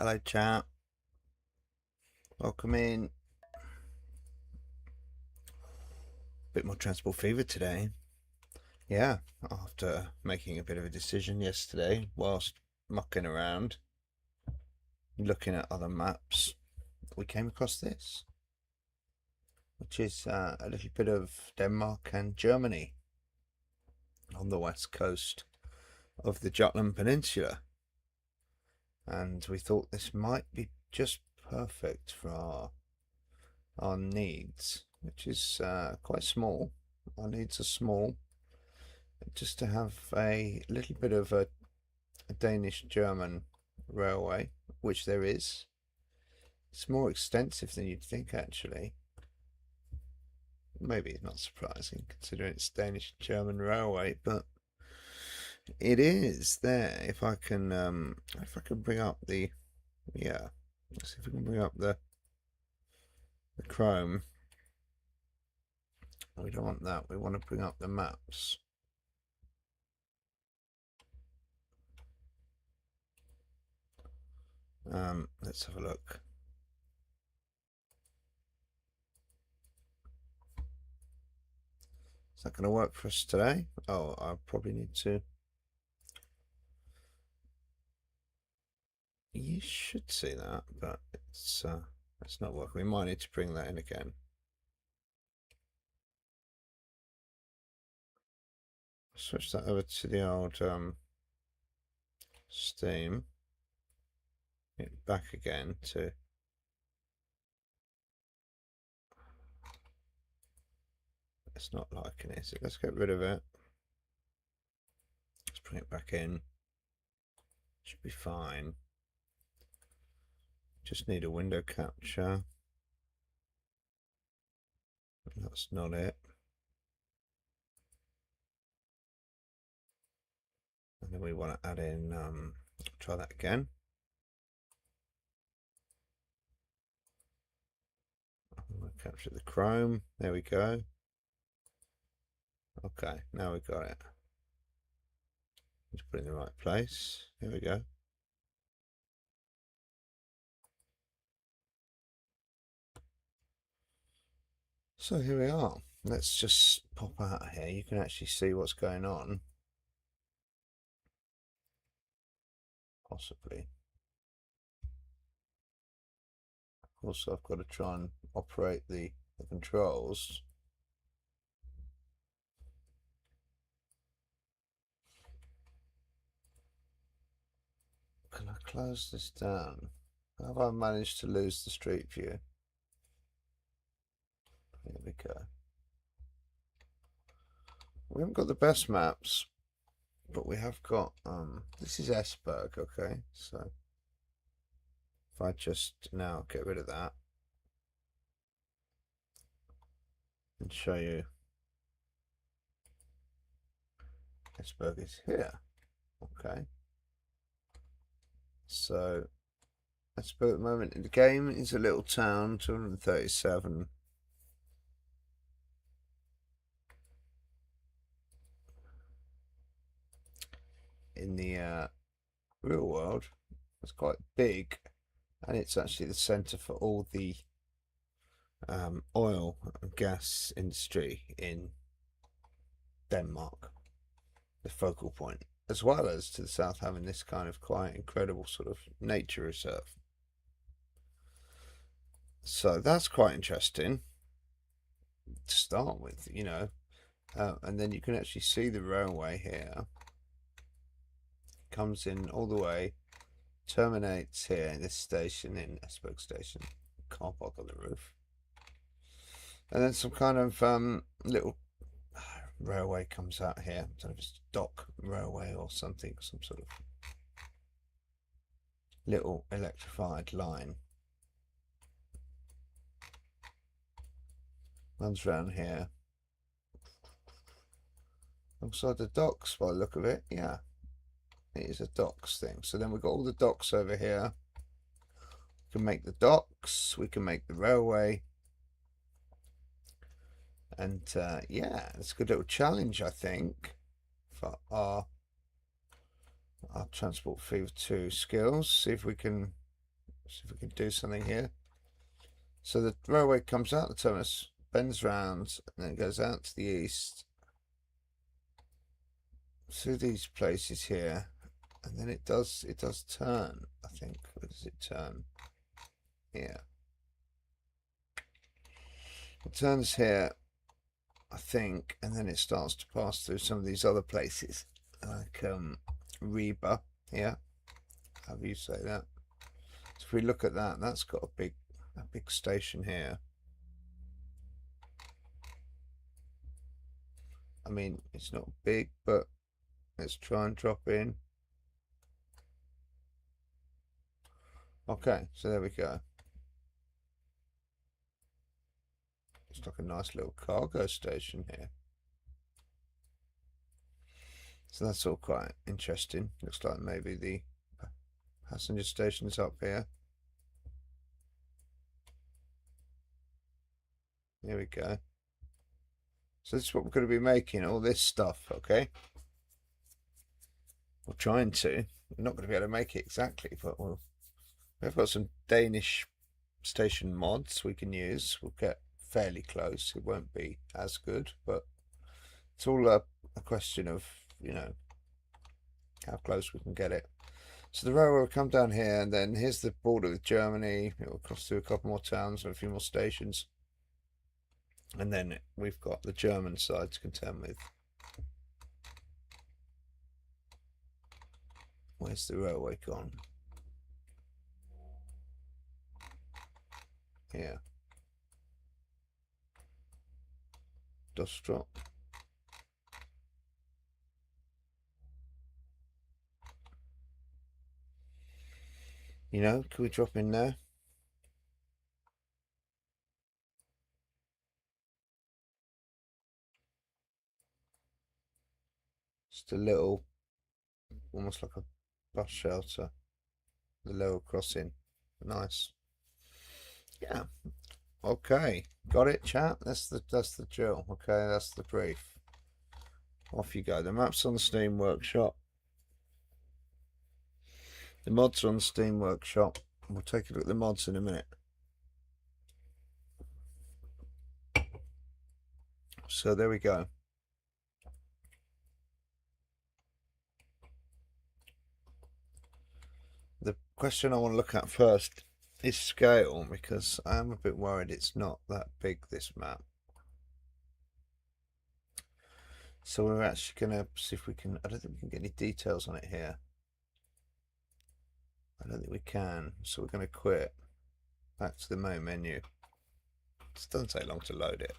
Hello, chat. Welcome in. Bit more transport fever today. Yeah, after making a bit of a decision yesterday whilst mucking around, looking at other maps, we came across this, which is a little bit of Denmark and Germany on the west coast of the Jutland Peninsula. And we thought this might be just perfect for our needs, which is quite small. Our needs are small. Just to have a little bit of a Danish-German railway, which there is. It's more extensive than you'd think, actually. Maybe it's not surprising, considering it's Danish-German railway, but it is there. If I can bring up the, yeah, let's see if we can bring up the Chrome. We don't want that. We want to bring up the maps. Let's have a look. Is that going to work for us today? Oh, I probably need to. You should see that, but it's not working. We might need to bring that in again. Switch that over to the old Steam. Get back again to. It's not liking it, is it? Let's get rid of it. Let's bring it back in. Should be fine. Just need a window capture. That's not it. And then we want to add in, try that again. We'll capture the Chrome. There we go. Okay, now we got it. Just put it in the right place. Here we go. So here we are. Let's just pop out here. You can actually see what's going on. Possibly. Also, I've got to try and operate the controls. Can I close this down? Have I managed to lose the street view? Here we go. We haven't got the best maps, but we have got, this is Esberg, okay? So if I just now get rid of that and show you Esberg is here, okay? So Esberg at the moment in the game is a little town, 237. In the real world, it's quite big, and it's actually the center for all the oil and gas industry in Denmark, the focal point, as well as to the south having this kind of quite incredible sort of nature reserve. So that's quite interesting to start with, you know. And then you can actually see the railway here. Comes in all the way, terminates here in this station, in Esberg station, car park on the roof. And then some kind of little railway comes out here. I don't know if it's dock railway or something, some sort of little electrified line. Runs around here. Alongside the docks by the look of it, yeah. It is a docks thing. So then we've got all the docks over here. We can make the docks, we can make the railway. And yeah, it's a good little challenge, I think, for our Transport Fever 2 skills. See if we can See if we can do something here. So the railway comes out the terminus, bends round, and then it goes out to the east through these places here, and then it does turn, I think. Where does it turn? Here. It turns here, I think, and then it starts to pass through some of these other places, like Reba here, however you say that. So if we look at that, that's got a big station here. I mean, it's not big, but let's try and drop in. Okay, so there we go. It's like a nice little cargo station here. So that's all quite interesting. Looks like maybe the passenger station's up here. There we go. So this is what we're going to be making, all this stuff, okay? We're trying to. We're not going to be able to make it exactly, but we've got some Danish station mods we can use. We'll get fairly close. It won't be as good, but it's all a question of, you know, how close we can get it. So the railway will come down here, and then here's the border with Germany. It will cross through a couple more towns and a few more stations. And then we've got the German side to contend with. Where's the railway gone? Here. Dostrop. You know, can we drop in there? Just a little, almost like a bus shelter. The level crossing. Nice. Yeah. Okay. Got it, chat? That's the drill. Okay, that's the brief. Off you go. The map's on the Steam Workshop. The mods are on the Steam Workshop. We'll take a look at the mods in a minute. So there we go. The question I want to look at first is scale, because I am a bit worried it's not that big, this map. So we're actually going to see if we can, I don't think we can get any details on it here. I don't think we can, so we're going to quit. Back to the main menu. It doesn't take long to load it.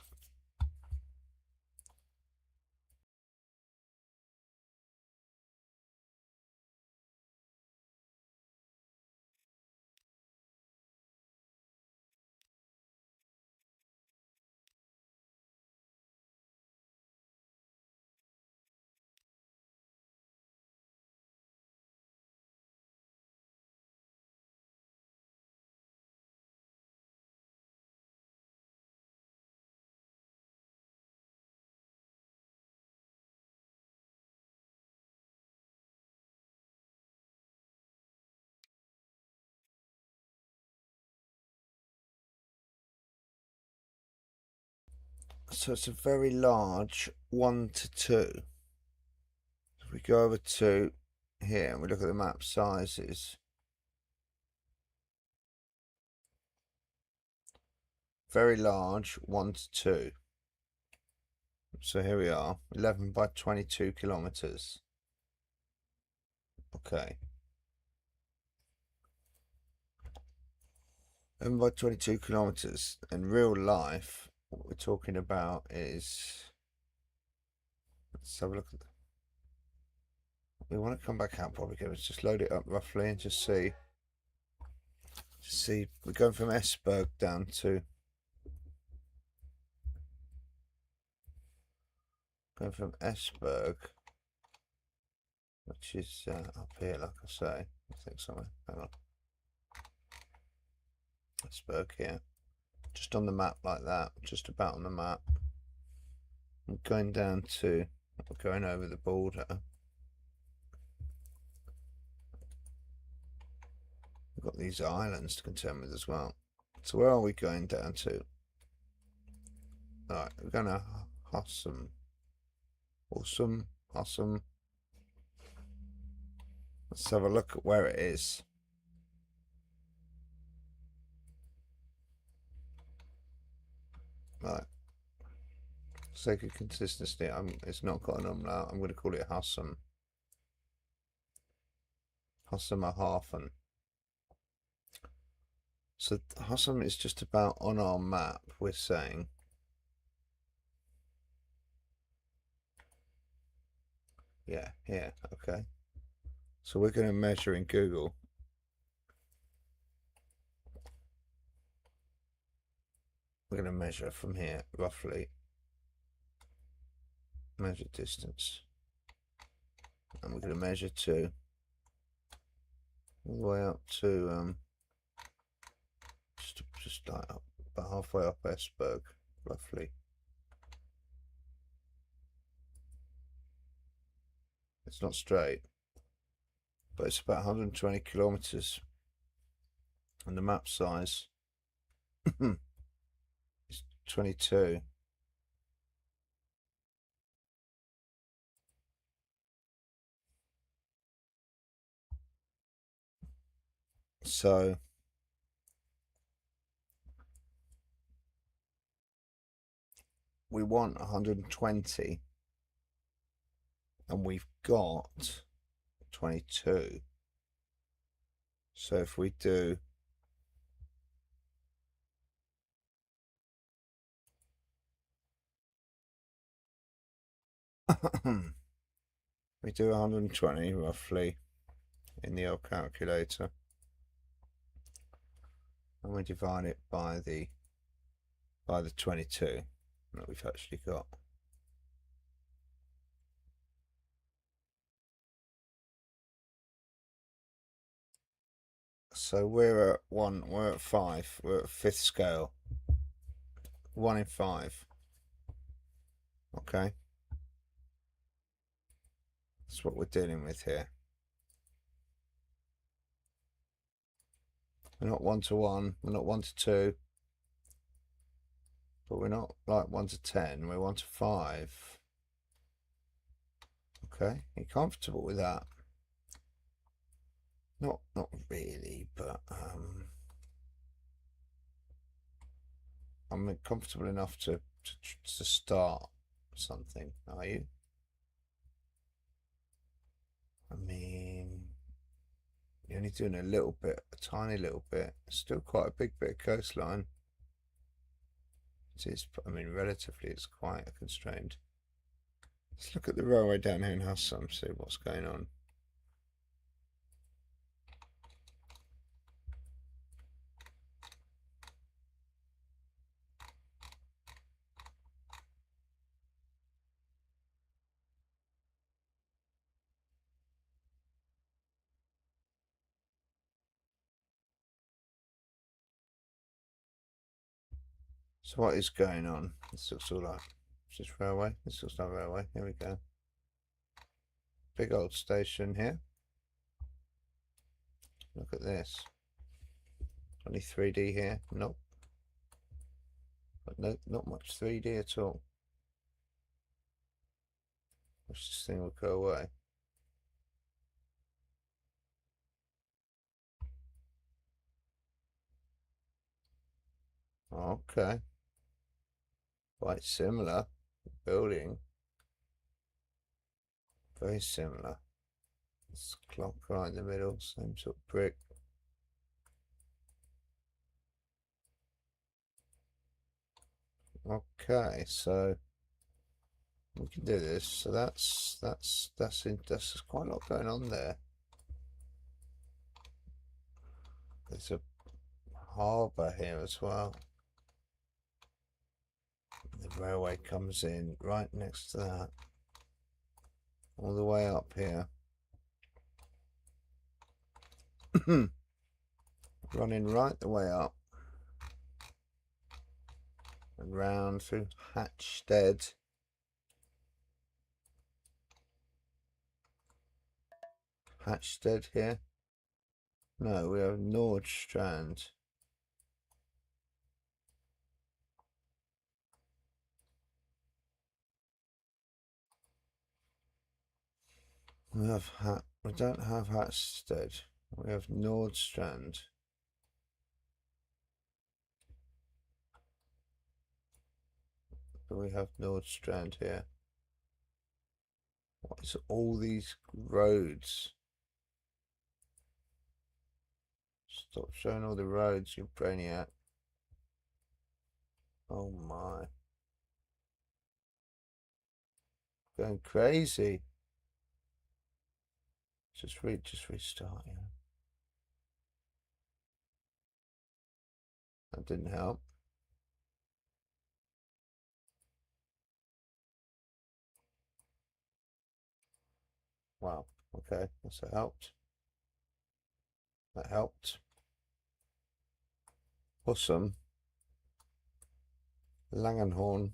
So it's a very large 1 to 2. If we go over to here and we look at the map sizes, very large 1 to 2. So here we are, 11 by 22 kilometers. Okay. 11 by 22 kilometers. In real life, what we're talking about is, let's have a look at we want to come back out probably. Let's just load it up roughly and just see. We're going from Esberg down to Esberg, which is up here, like I say. I think somewhere. Hang on. Esberg here, just on the map like that, just about on the map. I'm going down to, we're going over the border. We've got these islands to contend with as well. So where are we going down to? Alright, we're going to Awesome. Let's have a look at where it is. Right. For sake of consistency, it's not got an umlaut. I'm going to call it Hassam. Hassamerhafen. So Hassam is just about on our map, we're saying. Yeah, here, okay. So we're going to measure in Google. We're going to measure from here, roughly. Measure distance. And we're going to measure to all the way up to just like up, about halfway up Esberg, roughly. It's not straight, but it's about 120 kilometers, and the map size is 22. So we want 120, and we've got 22. So if we do we do 120 roughly in the old calculator, and we divide it by the 22 that we've actually got. So we're at 5, we're at fifth scale. 1 in 5. Okay. That's what we're dealing with here. We're not 1 to 1, we're not 1 to 2, but we're not like 1 to 10, we're 1 to 5. Okay, you're comfortable with that? Not really, but I'm comfortable enough to start something. Are you? I mean, you're only doing a little bit, a tiny little bit. Still quite a big bit of coastline. It is, I mean, relatively, it's quite a constrained. Let's look at the railway down here in Hassam, see what's going on. So what is going on? This looks all like, is this railway? This looks like railway. Here we go. Big old station here. Look at this. Only 3D here. Nope. But no, not much 3D at all. Wish this thing would go away. Okay. Quite similar. Building. Very similar. This clock right in the middle. Same sort of brick. Okay, so we can do this. So that's quite a lot going on there. There's a harbour here as well. The railway comes in right next to that, all the way up here. Running right the way up and round through Hatchstead. Hatchstead here. No, we have Nordstrand. We don't have Hatsted. We have Nordstrand. But we have Nordstrand here. What is all these roads? Stop showing all the roads, you brainiac. Oh my. Going crazy. Just restart, yeah. That didn't help. Wow, okay, that helped. That helped. Awesome. Langenhorn.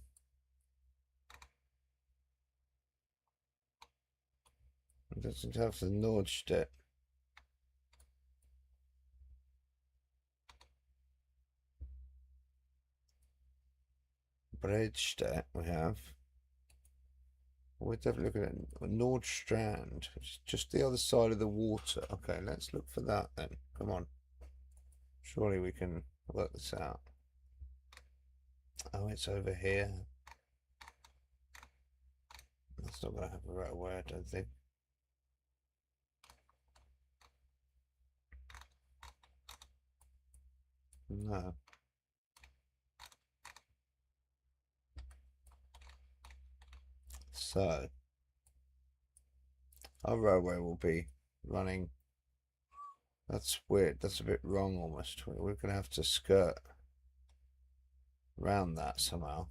It doesn't have the Nordstedt. Bredstedt we have. We're definitely looking at Nordstrand, which is just the other side of the water. Okay, let's look for that then. Come on. Surely we can work this out. Oh, it's over here. That's not going to have a railway, I don't think. No. So, our railway will be running. That's weird. That's a bit wrong almost. We're going to have to skirt around that somehow.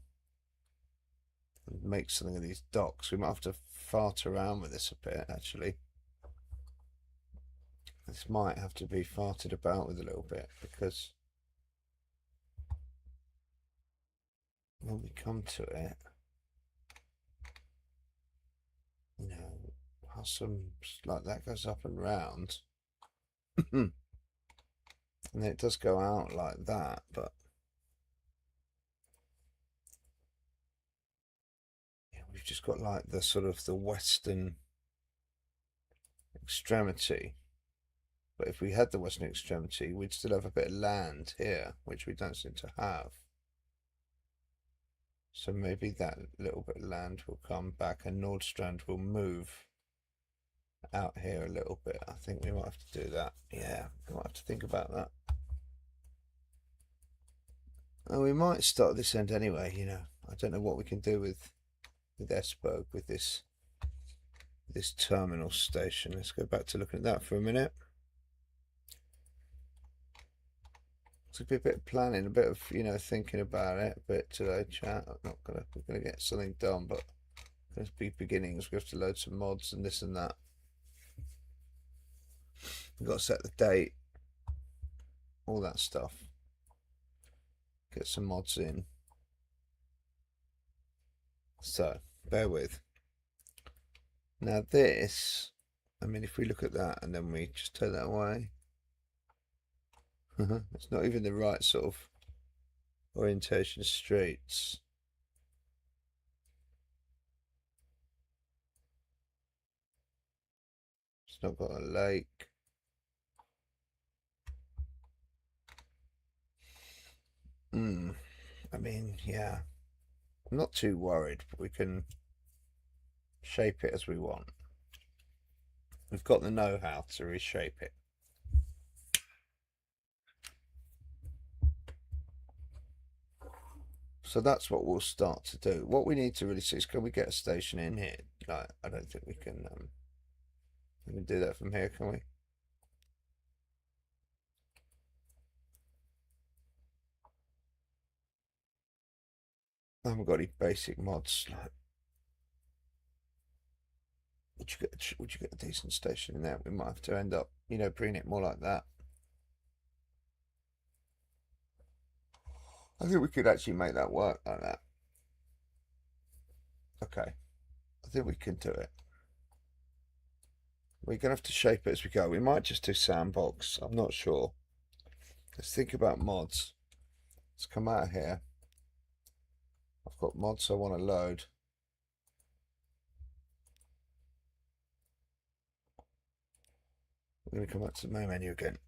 And make something of these docks. We might have to fart around with this a bit, actually. This might have to be farted about with a little bit, because when we come to it, you know, how some like that goes up and round. And then it does go out like that, but yeah, we've just got like the sort of the western extremity. But if we had the western extremity, we'd still have a bit of land here, which we don't seem to have. So maybe that little bit of land will come back and Nordstrand will move out here a little bit. I think we might have to do that. Yeah, we might have to think about that. And we might start this end anyway, you know. I don't know what we can do with Esberg, with this terminal station. Let's go back to looking at that for a minute. It's a bit of planning, a bit of, you know, thinking about it a bit today, chat. We're gonna get something done, but there's big beginnings. We have to load some mods and this and that. We've got to set the date, all that stuff. Get some mods in. So, bear with. Now this, I mean, if we look at that and then we just take that away, it's not even the right sort of orientation of streets. It's not got a lake. I mean, yeah, I'm not too worried, but we can shape it as we want. We've got the know-how to reshape it. So that's what we'll start to do. What we need to really see is, can we get a station in here? Like, I don't think we can do that from here, can we? I haven't got any basic mods. Like, would you get a decent station in there? We might have to end up, you know, bringing it more like that. I think we could actually make that work like that. Okay, I think we can do it. We're gonna have to shape it as we go. We might just do sandbox. I'm not sure. Let's think about mods. Let's come out of here. I've got mods I want to load. We're going to come back to the main menu again.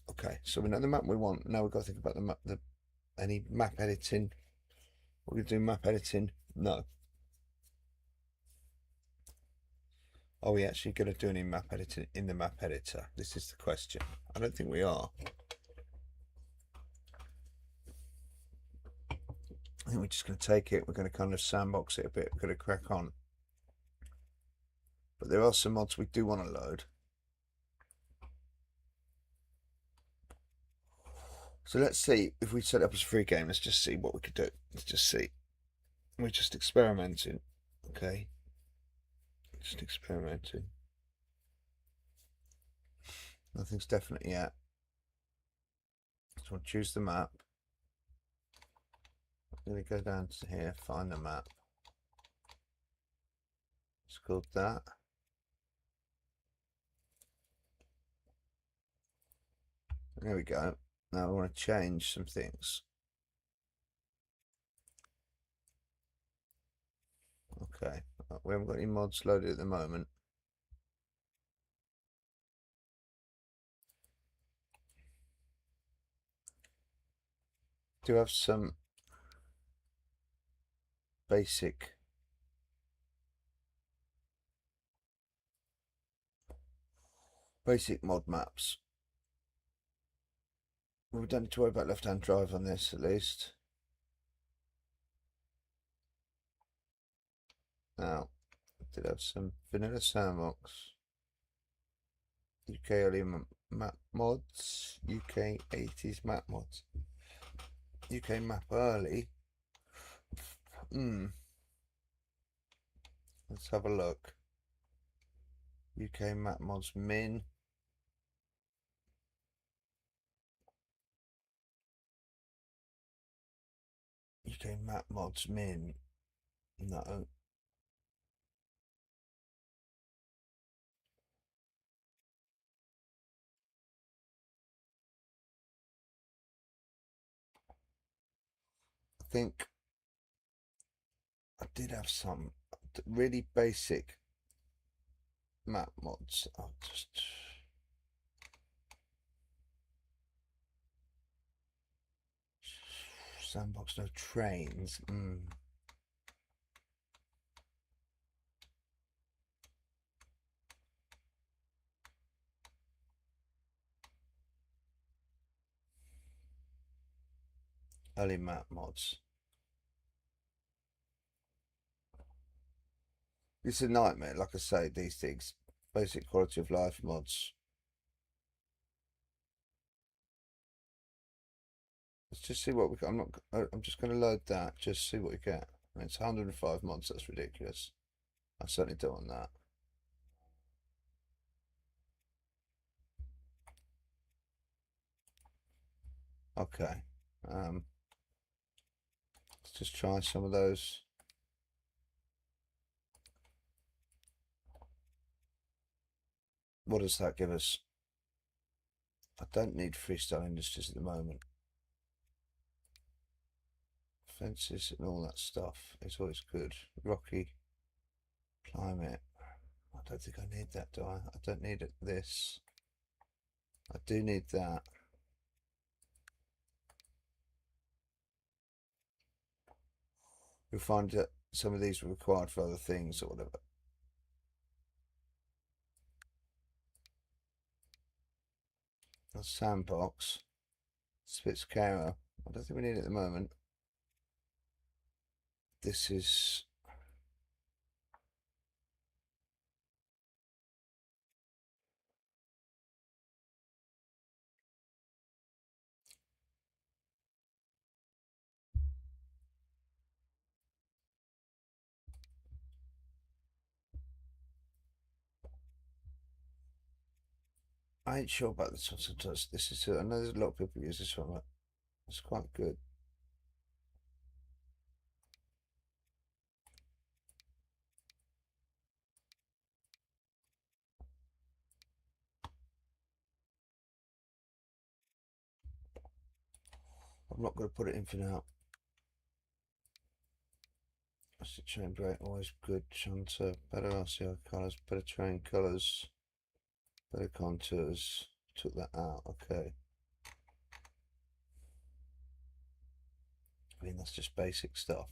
Okay, so we know the map we want. Now we've got to think about the map. Any map editing? We're going to do map editing. No. Are we actually going to do any map editing in the map editor? This is the question. I don't think we are. I think we're just going to take it. We're going to kind of sandbox it a bit. We're going to crack on. But there are some mods we do want to load. So let's see if we set up as a free game. Let's just see what we could do. Let's just see. We're just experimenting. Okay. Just experimenting. Nothing's definite yet. So we'll choose the map. I'm going to go down to here, find the map. It's called that. There we go. Now I want to change some things. Okay, we haven't got any mods loaded at the moment. Do have some basic mod maps. We don't need to worry about left-hand drive on this, at least. Now, I did have some vanilla sandbox, UK early map mods, UK 80s map mods, UK map early. Let's have a look. UK map mods min. UK map mods min. No. I think I did have some really basic map mods. I'll just sandbox, no trains. Early map mods. It's a nightmare, like I say, these things. Basic quality of life mods. Let's just see what we got. I'm just going to load that, just see what we get. I mean, it's 105 mods, that's ridiculous. I certainly don't want that. Okay. Let's just try some of those. What does that give us? I don't need freestyle industries at the moment. Fences and all that stuff is always good. Rocky climate. I don't think I need that, do I? I don't need it. This. I do need that. You'll find that some of these are required for other things or whatever. A sandbox. Spitzkara. I don't think we need it at the moment. This is I ain't sure about this one sometimes. This is I know there's a lot of people use this one, but it's quite good. I'm not going to put it in for now. Acid chain break, always good. Shunter, better RCR colours, better train colours, better contours. Took that out, okay. I mean, that's just basic stuff.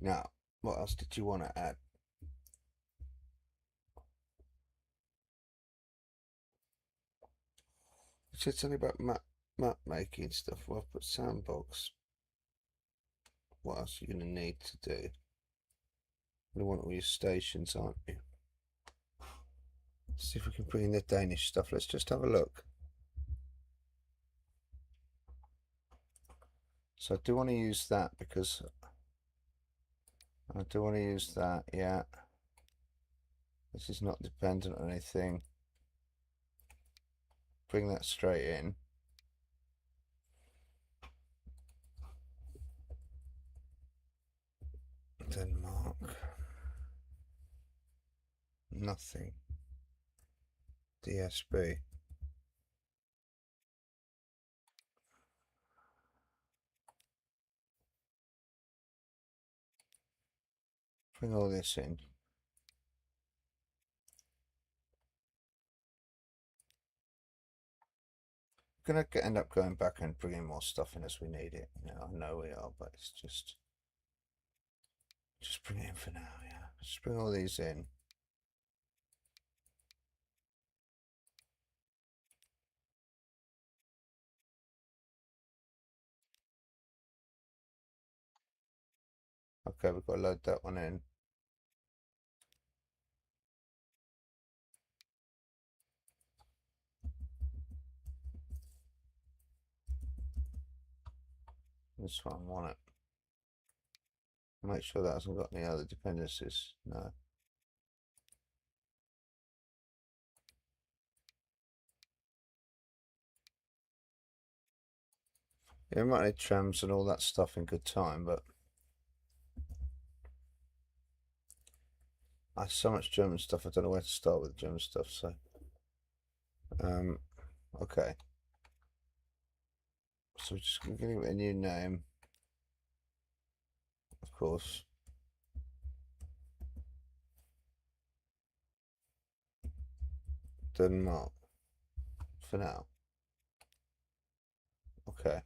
Now, what else did you want to add? You said something about map making stuff. Well, I've put sandbox. What else are you going to need to do? You want all your stations, aren't you? Let's see if we can bring in the Danish stuff. Let's just have a look. So I do want to use that because I do want to use that, yeah. This is not dependent on anything. Bring that straight in. Denmark. Nothing. DSB. Bring all this in. Gonna end up going back and bringing more stuff in as we need it. You know, I know we are, but it's just bring it in for now. Yeah, just bring all these in. Okay, we've got to load that one in. This one, want it. Make sure that hasn't got any other dependencies. No. Yeah, we might need trams and all that stuff in good time, but I have so much German stuff, I don't know where to start with German stuff, so okay. So we're just gonna give it a new name, of course. Denmark for now. Okay.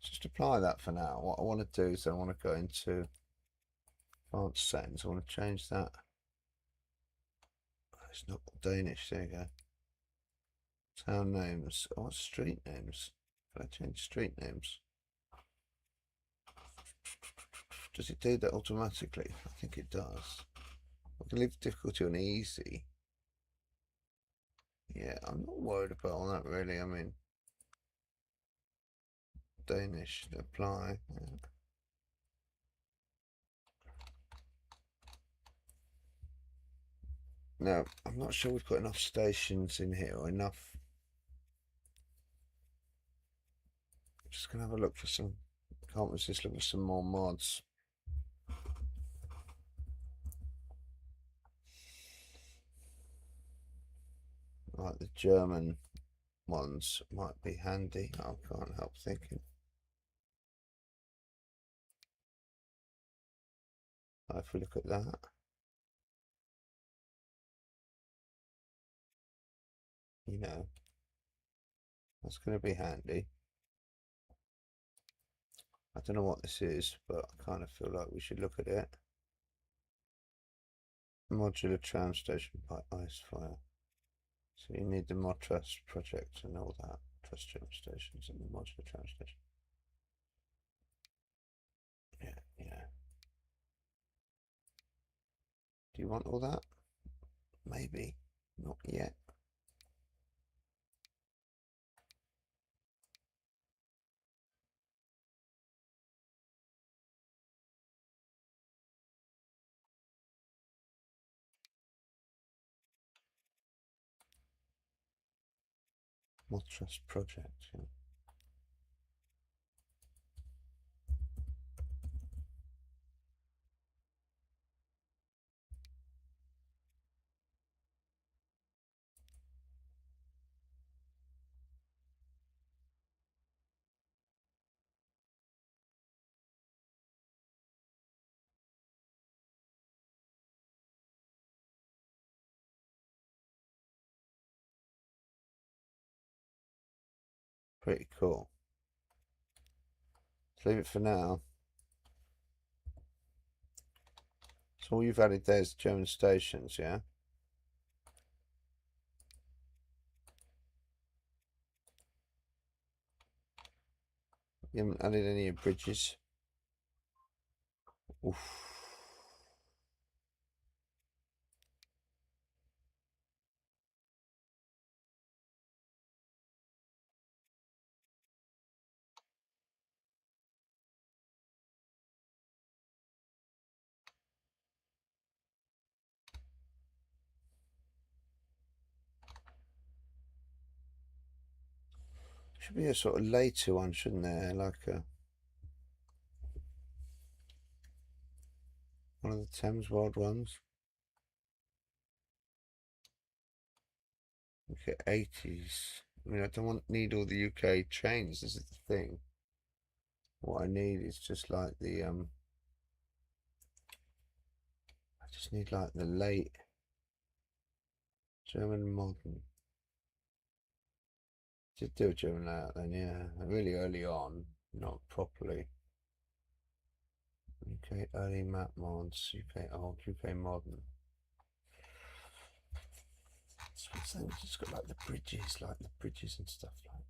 Just apply that for now. What I want to do is I want to go into advanced settings. I want to change that. It's not Danish, there you go. Town names. Oh, what's street names? Can I change street names? Does it do that automatically? I think it does. I can leave difficulty on easy. Yeah, I'm not worried about all that really. I mean, Danish, apply. Yeah. Now, I'm not sure we've got enough stations in here or enough. I'm just going to have a look for some. Can't resist looking for some more mods. Like the German ones might be handy. I can't help thinking. If we look at that. You know, that's going to be handy. I don't know what this is, but I kind of feel like we should look at it. Modular tram station by Icefire. So you need the mod trust project and all that. Trust tram stations and the modular tram station. Yeah, yeah. Do you want all that? Maybe. Not yet. Mod trust project, yeah. Pretty cool. Let's leave it for now. So all you've added there is German stations, yeah? You haven't added any bridges. Oof. Should be a sort of later one, shouldn't there? Like one of the Thames World ones. Okay, 80s. I mean, I don't need all the UK trains. This is the thing. What I need is just like the I just need like the late German modern. Just do a German layout then, yeah. Really early on, not properly. UK early map mods, UK old, UK modern. So we've just got like the bridges and stuff like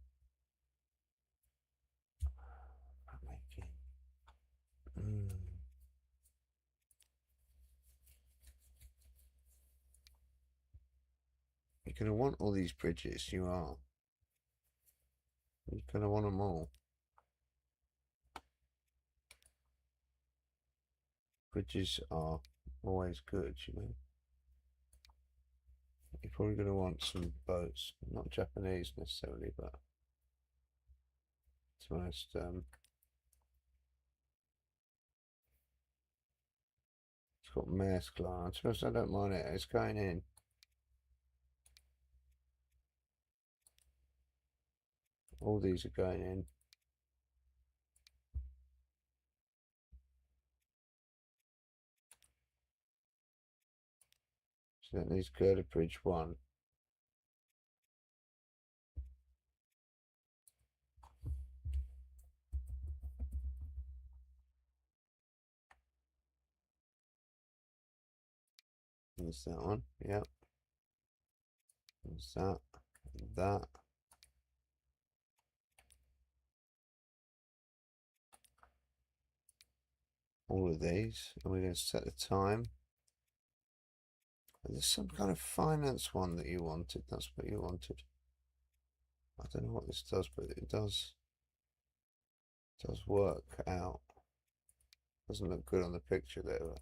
map making. You're gonna want all these bridges, you are. You're gonna want them all. Bridges are always good, you know. You're probably going to want some boats, not Japanese necessarily, but to be honest, it's got Maersk Line. To be honest, I don't mind it. It's going in. All these are going in. So that needs Girder Bridge 1. There's that one, yep. There's that, that. All of these, and we're going to set the time. There's some kind of finance one that you wanted. That's what you wanted. I don't know what this does, but it does work out. Doesn't look good on the picture there. But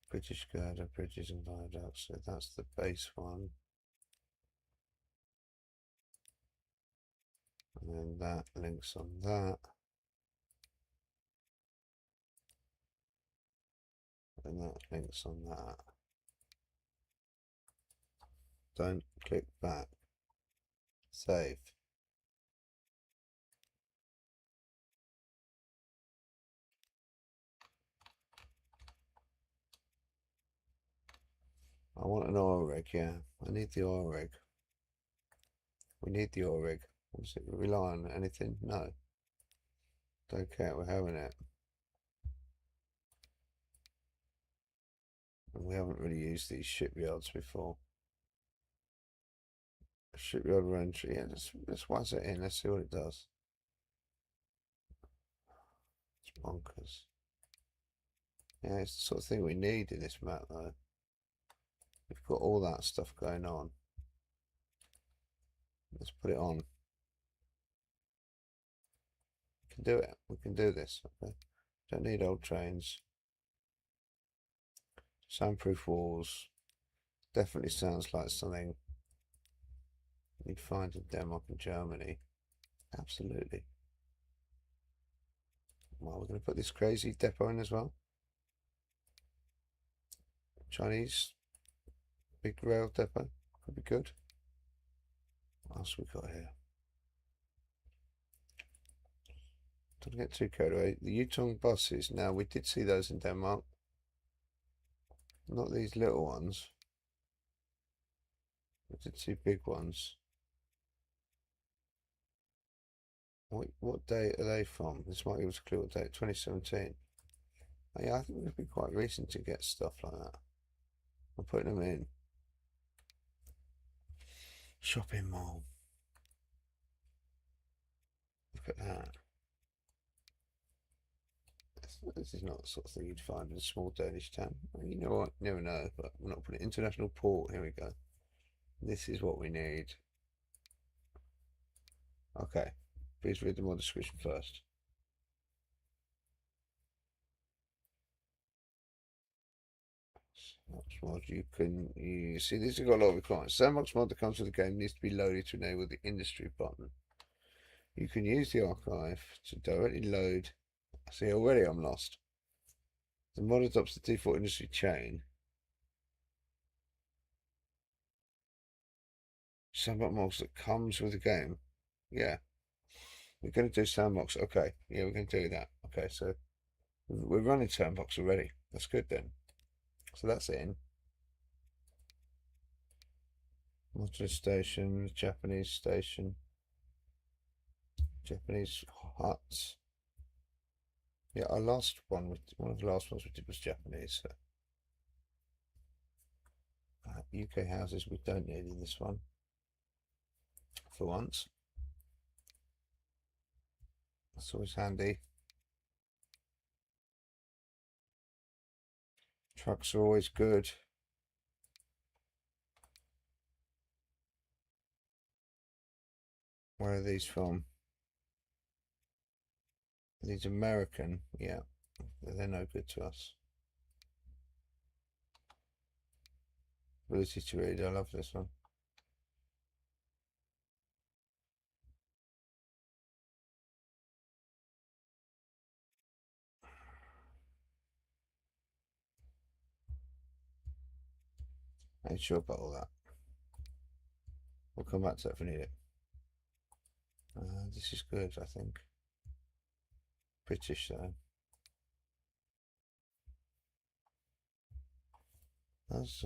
British girder, bridges and viaducts. So that's the base one. And then that links on that. And that links on that. Don't click back. Save. I want an oil rig, yeah. I need the oil rig. We need the oil rig. Does it rely on anything? No. Don't care, we're having it. And we haven't really used these shipyards before. Shipyard entry, yeah, let's wazz it in, let's see what it does. It's bonkers. Yeah, it's the sort of thing we need in this map though. We've got all that stuff going on. Let's put it on. We can do it. We can do this. Okay. Don't need old trains. Soundproof walls. Definitely sounds like something you'd find in Denmark and Germany. Absolutely. Well, we're going to put this crazy depot in as well. Chinese big rail depot. Could be good. What else we got here? Don't get too carried away. The Jutland buses. Now, we did see those in Denmark. Not these little ones. The two big ones. What date are they from? This might give us a clue what date. 2017. Oh, yeah, I think it would be quite recent to get stuff like that. I'm putting them in. Shopping mall. Look at that. This is not the sort of thing you'd find in a small Danish town. You know what? Never know, but we're not putting international port. Here we go. This is what we need. Okay. Please read the more description first. Sandbox mod you see this has got a lot of requirements. Sandbox mod that comes with the game needs to be loaded to enable the industry button. You can use the archive to directly load. See, already I'm lost. The mod adopts the default industry chain. Sandbox mods that comes with the game. Yeah. We're going to do sandbox. Okay. Yeah, we're going to do that. Okay, so we're running sandbox already. That's good then. So that's in. Modular station, Japanese station, Japanese huts. Yeah, our last one, one of the last ones we did was Japanese. So. UK houses we don't need in this one. For once. That's always handy. Trucks are always good. Where are these from? These American, yeah. They're no good to us. Ability to read, I love this one. I ain't sure about all that. We'll come back to that if we need it. This is good, I think. British though. That's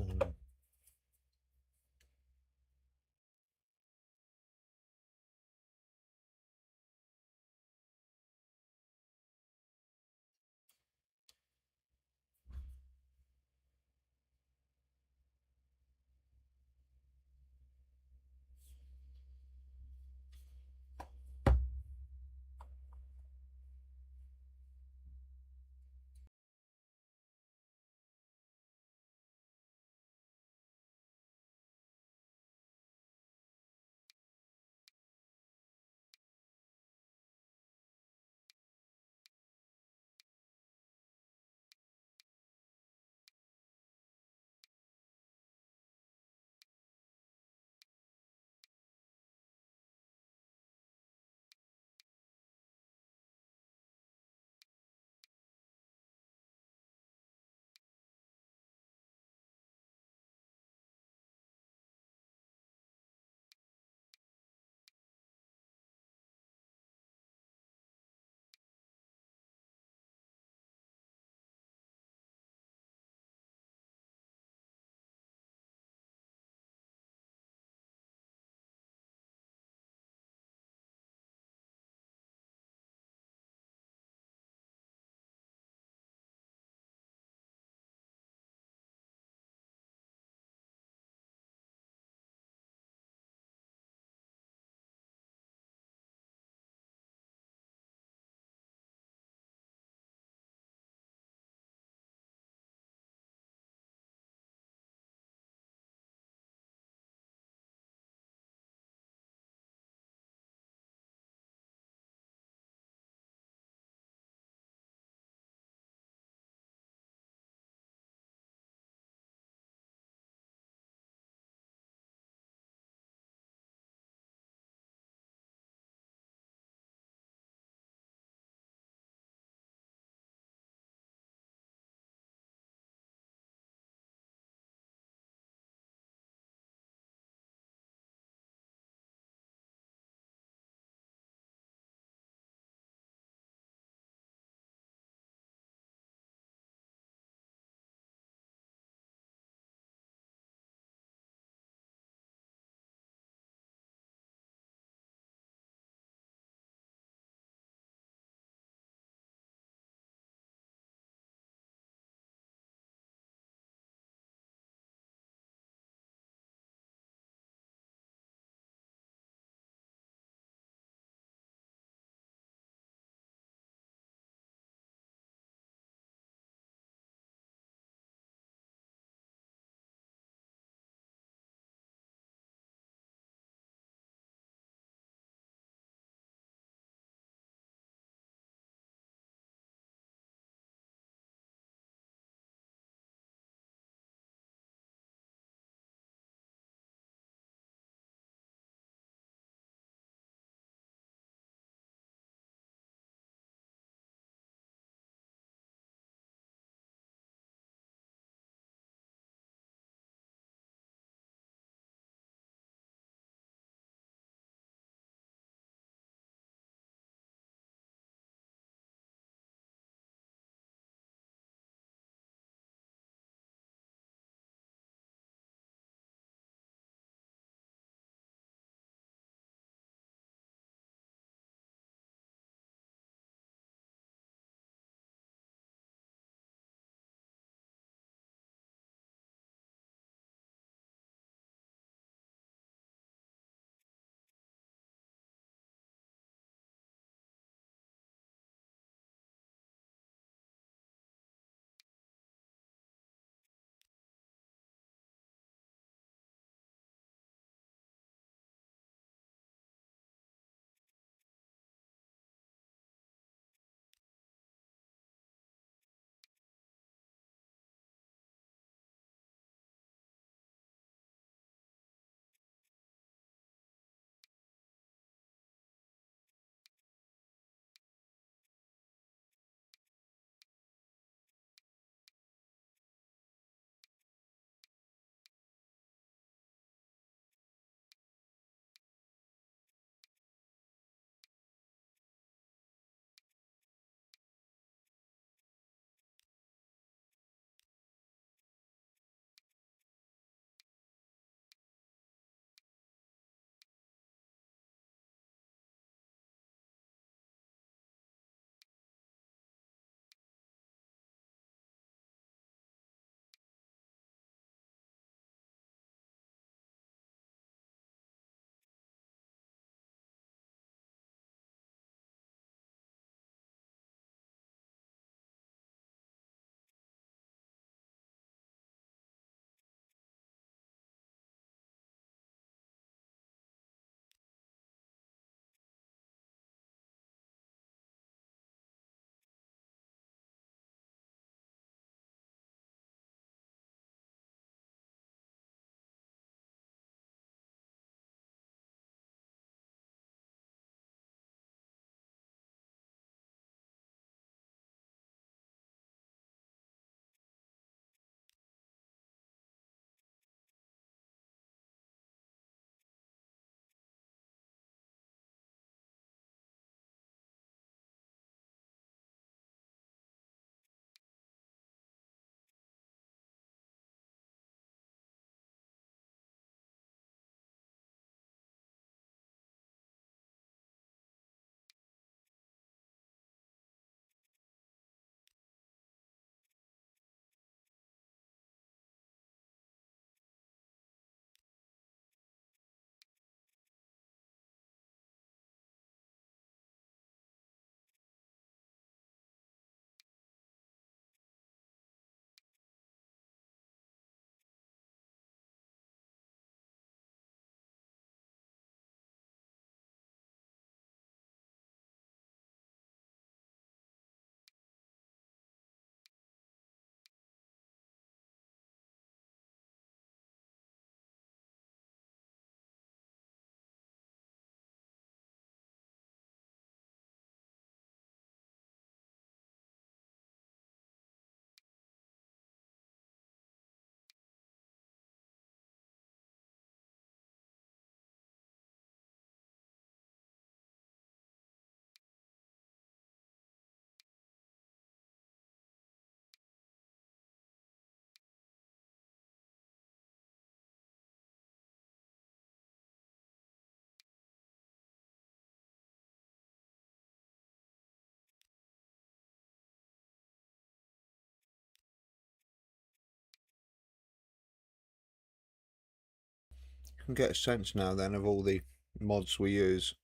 can get a sense now then of all the mods we use.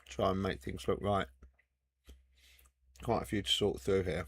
Try and make things look right. Quite a few to sort through here.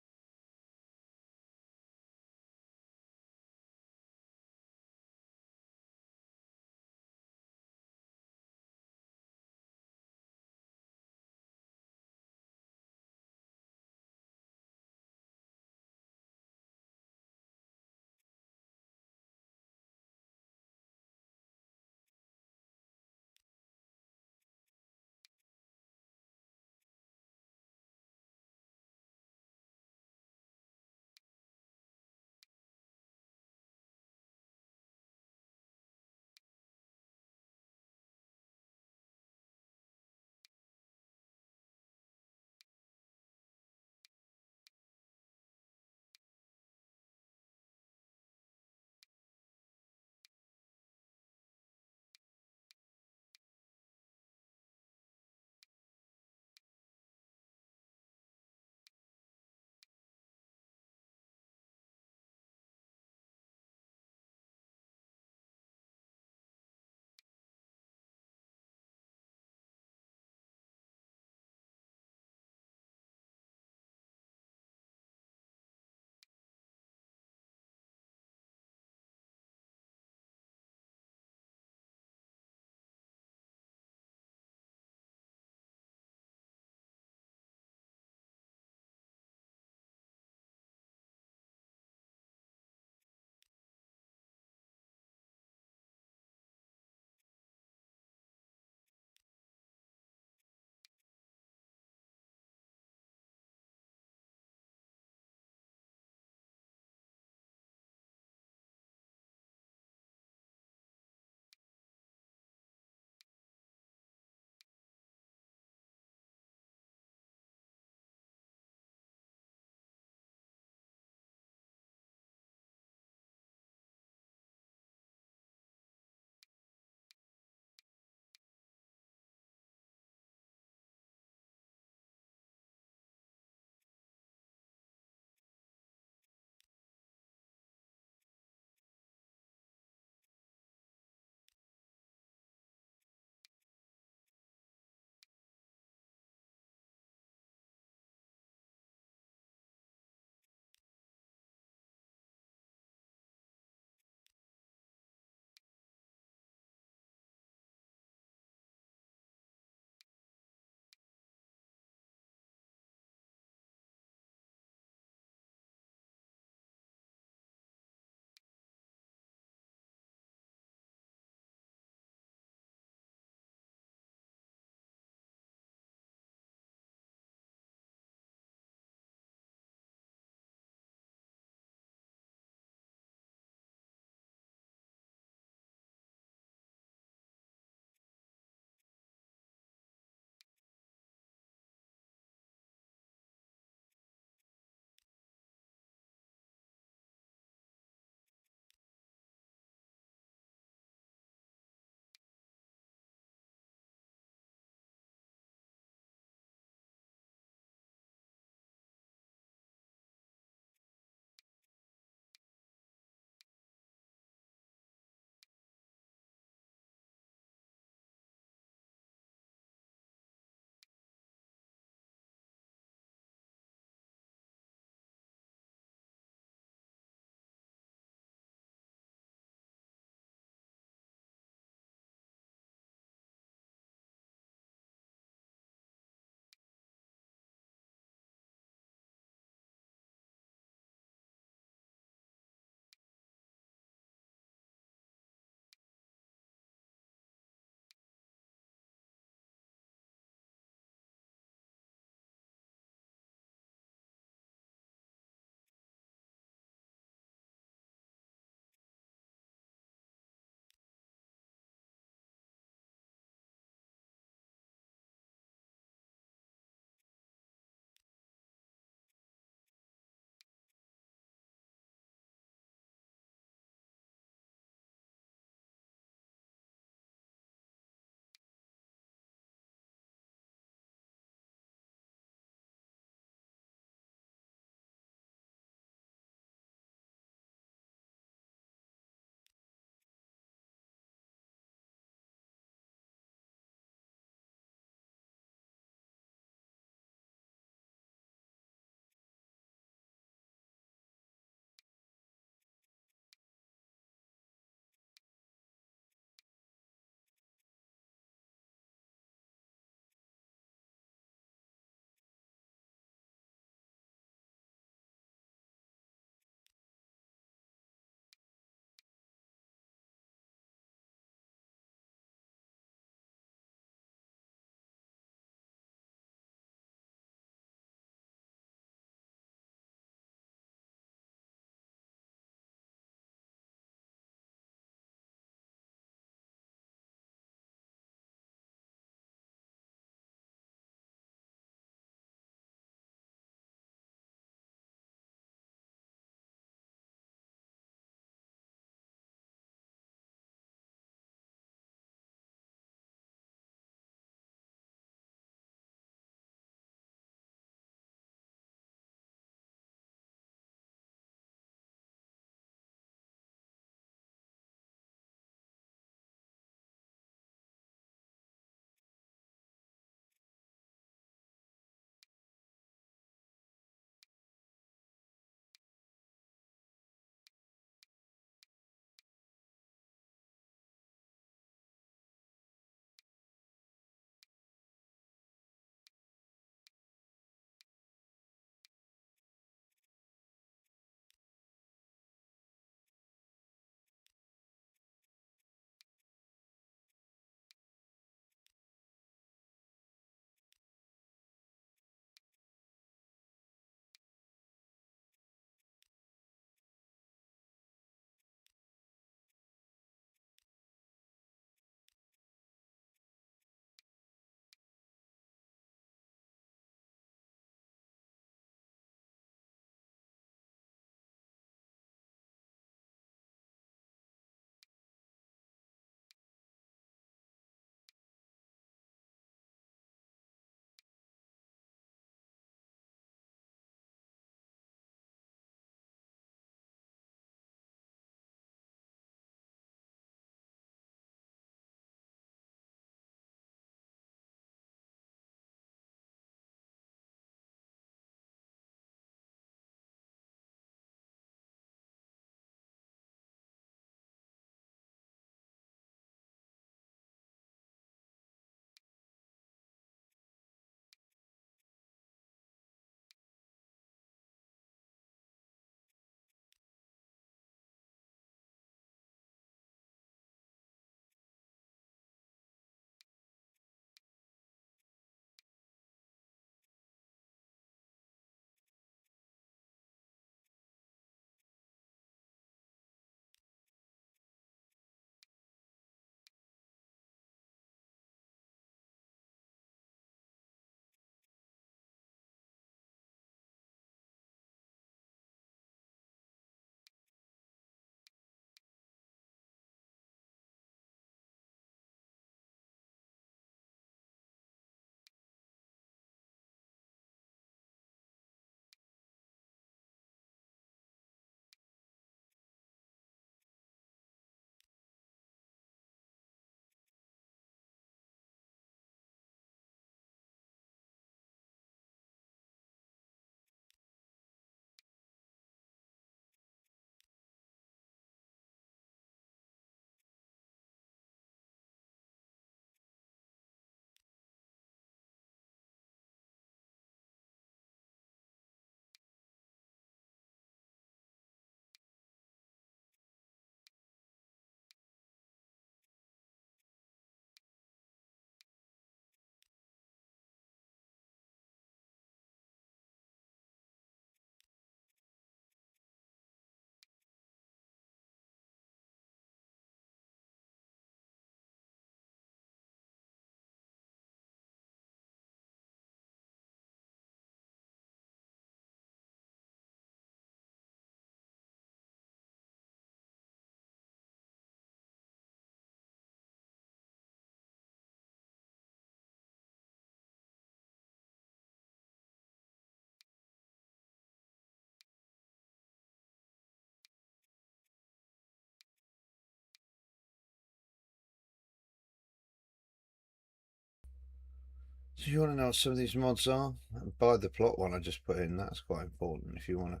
So you want to know what some of these mods are? And buy the plot one I just put in, that's quite important if you want to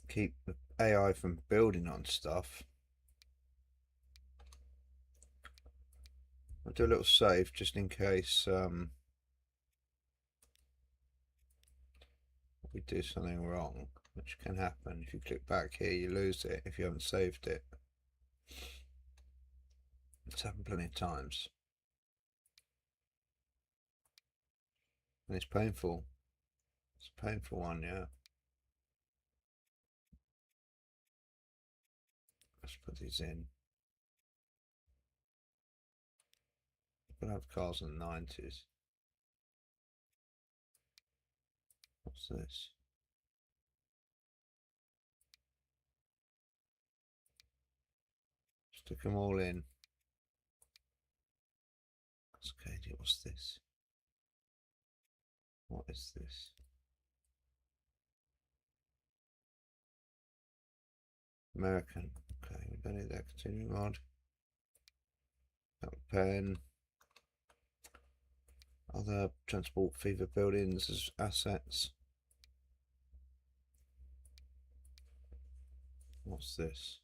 keep the AI from building on stuff. I'll do a little save just in case we do something wrong, which can happen. If you click back here, you lose it if you haven't saved it. It's happened plenty of times. And it's painful. It's a painful one, yeah. Let's put these in. We'll have cars in the 90s. What's this? Stick them all in. Cascadia, what's this? What is this? American. Okay, we don't need that. Continue mod. Pen. Other transport fever buildings as assets. What's this?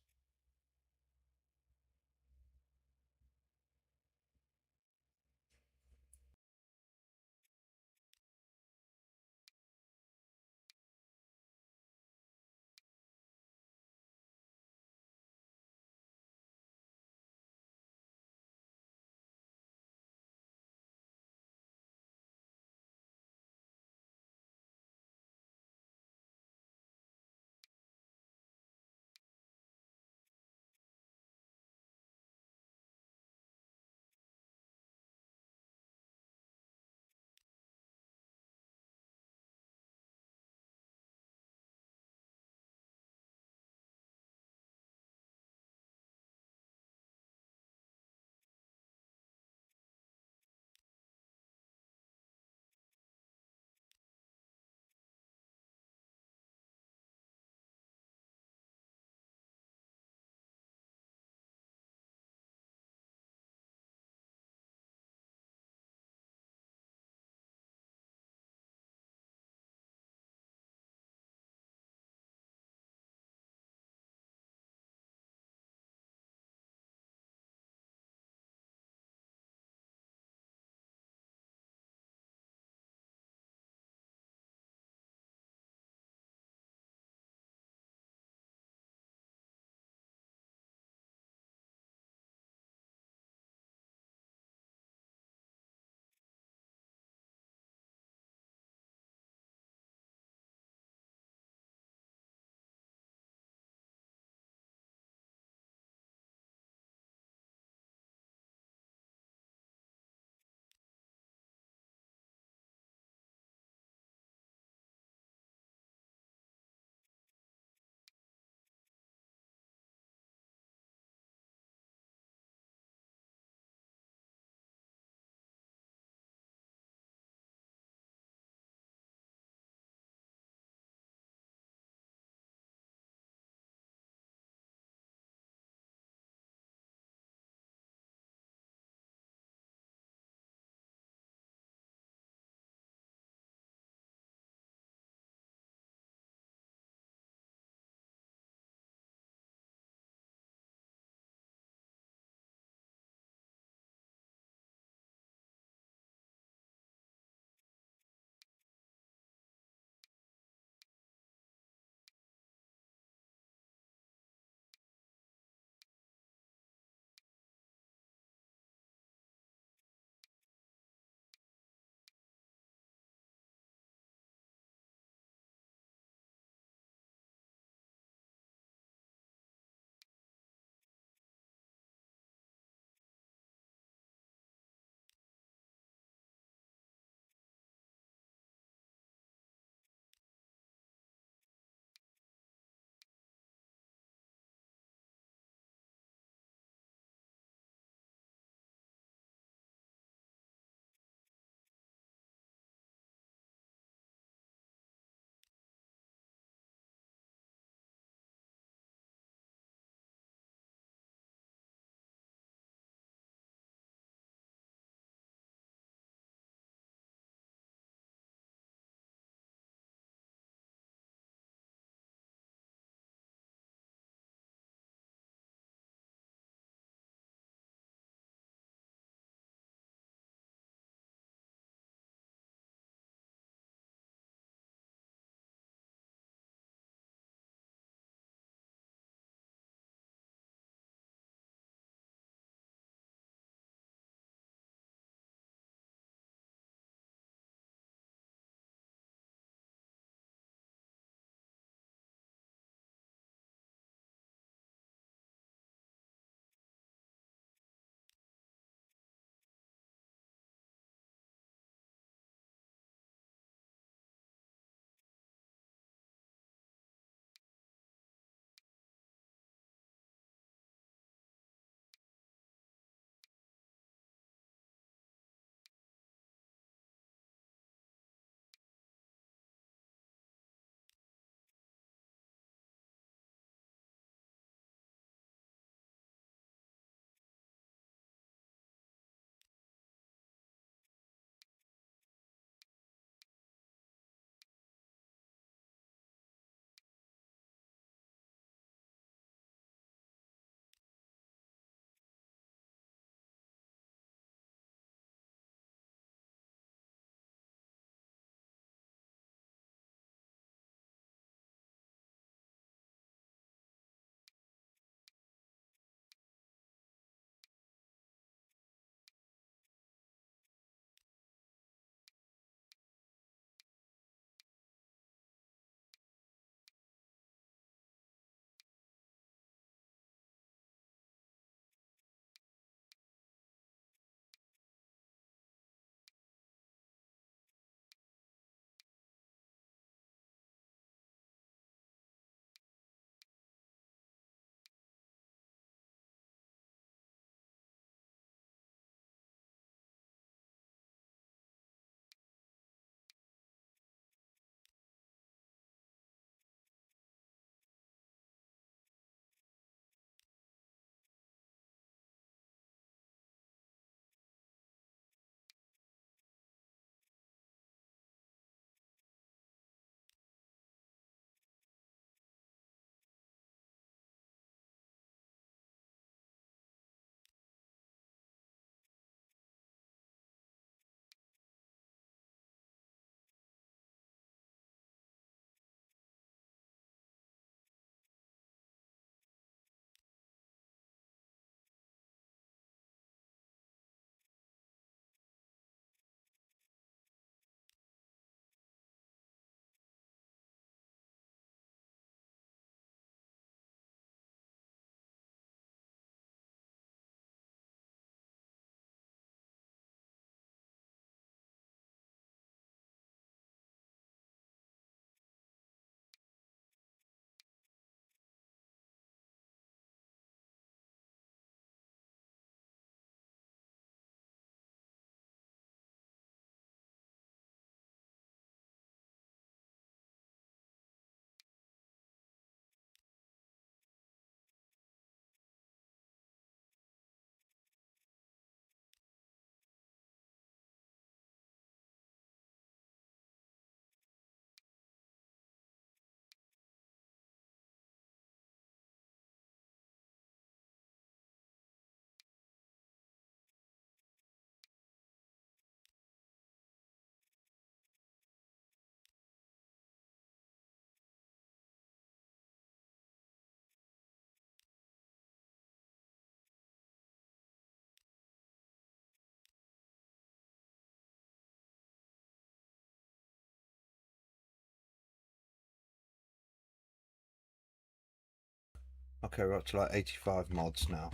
Okay, we're up to like 85 mods now.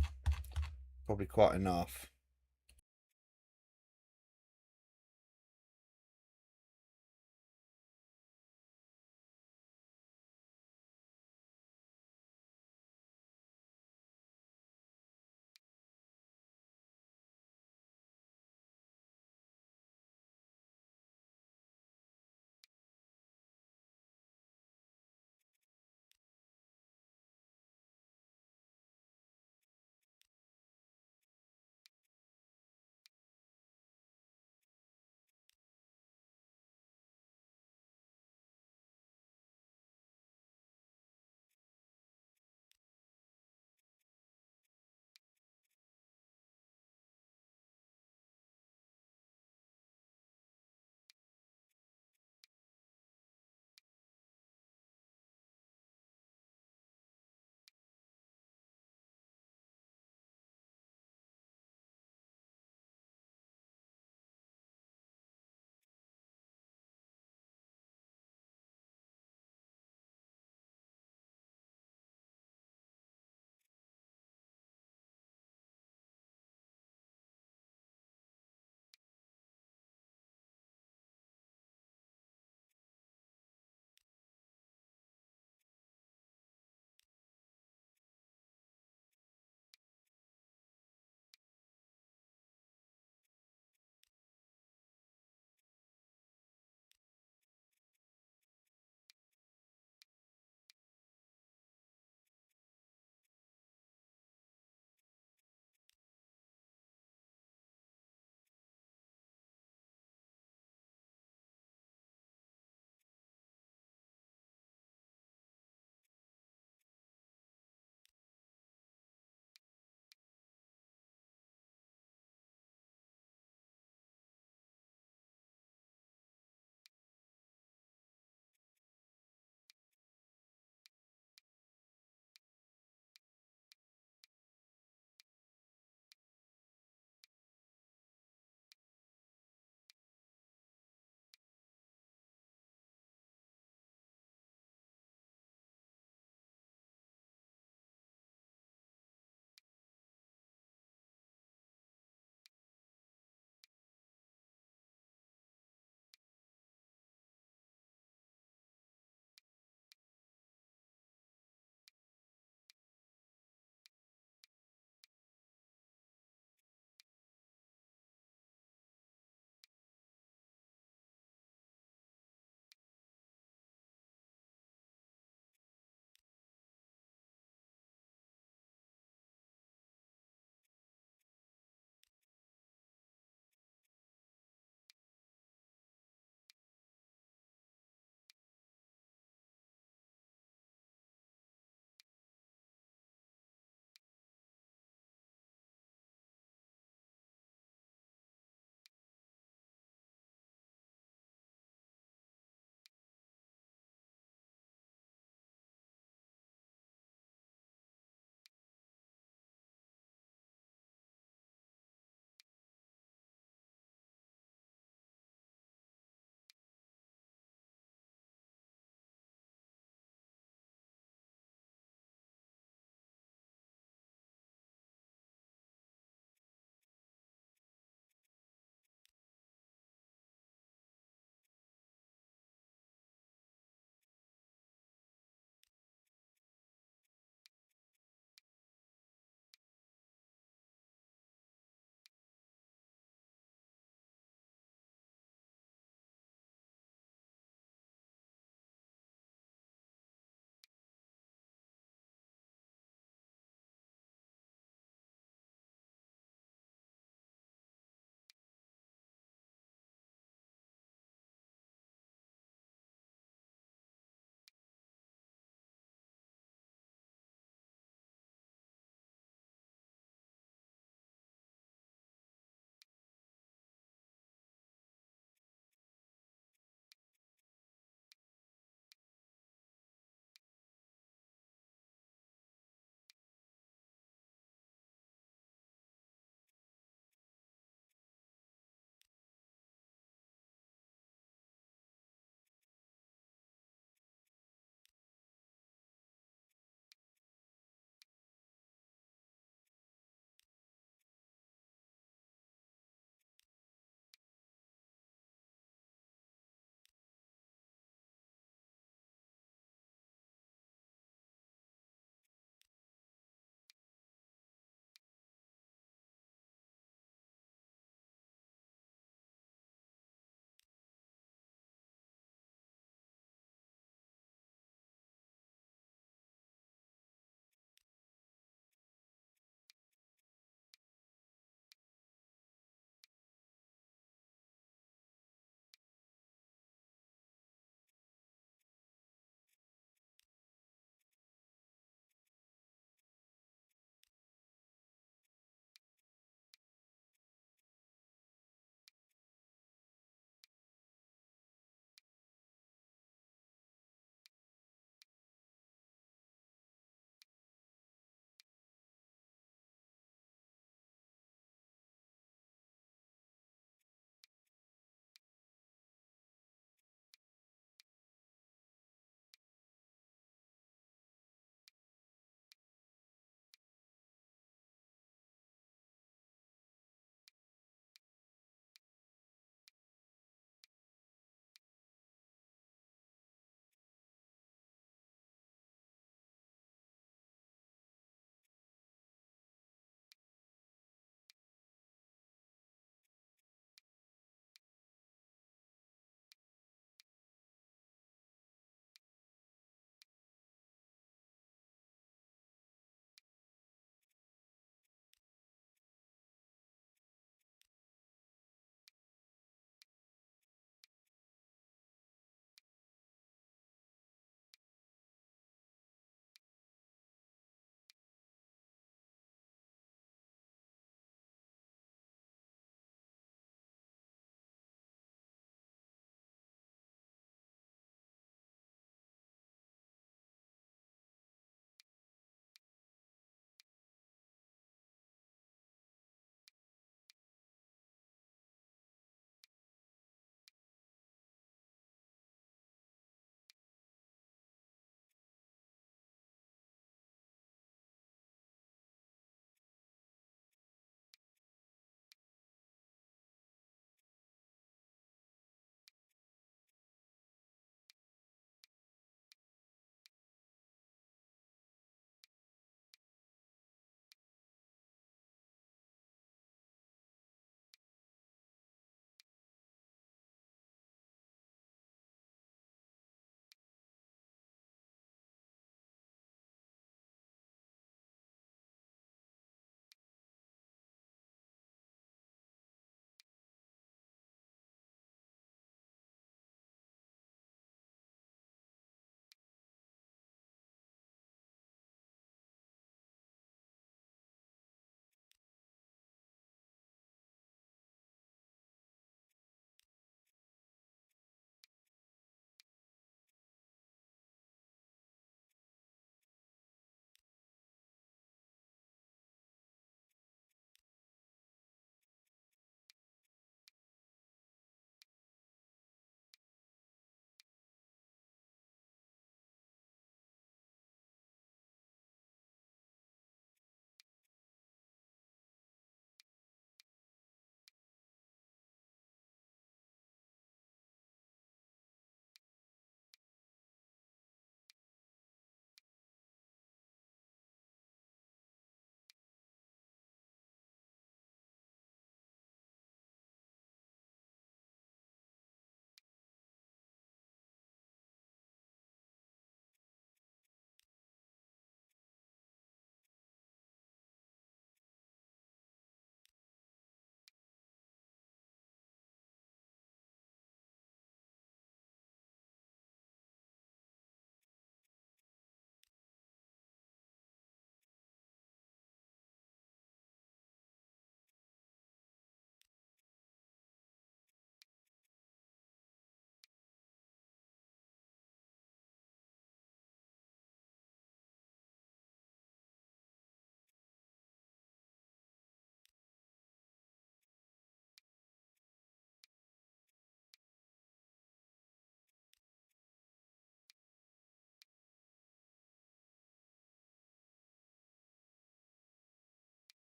Probably quite enough.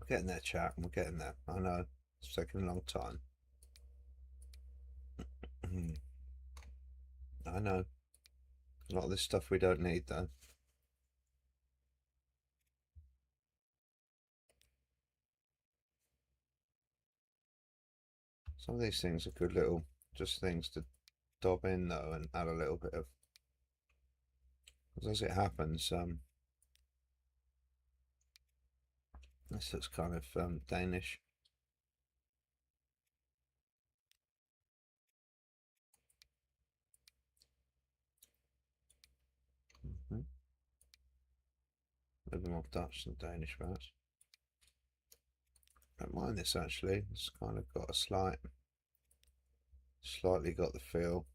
We're getting there, chat. We're getting there. I know. It's taking a long time. I know. A lot of this stuff we don't need, though. Some of these things are good little just things to dob in, though, and add a little bit of... As it happens, this looks kind of Danish. A little more Dutch than Danish, perhaps. I don't mind this, actually. It's kind of got a slightly got the feel.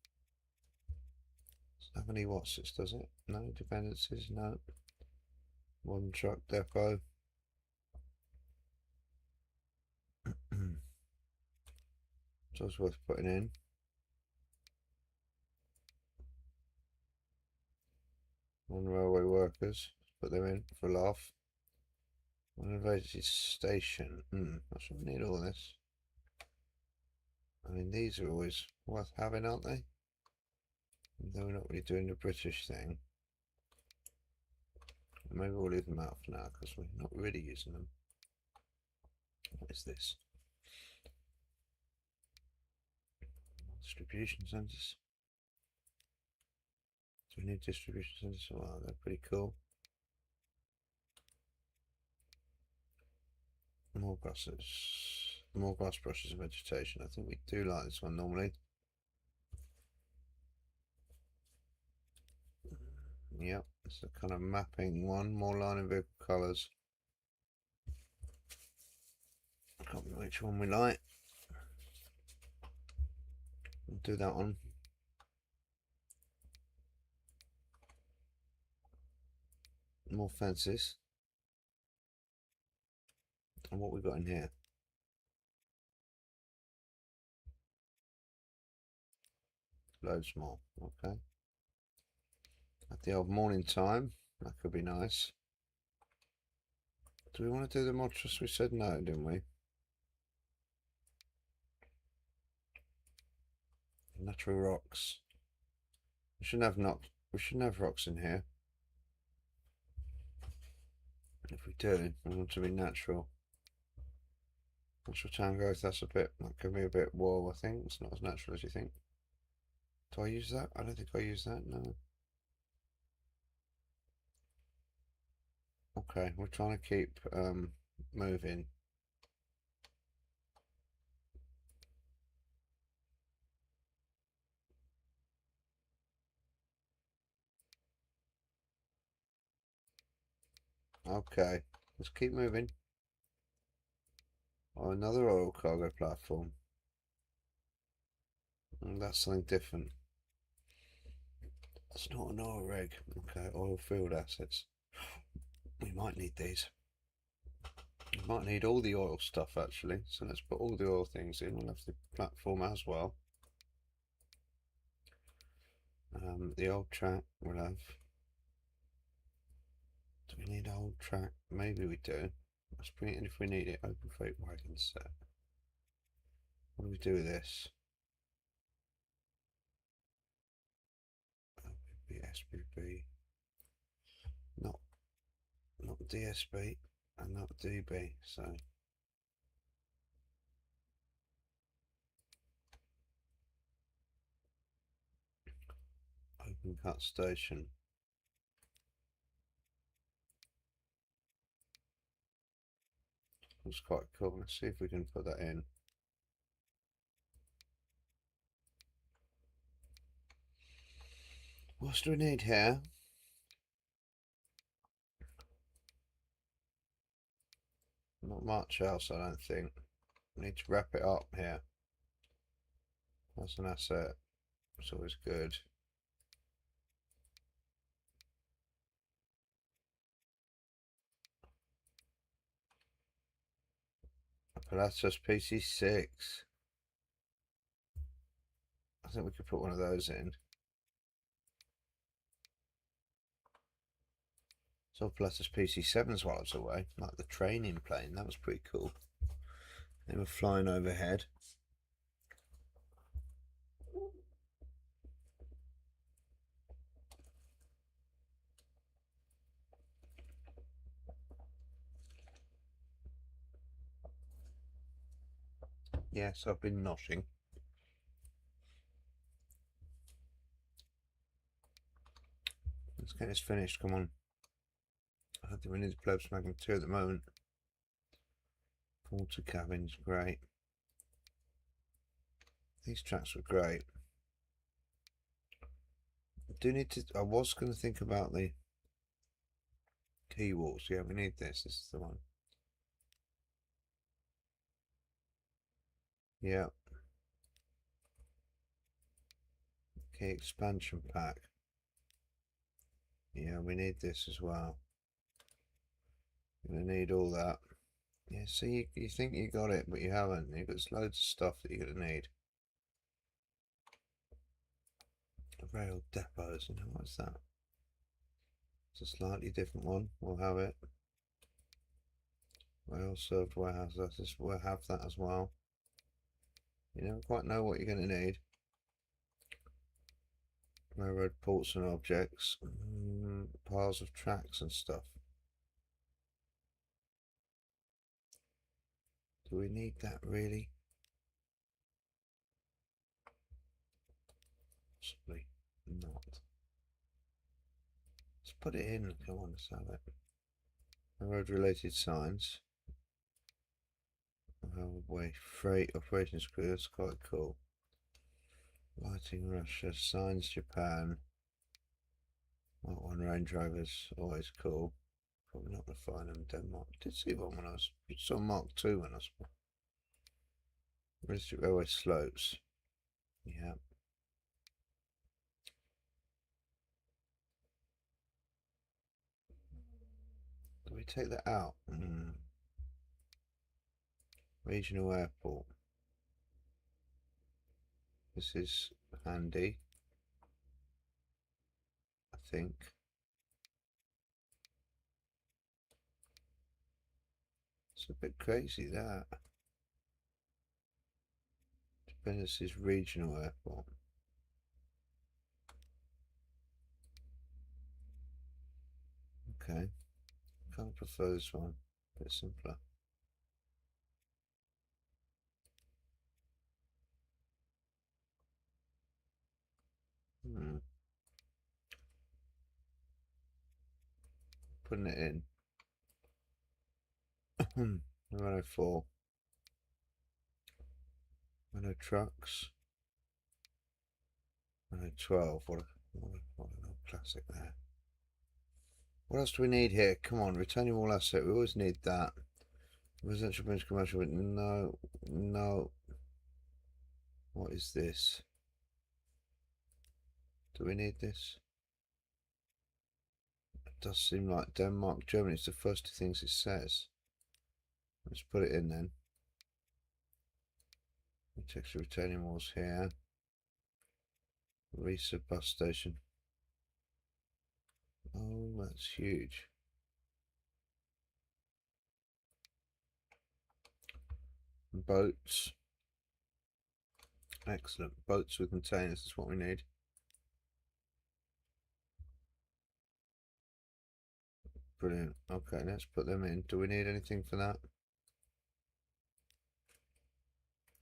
Doesn't have any Watsits, does it? No dependencies, no. One truck depot. So it's worth putting in. One railway workers, put them in for a laugh. One elevated station. I should need all this. I mean, these are always worth having, aren't they? Though we're not really doing the British thing. Maybe we'll leave them out for now because we're not really using them. What is this? Distribution centres. Do we need distribution centres? Wow, they're pretty cool. More grasses. More grass brushes and vegetation. I think we do like this one normally. Yep, it's a kind of mapping one. More line and vehicle colours. I can't remember which one we like. We'll do that one. More fences. And what we got in here? Loads more. Okay. At the old morning time, that could be nice. Do we want to do the mattress? We said no, didn't we? Natural rocks. We shouldn't have rocks in here. If we do, we want to be natural. Natural town growth, that can be a bit whoa, I think. It's not as natural as you think. Do I use that? I don't think I use that, no. Okay, we're trying to keep moving. Okay, let's keep moving. Oh, another oil cargo platform. That's something different. It's not an oil rig. Okay, oil field assets. We might need these. We might need all the oil stuff actually. So let's put all the oil things in. We'll have the platform as well. The old track we'll have. Do we need a whole track? Maybe we do. Let's bring it in if we need it. Open freight wagon set. What do we do with this? SBB. Not DSB and not DB. So open cut station. That's quite cool. Let's see if we can put that in. What do we need here? Not much else, I don't think. We need to wrap it up here. That's an asset. It's always good. Pilatus PC6. I think we could put one of those in. Saw Pilatus PC-7s while I was away, like the training plane. That was pretty cool. They were flying overhead. Yes, I've been noshing. Let's get this finished, come on. I don't think we need to play up Magnum 2 at the moment. Porter cabin's great. These tracks were great. I do need to, I was going to think about the key walls. Yeah, we need this. This is the one. Yeah. Key expansion pack. Yeah, we need this as well. We're going to need all that. Yeah, see, you think you got it, but you haven't. You've got loads of stuff that you're going to need. Rail depots, you know, what's that? It's a slightly different one. We'll have it. Rail served warehouse. We'll have that as well. You never quite know what you're going to need. Railroad ports and objects. Piles of tracks and stuff. Do we need that really? Possibly not. Let's put it in. Come on, let's have it. Road related signs. Railway freight operations crew. That's quite cool. Lighting Russia. Signs Japan. Mark 1 Range Rovers. Always cool. Probably not going to find them in Denmark. I did see one when I was. Saw Mark 2 when I was. Registered Railway Slopes. Yeah. Do we take that out? Regional Airport. This is handy, I think. It's a bit crazy that. This is Regional Airport. Okay. Kind of prefer this one. A bit simpler. Putting it in. 104. 100 trucks. 112. What an old classic there. What else do we need here? Come on, returning all asset. We always need that. Residential bench commercial. No, no. What is this? Do we need this? It does seem like Denmark, Germany. It's the first two things it says. Let's put it in then. Text retaining walls here. Risa bus station. Oh, that's huge. Boats. Excellent. Boats with containers is what we need. Brilliant. Okay, let's put them in. Do we need anything for that?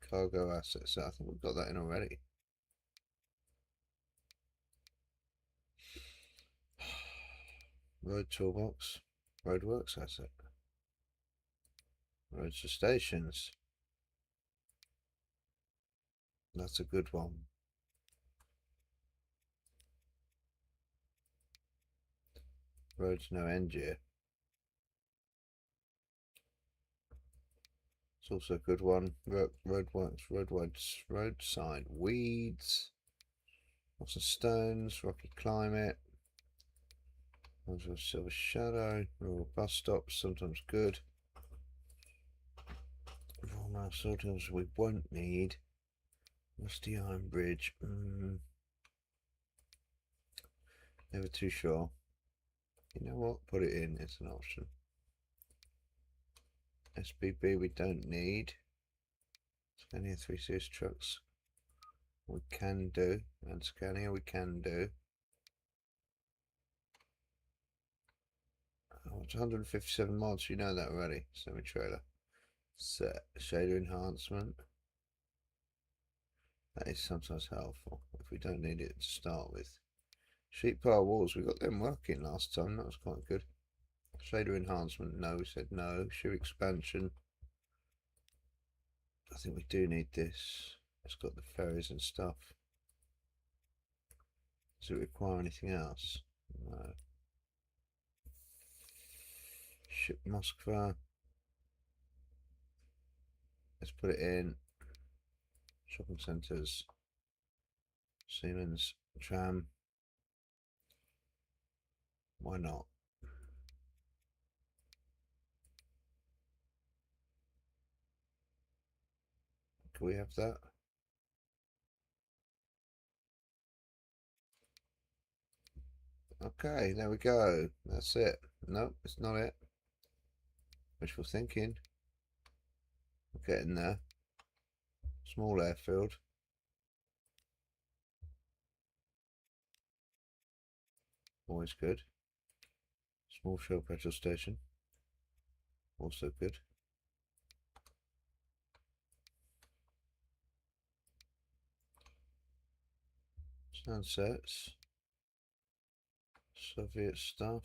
Cargo assets. I think we've got that in already. Road toolbox. Roadworks asset. Roads to stations. That's a good one. Roads no end year. It's also a good one. Roadworks, roadside weeds. Lots of stones, rocky climate. Also silver shadow. Rural bus stops, sometimes good. Rural mail sorters we won't need. Rusty iron bridge. Never too sure. You know what? Put it in. It's an option. SBB we don't need. Scania 3 Series trucks we can do. And Scania we can do. Oh, it's 157 mods. You know that already. Semi-trailer. Set. Shader enhancement. That is sometimes helpful if we don't need it to start with. Sheet pile walls, we got them working last time, that was quite good. Shader enhancement, no, we said no. Shear expansion, I think we do need this. It's got the ferries and stuff. Does it require anything else? No. Ship Moskva. Let's put it in. Shopping centres. Siemens tram. Why not? Can we have that? Okay, there we go. That's it. Nope, it's not it. Wishful thinking. We're getting there. Small airfield. Always good. Small Shell petrol station. Also good. Sunsets. Soviet stuff.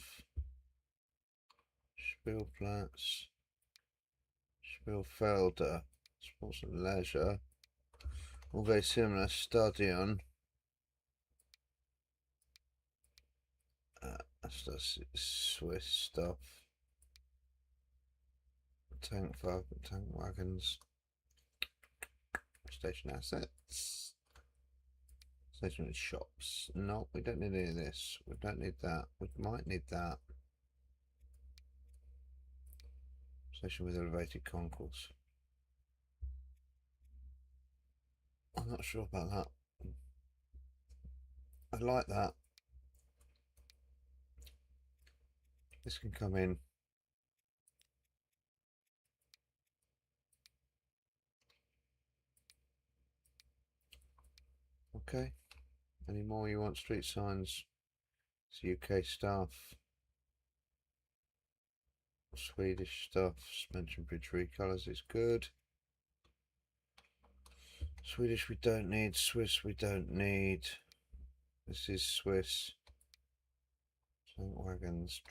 Spielplatz. Spielfelder. Sports and leisure. All very similar. Stadion. That's just Swiss stuff. Tank wagons. Station assets. Stationary shops. No, we don't need any of this. We don't need that. We might need that. Station with elevated concourse. I'm not sure about that. I like that. This can come in. Okay. Any more you want? Street signs. It's UK stuff. Swedish stuff. Suspension bridge recolors is good. Swedish we don't need. Swiss we don't need. This is Swiss. Tank wagons.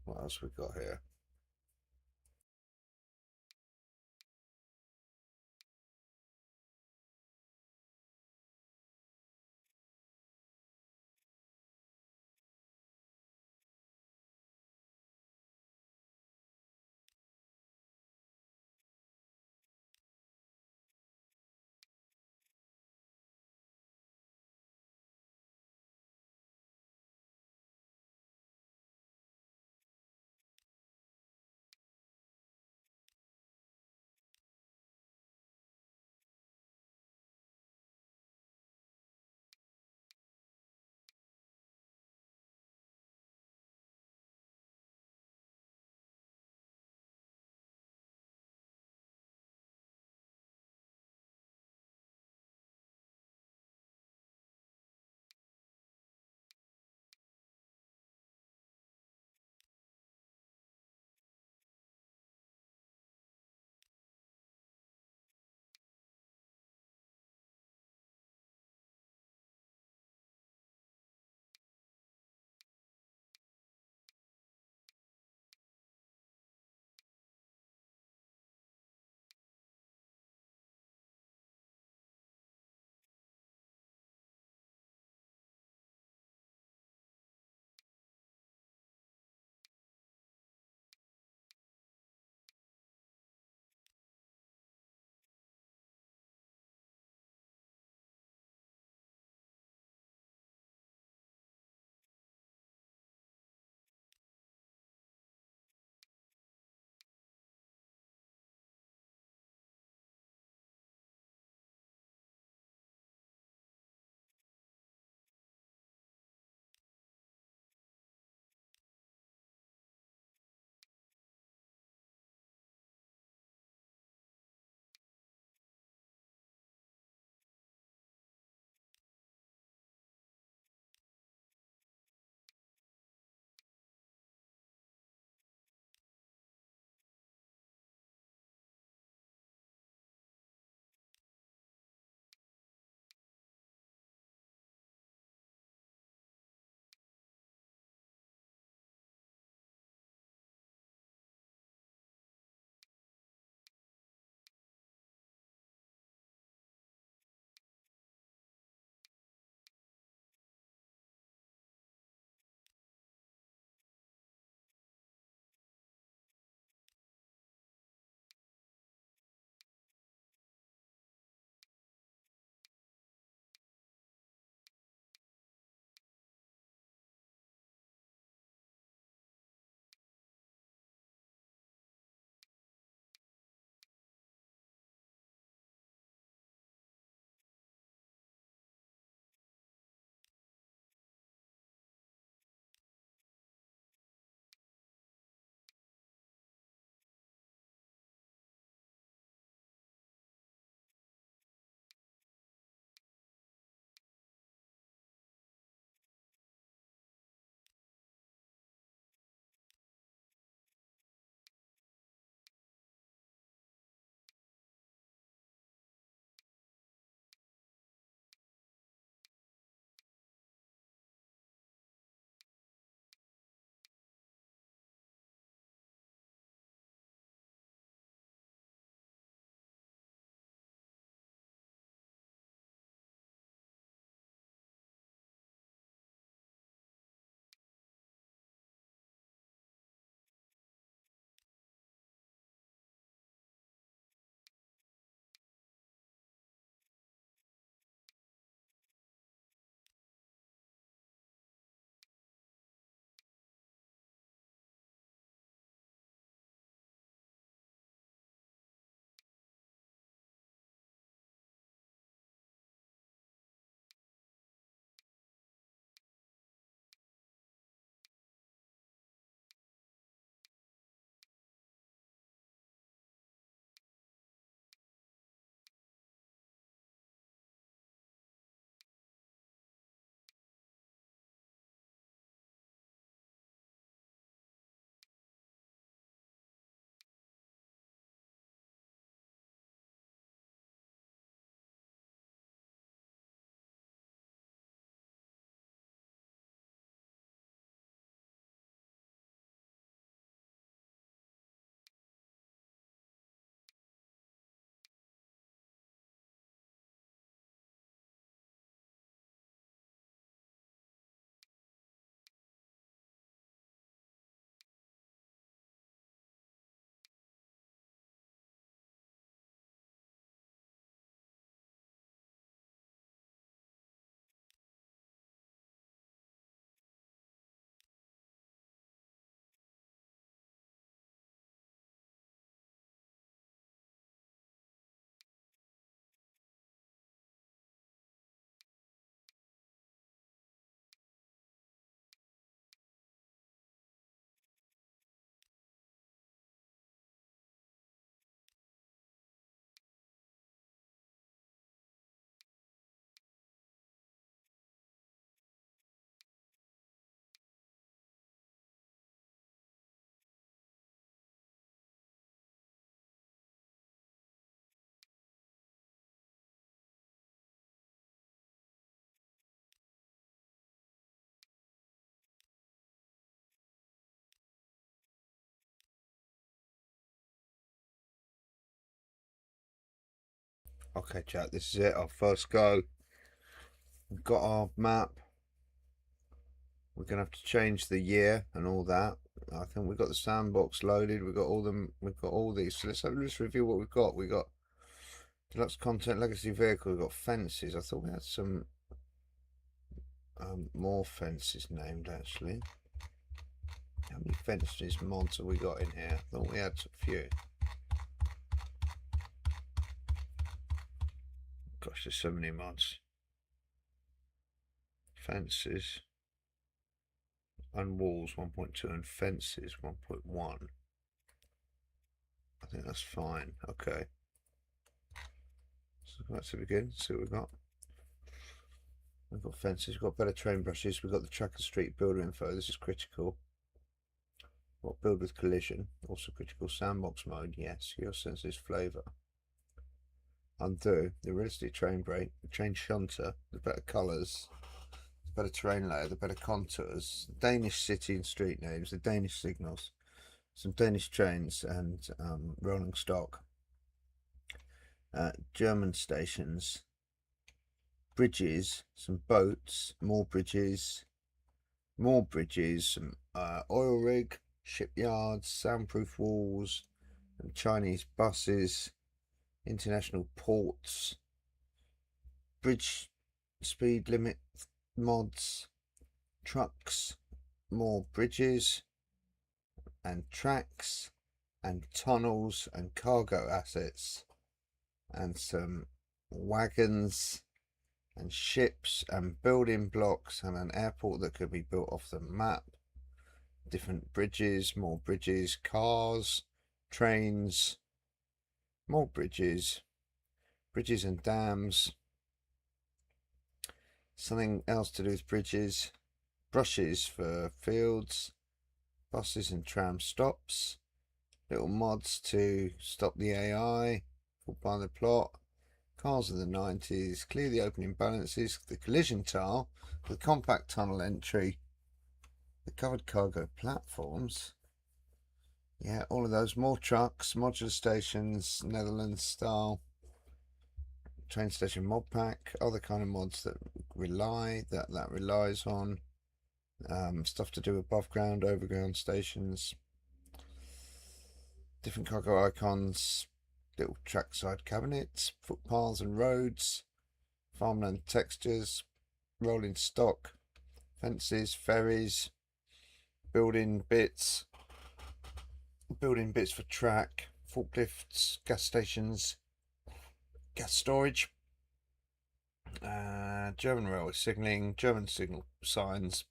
What else we got here? Okay, chat, this is it, our first go. We've got our map. We're gonna have to change the year and all that. I think we've got the sandbox loaded. We've got all these. So let's review what we've got. We got deluxe content, legacy vehicle. We've got fences. I thought we had some more fences named actually. How many fences mods have we got in here? I thought we had a few. Gosh, there's so many mods. Fences and walls 1.2 and fences 1.1. I think that's fine. Okay. So let's begin. See what we've got. We've got fences. We've got better train brushes. We've got the track and street builder info. This is critical. What build with collision? Also critical. Sandbox mode. Yes. Your senses flavour. Undo. The realistic train brake. The train shunter. The better colours. The better terrain layer. The better contours. Danish city and street names. The Danish signals. Some Danish trains and rolling stock. German stations. Bridges. Some boats. More bridges. More bridges. Some oil rig. Shipyards. Soundproof walls. And Chinese buses. International ports. Bridge speed limit mods. Trucks. More bridges and tracks and tunnels and cargo assets and some wagons and ships and building blocks and an airport that could be built off the map. Different bridges, more bridges, cars, trains, more bridges, bridges and dams. Something else to do with bridges, brushes for fields, buses and tram stops, little mods to stop the AI, by the plot, cars of the 90s, clear the opening balances, the collision tile, the compact tunnel entry, the covered cargo platforms. Yeah, all of those, more trucks, modular stations, Netherlands style, train station mod pack, other kind of mods that relies on. Stuff to do above ground, overground stations, different cargo icons, little trackside cabinets, footpaths and roads, farmland textures, rolling stock, fences, ferries, building bits for track, forklifts, gas stations, gas storage, German railway signalling, German signal signs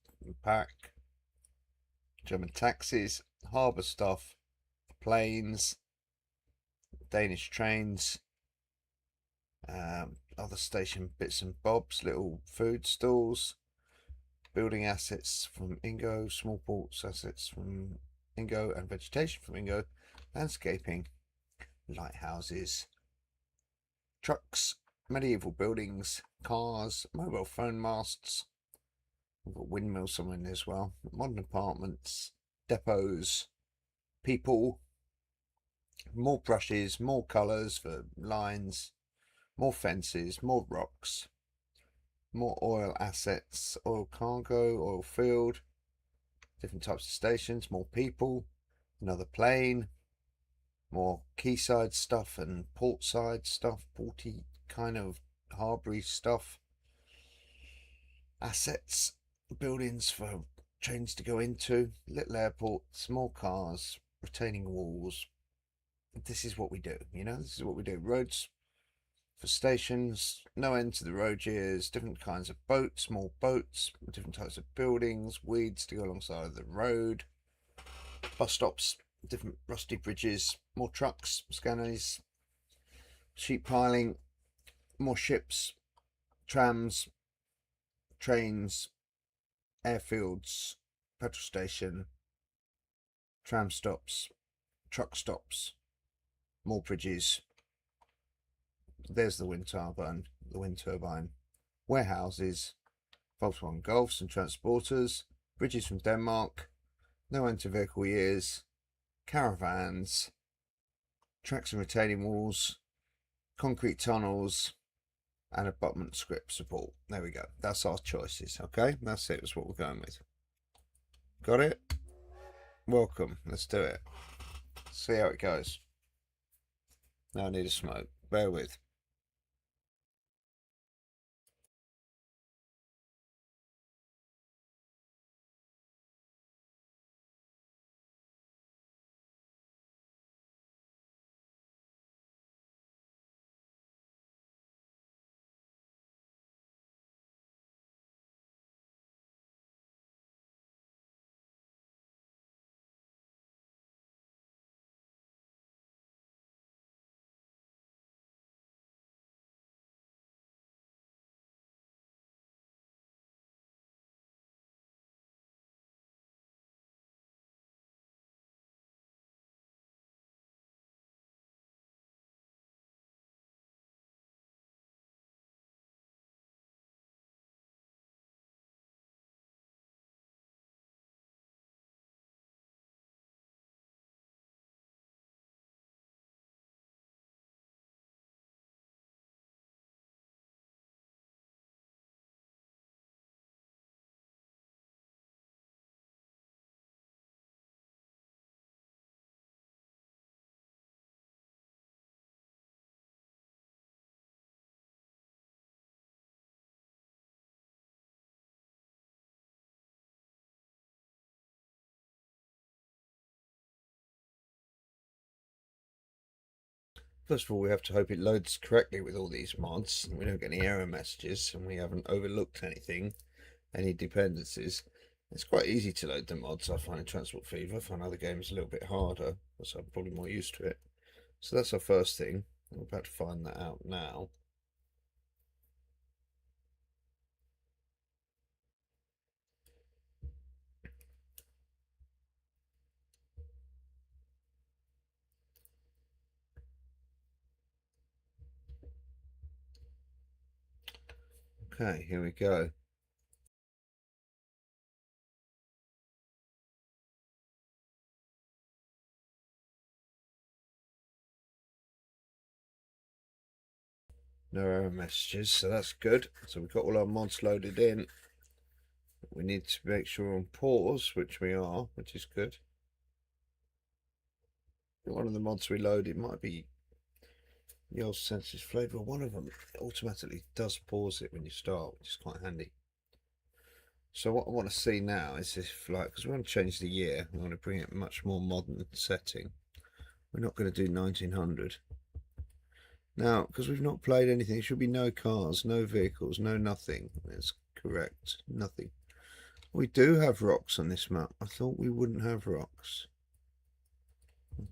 pack, German taxis, harbour stuff, planes, Danish trains, other station bits and bobs, little food stalls, building assets from Ingo, small ports assets from Ingo and vegetation from Ingo, landscaping, lighthouses, trucks, medieval buildings, cars, mobile phone masts. We've got windmills somewhere in there as well. Modern apartments, depots, people, more brushes, more colours for lines, more fences, more rocks, more oil assets, oil cargo, oil field, different types of stations, more people, another plane, more quayside stuff and portside stuff, porty kind of harboury stuff, assets, buildings for trains to go into, little airports, more cars, retaining walls. This is what we do, this is what we do. Roads for stations, no end to the road years, different kinds of boats, small boats, different types of buildings, weeds to go alongside of the road, bus stops, different rusty bridges, more trucks, scanners, sheep piling, more ships, trams, trains, airfields, petrol station, tram stops, truck stops, more bridges. There's the wind turbine, warehouses, Volkswagen Golfs and transporters, bridges from Denmark, no end to vehicle years, caravans, tracks and retaining walls, concrete tunnels, and abutment script support. There we go. That's our choices. Okay, that's it. That's what we're going with. Got it? Welcome. Let's do it. See how it goes. Now I need a smoke. Bear with. First of all, we have to hope it loads correctly with all these mods, and we don't get any error messages, and we haven't overlooked anything, any dependencies. It's quite easy to load the mods, I find, in Transport Fever. I find other games a little bit harder, so I'm probably more used to it. So that's our first thing. We're about to find that out now. Okay, here we go. No error messages, so that's good. So we've got all our mods loaded in. We need to make sure we're on pause, which we are, which is good. One of the mods we loaded might be the old senses flavour. One of them automatically does pause it when you start, which is quite handy. So what I want to see now is if, like, because we want to change the year, we want to bring it a much more modern setting. We're not going to do 1900. Now, because we've not played anything, there should be no cars, no vehicles, no nothing. That's correct, nothing. We do have rocks on this map. I thought we wouldn't have rocks.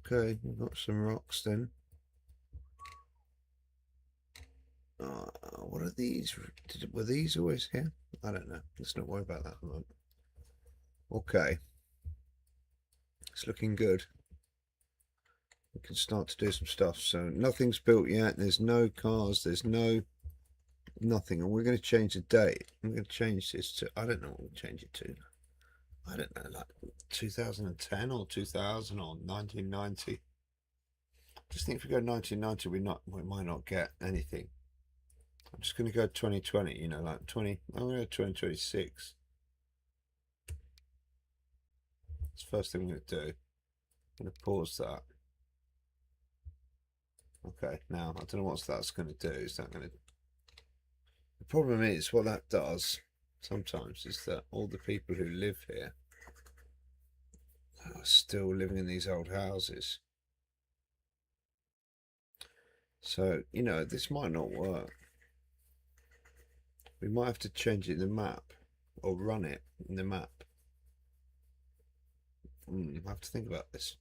Okay, we've got some rocks then. What are these? Were these always here? I don't know. Let's not worry about that at the moment. Okay. It's looking good. We can start to do some stuff. So nothing's built yet. There's no cars. There's no nothing. And we're going to change the date. I'm going to change this to, I don't know what we'll change it to. I don't know, like 2010 or 2000 or 1990. Just think if we go 1990, we might not get anything. I'm just going to go 2020, you know, like 20, I'm going to go 2026. That's the first thing I'm going to do. I'm going to pause that. Okay, now I don't know what that's going to do. Is that going to... The problem is, what that does sometimes is that all the people who live here are still living in these old houses. So, you know, this might not work. We might have to change it in the map or run it in the map. I have to think about this.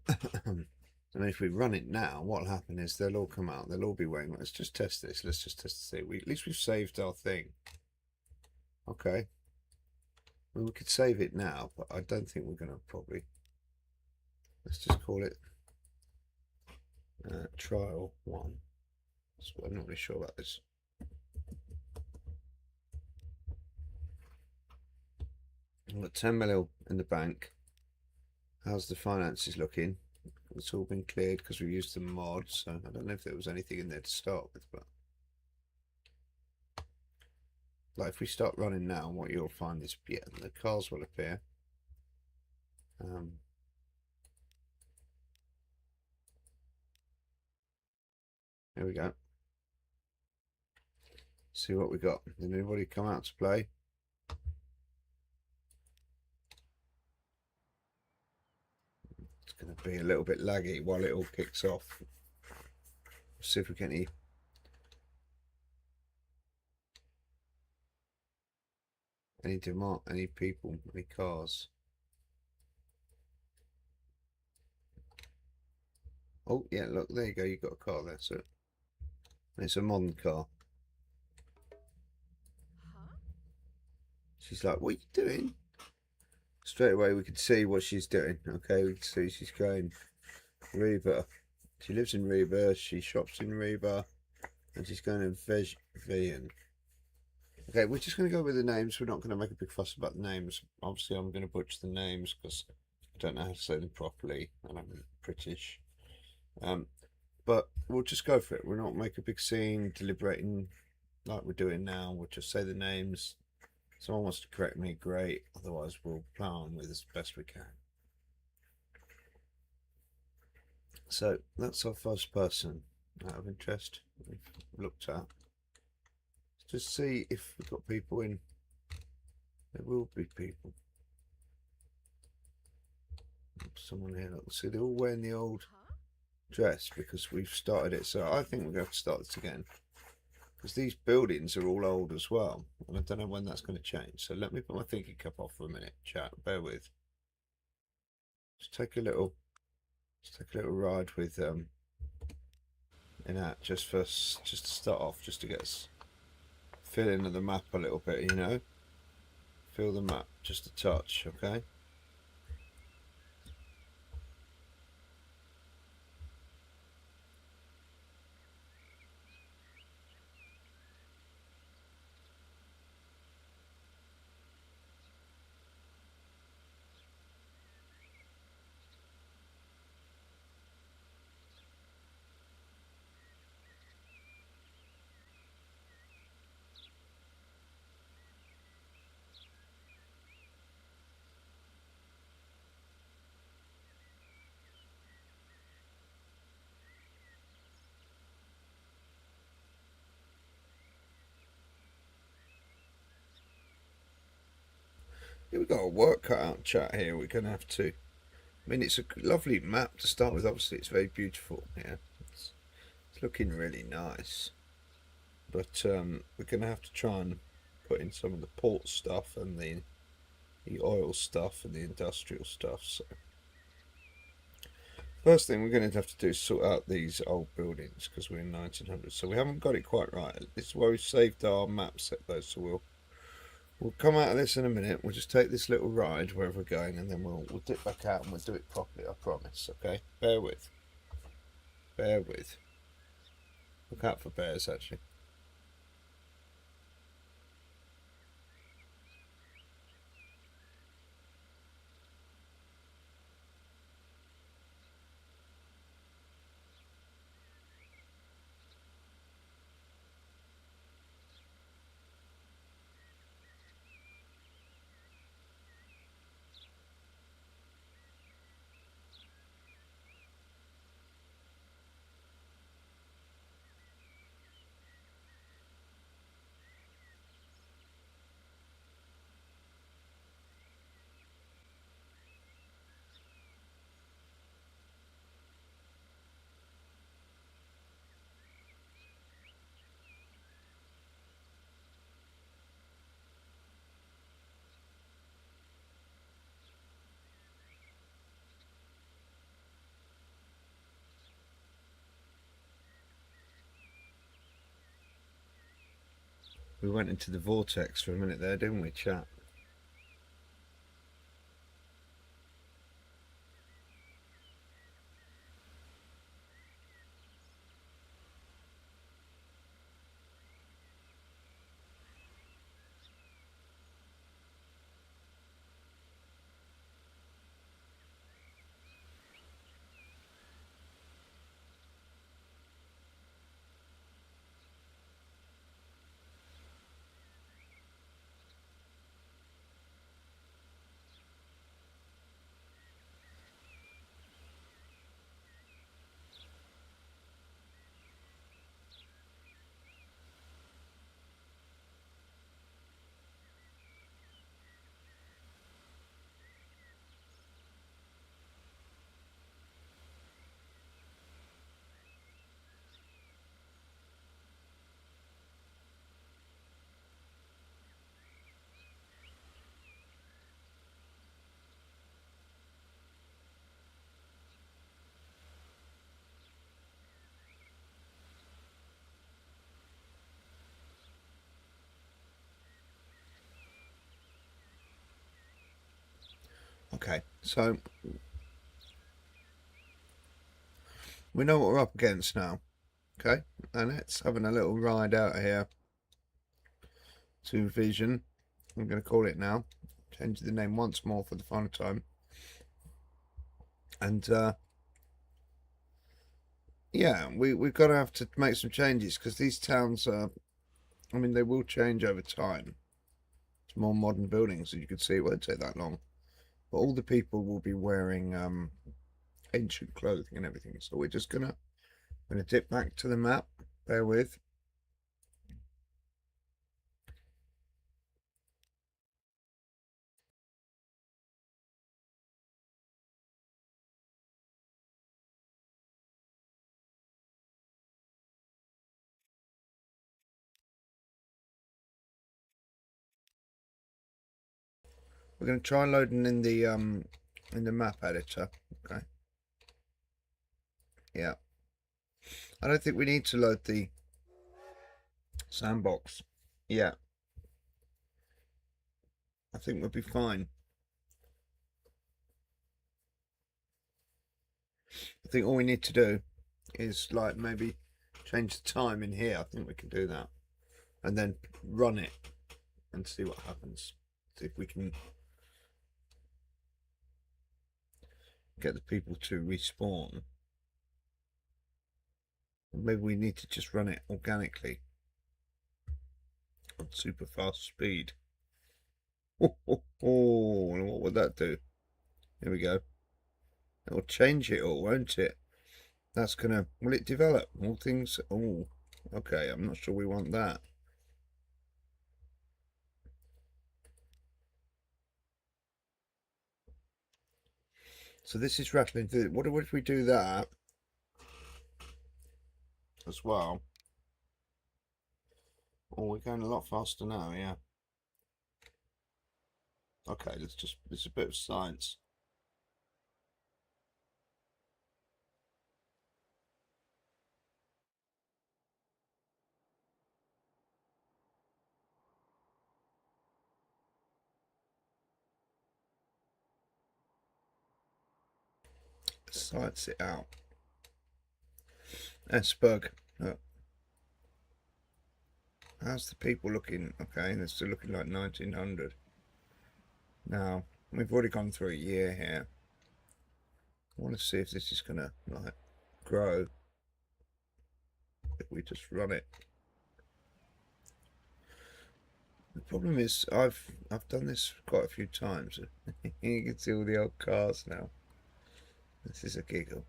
And if we run it now, what'll happen is they'll all come out. They'll all be wearing. Let's just test this. Let's just test to see. At least we've saved our thing. Okay. Well, we could save it now, but I don't think we're going to probably. Let's just call it trial 1. So I'm not really sure about this. I've got 10 mil in the bank. How's the finances looking? it's all been cleared because we used the mod, so I don't know if there was anything in there to start with, but like if we start running now, what you'll find is the cars will appear. There we go. See what we got. Did anybody come out to play? It's going to be a little bit laggy while it all kicks off. Let's see if we get any demand, any people, any cars. Oh yeah, look, there you go. You got a car there, so it's a modern car. She's like, "What are you doing?" Straight away, we can see what she's doing. Okay, we can see she's going Reba. She lives in Reba. She shops in Reba, and she's going to vegan. Okay, we're just going to go with the names. We're not going to make a big fuss about the names. Obviously, I'm going to butcher the names because I don't know how to say them properly, and I'm British. But we'll just go for it. We'll not make a big scene, deliberating like we're doing now. We'll just say the names. If someone wants to correct me, great. Otherwise, we'll plow on with as best we can. So that's our first person out of interest we've looked at. Let's just see if we've got people in. There will be people. Someone here. Look, see, they're all wearing the old dress because we've started it. So I think we're going to have to start this again because these buildings are all old as well, and I don't know when that's going to change. So let me put my thinking cap off for a minute, chat. Bear with. Just take a little ride with in that just to start off, just to get us feeling of the map a little bit, you know. Feel the map just a touch, okay. Yeah, we've got a work cut out, chat. Here we're going to have to. I mean, it's a lovely map to start with. Obviously, it's very beautiful. Yeah, it's looking really nice. But we're going to have to try and put in some of the port stuff and the oil stuff and the industrial stuff. So first thing we're going to have to do is sort out these old buildings because we're in 1900. So we haven't got it quite right. This is where we saved our map set though. So we'll come out of this in a minute. We'll just take this little ride wherever we're going, and then we'll dip back out and we'll do it properly. I promise. Okay, bear with. Bear with. Look out for bears, actually. We went into the vortex for a minute there, didn't we, chat? Okay, so we know what we're up against now. Okay, and it's having a little ride out here to Vision. I'm going to call it now. Change the name once more for the final time. And yeah, we've got to have to make some changes because these towns are, I mean, they will change over time to more modern buildings. As you can see, it won't take that long. But all the people will be wearing ancient clothing and everything. So we're just gonna dip back to the map. Bear with. We're going to try loading in the map editor. Okay. Yeah. I don't think we need to load the sandbox. Yeah. I think we'll be fine. I think all we need to do is like maybe change the time in here. I think we can do that. And then run it and see what happens. See if we can get the people to respawn. Maybe we need to just run it organically on super fast speed. Oh, what would that do? Here we go. It'll change it all, won't it? That's gonna, will it develop all things? Oh, okay, I'm not sure we want that. So this is rattling through. What if we do that as well? Oh, we're going a lot faster now, yeah. Okay, it's a bit of science. Science it out. Esberg. How's the people looking? Okay, they're still looking like 1900. Now, we've already gone through a year here. I want to see if this is gonna like grow if we just run it. The problem is I've done this quite a few times. You can see all the old cars now. This is a giggle.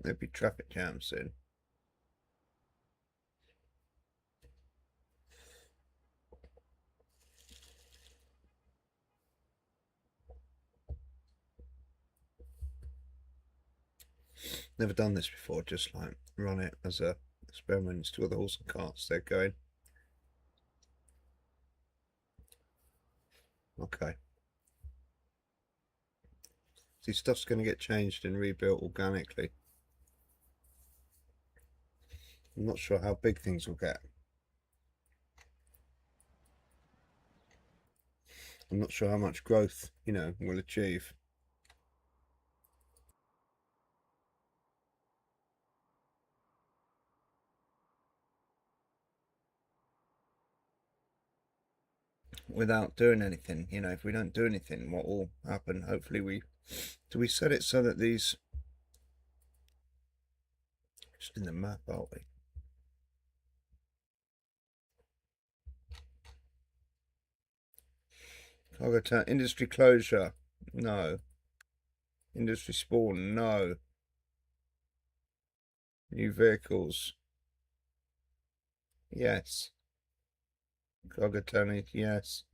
There'll be traffic jams soon. Never done this before, just like run it as a experiment to other horse and carts they're going. Okay. See, stuff's going to get changed and rebuilt organically. I'm not sure how big things will get. I'm not sure how much growth, we'll achieve. Without doing anything, if we don't do anything, what will happen? Hopefully do we set it so that these, just in the map, aren't we? Cargo town, industry closure, no. Industry spawn, no. New vehicles, yes. Cargo town, yes.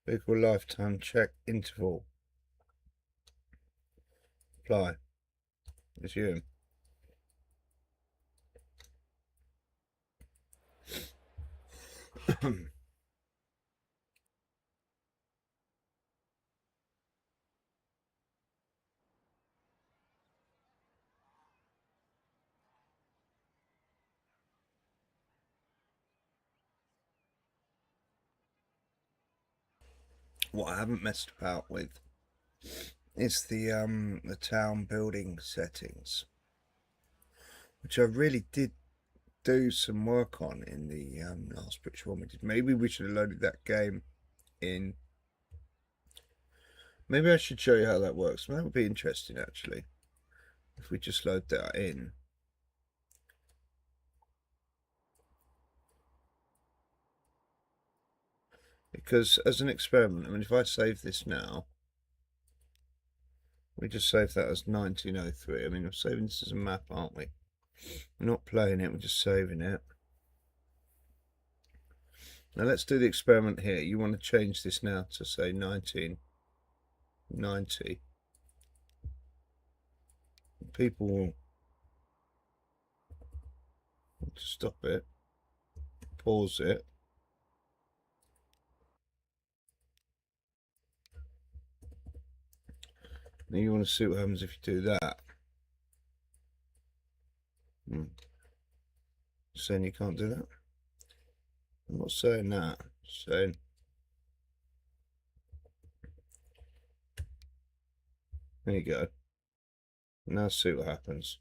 Vehicle lifetime check interval. Apply. Resume. What I haven't messed about with is the town building settings, which I really did do some work on in the last British one we did. Maybe we should have loaded that game in. Maybe I should show you how that works. That would be interesting, actually, if we just load that in. Because as an experiment, I mean, if I save this now, we just save that as 1903. I mean, we're saving this as a map, aren't we? We're not playing it, we're just saving it. Now let's do the experiment here. You want to change this now to say 1990. People will stop it, pause it. Now you want to see what happens if you do that. Saying you can't do that? I'm not saying that. I'm saying there you go. Now see what happens.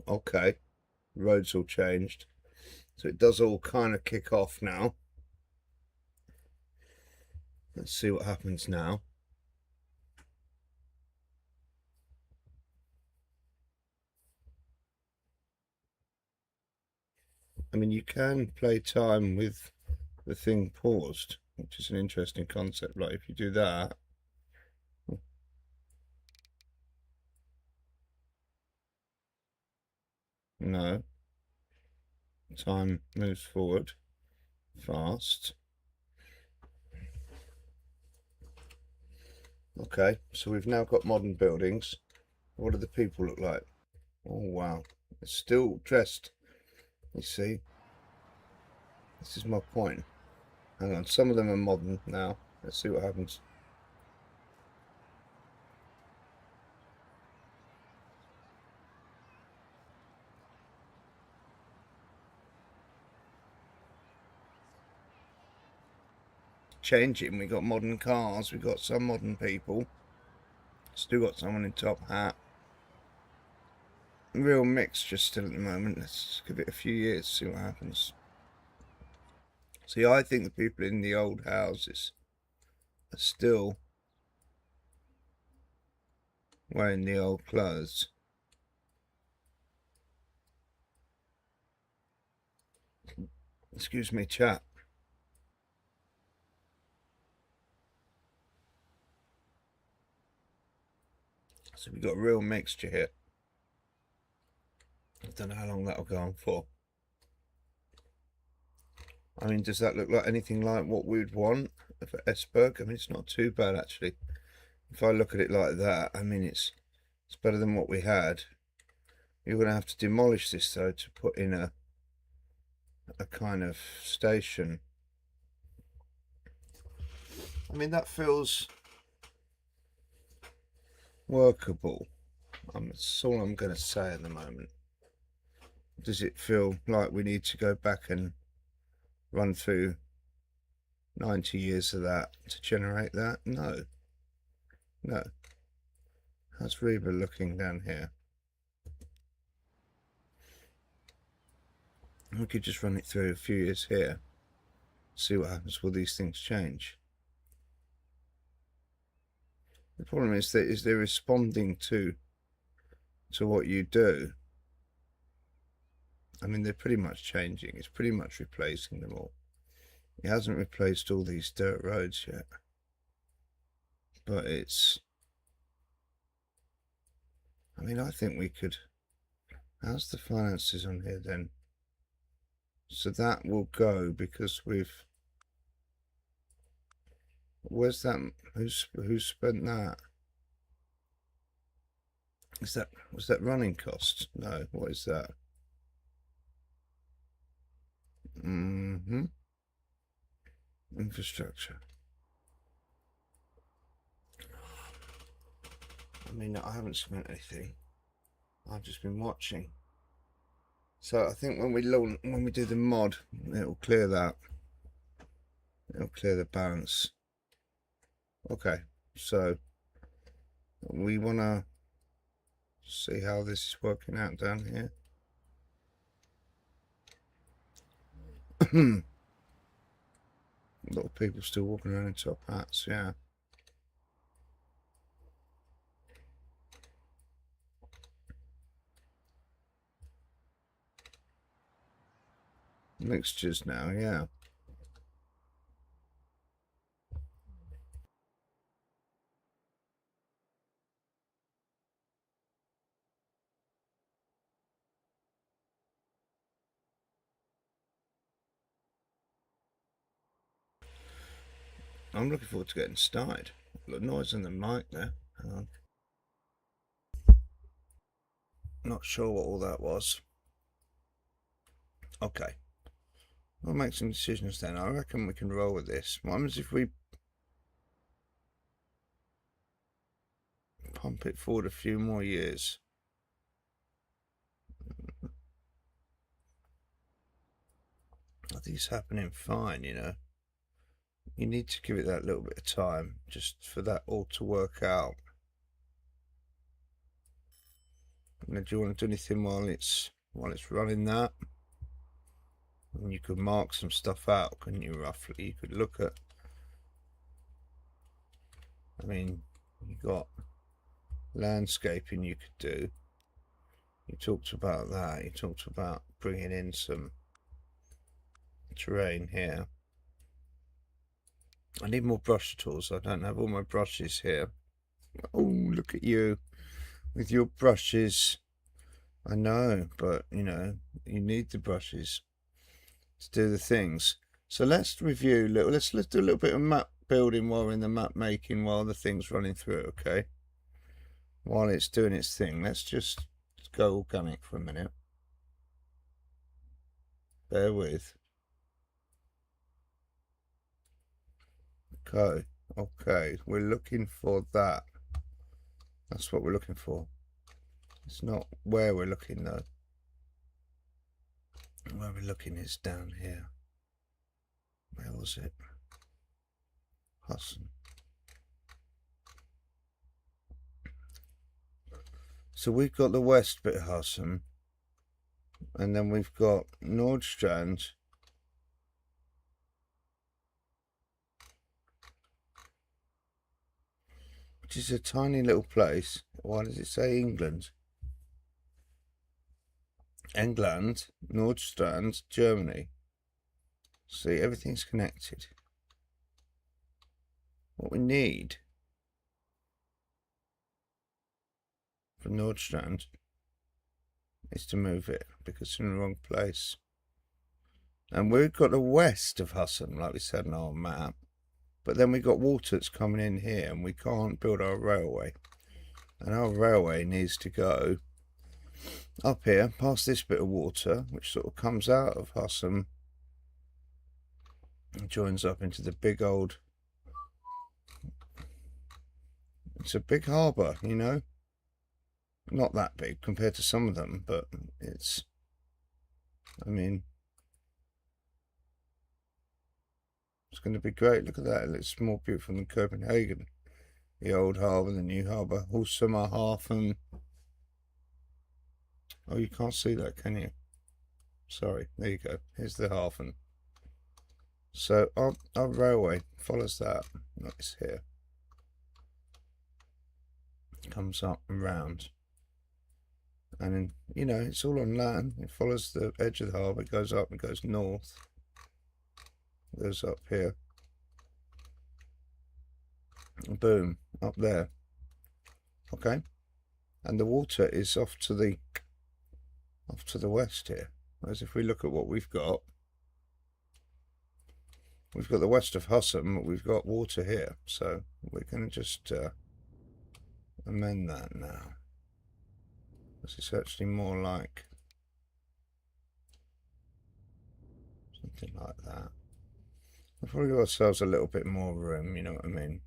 Okay, roads all changed. So it does all kind of kick off now. Let's see what happens now. I mean, you can play time with the thing paused, which is an interesting concept. Like if you do that, no, time moves forward fast. Okay, so we've now got modern buildings. What do the people look like? Oh wow, it's still dressed. You see, this is my point. Hang on, some of them are modern now. Let's see what happens. Changing, we got modern cars, we got some modern people. Still got someone in top hat. Real mixture still at the moment. Let's give it a few years, see what happens. See, I think the people in the old houses are still wearing the old clothes. Excuse me, chat. So we've got a real mixture here. I don't know how long that'll go on for. I mean, does that look like anything like what we'd want for Esberg? I mean, it's not too bad, actually. If I look at it like that, I mean, it's better than what we had. You're going to have to demolish this, though, to put in a kind of station. I mean, that feels workable. That's all I'm going to say at the moment. Does it feel like we need to go back and run through 90 years of that to generate that? No. No. How's Reba looking down here? We could just run it through a few years here. See what happens. Will these things change? The problem is that they're responding to what you do. I mean, they're pretty much changing. It's pretty much replacing them all. It hasn't replaced all these dirt roads yet. But it's... I mean, I think we could... How's the finances on here then? So that will go because we've... Where's that? Who spent that? Was that running cost? No, what is that? Infrastructure. I mean, I haven't spent anything. I've just been watching. So I think when we do the mod, it'll clear that. It'll clear the balance. Okay, so we want to see how this is working out down here. A lot of people still walking around in top hats, yeah. Mixtures now, yeah. I'm looking forward to getting started. A lot of noise on the mic there. Hang on. Not sure what all that was. Okay. We'll make some decisions then. I reckon we can roll with this. What happens if we pump it forward a few more years? I think it's happening fine, you know. You need to give it that little bit of time just for that all to work out. Now, do you want to do anything while it's running that? And you could mark some stuff out, couldn't you, roughly? You could look at, I mean, you got landscaping you could do. You talked about that. You talked about bringing in some terrain here. I need more brush tools. I don't have all my brushes here. Oh, look at you with your brushes. I know, but you know, you need the brushes to do the things. So let's review let's do a little bit of map building while we're in the map making while the thing's running through, okay? While it's doing its thing, let's just go organic for a minute. Bear with. Okay, we're looking for that. That's what we're looking for. It's not where we're looking though. Where we're looking is down here. Where was it? Hudson. So we've got the west bit of Hudson, and then we've got Nordstrand, which is a tiny little place. Why does it say England? England, Nordstrand, Germany. See, everything's connected. What we need for Nordstrand is to move it because it's in the wrong place. And we've got the west of Hudson, like we said on our map. But then we've got water that's coming in here and we can't build our railway. And our railway needs to go up here, past this bit of water, which sort of comes out of Hudson and joins up into the big old... It's a big harbour, you know? Not that big compared to some of them, but it's... I mean... It's going to be great. Look at that. It looks more beautiful than Copenhagen. The old harbour, the new harbour. Husummerhafen. Oh, you can't see that, can you? Sorry. There you go. Here's the hafen. So our railway follows that. It's here. Comes up and round. And then, you know, it's all on land. It follows the edge of the harbour. It goes up and goes north. Goes up here. Boom, up there. Okay. And the water is off to the west here. Whereas if we look at what we've got the west of Husum, but we've got water here. So we're going to just amend that now. This is actually more like something like that. We've probably got ourselves a little bit more room, you know what I mean?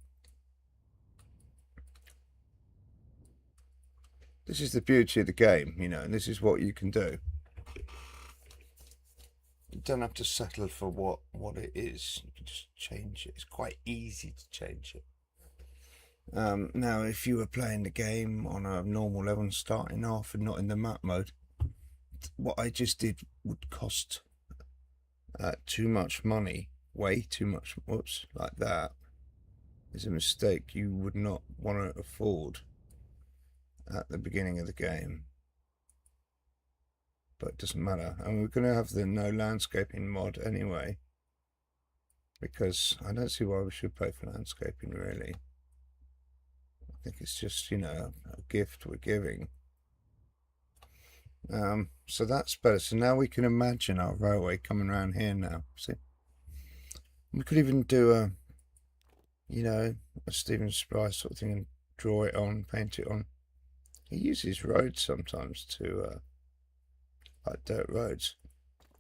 This is the beauty of the game, you know, and this is what you can do. You don't have to settle for what it is. You can just change it. It's quite easy to change it. Now, if you were playing the game on a normal level, starting off and not in the map mode, what I just did would cost too much money, way too much. Whoops, like that is a mistake you would not want to afford at the beginning of the game. But it doesn't matter, and we're going to have the no landscaping mod anyway, because I don't see why we should pay for landscaping, really. I think it's just, you know, a gift we're giving. So that's better. So now we can imagine our railway coming around here now. See, we could even do a, you know, a Stephen Sprice sort of thing and draw it on, paint it on. He uses roads sometimes to, like dirt roads.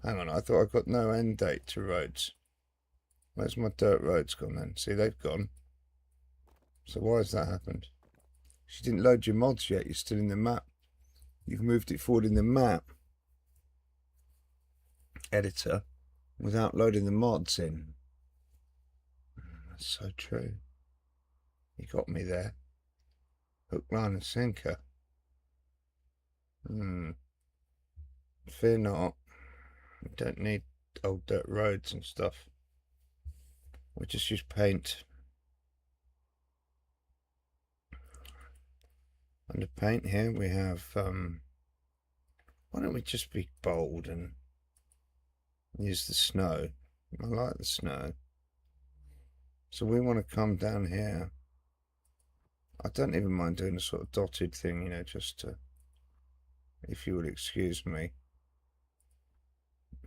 Hang on, I thought I got no end date to roads. Where's my dirt roads gone then? See, they've gone. So why has that happened? You didn't load your mods yet. You're still in the map. You've moved it forward in the map editor without loading the mods in. That's so true. You got me there. Hook, line and sinker. Fear not. We don't need old dirt roads and stuff. We just use paint. Under paint here we have, why don't we just be bold and use the snow? I like the snow. So we want to come down here. I don't even mind doing a sort of dotted thing, you know, just to, if you would excuse me.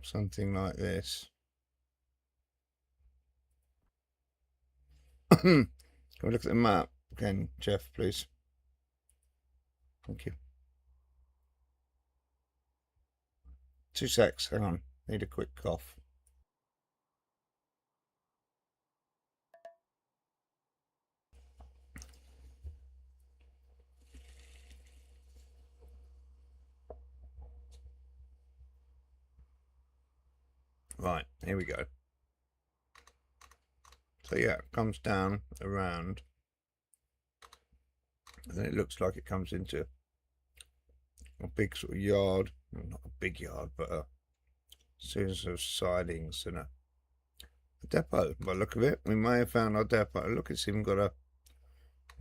Something like this. Can we look at the map again, Jeff, please? Thank you. 2 secs, hang on. Need a quick cough. Right, here we go. So yeah, it comes down around, and then it looks like it comes into a big sort of yard. Well, not a big yard, but a series of sidings and a depot. By the look of it, we may have found our depot. Look, it's even got a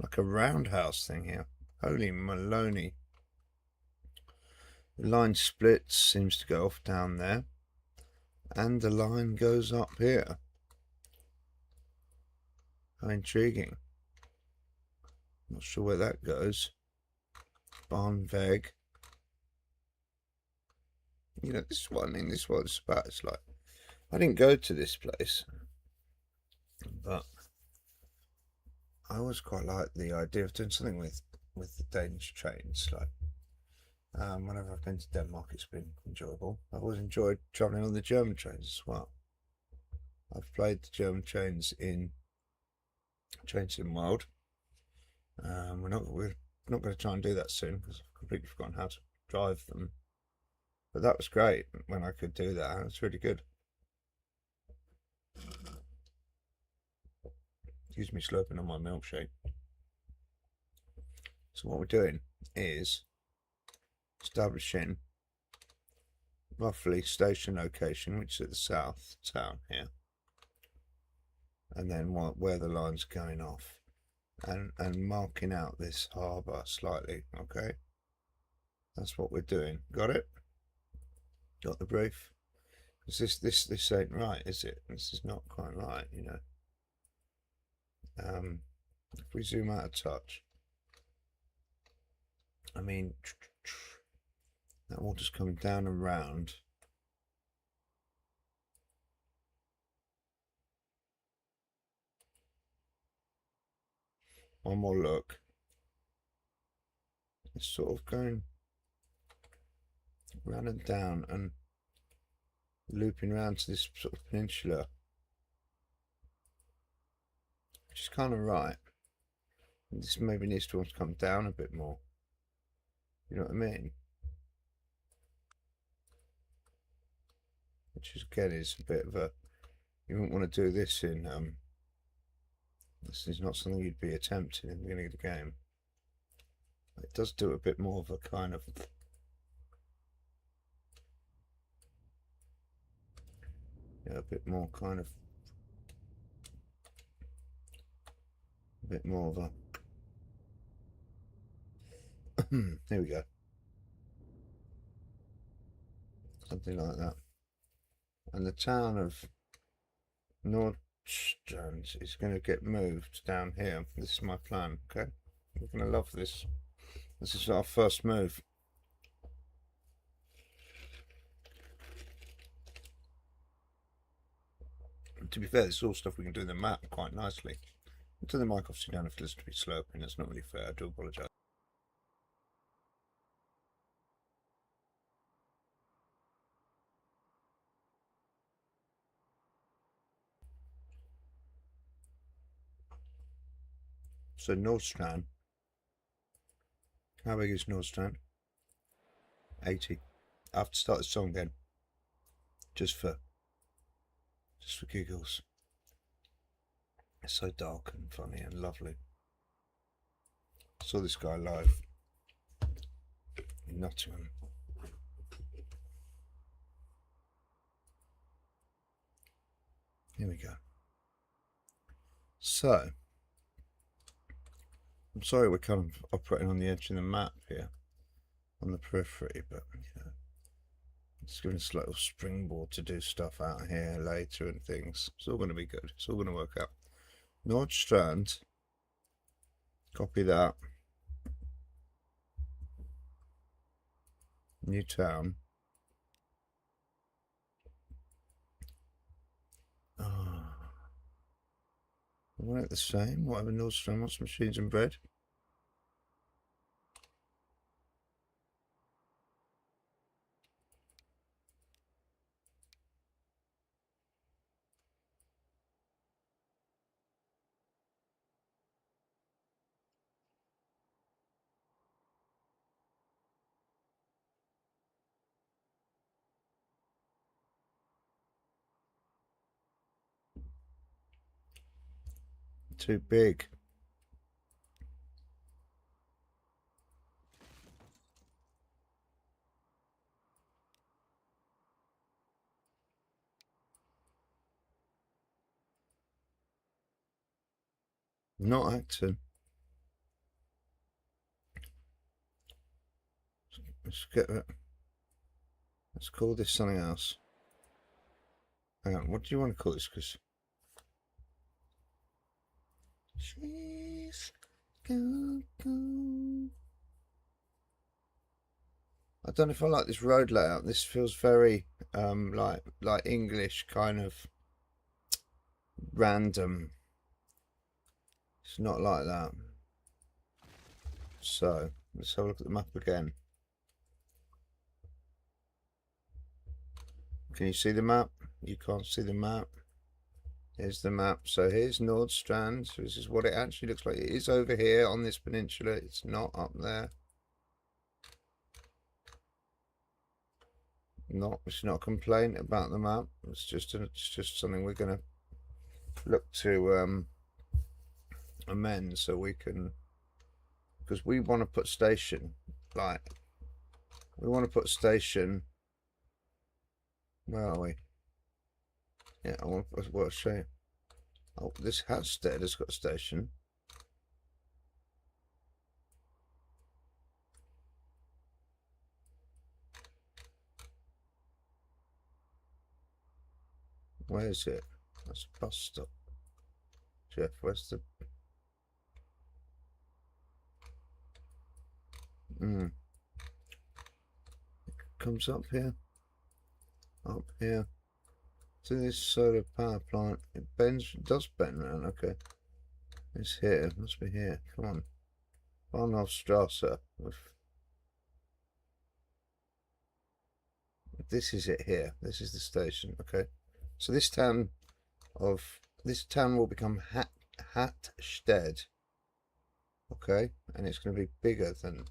like a roundhouse thing here. Holy Maloney. The line splits, seems to go off down there, and the line goes up here. How intriguing. Not sure where that goes. Barnveg. You know, this is what I mean. This is what it's about. It's like, I didn't go to this place, but I always quite like the idea of doing something with the Danish trains. Like, whenever I've been to Denmark, it's been enjoyable. I've always enjoyed travelling on the German trains as well. I've played the German trains in Trains in World. We're not going to try and do that soon because I've completely forgotten how to drive them. But that was great when I could do that. It was really good. Excuse me slurping on my milkshake. So what we're doing is establishing roughly station location, which is at the south town here, and then where the line's going off, and marking out this harbour slightly. Okay, that's what we're doing. Got it? Got the brief? Because this ain't right, is it? This is not quite right, you know. If we zoom out a touch, I mean, that water's coming down around. One more look. It's sort of going round and down and looping around to this sort of peninsula, which is kind of right. And this maybe needs to come down a bit more. You know what I mean? which is again is a bit of a, you wouldn't want to do this in this is not something you'd be attempting in the beginning of the game. It does do a bit more of a kind of a bit more kind of a bit more of a here we go, something like that. And the town of Nordstrand is going to get moved down here. This is my plan. Okay, we're going to love this. This is our first move. To be fair, this is all stuff we can do in the map quite nicely. I'll turn the mic off so you don't have to listen to me slurping. That's not really fair. I do apologise. So Nordstrand. How big is Nordstrand? 80. I have to start the song again. Just for giggles. It's so dark and funny and lovely. I saw this guy live in Nottingham. Here we go. So, I'm sorry we're kind of operating on the edge of the map here, on the periphery, but you know, it's giving us a little springboard to do stuff out here later and things. It's all going to be good. It's all going to work out. Nordstrand, copy that. New town. Isn't it the same? Whatever Nordstrand wants, machines and bread. Too big. Not acting. Let's get it. Let's call this something else. Hang on, what do you want to call this? Because she's gone. I don't know if I like this road layout. This feels very like English, kind of random. It's not like that. So let's have a look at the map again. Can you see the map? You can't see the map. Here's the map. So here's Nordstrand. So this is what it actually looks like. It is over here on this peninsula. It's not up there. It's not a complaint about the map. It's just something we're gonna look to amend so we can, because we want to put station, like we want to put station. Where are we? Yeah, I want to show you. Oh, this Hatstead has got a station. Where is it? That's a bus stop. Jeff, where's the... It comes up here. Up here. To this solar power plant. It bends, it does bend around, okay. It's here, it must be here. Come on. Bahnhofstrasse. This is it here. This is the station, okay. So this town will become Hatstead. Okay, and it's going to be bigger than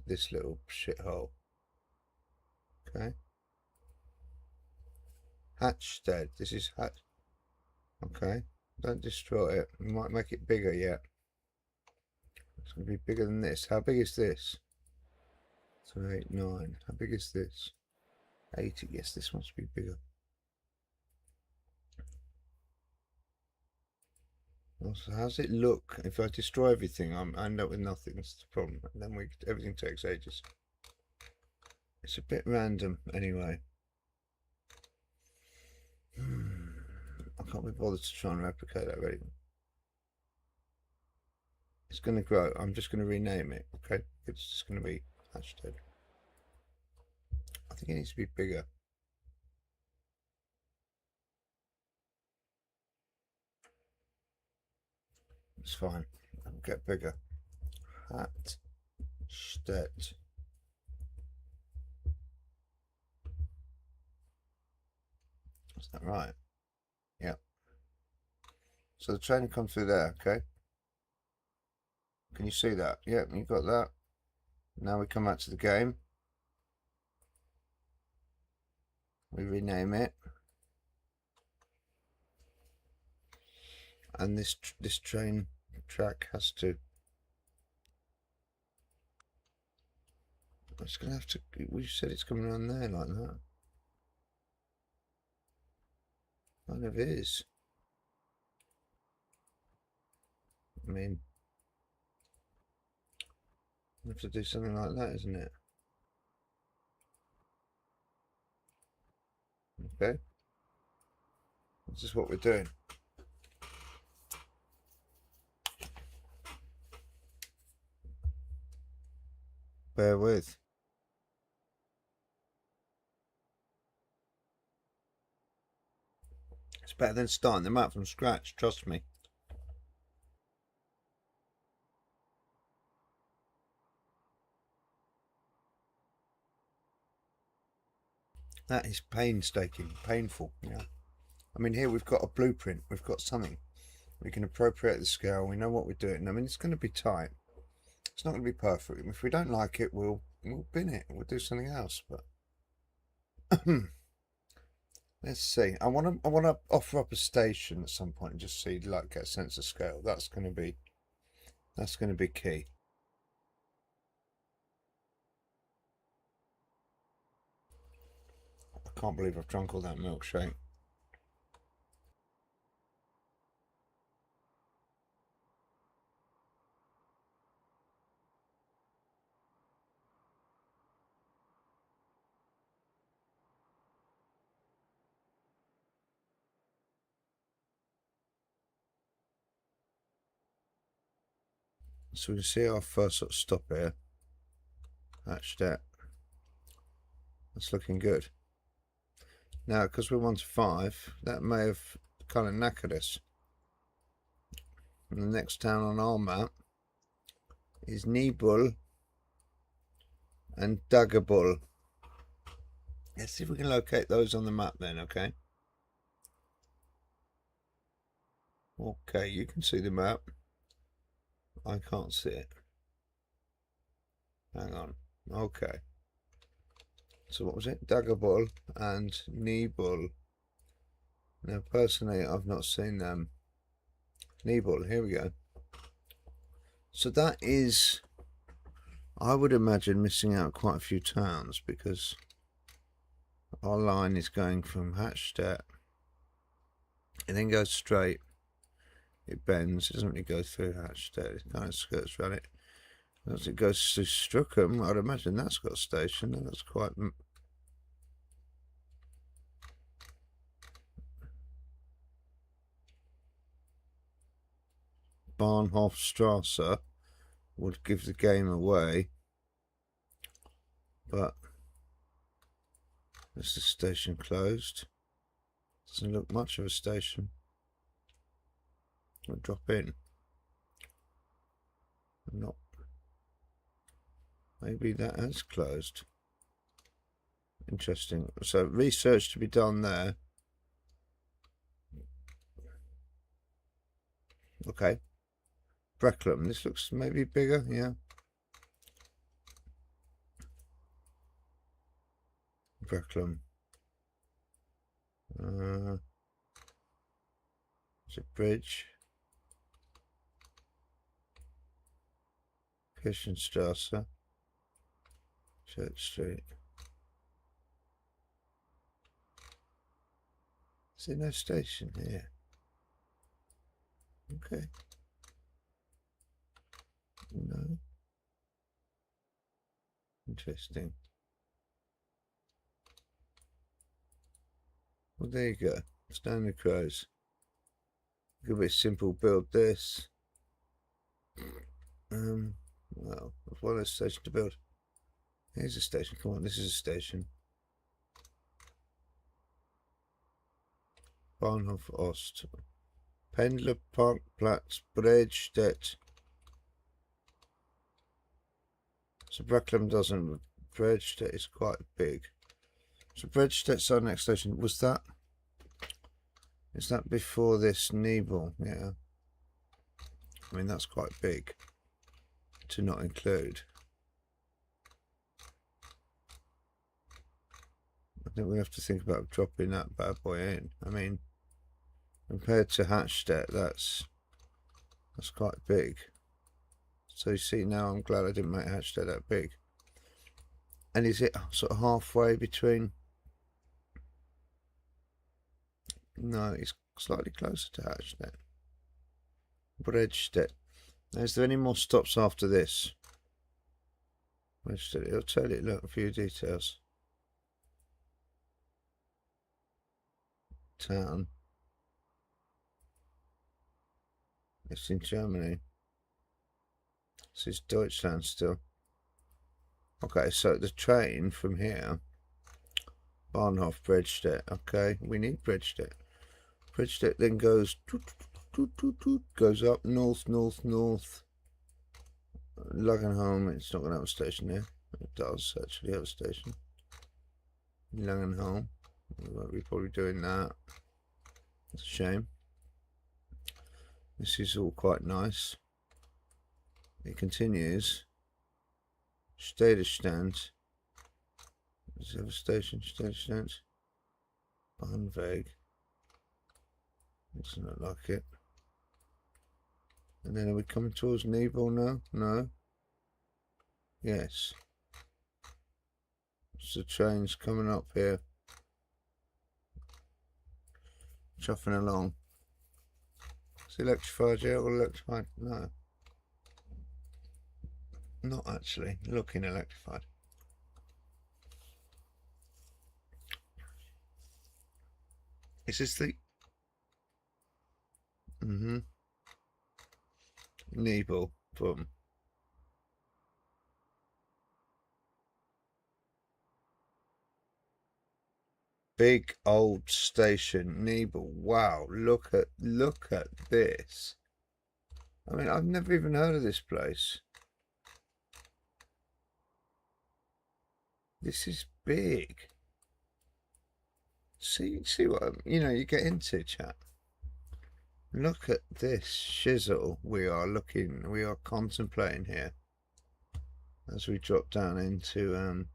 this little shithole. Okay. Hatchstead. This is Hatch. Okay. Don't destroy it. We might make it bigger yet. It's going to be bigger than this. How big is this? 2, 8, 9. How big is this? 80. Yes, this must be bigger. So how does it look? If I destroy everything, I end up with nothing. That's the problem. And then everything takes ages. It's a bit random, anyway. I can't be bothered to try and replicate that really. It's going to grow. I'm just going to rename it. Okay, it's just going to be hashtag. I think it needs to be bigger. It's fine. I'll get bigger. Hatstead. Is that right? Yeah. So the train comes through there, okay? Can you see that? Yep, you got that. Now we come out to the game. We rename it. And this train track has to... It's going to have to... We said it's coming around there like that. Kind of is. I mean... We have to do something like that, isn't it? Okay. This is what we're doing. Bear with. It's better than starting them out from scratch, trust me. That is painstaking, painful, yeah. I mean, here we've got a blueprint, we've got something. We can appropriate the scale, we know what we're doing. I mean, it's going to be tight. It's not going to be perfect. If we don't like it, we'll bin it. We'll do something else. But let's see. I want to offer up a station at some point and just see, like, get a sense of scale. That's going to be key. I can't believe I've drunk all that milkshake. So we see our first sort of stop here. That's looking good. Now, because we're 1 to 5, that may have kind of knackered us. And the next town on our map is Nibul and Dagabul. Let's see if we can locate those on the map then, okay? Okay, you can see the map. I can't see it. Hang on. Okay. So what was it? Dagabul and Nibul. Now, personally, I've not seen them. Nibul, here we go. So that is, I would imagine, missing out quite a few towns because our line is going from Hatchstead. It then goes straight. It bends. It doesn't really go through Hatchstead. It kind of skirts around it. As it goes to Struckham, I'd imagine that's got a station, and that's quite... Bahnhofstrasse would give the game away, but is the station closed? Doesn't look much of a station. I'll drop in. Not. Maybe that has closed. Interesting. So research to be done there. Okay. Brecklum. This looks maybe bigger, yeah. Brecklum. It's a bridge. Kirchenstrasse. Church Street. Is there no station here? Okay. No. Interesting. Well, there you go. Standard crows. Could be a simple build this. Well, there's one less station to build. Here's a station. Come on, this is a station. Bahnhof Ost. Pendlerparkplatz Bredstedt. So Bracklem doesn't. Bredstedt is quite big. So Bredstedt's our next station. Was that? Is that before this Nebel? Yeah. I mean, that's quite big to not include. I think we have to think about dropping that bad boy in. I mean, compared to Hatchstedt, that's quite big. So you see, now I'm glad I didn't make Hatchstedt that big. And is it sort of halfway between? No, it's slightly closer to Hatchstedt. Bredstedt. Now, is there any more stops after this? Bredstedt. It'll tell you. Look, a few details. Town. It's in Germany. This is Deutschland still. Okay, so the train from here, Bahnhof Bredstedt. Okay, we need Bredstedt. Bredstedt then goes up north. Langenholm. It's not going to have a station there. It does actually have a station. Langenholm. We won't be probably doing that. It's a shame. This is all quite nice. It continues. Stederstand. Does it have a station? Stederstand. Bahnweg. Doesn't look like it. And then are we coming towards Nebel now? No. Yes. So the train's coming up here. Chuffing along. It's electrified, yeah, or electrified? No. Not actually. Looking electrified. Is this the... Nebel. Boom. Big old station, Nebel. Wow, look at this. I mean, I've never even heard of this place. This is big. See what you get into, chat. Look at this shizzle we are contemplating here as we drop down into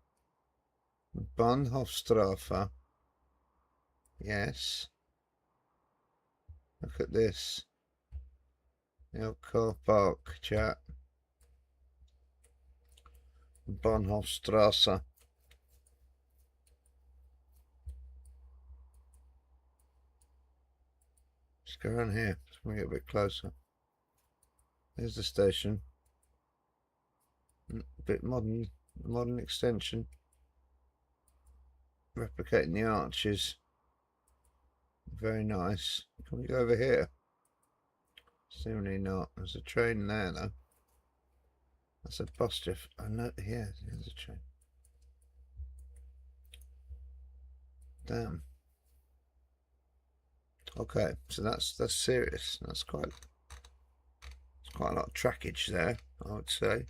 Bahnhofstrasse. Yes. Look at this. The car park, chat. Bahnhofstrasse. Let's go around here. Let's get a bit closer. There's the station. A bit modern extension. Replicating the arches. Very nice. Can we go over here? Seemingly not. There's a train there though. That's a bus drift. I know. Yeah, there's a train. Damn. Okay, so that's serious. That's quite a lot of trackage there, I would say.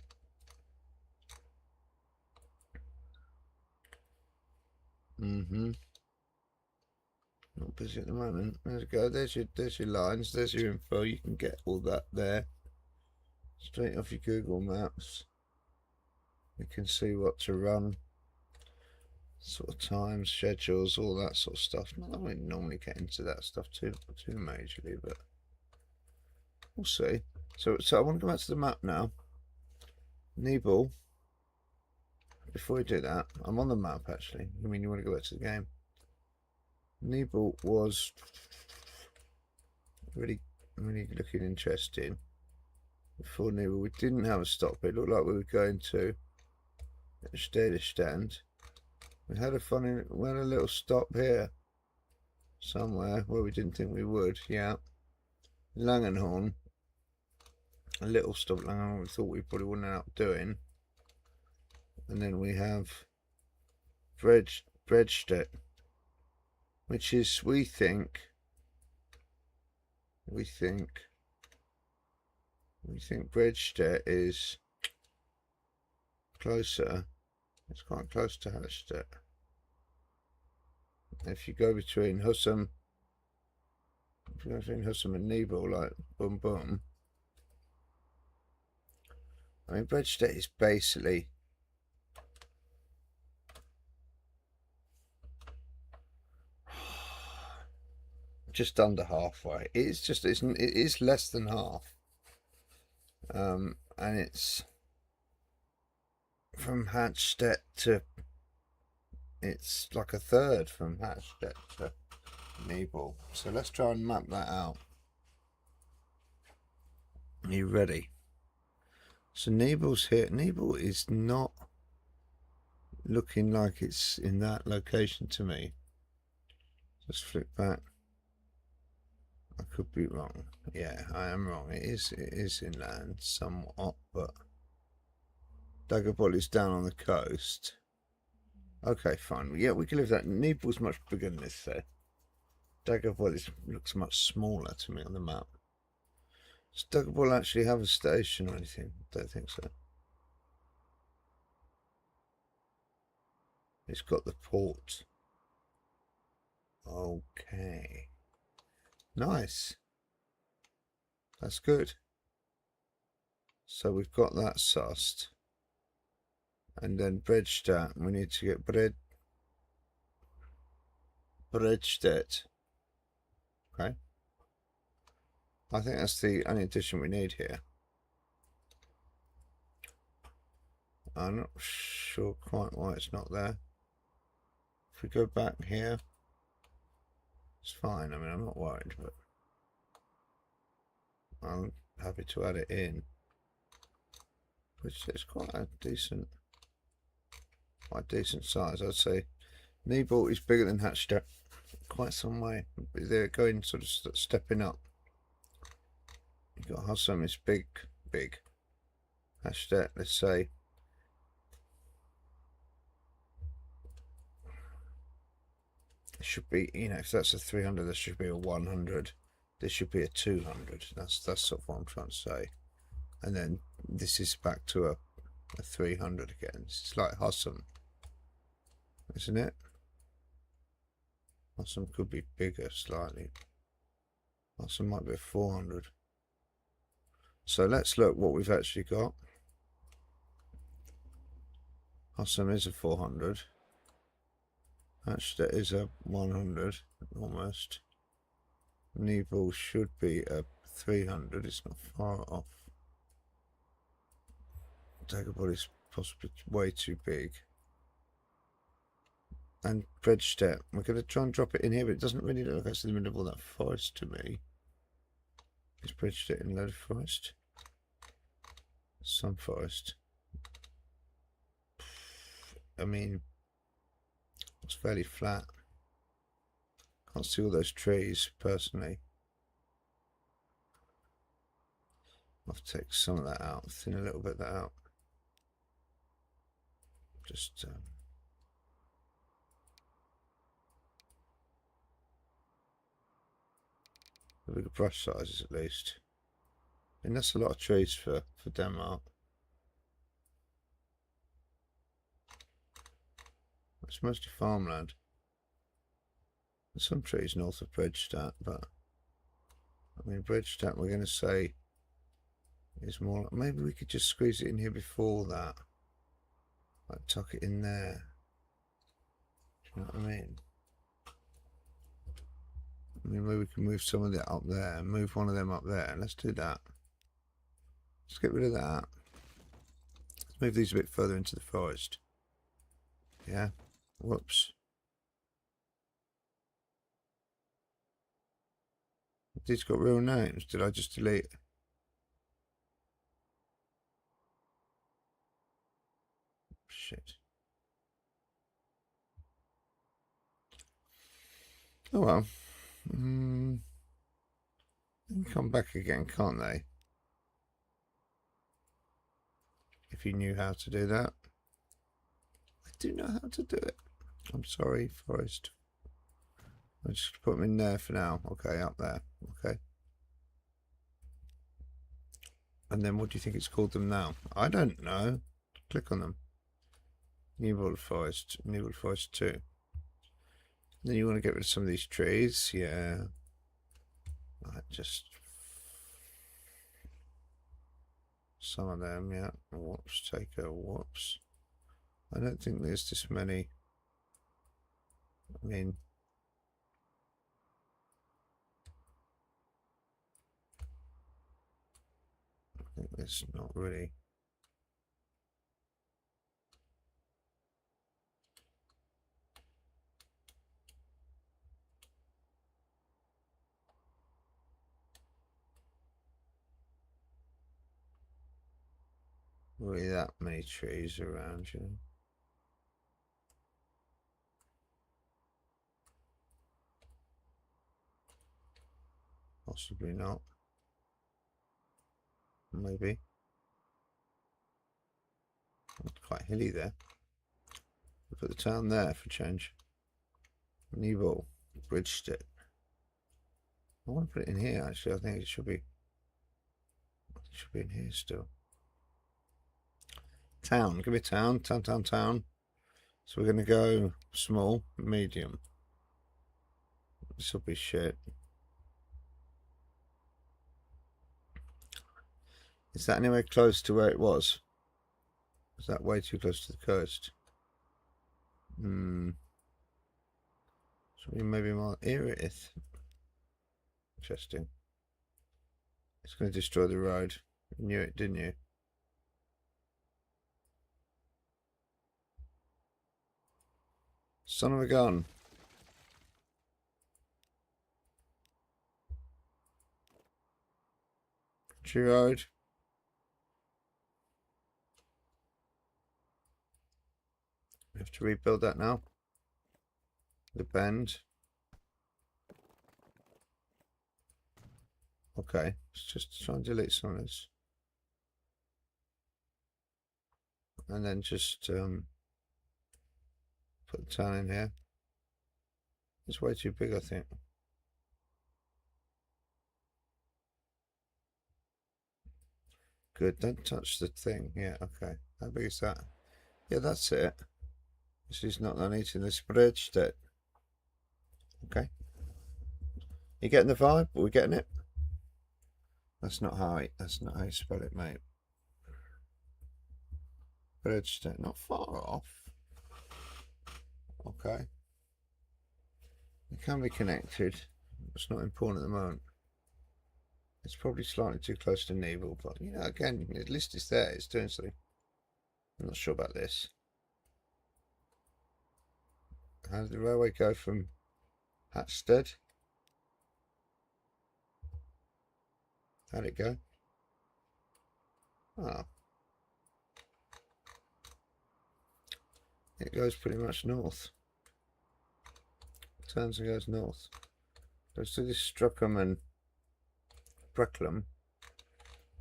Not busy at the moment. There you go. There's your lines. There's your info. You can get all that there. Straight off your Google Maps. You can see what to run. sort of times, schedules, all that sort of stuff. Not that we normally get into that stuff too majorly, but we'll see. So I want to go back to the map now. Nebel. Before we do that, I'm on the map actually. I mean, you want to go back to the game? Nebel was really looking interesting. Before Nebel, we didn't have a stop. It looked like we were going to stand. We had a little stop here somewhere where we didn't think we would. Yeah, Langenhorn. A little stop at Langenhorn we thought we probably wouldn't end up doing. And then we have Bredstedt, which is we think Bredstedt is closer. It's quite close to Hallstatt. If you go between Husum and Nebel, like boom boom. I mean, Bredstedt is basically just under halfway. It is less than half. And it's from Hallstatt to, it's like a third from Hallstatt to Nebel. So let's try and map that out. Are you ready? So Nebel's here. Nebel is not looking like it's in that location to me. Just flip back. I could be wrong. Yeah, I am wrong. It is inland somewhat, but Dagobol is down on the coast. Okay, fine. Yeah, we can live that. Nebel's much bigger than this, though. Dagobol looks much smaller to me on the map. Does Dagobol actually have a station or anything? I don't think so. It's got the port. Okay. Nice. That's good. So we've got that sussed. And then Bredstedt. We need to get Bredstedt. Okay. I think that's the only addition we need here. I'm not sure quite why it's not there. If we go back here, it's fine. I mean, I'm not worried, but I'm happy to add it in. Which is quite a decent size, I'd say. Nebel is bigger than Hallstatt, quite some way. They're going sort of stepping up. You've got Husum is big. Hallstatt, let's say. It should be, you know, if that's a 300, there should be a 100. This should be a 200. That's sort of what I'm trying to say. And then this is back to a 300 again. It's like Husum, isn't it? Husum could be bigger slightly. Husum might be a 400. So let's look what we've actually got. Husum is a 400. Actually, that is a 100 almost. Nebel should be a 300. It's not far off. Dagobol is possibly way too big. And Bredstedt, we're going to try and drop it in here, but it doesn't really look like it's in the middle of all that forest to me. Is Bredstedt in a load of forest? Some forest. I mean, it's fairly flat. Can't see all those trees personally. I'll have to take some of that out, thin a little bit of that out. Just the bigger brush sizes at least. And that's a lot of trees for Denmark. It's mostly farmland. There's some trees north of Bredstedt, but I mean Bredstedt we're going to say is more like, maybe we could just squeeze it in here before that. Like tuck it in there. You know what I mean? I mean, maybe we can move some of that up there, move one of them up there. Let's do that. Let's get rid of that. Let's move these a bit further into the forest. Yeah. Whoops. These got real names. Did I just delete? Shit. Oh well. They can come back again, can't they? If you knew how to do that. I do know how to do it. I'm sorry, forest. I'll just put them in there for now. Okay, up there. Okay. And then what do you think it's called them now? I don't know. Click on them. Newbold Forest. Newbold Forest 2. Then you want to get rid of some of these trees. Yeah. Right, just some of them, yeah. Whoops, take a whoops. I don't think there's this many. I mean, I think there's not really. Really that many trees around, you know. Possibly not. Maybe. It's quite hilly there. We'll put the town there for change. Newbold, bridged it. I want to put it in here actually. I think it should be in here still. Town, give me a town, town. So we're going to go small, medium. This will be shit. Is that anywhere close to where it was? Is that way too close to the coast? So we maybe more Erith. Interesting. It's going to destroy the road. You knew it, didn't you? Son of a gun. Tree road. We have to rebuild that now. The bend. Okay, let's just try and delete some of this. And then just put the town in here. It's way too big, I think. Good, don't touch the thing. Yeah, okay. How big is that? Yeah, that's it. This is not eating the spreadsheet. Okay. You getting the vibe? Are we getting it? That's not how you spell it, mate. Spreadsheet, not far off. Okay. It can be connected. It's not important at the moment. It's probably slightly too close to Nebel, but you know, again, at least it's there. It's doing something. I'm not sure about this. How did the railway go from Hatstead? How'd it go? Oh. It goes pretty much north. Turns and goes north. Goes to this Strockham and Brecklum,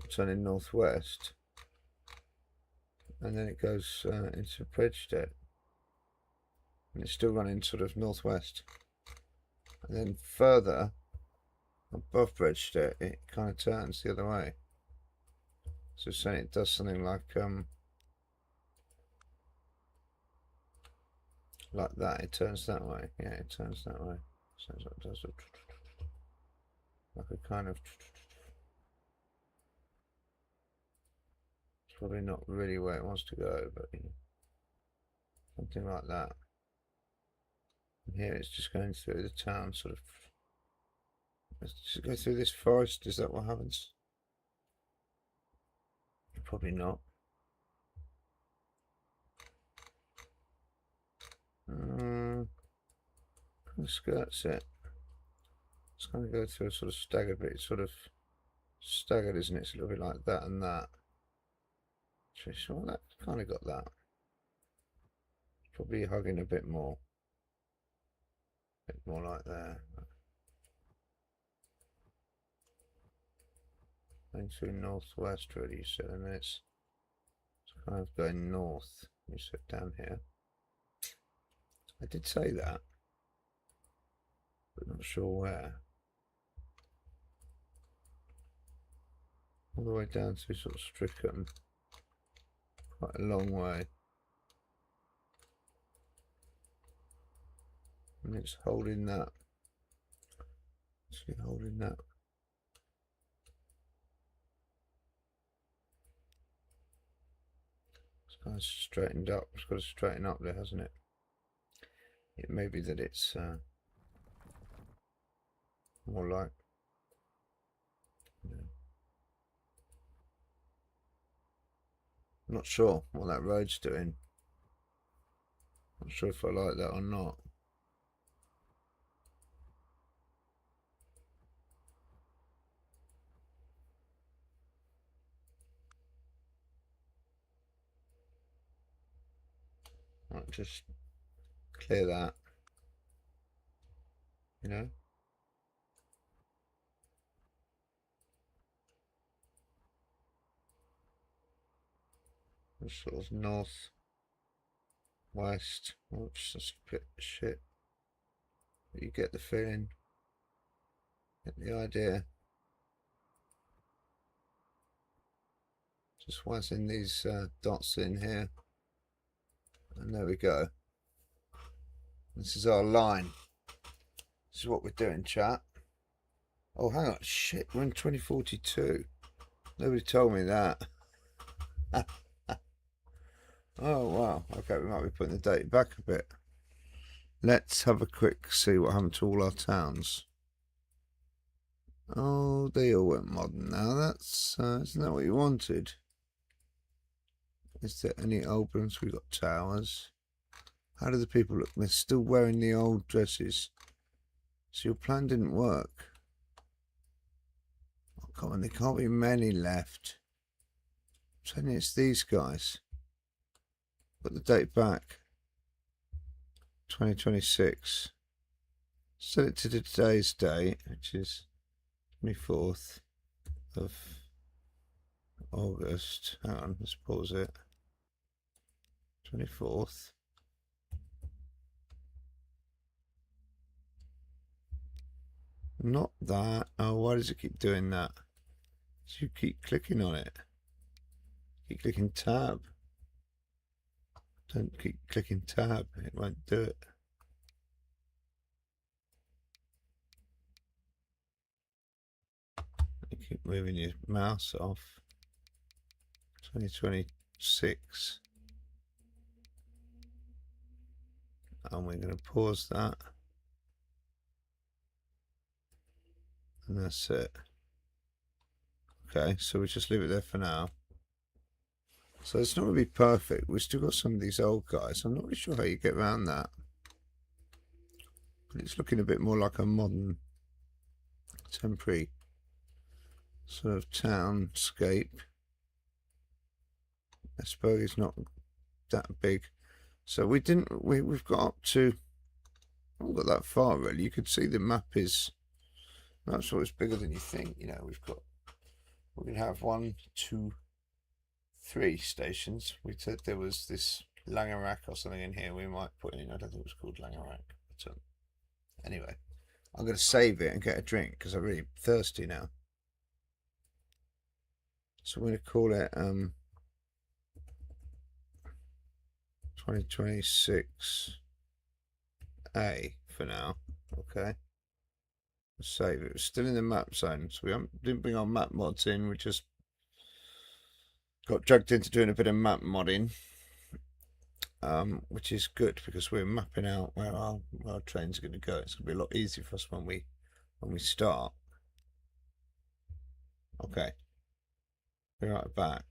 turning northwest, and then it goes into Predstedt, and it's still running sort of northwest, and then further above Predstedt it kind of turns the other way. So saying it does something like that. It turns that way. Yeah, it turns that way. So it does like a kind of. Probably not really where it wants to go, but you know, something like that. And here it's just going through the town, sort of. Let's just go through this forest. Is that what happens? Probably not. Skirts it. It's going to go through a sort of staggered bit. It's sort of staggered, isn't it? It's a little bit like that and that. Actually, sure, that kind of got that. Probably hugging a bit more. A bit more like there. Going through northwest, really, you said, and it's kind of going north. You said down here. I did say that, but not sure where. All the way down to sort of Strickham. Quite a long way. And it's holding that. It's holding that. It's kind of straightened up. It's got to straighten up there, hasn't it? It may be that it's more like. I'm not sure what that road's doing. Not sure if I like that or not. I'll just clear that, you know. Sort of north, west. Oops, that's a bit shit. But you get the feeling, get the idea. Just whizzing these dots in here, and there we go. This is our line. This is what we're doing, chat. Oh, hang on, shit, we're in 2042. Nobody told me that. Oh, wow. Okay, we might be putting the date back a bit. Let's have a quick see what happened to all our towns. Oh, they all went modern now. That's, isn't that what you wanted? Is there any old ones? We've got towers. How do the people look? They're still wearing the old dresses. So your plan didn't work. Oh, come on, there can't be many left. I'm telling you, it's these guys. Put the date back. 2026. Set it to today's date, which is 24th of August. Hang on, let's pause it. 24th. Not that. Oh, why does it keep doing that? So you keep clicking on it. Keep clicking tab. Don't keep clicking tab. It won't do it. You keep moving your mouse off. 2026. And we're going to pause that. And that's it. Okay, so we just leave it there for now. So it's not going to be perfect. We've still got some of these old guys. I'm not really sure how you get around that. But it's looking a bit more like a modern temporary sort of townscape. Esberg is not that big. So we've got up to, I haven't got that far really. You could see the map is, that's always bigger than you think. You know, we can have 1, 2, 3 stations. We said there was this Langerak or something in here we might put in. I don't think it was called Langerak. But anyway, I'm going to save it and get a drink because I'm really thirsty now. So we're going to call it 2026A for now. Okay. Save it. It's still in the map zone, so we didn't bring our map mods in. We just got dragged into doing a bit of map modding. which is good because we're mapping out where our trains are going to go. It's going to be a lot easier for us when we start. Okay, be right back.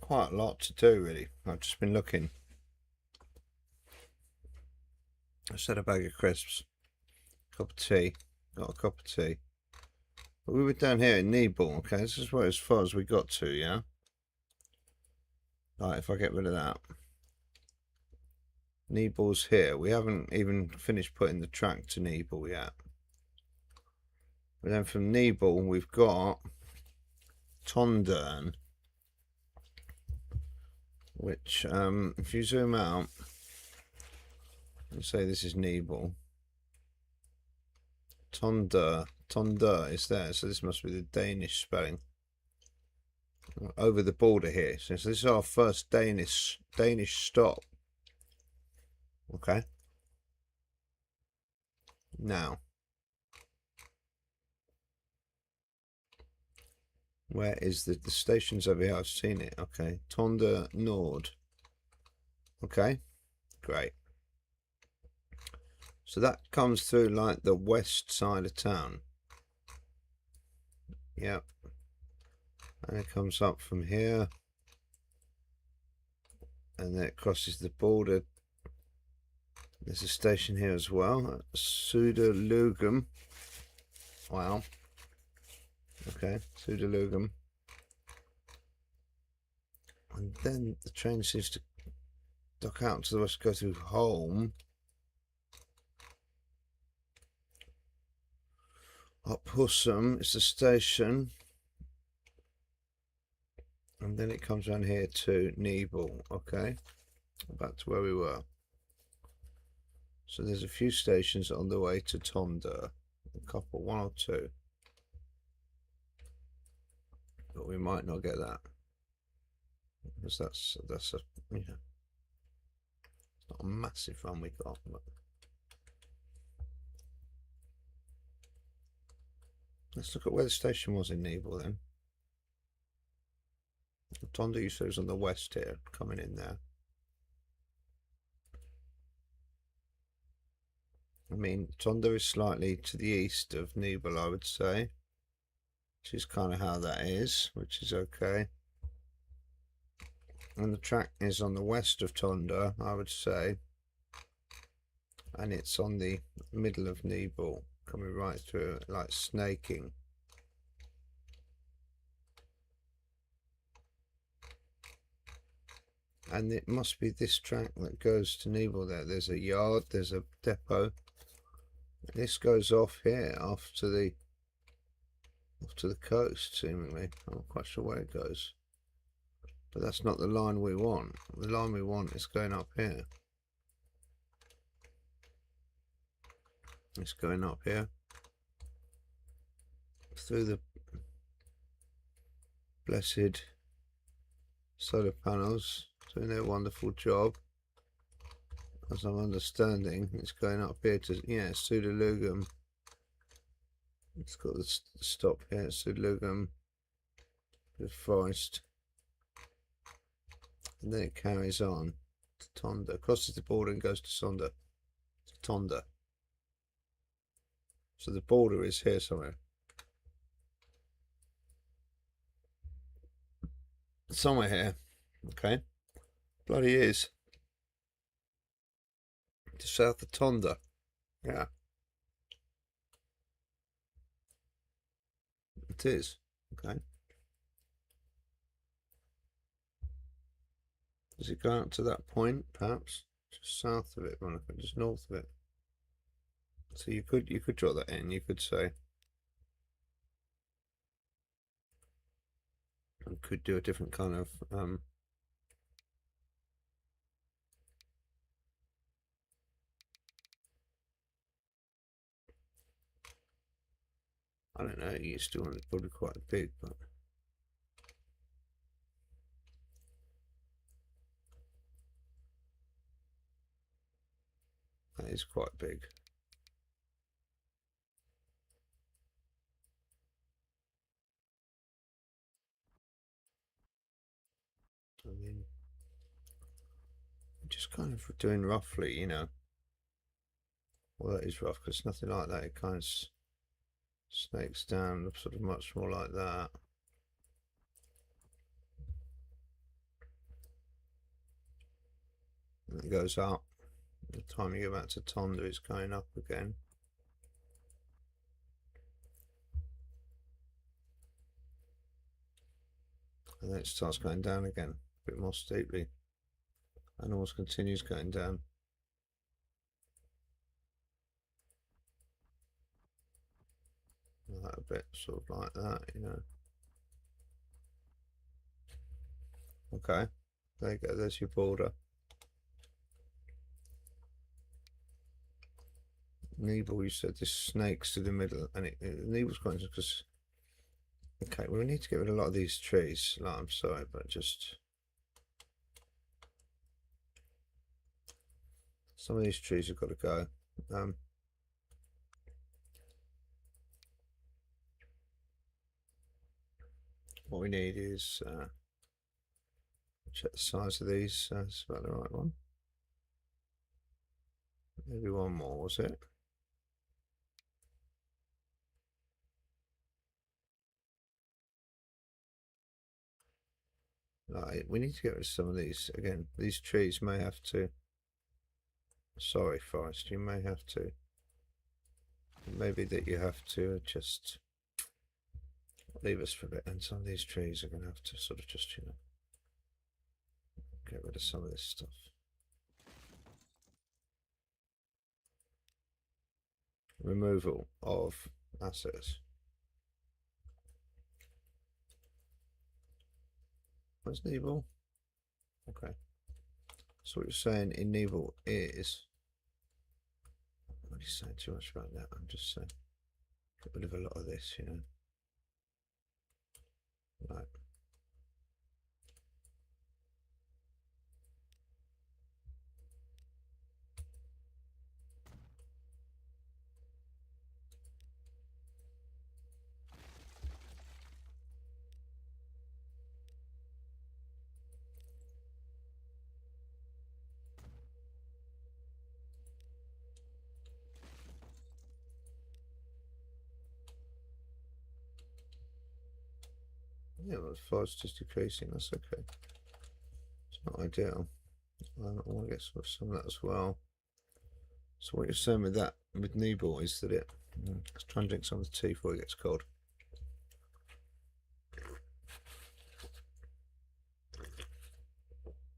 quite a lot to do, really. I've just been looking. I said a bag of crisps, cup of tea, got a cup of tea. But we were down here in Nebel, okay? This is where as far as we got to, yeah? Right, if I get rid of that. Nebel's here. We haven't even finished putting the track to Nebel yet. But then from Nebel, we've got Tondern, which, if you zoom out, and say this is Nebel, Tonder is there, so this must be the Danish spelling. Over the border here, so this is our first Danish stop. Okay. Now, where is the station's over here? I've seen it. Okay, Tonder Nord. Okay, great. So that comes through like the west side of town. Yep. And it comes up from here. And then it crosses the border. There's a station here as well. Suderlugum. Wow. Okay, Suderlugum. And then the train seems to duck out to the west, go through Holm. Up Husum is the station. And then it comes around here to Nebel. Okay, back to where we were. So there's a few stations on the way to Tonder. A couple, one or two. But we might not get that. Because that's a, you know, it's not a massive run we got, but let's look at where the station was in Nebel then. Tonder, you said, was on the west here, coming in there. I mean, Tonder is slightly to the east of Nebel, I would say. Which is kind of how that is, which is okay. And the track is on the west of Tonder, I would say. And it's on the middle of Nebel, coming right through, like snaking. And it must be this track that goes to Nebel there. There's a yard, there's a depot. This goes off here, off to the coast, seemingly. I'm not quite sure where it goes. But that's not the line we want. The line we want is going up here. It's going up here. Through the blessed solar panels. Doing their wonderful job. As I'm understanding, it's going up here to, yeah, Suderlugum. It's got the stop here at Suderlugum, the forest. And then it carries on to Tonder, crosses the border and goes to Sonder, to Tonder. So the border is here somewhere. Somewhere here, okay. Bloody is. To south of Tonder. Yeah. It is. Okay. Does it go out to that point, perhaps? Just south of it, Monica, just north of it. So you could draw that in, you could say. You could do a different kind of I don't know, you still want it probably quite big, but that is quite big. I mean, just kind of doing roughly, you know. Well, that is rough because nothing like that. It kind of snakes down, sort of much more like that. And it goes up. The time you go back to Tonda, it's going up again. And then it starts going down again, a bit more steeply. And almost continues going down. Like a bit, sort of like that, you know. Okay, there you go, there's your border. Nebel, you said this snake's to the middle, and Nebel's quite interesting because. Okay, well, we need to get rid of a lot of these trees. Like, I'm sorry, but just. Some of these trees have got to go. What we need is check the size of these. That's about the right one. Maybe one more, was it? Right, we need to get rid of some of these. Again, these trees may have to. Sorry, forest. You may have to. Maybe that you have to just leave us for a bit, and some of these trees are going to have to sort of just, you know, get rid of some of this stuff. Removal of assets. Where's Nebel? Okay. So what you're saying in Nebel is. I'm not really saying too much about that. I'm just saying get rid of a lot of this, you know. Right. Yeah, well, the forest just decreasing. That's okay. It's not ideal. I want to get some of that as well. So what you're saying with that, with Nebel, is that it. Let's try and drink some of the tea before it gets cold.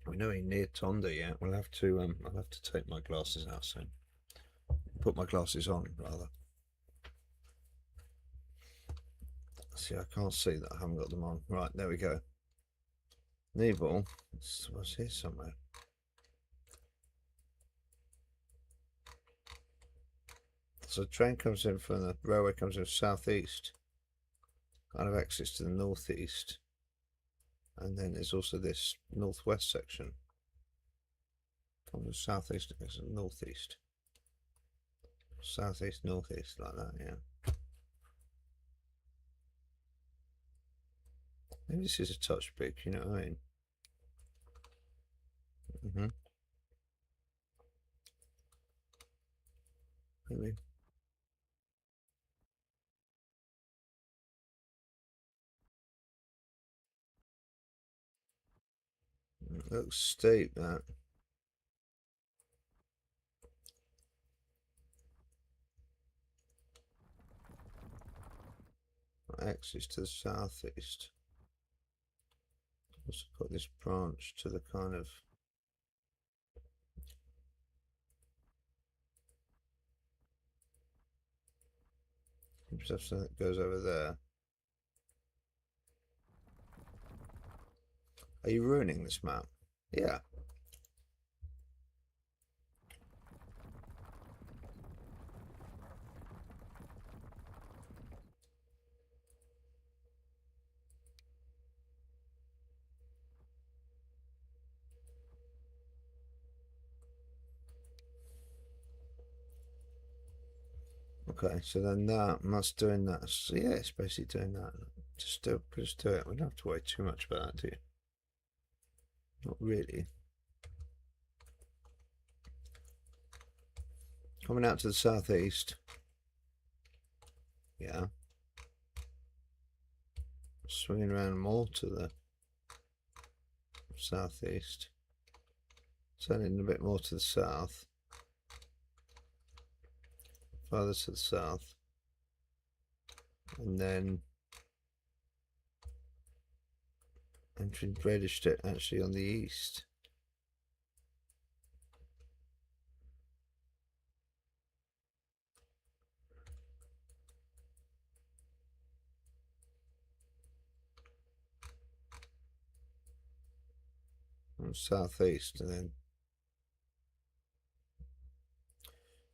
We're nowhere near Tonda yet. We'll have to. I'll have to take my glasses out soon. Put my glasses on, rather. See, I can't see that I haven't got them on. Right, there we go. Nebel. What's here somewhere? So the train comes in from the railway, comes in southeast, kind of exits to the northeast, and then there's also this northwest section. From the southeast to the northeast, southeast, northeast, like that, yeah. Maybe this is a touch big, you know what I mean? Maybe. It looks steep, that. Axis to the southeast. Also got this branch to the kind of. Something that goes over there. Are you ruining this map? Yeah. Okay, so then that's doing that. So yeah, it's basically doing that. Just do it. We don't have to worry too much about that, do you? Not really. Coming out to the southeast. Yeah. Swinging around more to the southeast. Turning a bit more to the south. Further to the south. And then entering reddish actually on the east. Southeast, and then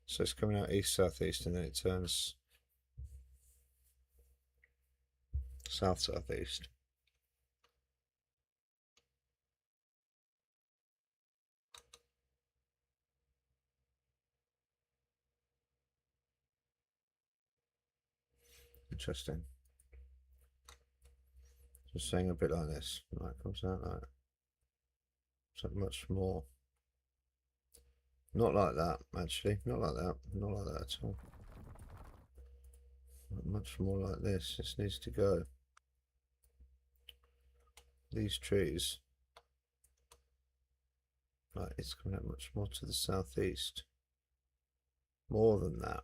so it's coming out east southeast, and then it turns south southeast. Interesting. Just saying a bit like this. Right, comes out like so much more. Not like that, actually. Not like that. Not like that at all. Much more like this. This needs to go. These trees. Right, it's coming out much more to the southeast. More than that.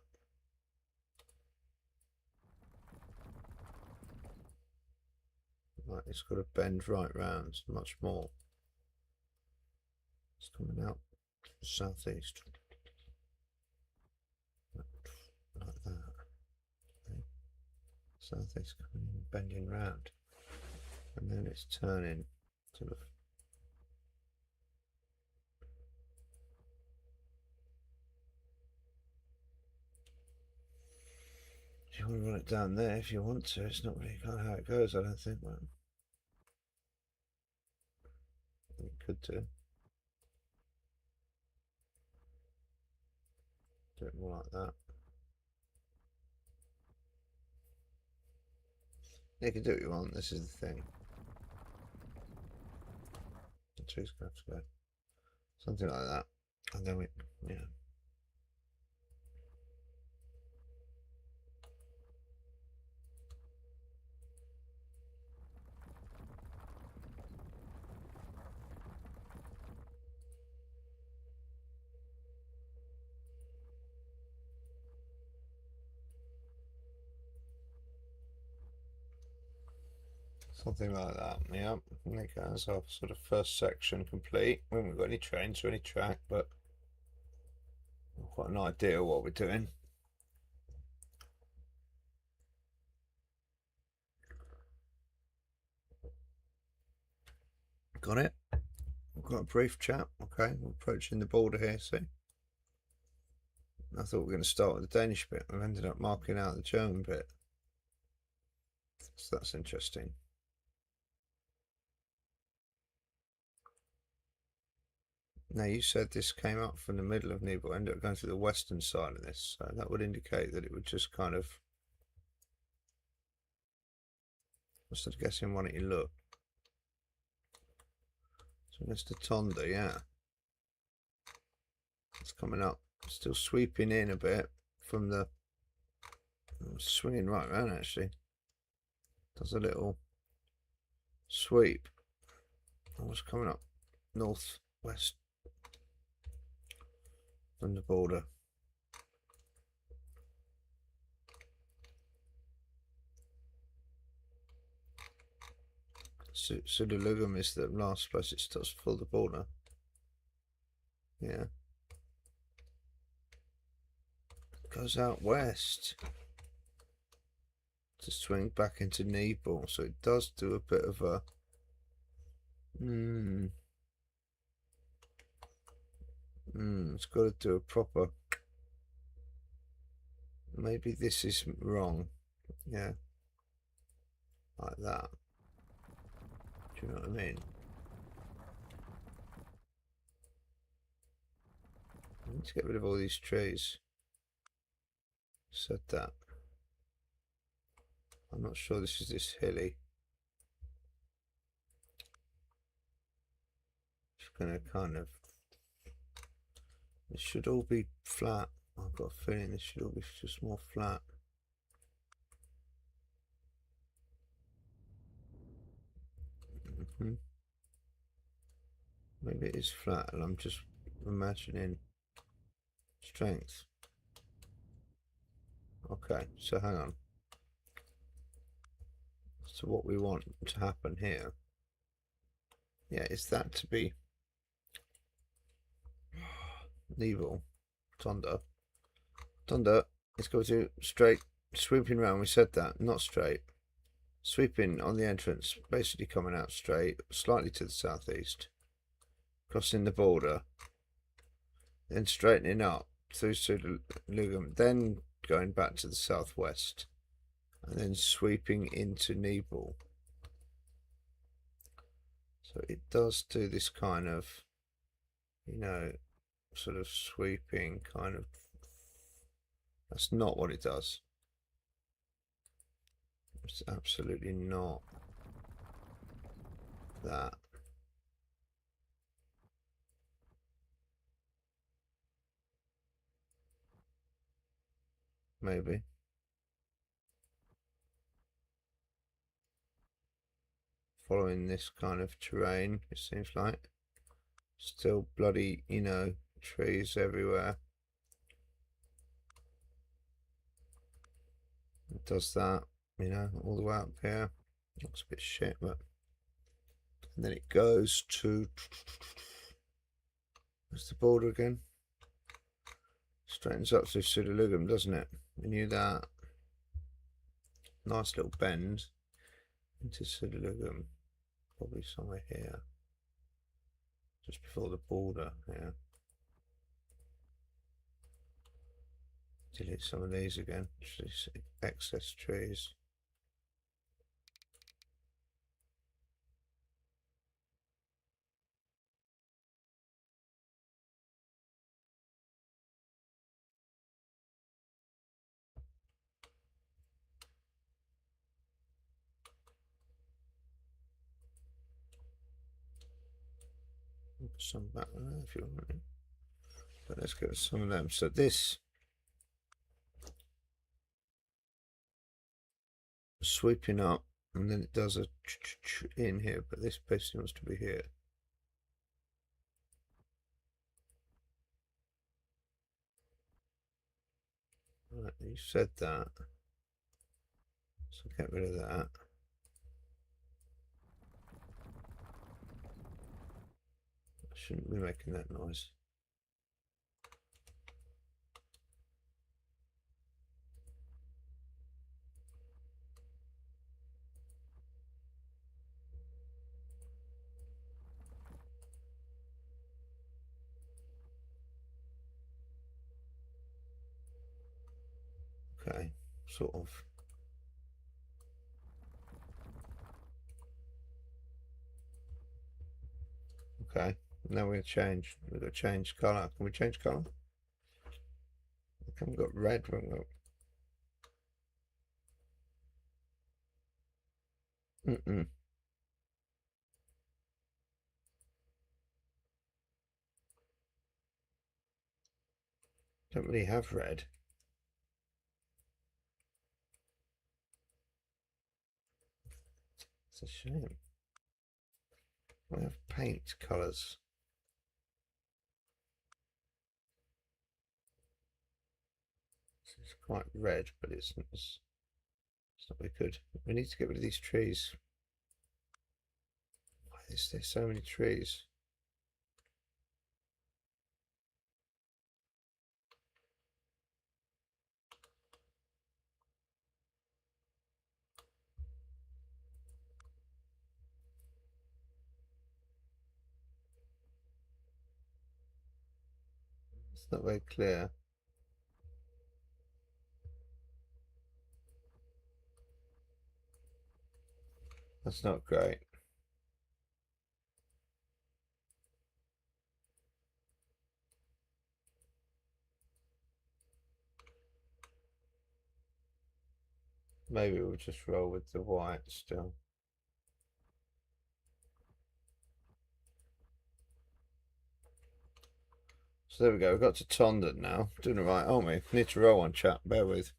Right, it's got to bend right round much more. It's coming out southeast. Like that. Okay. Southeast coming in, bending round. And then it's turning to the you want to run it down there if you want to. It's not really kind of how it goes, I don't think. Well, you could do. Do it more like that. You can do what you want. This is the thing. The tree's going to have to go. Something like that. And then we, yeah. Something like that, yeah. There it goes, our sort of first section complete. We haven't got any trains or any track, but I've got an idea of what we're doing. Got it? We've got a brief chat. Okay, we're approaching the border here, see? I thought we were going to start with the Danish bit. We've ended up marking out the German bit. So that's interesting. Now, you said this came up from the middle of Nibel, ended up going to the western side of this, so that would indicate that it would just kind of, instead of guessing, why don't you look? So Mr. Tonda, yeah. It's coming up, still sweeping in a bit from the, swinging right around actually. Does a little sweep. What's coming up? Northwest from the border. Sudalugum is the last place it starts for the border. Yeah. Goes out west to swing back into Nibel, so it does do a bit of a it's got to do a proper, maybe this is wrong, yeah, like that. Do you know what I mean? I need to get rid of all these trees. Said that. I'm not sure this is this hilly. Just gonna kind of, it should all be flat. I've got a feeling this should all be just more flat. Maybe it is flat and I'm just imagining strength. Okay, so hang on. So what we want to happen here, yeah, is that to be Neville, Tonda. Let's go to straight, sweeping round. We said that, not straight. Sweeping on the entrance, basically coming out straight, slightly to the southeast, crossing the border, then straightening up through Lugum, then going back to the southwest, and then sweeping into Nebel. So it does do this kind of, you know, sort of sweeping kind of. That's not what it does. It's absolutely not that. Maybe. Following this kind of terrain, it seems like. Still bloody, you know, trees everywhere. It does that, you know, all the way up here. Looks a bit shit, but. And then it goes to. Where's the border again? Straightens up through Sudalugum, doesn't it? We knew that. Nice little bend into Sudalugum. Probably somewhere here. Just before the border, yeah. Delete some of these again. Just excess trees. Put some back there if you want it. But let's get some of them. So this sweeping up, and then it does a in here, but this basically wants to be here. Right, you said that. So get rid of that. I shouldn't be making that noise. Okay, sort of. Okay, now we're going to change. We've got to change colour. Can we change colour? I haven't got red. We haven't got... Don't really have red. It's a shame. I have paint colours. It's quite red, but it's not very good. We need to get rid of these trees. Why is there so many trees? It's not very clear. That's not great. Maybe we'll just roll with the white still. So there we go. We've got to Tonda now. Doing it right, aren't we? Need to roll one, chat. Bear with.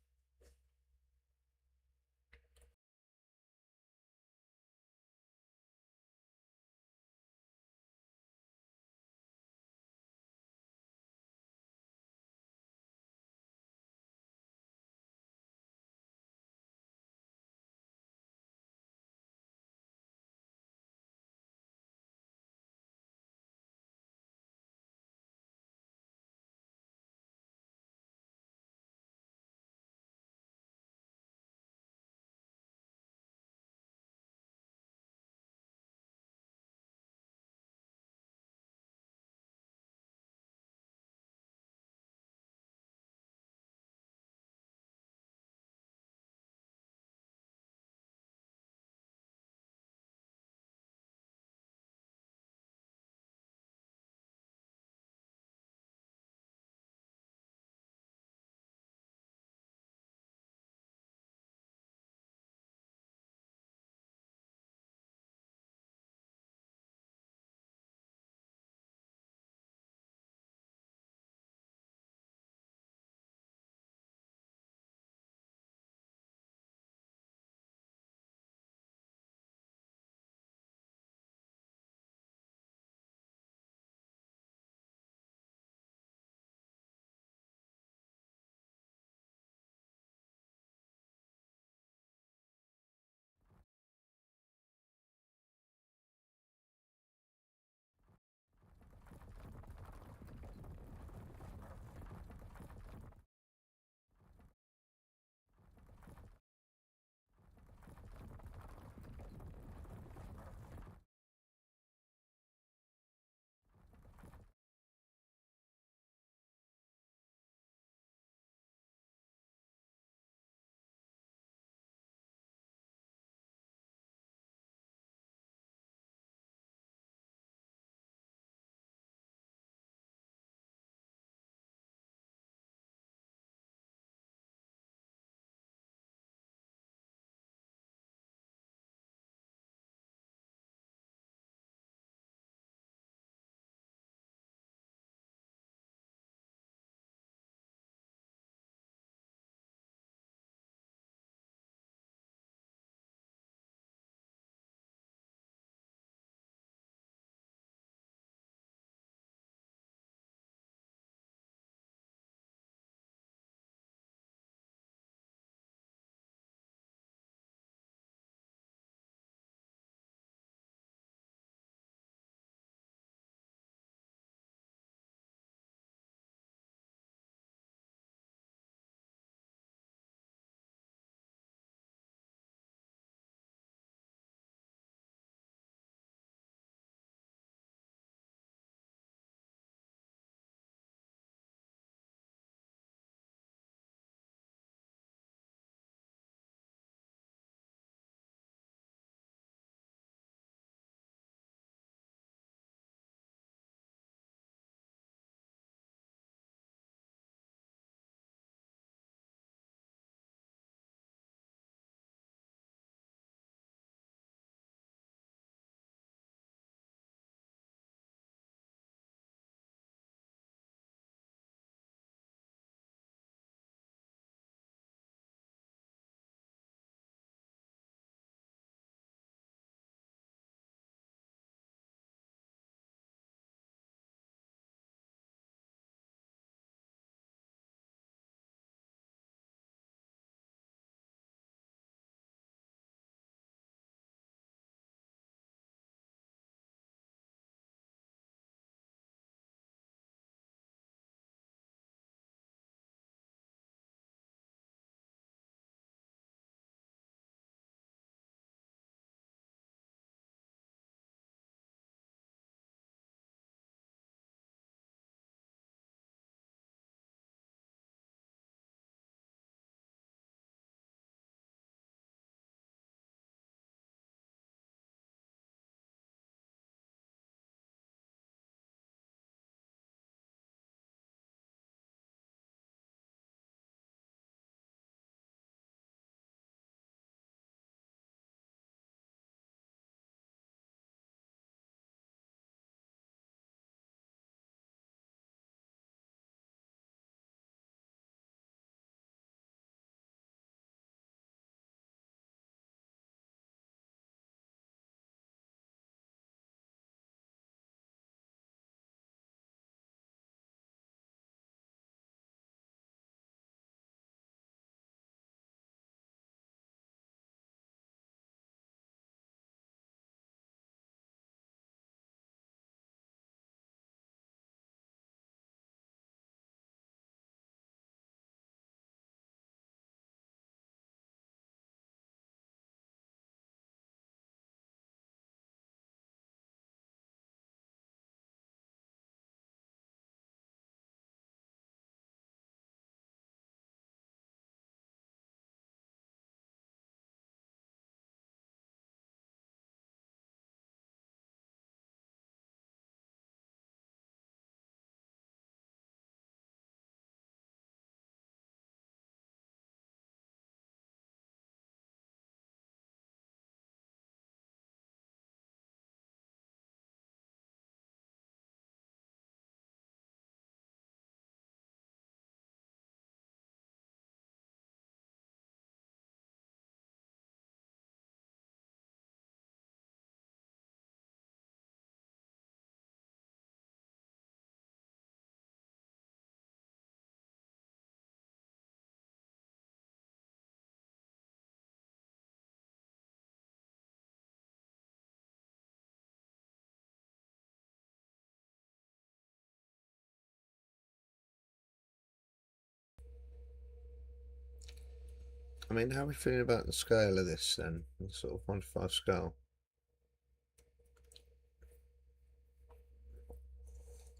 I mean, how are we feeling about the scale of this then? The sort of 1 to 5 scale.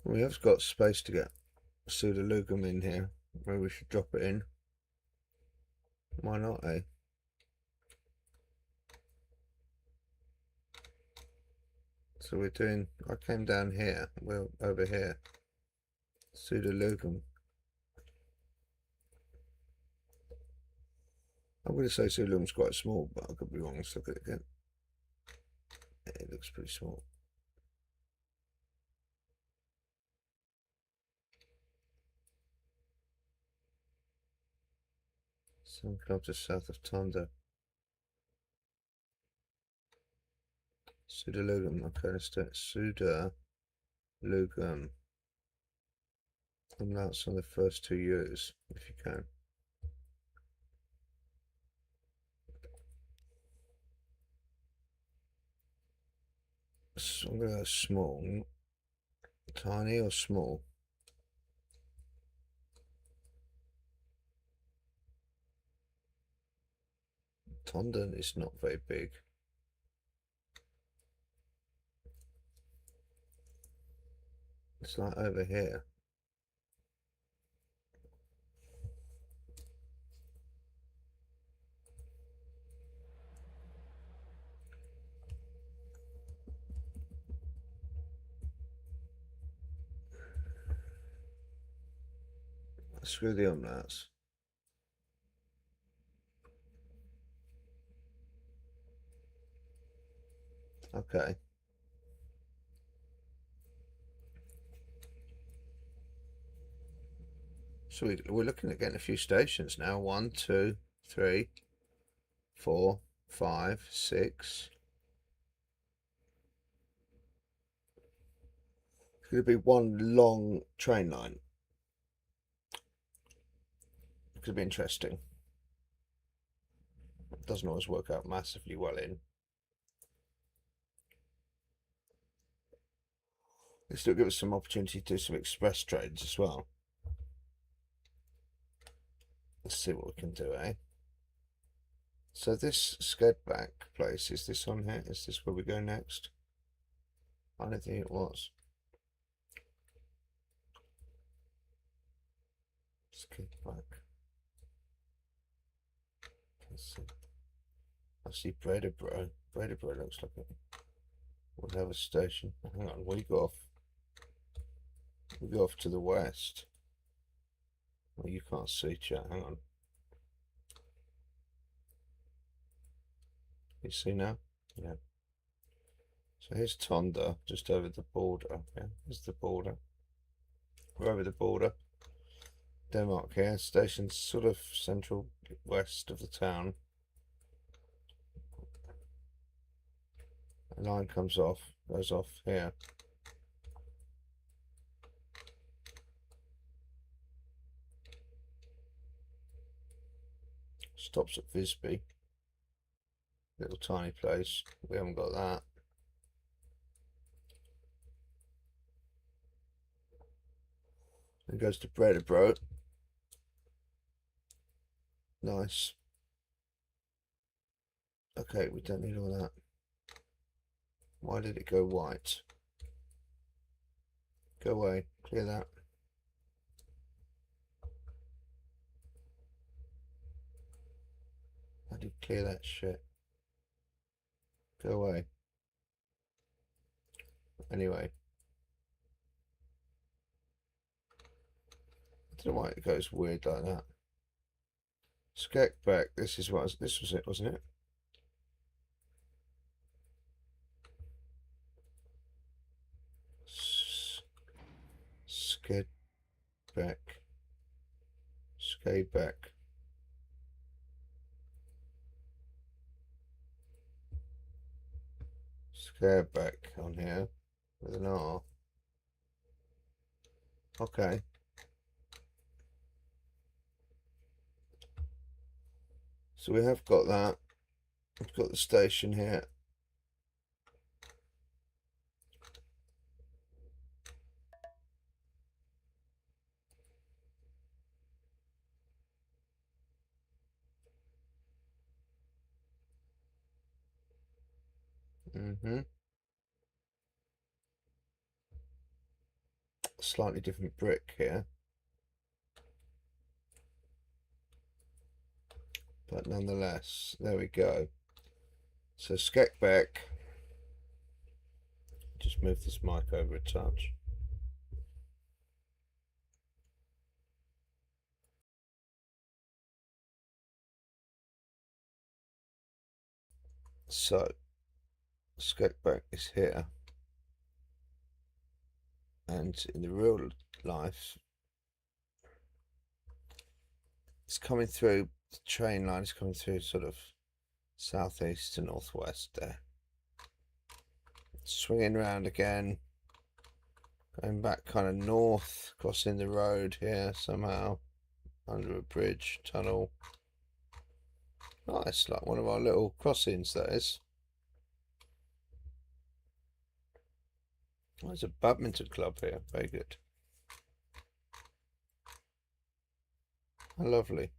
We have got space to get pseudolugum in here. Maybe we should drop it in. Why not, eh? So we're doing, I came down here, we're over here. Pseudolugum. I'm going to say pseudolugum's quite small, but I could be wrong. Let's look at it again. Yeah, it looks pretty small. Some kilometers south of Tonda. Pseudolugum, okay, let's do it. Pseudolugum. And that's on the first 2 years, if you can. So I'm going to go small. Tiny or small? Tonda is not very big. It's like over here. Screw the umlauts. Okay. So we're looking at getting a few stations now. 1, 2, 3, 4, 5, 6. It's going to be one long train line. It could be interesting. It doesn't always work out massively well in. It'll still give us some opportunity to do some express trades as well. Let's see what we can do, eh? So this Skedback place, is this on here? Is this where we go next? I don't think it was. Skedback. Let's see. I see Breadabro. Breadabro looks like it would have a station. Hang on, we go off. We go off to the west. Well, you can't see, chat. Hang on. You see now? Yeah. So here's Tonda, just over the border. Yeah, here's the border. We're over the border. Denmark here. Station's sort of central west of the town. A line comes off, goes off here. Stops at Visby. Little tiny place. We haven't got that. Then goes to Breadabro. Nice. Okay, we don't need all that. Why did it go white? Go away. Clear that. How do you clear that shit? Go away. Anyway. I don't know why it goes weird like that. Skekback, this was it, wasn't it? Skedback. Skaback. Skaback on here with an R. Okay. So we have got that. We've got the station here. Slightly different brick here, but nonetheless, there we go. So Skekbeck, just move this mic over a touch. So Skekbeck is here, and in the real life, it's coming through, the train line is coming through sort of southeast to northwest there. Swinging round again, going back kind of north, crossing the road here somehow, under a bridge, tunnel. Nice, like one of our little crossings, that is. Oh, there's a badminton club here, very good. How lovely.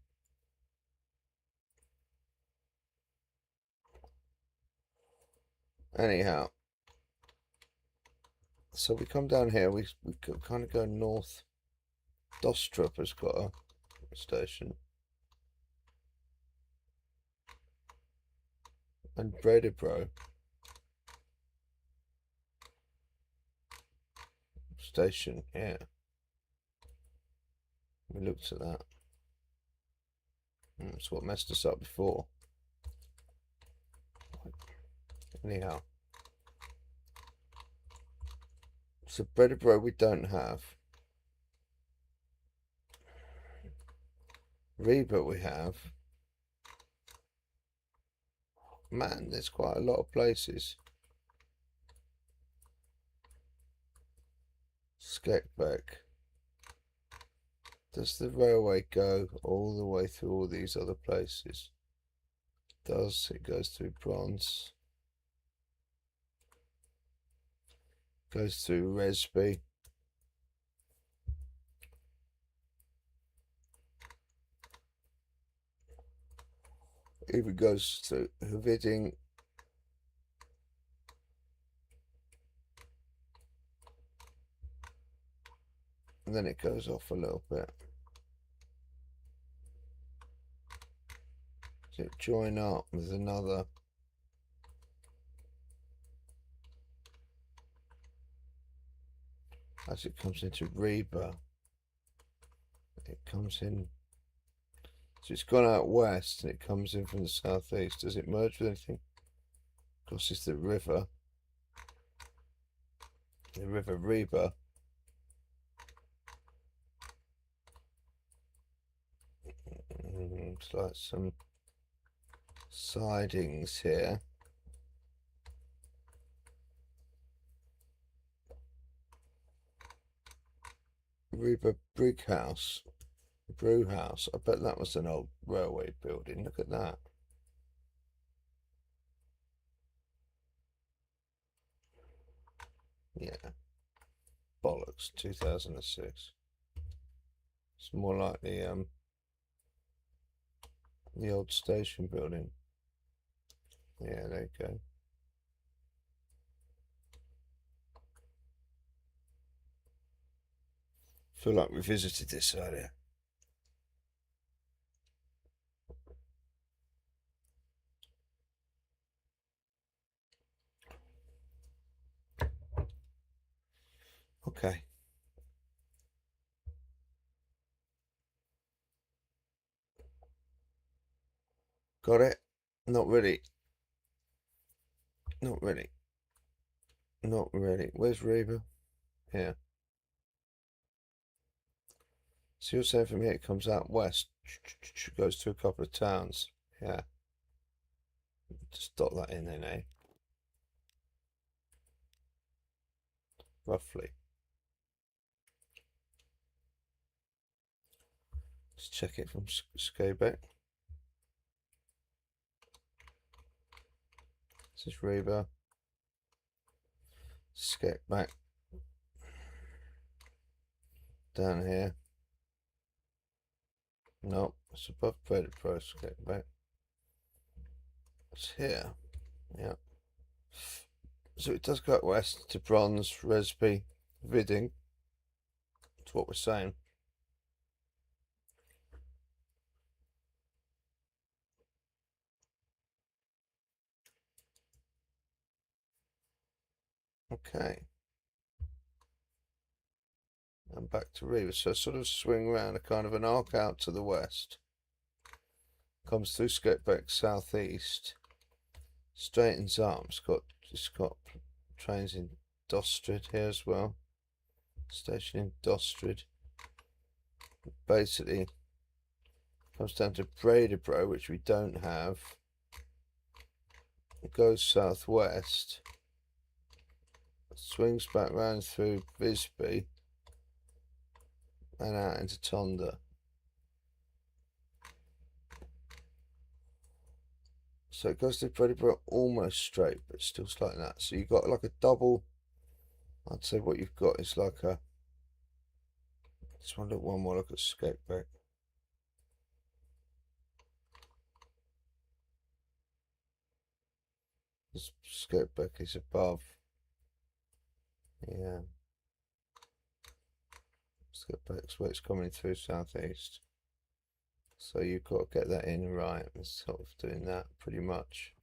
Anyhow, so we come down here, we kind of go north. Dostrup has got a station. And Bredebro station, yeah. We looked at that. That's what messed us up before. Anyhow. So Bredebro we don't have. Reba we have. Man, there's quite a lot of places. Skekbeck. Does the railway go all the way through all these other places? It does. It goes through Bronze. Goes through Resby. Even goes through Hviding. And then it goes off a little bit. Does it join up with another? As it comes into Reba, it comes in. So it's gone out west and it comes in from the southeast. Does it merge with anything? Crosses the river Reba. Looks like some sidings here. Reba Brig House, Brew House. I bet that was an old railway building. Look at that. Yeah. Bollocks, 2006. It's more like the old station building. Yeah, there you go. Feel like we visited this earlier. Okay. Got it? Not really. Not really. Not really. Where's Reba? Here. So you're saying from here it comes out west, goes to a couple of towns. Yeah. Just dot that in then, eh? Roughly. Let's check it from Skekbeck. This is Reba. Skekbeck. Down here. Nope, it's above Bredebro. Skekbeck. It's here. Yeah. So it does go west to Bronze, Resby, Viding. That's what we're saying. Okay. And back to Riva. So sort of swing around a kind of an arc out to the west. Comes through Sketbeck southeast. Straightens up. It's got trains in Dostred here as well. Station in Dostred. Basically comes down to Bredebro, which we don't have. It goes southwest. Swings back round through Visby and out into Tonda. So it goes to Bredebro almost straight, but still slightly that. So you've got like a double. I'd say what you've got is like a. Just want to look one more look at Skateback. This Skateback is above. Yeah. Skateback's where it's coming through southeast. So you've got to get that in right. It's sort of doing that pretty much.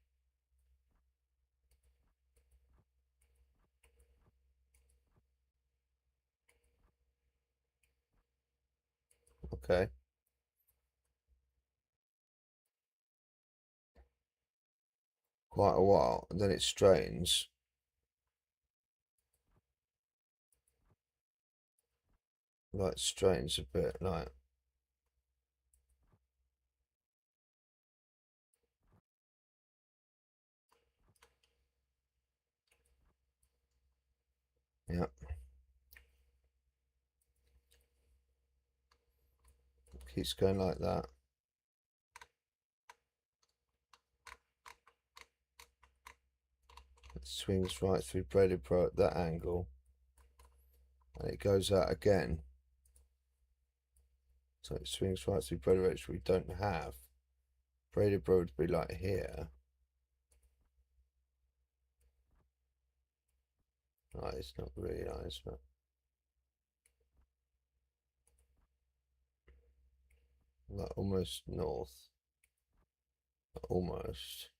Okay. Quite a while, and then it straightens. Like straightens a bit, like. Yeah. Keeps going like that. It swings right through Bredebro at that angle. And it goes out again. So it swings right through Bredebro, which we don't have. Bredebro would be like here. Right, it's not really nice, but like almost north. Almost.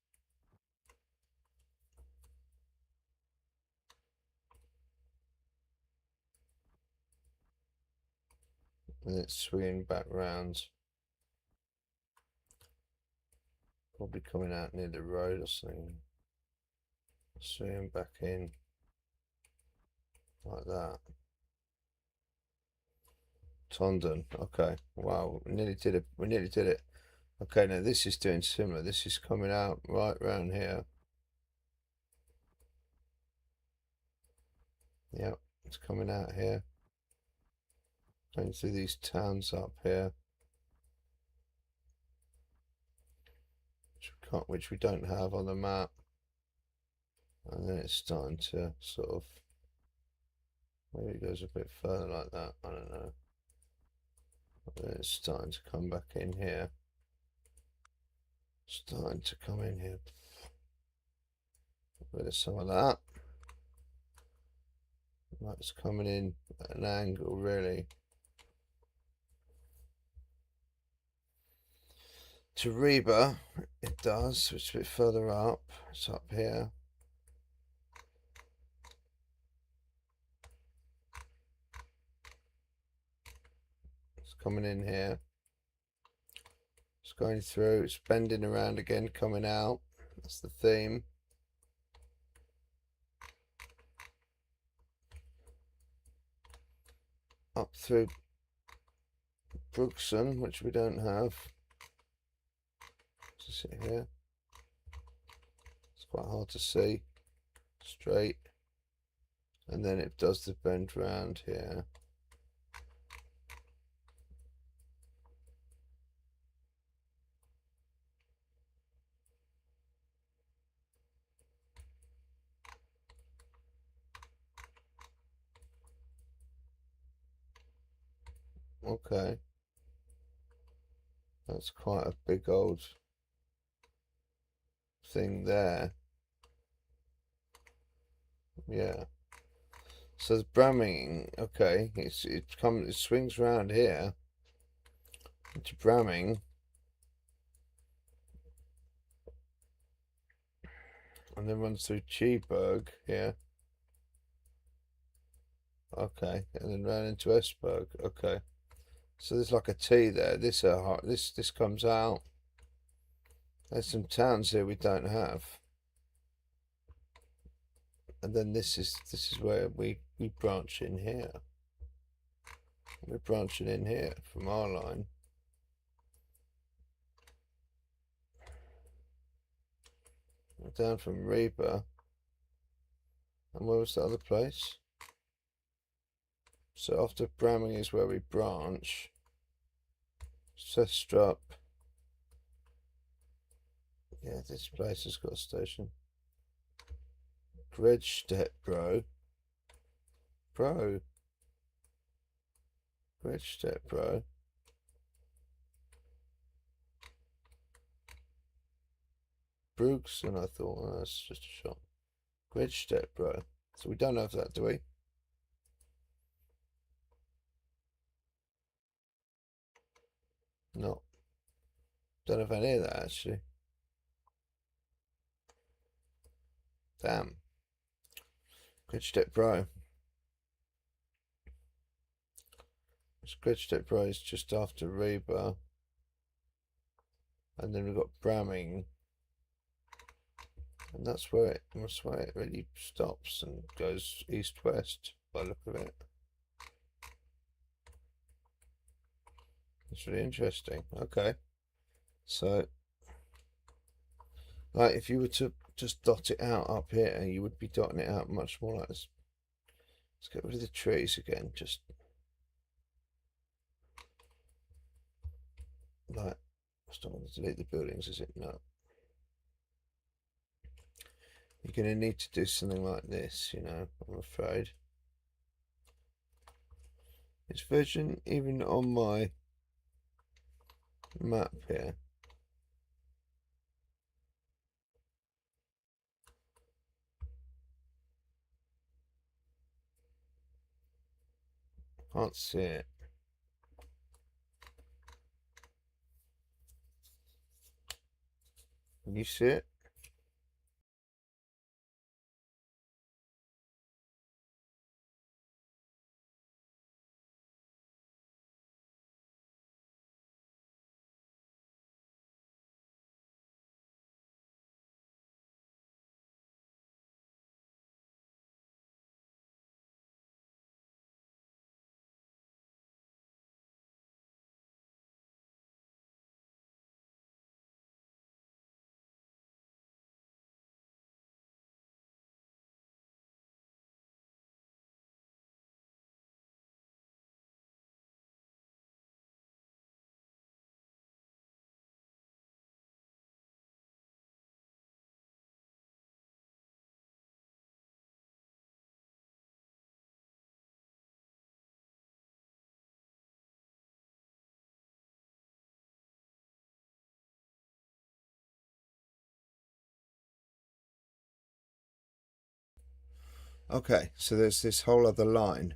And it's swinging back round. Probably coming out near the road or something. Swinging back in. Like that. Tondon. Okay. Wow. We nearly did it. We nearly did it. Okay, now this is doing similar. This is coming out right round here. Yep. It's coming out here. Going through these towns up here. Which we don't have on the map. And then it's starting to sort of, maybe it goes a bit further like that, I don't know. But then it's starting to come back in here. Starting to come in here. A bit of some of that. That's coming in at an angle, really. To Reba, it does, it's a bit further up. It's up here. It's coming in here. It's going through, it's bending around again, coming out. That's the theme. Up through Brookson, which we don't have. Just sit here. It's quite hard to see. Straight. And then it does the bend round here. Okay. That's quite a big old thing there. Yeah. So the Bramming, okay, it swings around here into Bramming, and then runs through Cheeburg here. Okay, and then round into Esberg. Okay, so there's like a T there. This comes out. There's some towns here we don't have, and then this is where we branch in here. We're branching in here from our line. We're down from Reba. And where was the other place? So after Bramming is where we branch. Sestrup. Yeah, this place has got a station. Gredstedt, bro. Gredstedt, bro. Brugson, I thought. Oh, that's just a shot. Gredstedt, bro. So we don't have that, do we? No. Don't have any of that, actually. Damn. Gredstedt, bro. Gredstedt, bro is just after Reba. And then we've got Bramming. And that's where it really stops and goes east-west by the look of it. It's really interesting. Okay. So, like, if you were to just dot it out up here, you would be dotting it out much more like this. Let's get rid of the trees again. Just like, it's not going to delete the buildings, is it? No. You're going to need to do something like this, you know, I'm afraid. Is version even on my map here? Can't see it. Can you see it? Okay, so there's this whole other line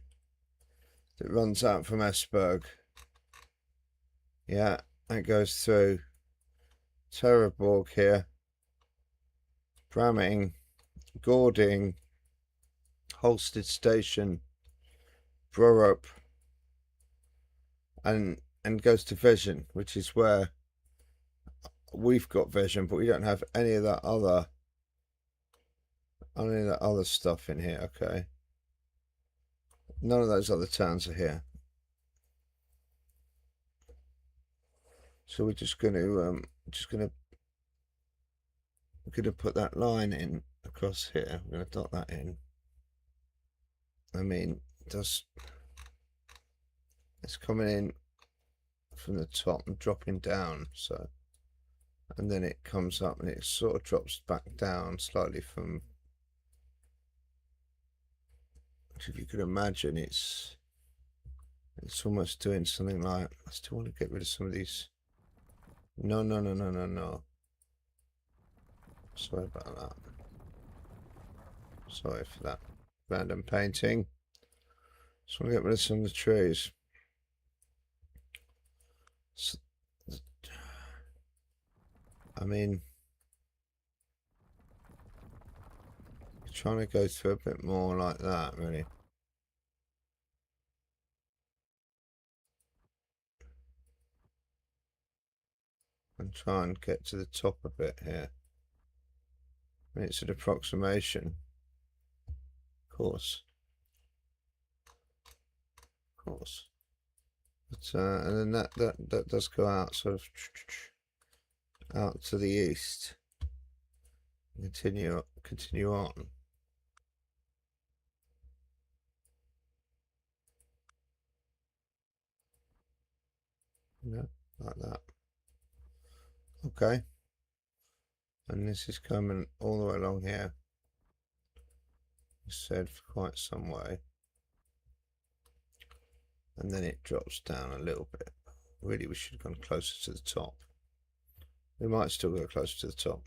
that runs out from Esberg. Yeah, it goes through Terraborg here, Bramming, Gording, Holsted Station, Brorup, and goes to Vision, which is where we've got Vision, but we don't have any of that other stuff in here. Okay, none of those other towns are here, so we're just going to put that line in across here. We're going to dot that in. I mean, it's coming in from the top and dropping down, so, and then it comes up and it sort of drops back down slightly from, if you could imagine, it's almost doing something like, I still want to get rid of some of these. No. Sorry about that. Sorry for that. random painting. Just want to get rid of some of the trees. So, I mean, trying to go through a bit more like that, really. And try and get to the top a bit here. I mean, it's an approximation, of course. Of course. But, and then that does go out sort of out to the east. Continue on. Yeah, like that. Okay. And this is coming all the way along here. It said for quite some way. And then it drops down a little bit. Really, we should have gone closer to the top. We might still go closer to the top.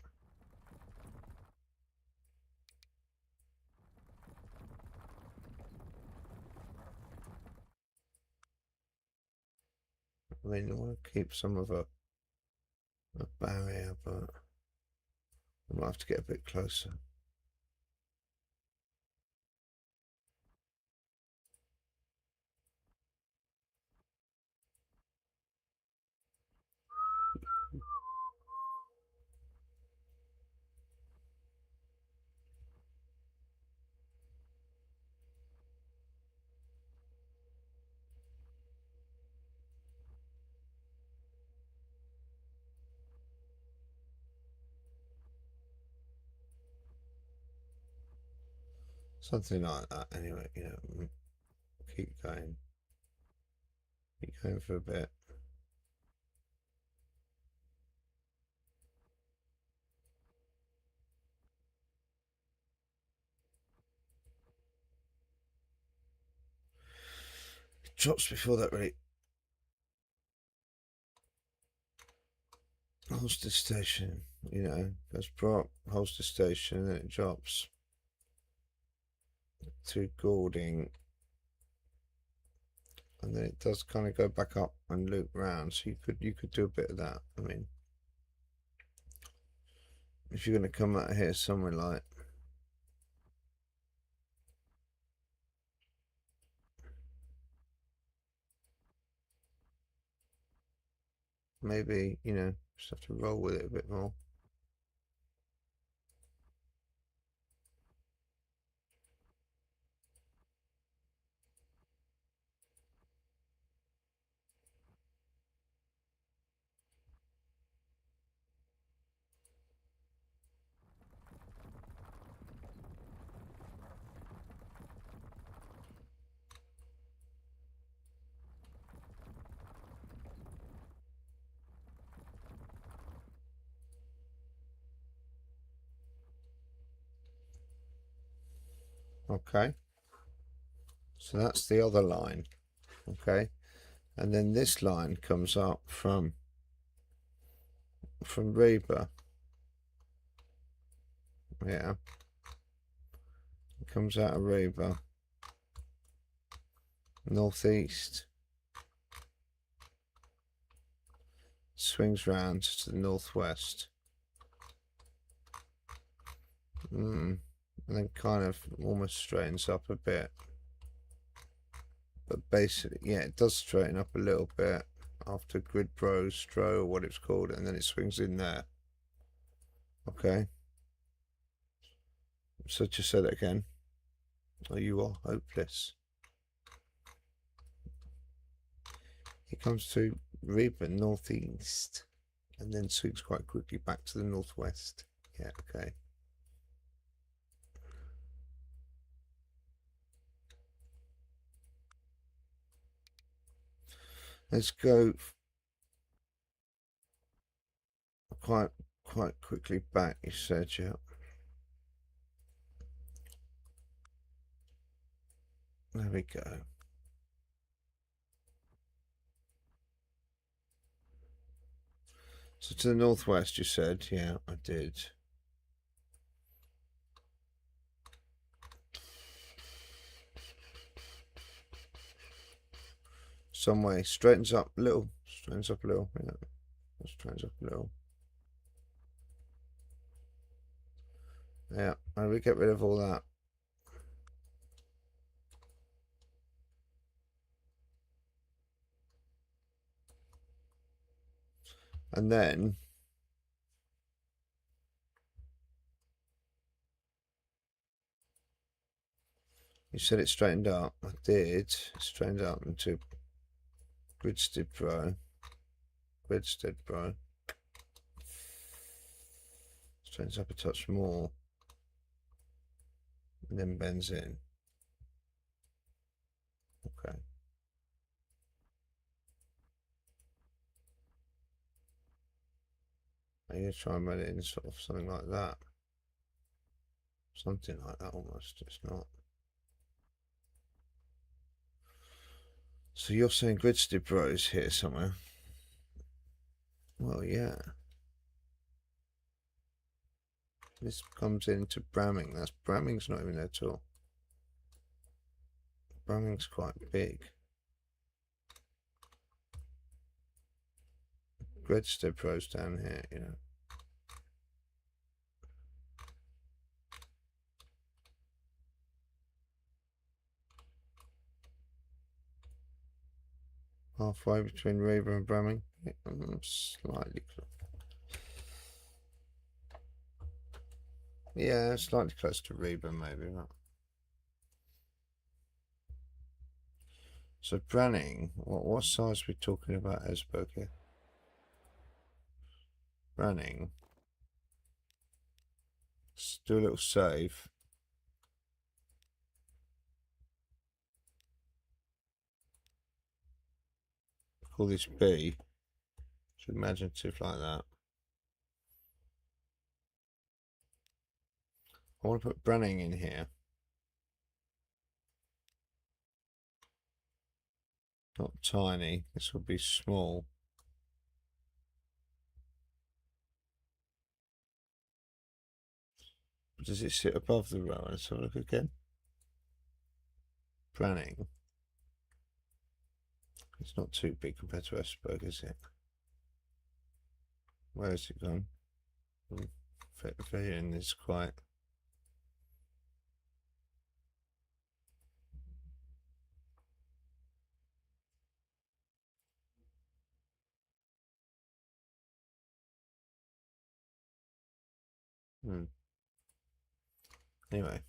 I mean, I want to keep some of a barrier, but we might have to get a bit closer. Something like that, anyway, you know, keep going for a bit. It drops before that really. Holster station, you know, goes prop, holster station, and then it drops through Gording. And then it does kind of go back up and loop round, so you could do a bit of that. I mean, if you're going to come out here somewhere like maybe, you know, just have to roll with it a bit more. Okay, so that's the other line. Okay, and then this line comes up from Reba. Yeah, it comes out of Reba northeast, swings round to the northwest, and then kind of almost straightens up a bit. But basically, yeah, it does straighten up a little bit after Grid Pro, Stro, or what it's called, and then it swings in there. Okay. So just say that again. Oh, you are hopeless. It comes to Reba northeast, and then swings quite quickly back to the northwest. Yeah, okay. Let's go quite quickly back, you said, yeah. There we go. So to the northwest, you said, yeah, I did. some way. Straightens up a little. Straightens up a little. Yeah. Straightens up a little. Yeah, and we get rid of all that. And then you said it straightened up. I did. It straightened up into Gridstead Pro. Gridstead Pro. Straightens up a touch more. And then bends in. Okay. I'm going to try and run it in sort of something like that. Something like that almost. It's not. So you're saying Gridstead Pro is here somewhere? Well, yeah. This comes into Bramming. Bramming's not even there at all. Bramming's quite big. Gridstead Pro's down here, you know. Halfway between Reba and Bramming. Slightly close. Yeah, slightly close to Reba, maybe not. So Branning, what size are we talking about Esberg here? Branning. Let's do a little save. Call this B. It's imaginative like that. I want to put Branning in here. Not tiny. This will be small. Does it sit above the row? Let's have a look again. Branning. It's not too big compared to Esberg, is it? Where has it gone? Varian is quite. Anyway.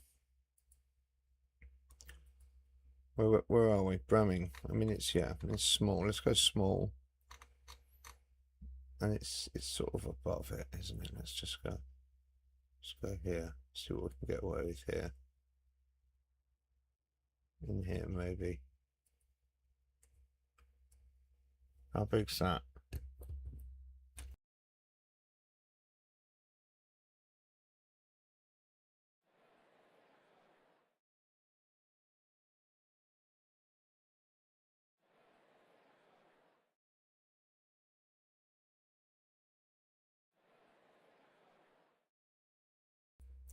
Where are we? Bramming. I mean, it's small. Let's go small. And it's sort of above it, isn't it? Let's go here. See what we can get away with here. In here, maybe. How big's that?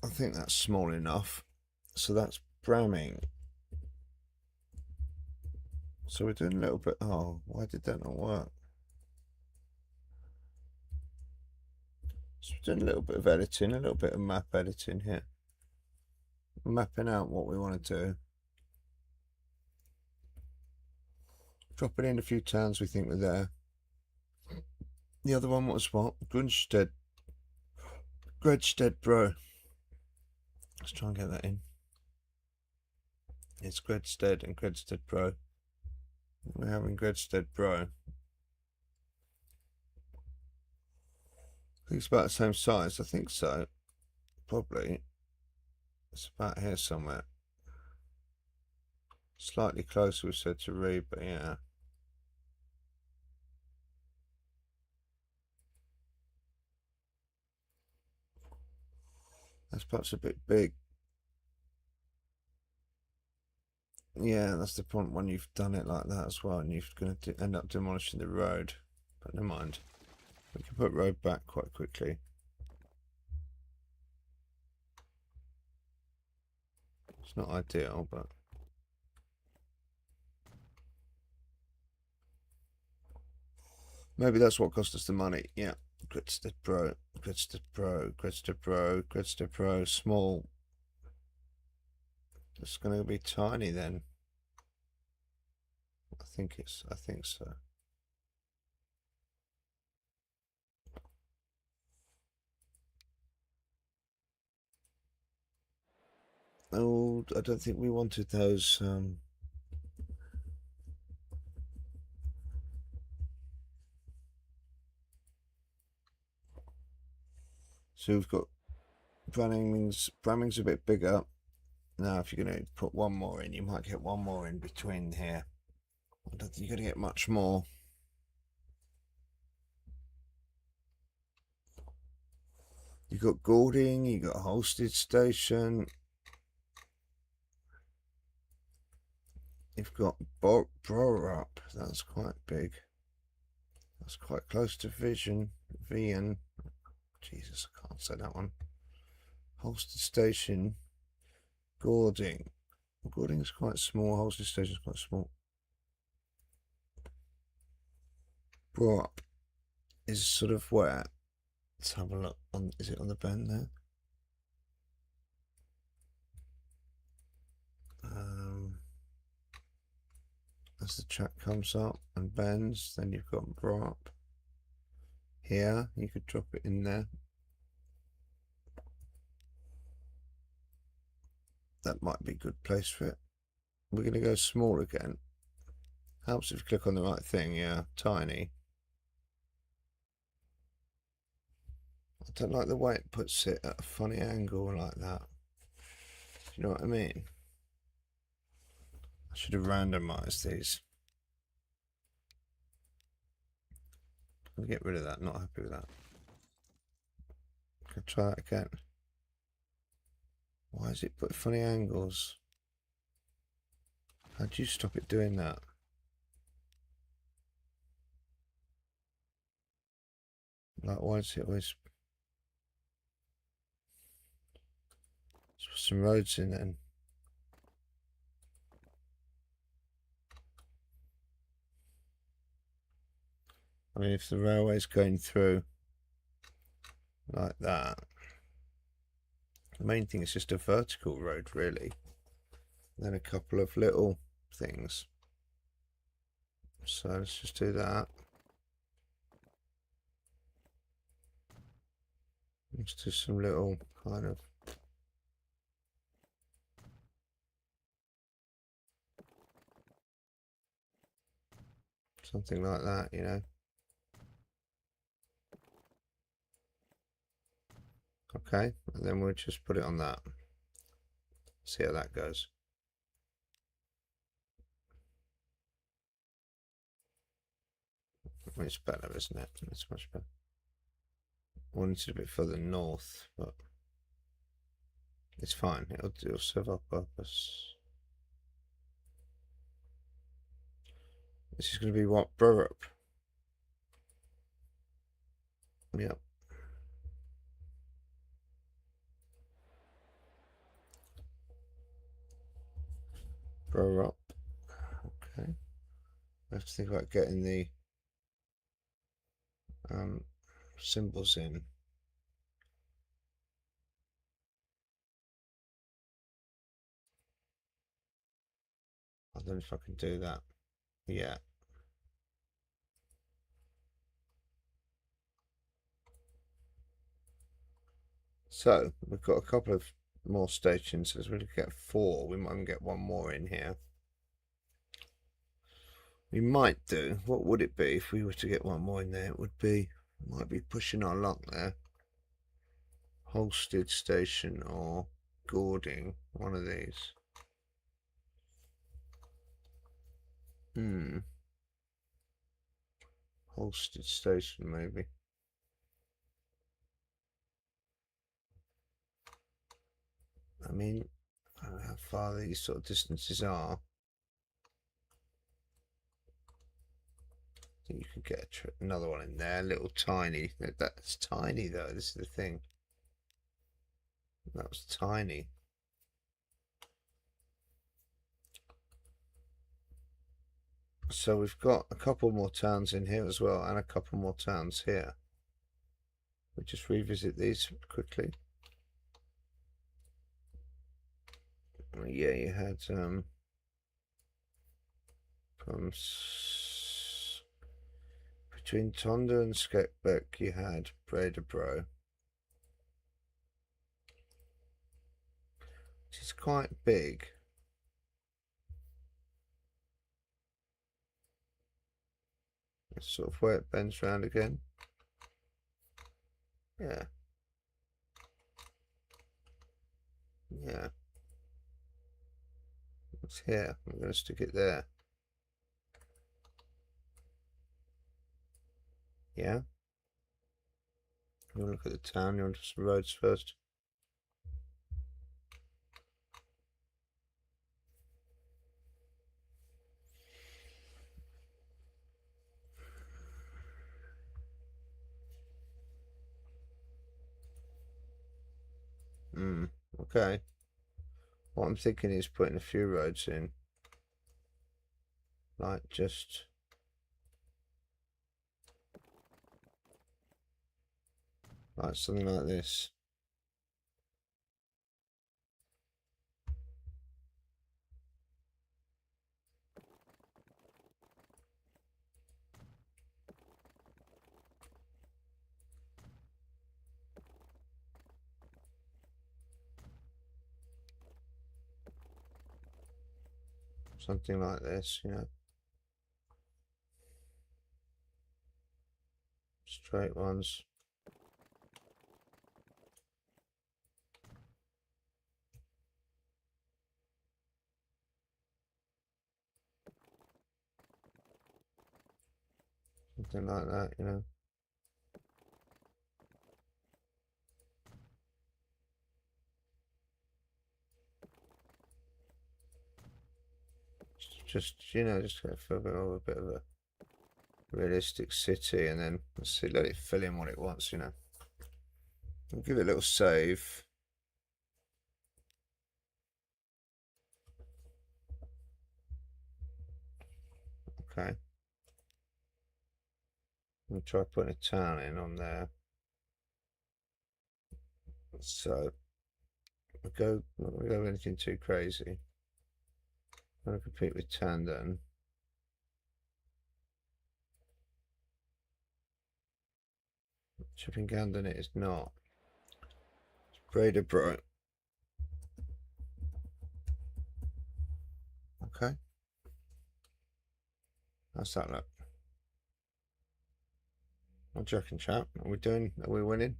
I think that's small enough. So that's Bramming. So we're doing a little bit. Oh, why did that not work? So we're doing a little bit of editing, a little bit of map editing here. Mapping out what we want to do. Dropping in a few towns we think were there. The other one was what? Gridstead Bro. Let's try and get that in. It's Gridstead and Gridstead Bro. We're having Gridstead Bro. I think it's about the same size. I think so. Probably. It's about here somewhere. Slightly closer, we said, to read, but yeah. That's perhaps a bit big. Yeah, that's the point when you've done it like that as well, and you're going to end up demolishing the road. But never mind. We can put road back quite quickly. It's not ideal, but Maybe that's what cost us the money. Yeah. Gridstead Pro, Gridstead Pro, Gridstead Pro, Gridstead Pro, small. It's going to be tiny then. I think so. Oh, I don't think we wanted those. So we've got Bramming's a bit bigger. Now, if you're going to put one more in, you might get one more in between here. I don't think you're going to get much more. You've got Golding, you've got Holstead Station. You've got Borup, that's quite big. That's quite close to Vian. Jesus, I can't say that one. Holstead Station. Gording. Gording's quite small. Holstead Station's quite small. Borup is sort of where? Let's have a look. Is it on the bend there? As the track comes up and bends, then you've got Borup. Here, you could drop it in there. That might be a good place for it. We're going to go small again. Helps if you click on the right thing, yeah. Tiny. I don't like the way it puts it at a funny angle like that. Do you know what I mean? I should have randomized these. I'll get rid of that, not happy with that. Can I try that again? Why is it put funny angles? How do you stop it doing that? Like, why is it always... Let's put some roads in then. I mean, if the railway's going through like that, the main thing is just a vertical road, really. And then a couple of little things. So let's just do that. Let's do some little kind of something like that, you know. Okay, and then we'll just put it on that. See how that goes. It's better, isn't it? It's much better. I wanted it a bit further north, but it's fine. It'll serve our purpose. This is going to be what? Borup. Yep. Borup. Okay. I have to think about getting the symbols in. I don't know if I can do that. Yeah. So we've got a couple of more stations. As we get 4, we might even get one more in here. We might do. What would it be if we were to get one more in there? It would be, might be pushing our luck there. Holstead Station or Gording, one of these. Holstead Station, maybe. I mean, I don't know how far these sort of distances are. I think you could get another one in there, little tiny. That's tiny though, this is the thing. That was tiny. So we've got a couple more towns in here as well, and a couple more towns here. We'll just revisit these quickly. Yeah, you had from between Tonda and Skekbeck, you had Bredebro, which is quite big. That's sort of where it bends round again. Yeah. Yeah. It's here. I'm going to stick it there. Yeah. You want to look at the town? You want to do some roads first? Okay. What I'm thinking is putting a few roads in. Like just like something like this. Something like this, you know. Straight ones. Something like that, you know. Just you know, just get a bit of a realistic city, and then let's see, let it fill in what it wants, you know. We'll give it a little save. Okay. I'll try putting a town in on there. So we'll not gonna go anything too crazy. I'm gonna compete with Tandon. Chippingandon it is not. It's Bredebro. Okay. How's that look? What do you reckon, chap? Are we doing? Are we winning?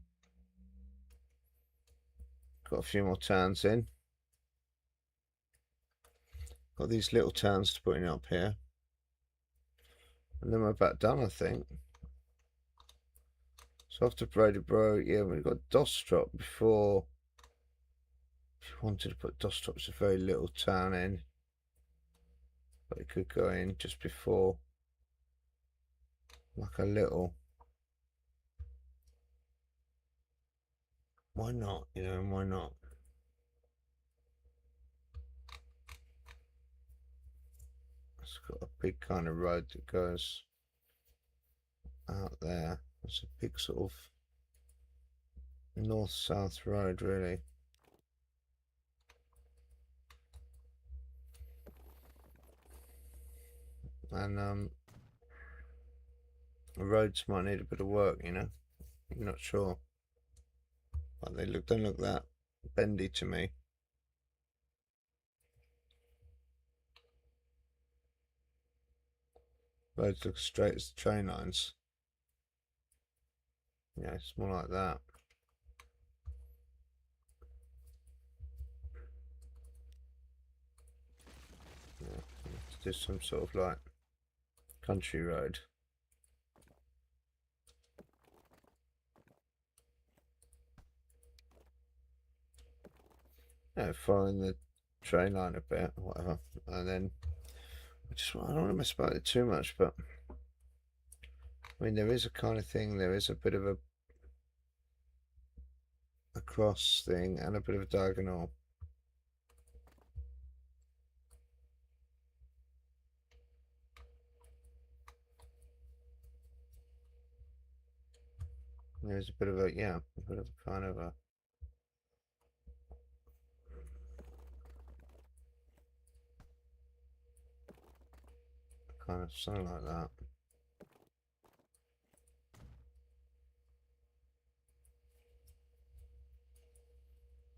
Got a few more towns in. Got these little towns to put in up here. And then we're about done, I think. So after Bredebro, yeah, we've got Dostrop before. If you wanted to put Dostrop, it's a very little town in. But it could go in just before. Like a little. Why not? You know, why not? It's got a big kind of road that goes out there. It's a big sort of north-south road, really. And the roads might need a bit of work, you know. I'm not sure. But they don't look that bendy to me. Roads look straight as the train lines. Yeah, it's more like that. Yeah, do some sort of like country road. Yeah, following the train line a bit, whatever, and then I don't want to mess about it too much, but I mean there is a kind of thing. There is a bit of a cross thing and a bit of a diagonal. There's a bit of a, yeah, a bit of a kind of a something like that.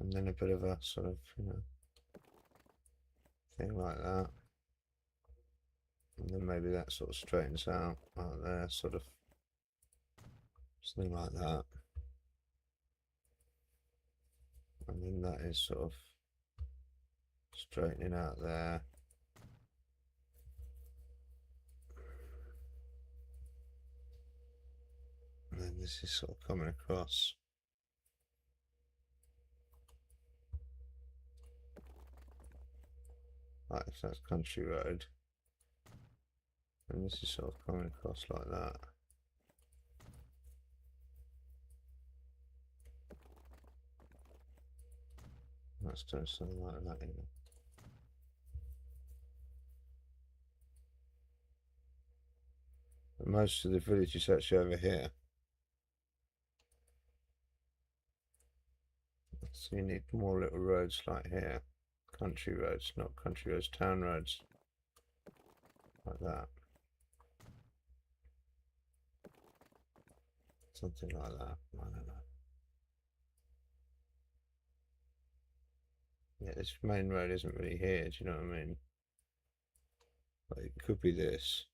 And then a bit of a sort of, you know, thing like that. And then maybe that sort of straightens out there, sort of something like that. And then that is sort of straightening out there. And then this is sort of coming across. Right, so that's country road. And this is sort of coming across like that. That's doing something like that, you know. But most of the village is actually over here. So you need more little roads like here. Country roads, not country roads, town roads. Like that. Something like that. I don't know. Yeah, this main road isn't really here, do you know what I mean? Like, it could be this.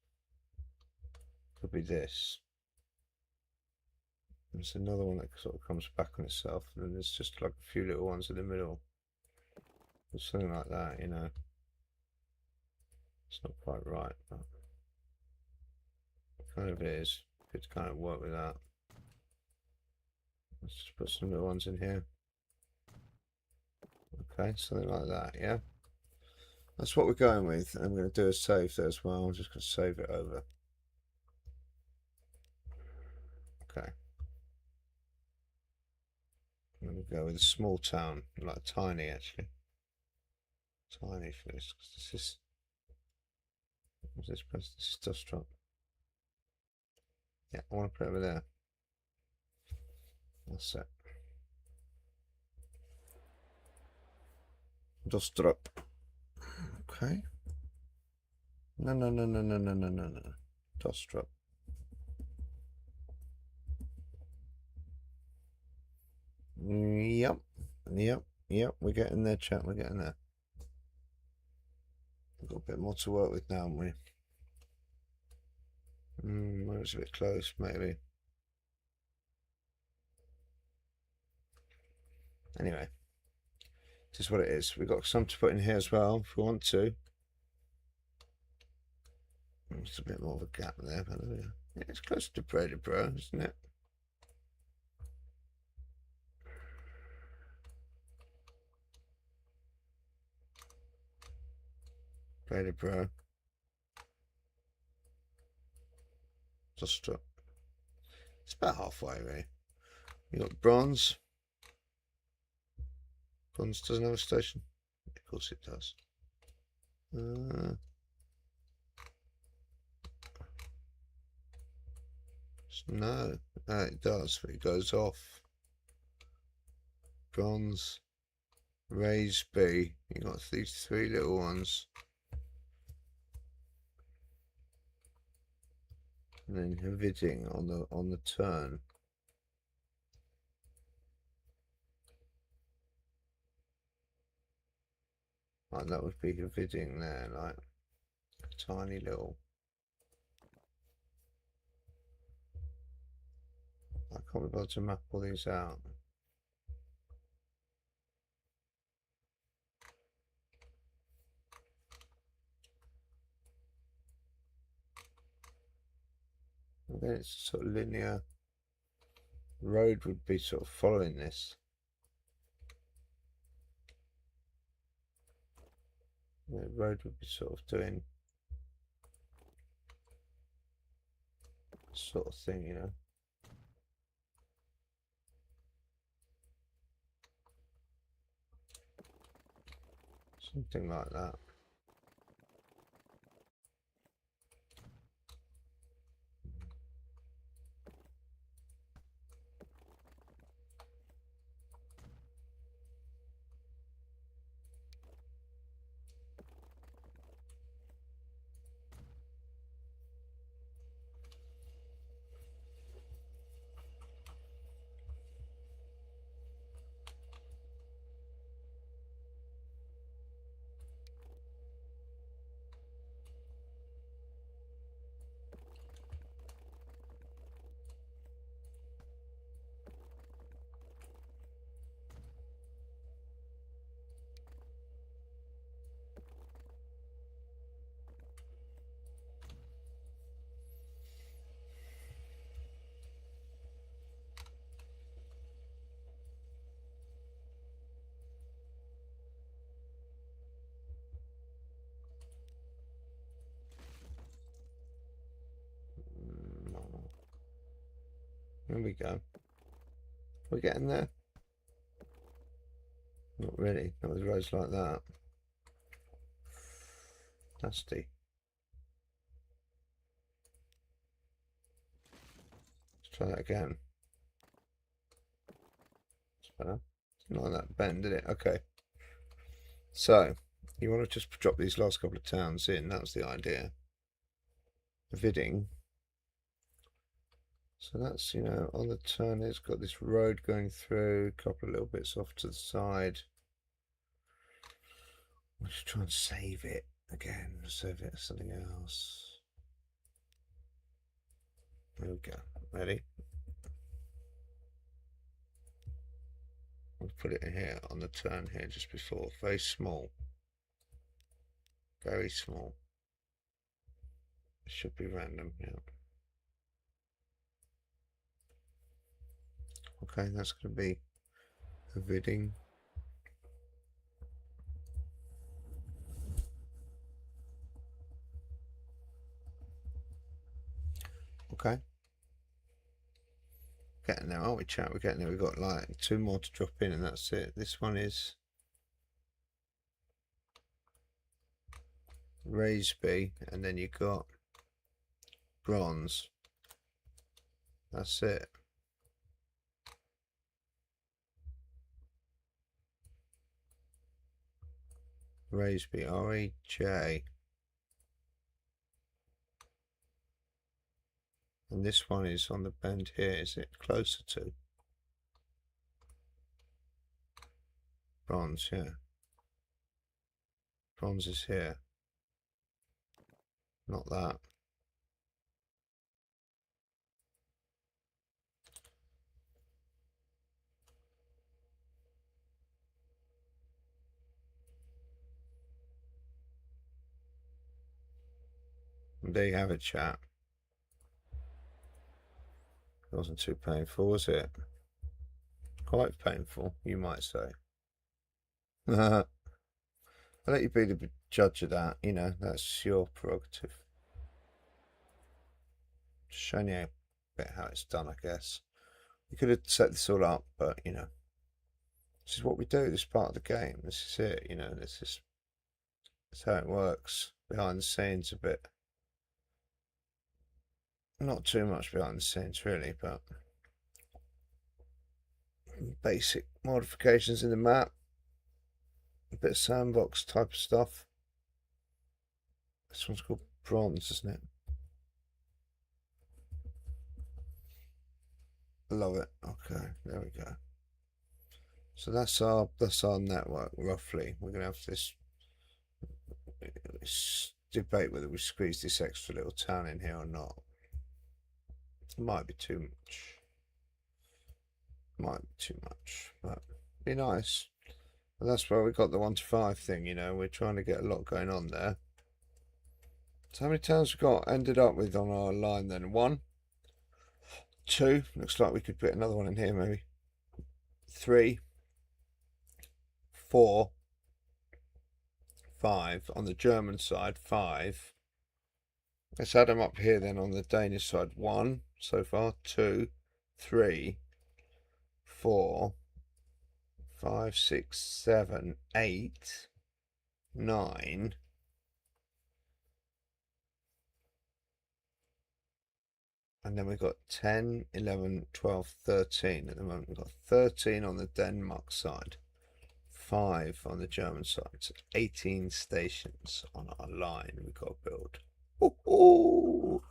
Could be this. There's another one that sort of comes back on itself, and then there's just like a few little ones in the middle. Or something like that, you know. It's not quite right, but it kind of is. Could kind of work with that. Let's just put some little ones in here. Okay, something like that, yeah. That's what we're going with. I'm going to do a save there as well. I'm just going to save it over. Okay. I'm going to go with a small town, like tiny actually. Tiny for this, because this is. What's this place? This is Dostrop. Yeah, I want to put it over there. That's it. Dostrop. Okay. No. Dostrop. Yep. We're getting there, chat. We're getting there. We've got a bit more to work with now, haven't we? Well, it's a bit close, maybe. Anyway, this is what it is. We've got some to put in here as well, if we want to. It's a bit more of a gap there, but yeah, it's close to Bro, isn't it? Bro. Just it's about halfway, really. You got Bronze. Bronze doesn't have a station. Of course it does. No, it does, but it goes off. Bronze, Raise B. You got these three little ones. And then Haviding on the turn. Like that would be Haviding there, like a tiny little. I can't be able to map all these out. And then it's sort of linear. Road would be sort of following this. The road would be sort of doing this sort of thing, you know. Something like that. There we go. We're getting there. Not really. Not with roads like that. Nasty. Let's try that again. It's better. It's not like that bend, did it? Okay. So, you want to just drop these last couple of towns in. That's the idea. The vidding. So that's, you know, on the turn, it's got this road going through, a couple of little bits off to the side. Let's try and save it again. Save it as something else. There we go. Ready? I'll put it in here on the turn here just before. Very small. Very small. It should be random, yeah. Okay, that's going to be a vidding. Okay. Getting there, aren't we, chat? We're getting there. We've got like 2 more to drop in and that's it. This one is Raisby, and then you got bronze. That's it. Raisby, R-A-J. And this one is on the bend here. Is it closer to? Bronze, yeah. Bronze is here. Not that. And there you have it, chat. It wasn't too painful, was it? Quite painful, you might say. I'll let you be the judge of that, you know, that's your prerogative. Just showing you a bit how it's done, I guess. You could have set this all up, but, you know, this is what we do, this is part of the game. This is it, you know, that's how it works. Behind the scenes a bit. Not too much behind the scenes, really, but basic modifications in the map. A bit of sandbox type of stuff. This one's called bronze, isn't it? Love it. Okay, there we go. So that's our network roughly. We're gonna have this debate whether we squeeze this extra little town in here or not. It might be too much. Might be too much, but be nice. And that's where we got the 1 to 5 thing, you know, we're trying to get a lot going on there. So how many towns we got ended up with on our line then? 1, 2, looks like we could put another one in here maybe. 3, 4, 5 on the German side, 5. Let's add them up here then on the Danish side. 1 so far, 2, 3, 4, 5, 6, 7, 8, 9. And then we've got 10, 11, 12, 13 at the moment. We've got 13 on the Denmark side, 5 on the German side. So 18 stations on our line we've got to build. Ooh.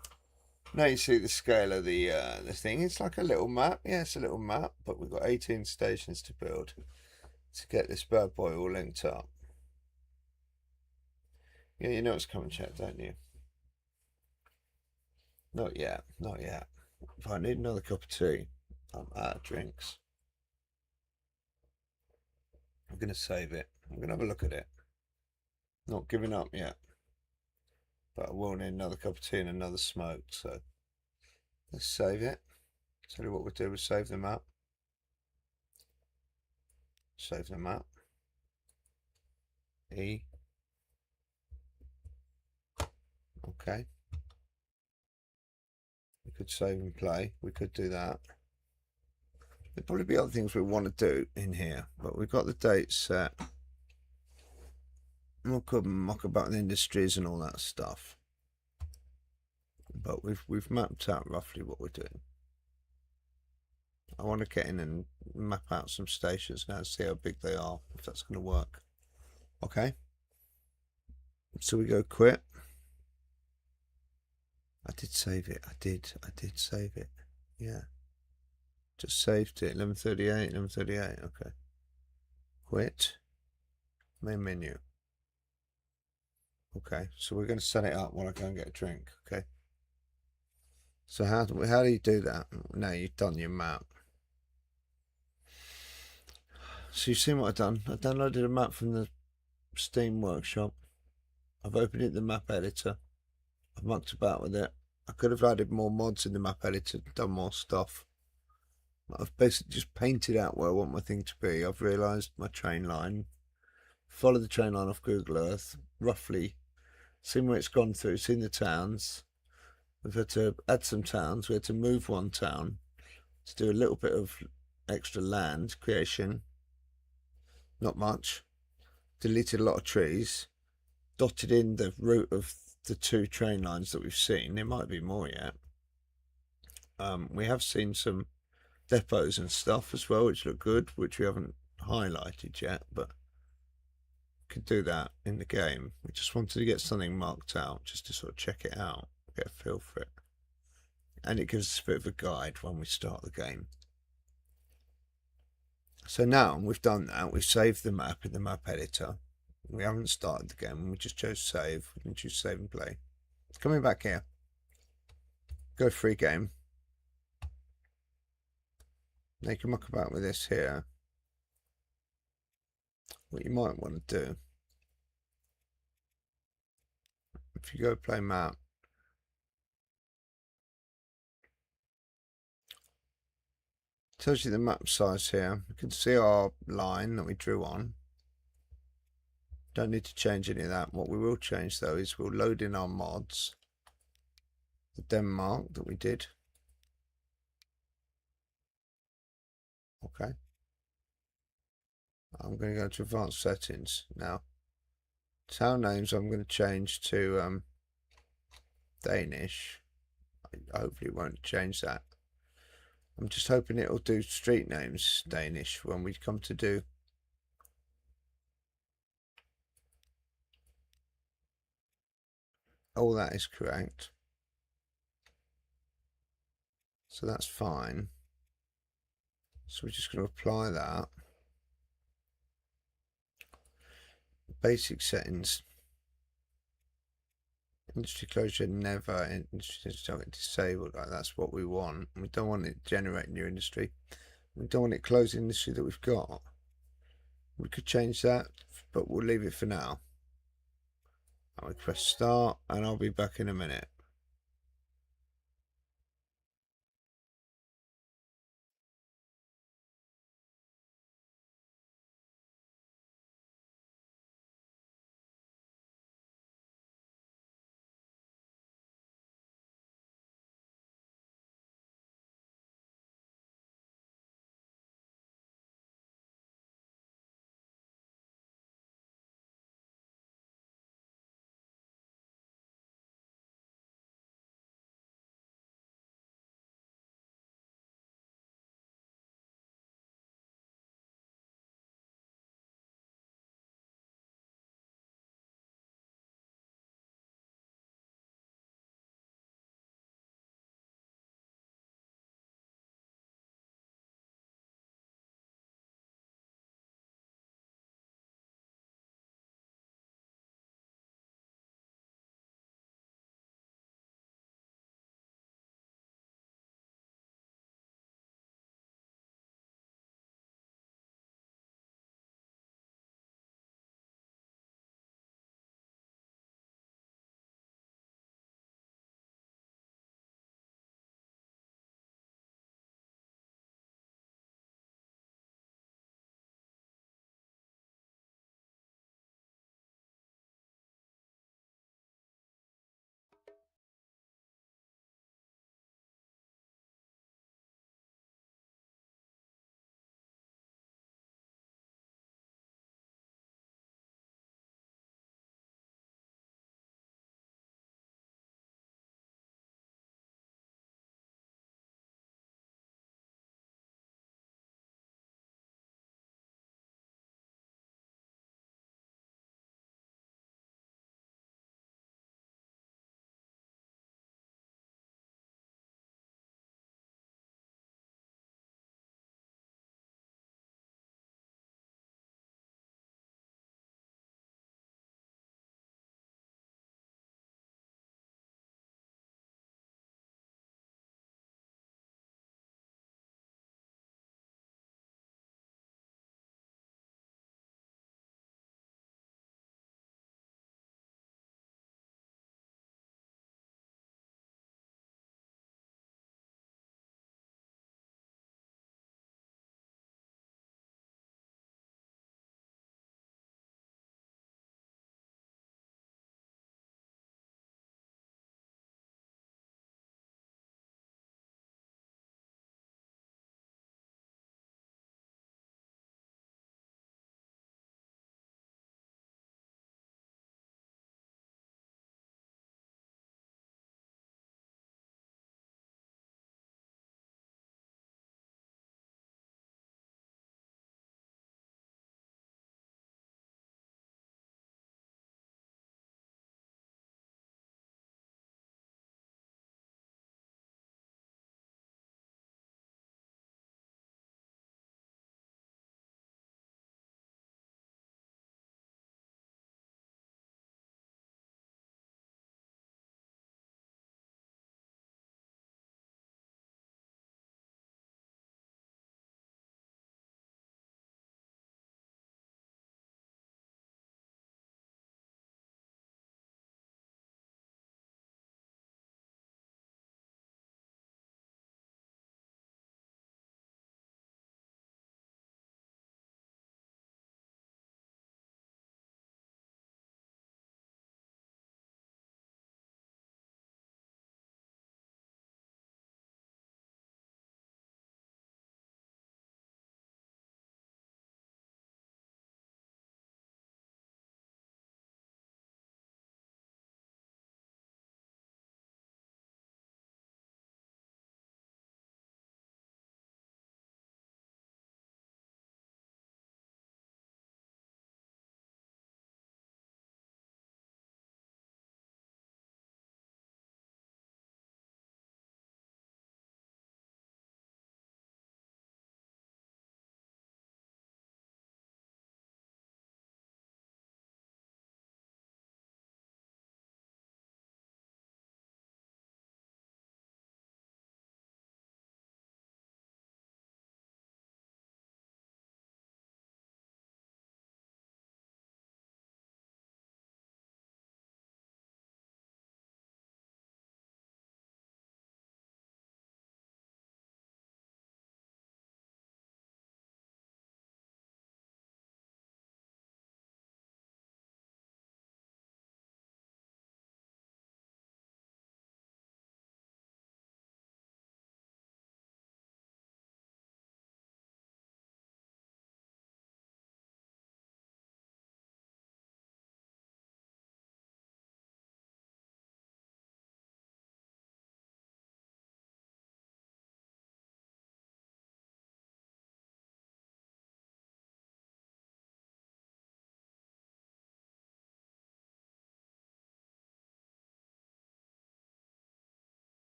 Now you see the scale of the thing. It's like a little map. Yeah, it's a little map, but we've got 18 stations to build to get this bad boy all linked up. Yeah, you know it's coming, chat, don't you? Not yet, not yet. If I need another cup of tea, I'm out of drinks. I'm going to save it. I'm going to have a look at it. Not giving up yet. But I will need another cup of tea and another smoke, so let's save it. Tell you what we'll do, we'll save them up. Save them up. E. Okay. We could save and play. We could do that. There'll probably be other things we want to do in here, but we've got the dates set. We'll could muck about the industries and all that stuff. But we've mapped out roughly what we're doing. I want to get in and map out some stations now and see how big they are, if that's going to work. Okay. So we go quit. I did save it. I did save it. Yeah. Just saved it. 11:38, 11:38. Okay. Quit. Main menu. Okay. So we're going to set it up while I go and get a drink. Okay. So how do you do that? Now you've done your map. So you've seen what I've done. I downloaded a map from the Steam workshop. I've opened it in the map editor. I've mucked about with it. I could have added more mods in the map editor, done more stuff. I've basically just painted out where I want my thing to be. I've realised my train line. Follow the train line off Google Earth, roughly. Seen where it's gone through, seen the towns. We've had to add some towns. We had to move one town to do a little bit of extra land creation. Not much. Deleted a lot of trees. Dotted in the route of the 2 train lines that we've seen. There might be more yet. We have seen some depots and stuff as well, which look good, which we haven't highlighted yet, but could do that in the game. We just wanted to get something marked out just to sort of check it out, get a feel for it. And it gives us a bit of a guide when we start the game. So now we've done that, we've saved the map in the map editor. We haven't started the game, we just chose save. We can choose save and play. Coming back here, go free game. Now you can muck about with this here. What you might want to do, if you go play map, tells you the map size here. You can see our line that we drew on. Don't need to change any of that. What we will change though is we'll load in our mods. The Denmark that we did. Okay. I'm going to go to advanced settings now. Town names I'm going to change to Danish. Hopefully it won't change that. I'm just hoping it'll do street names Danish when we come to do. All that is correct. So that's fine. So we're just going to apply that. Basic settings. Industry closure never. Industry disabled. Like that's what we want. We don't want it generating new industry. We don't want it closing industry that we've got. We could change that, but we'll leave it for now. And we press start, and I'll be back in a minute.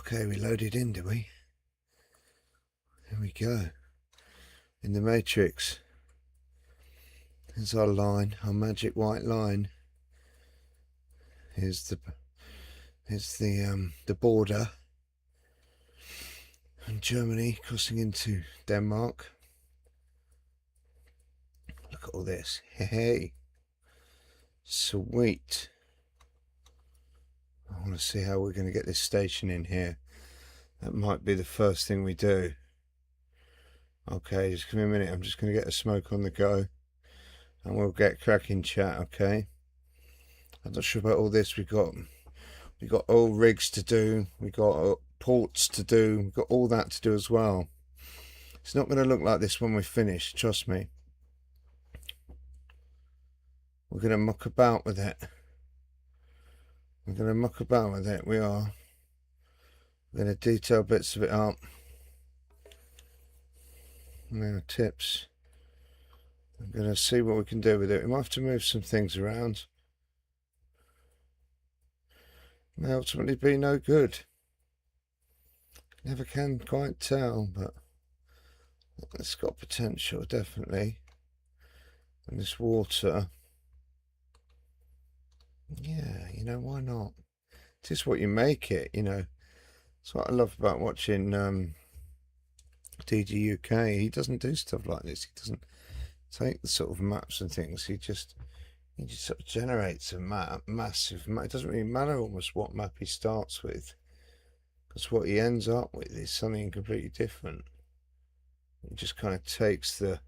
Okay, we loaded in, did we? There we go. In the matrix. Here's our line, our magic white line. Here's the border. And Germany crossing into Denmark. Look at all this. Hey. Sweet. I want to see how we're going to get this station in here. That might be the first thing we do. Okay, just give me a minute. I'm just going to get a smoke on the go. And we'll get cracking chat, okay? I'm not sure about all this. We've got oil rigs to do. We've got ports to do. We've got all that to do as well. It's not going to look like this when we're finished, trust me. We're going to muck about with it. We're going to muck about with it. We are. We're going to detail bits of it up. Now, tips. I'm going to see what we can do with it. We might have to move some things around. May ultimately be no good. Never can quite tell, but it's got potential, definitely. And this water, yeah, you know, why not? It's just what you make it, you know. That's what I love about watching DG UK. He doesn't do stuff like this. He doesn't take the sort of maps and things. He just sort of generates a map, massive map. It doesn't really matter almost what map he starts with, because what he ends up with is something completely different. He just kind of takes the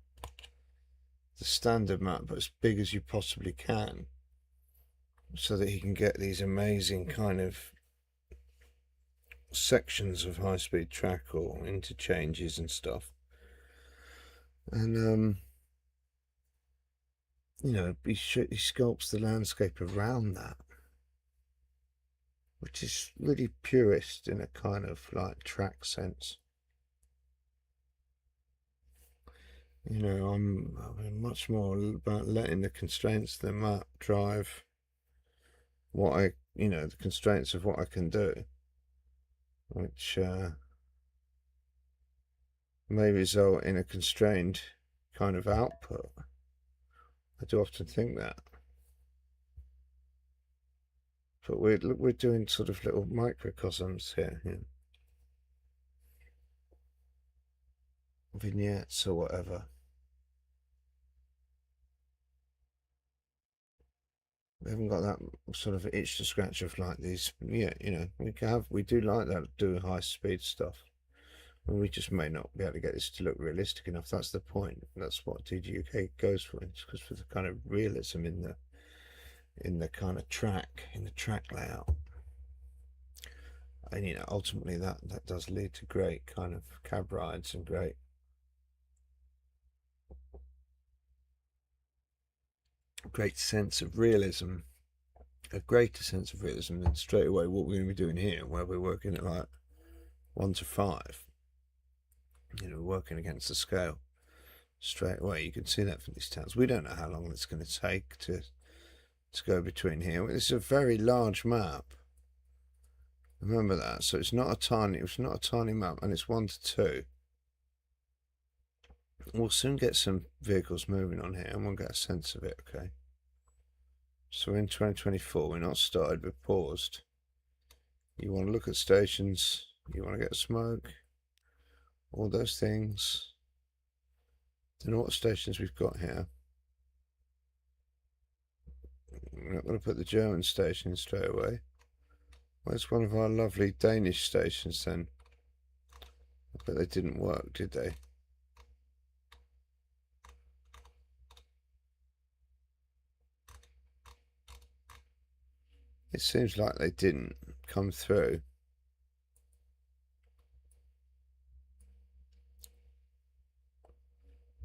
standard map, but as big as you possibly can, so that he can get these amazing kind of sections of high-speed track or interchanges and stuff. And you know, he sculpts the landscape around that, which is really purist in a kind of like track sense. You know, I'm much more about letting the constraints of the map drive what the constraints of what I can do, which may result in a constrained kind of output. I do often think that. But we're doing sort of little microcosms here, you know, vignettes or whatever. We haven't got that sort of itch to scratch of like these. Yeah, you know, we do like that, do high speed stuff. And we just may not be able to get this to look realistic enough. That's the point. That's what DGUK goes for. It's because for the kind of realism in the kind of track, in the track layout. And you know, ultimately that does lead to great kind of cab rides and great sense of realism, a greater sense of realism than straight away what we're going to be doing here, where we're working at like 1 to 5. You know, working against the scale straight away. You can see that from these towns. We don't know how long it's going to take to go between here. This is a very large map. Remember that. So it's not a tiny map, and it's 1 to 2. We'll soon get some vehicles moving on here, and we'll get a sense of it. Okay. So in 2024, we're not started, we're paused. You want to look at stations. You want to get a smoke. All those things. Don't know what stations we've got here. We're not going to put the German station straight away. Where's one of our lovely Danish stations then? I bet they didn't work, did they? It seems like they didn't come through.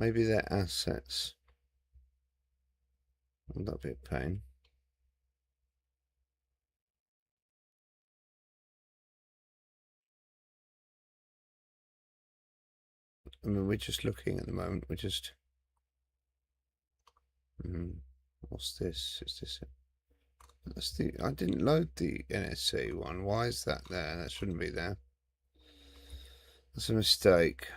Maybe they're assets. Wouldn't that be a pain? I mean, we're just looking at the moment. We're just... what's this? Is this it? I didn't load the NSC one. Why is that there? That shouldn't be there. That's a mistake.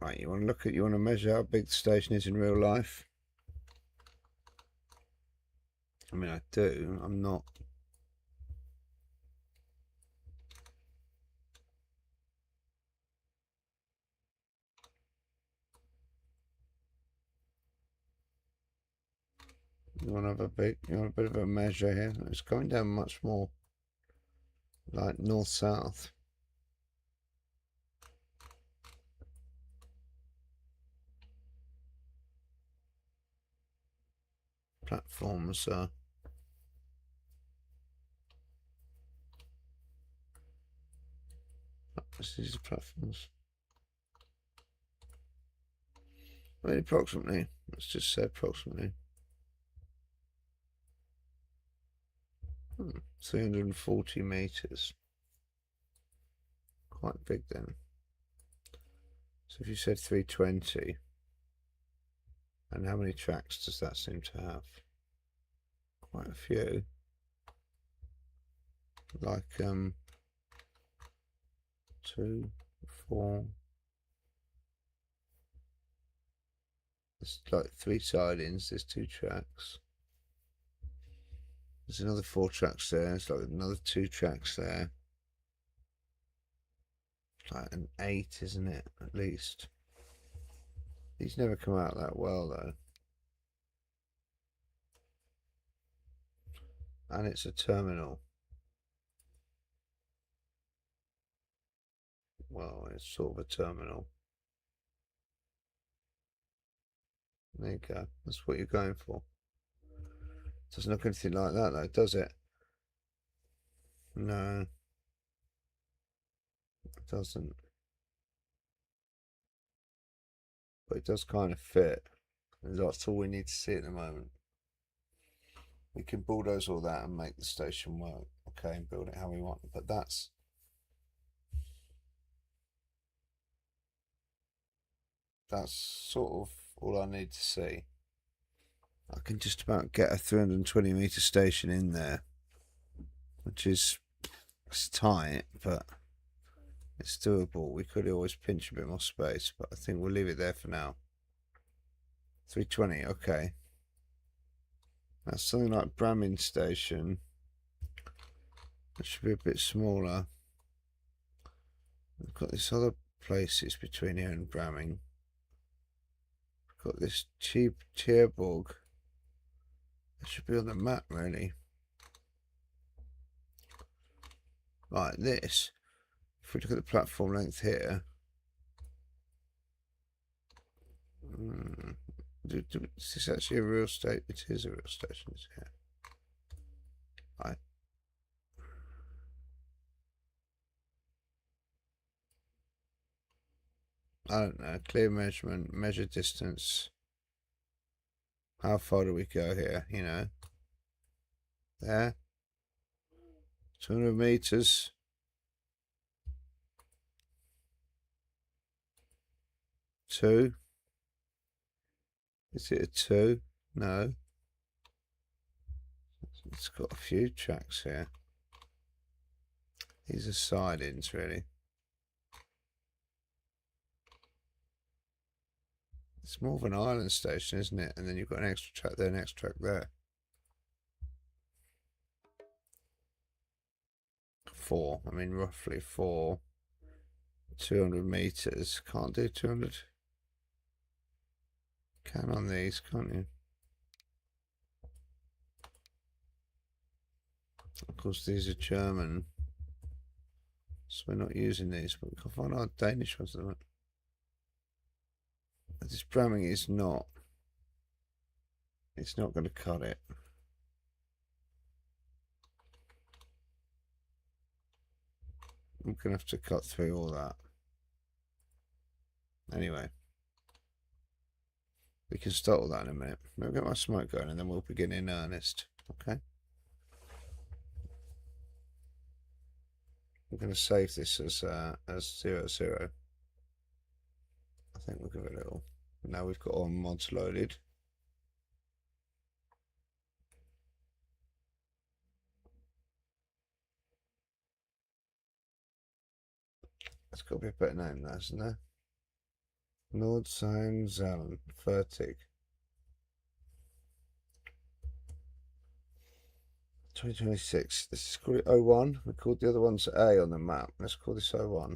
Right, you want to measure how big the station is in real life? I mean, I do. I'm not. You want a bit of a measure here? It's going down much more like north-south. Platforms are. These are platforms. I mean, approximately. Let's just say approximately. 340 meters. Quite big then. So if you said 320, and how many tracks does that seem to have? Quite a few. Like 2, 4. It's like 3 sidings. There's 2 tracks. There's another 4 tracks there. It's like another 2 tracks there. It's like an 8, isn't it? At least. These never come out that well though. And it's a terminal. Well, it's sort of a terminal. There you go. That's what you're going for. Doesn't look anything like that though, does it? No. It doesn't. But it does kind of fit. That's all we need to see at the moment. We can bulldoze all that and make the station work. Okay, and build it how we want. But that's sort of all I need to see. I can just about get a 320 meter station in there, which is, it's tight, but it's doable. We could always pinch a bit more space, but I think we'll leave it there for now. 320, okay. That's something like Bramin Station. It should be a bit smaller. We've got this other places between here and Bramming. We've got this cheap Tierborg. It should be on the map, really. Like this. If we look at the platform length here. Is this actually a real station? It is a real station, is here. Right. I don't know. Clear measurement, measure distance. How far do we go here? You know, there. 200 meters. Two. Is it a 2? No. It's got a few tracks here. These are sidings, really. It's more of an island station, isn't it? And then you've got an extra track there, an extra track there. 4. I mean, roughly 4. 200 meters. Can't do 200. Can on these, can't you? Of course, these are German, so we're not using these, but we can find our Danish ones. This Bramming is not. It's not going to cut it. I'm going to have to cut through all that. Anyway, we can start all that in a minute. I'll get my smoke going and then we'll begin in earnest. Okay. We're going to save this as 00. I think we'll give it a little. Now we've got all mods loaded. It's got to be a better name, that, isn't there? Nordfriesische 30. 2026. This is called it 01. We called the other ones A on the map. Let's call this 01.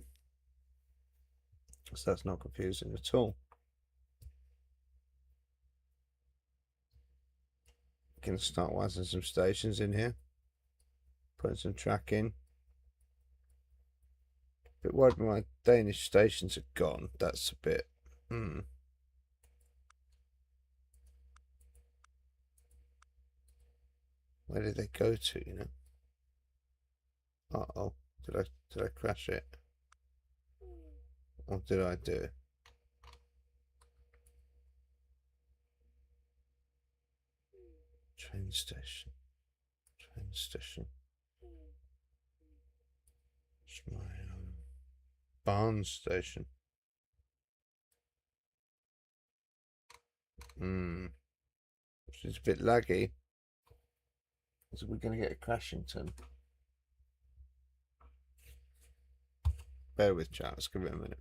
So that's not confusing at all. Gonna start writing some stations in here. Putting some track in. Bit worried my Danish stations are gone. That's a bit. Where did they go to, you know? Uh-oh. Did I crash it? Or did I do it? Train station. Train station. It's my barn station. Which is a bit laggy. So we're going to get a Crashington. Bear with chat, let's give it a minute.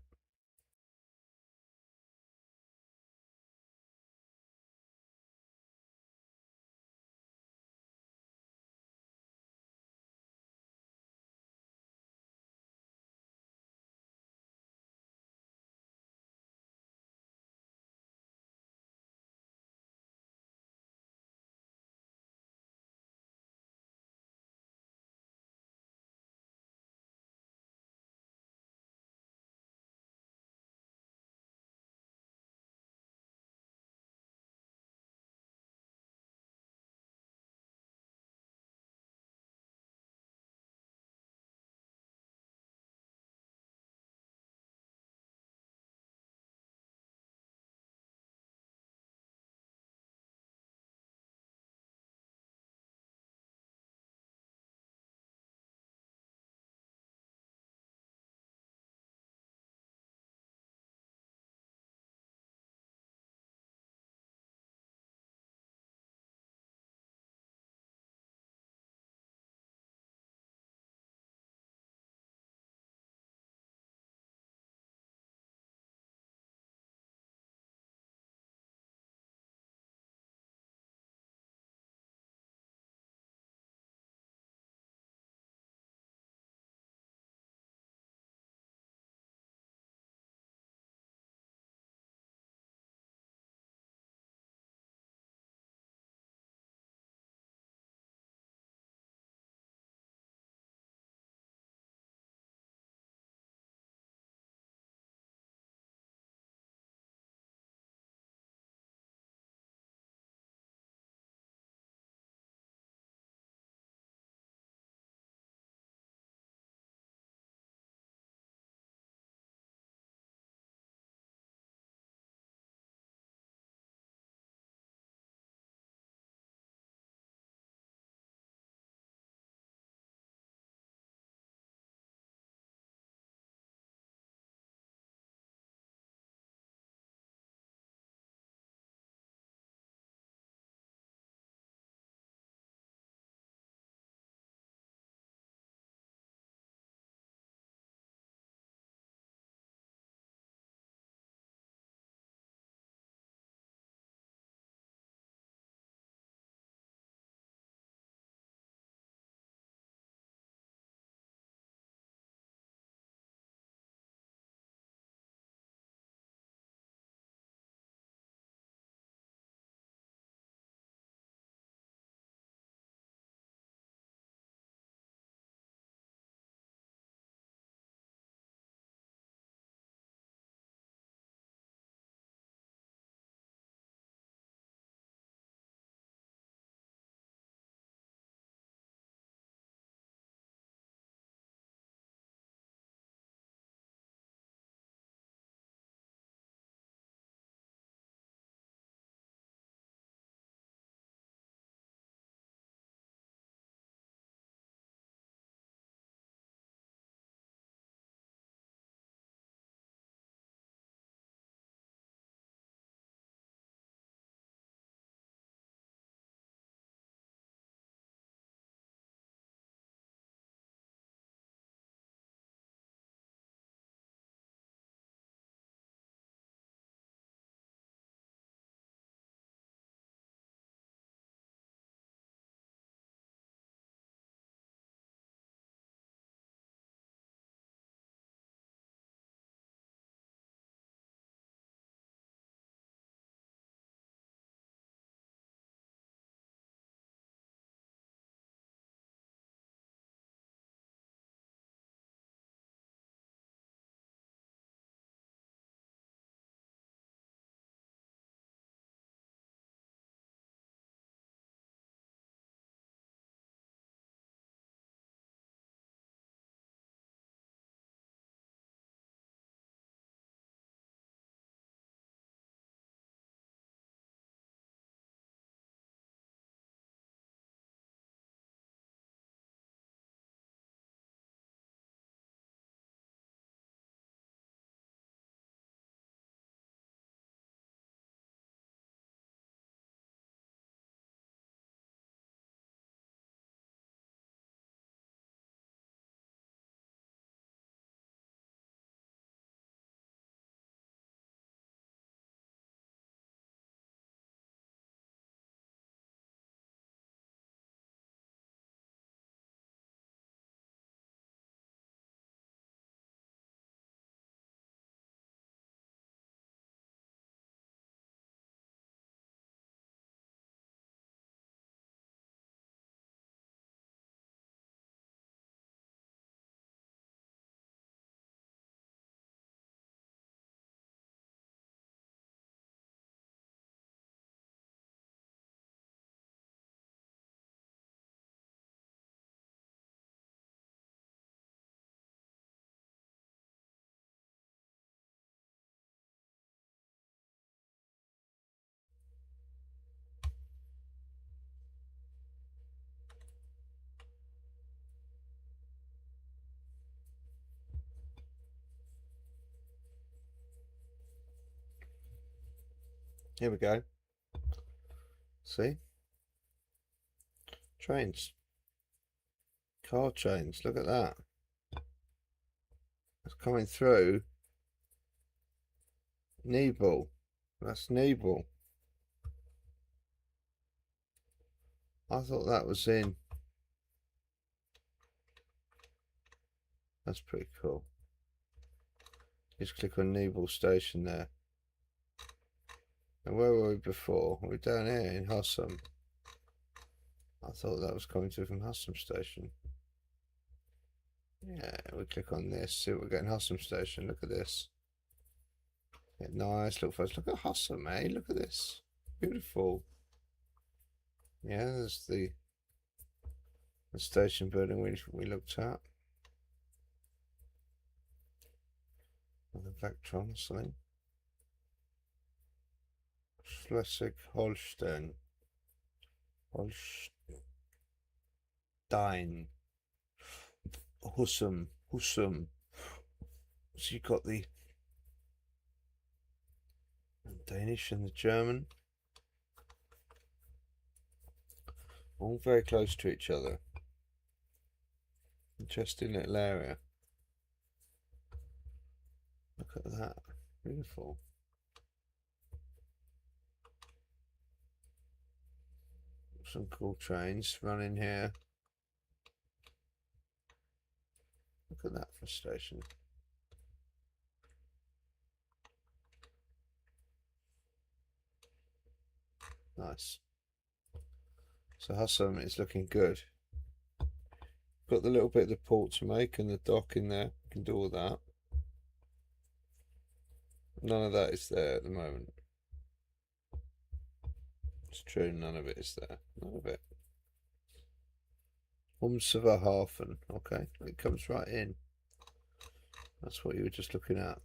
Here we go. See? Trains. Car trains. Look at that. It's coming through Nebel. That's Nebel. I thought that was in. That's pretty cool. Just click on Nebel Station there. And where were we before? We're down here in Husum. I thought that was coming through from Husum Station. Yeah, we click on this, see what we get in Husum Station. Look at this. Yeah, nice little photos. Look at Husum, eh? Look at this. Beautiful. Yeah, there's the station building we looked at. The Vectron something. Schleswig-Holstein. Holstein. Husum. So you got the Danish and the German. All very close to each other. Interesting little area. Look at that. Beautiful. Some cool trains running here. Look at that for a station. Nice. So Husum is looking good. Got the little bit of the port to make and the dock in there. Can do all that. None of that is there at the moment. It's true, none of it is there. None of it. Hafen. Okay, it comes right in. That's what you were just looking at.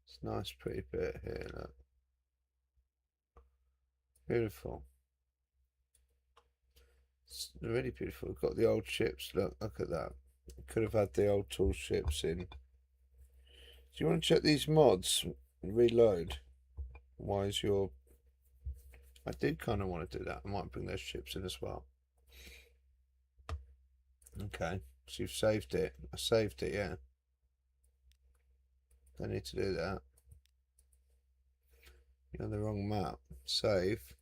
It's a nice, pretty bit here. Look. Beautiful. It's really beautiful. We've got the old ships. Look at that. We could have had the old tall ships in. Do you want to check these mods? Reload. Why is your... I do kind of want to do that. I might bring those ships in as well. Okay, so you've saved it. I saved it, yeah. Don't need to do that. You're on the wrong map. Save.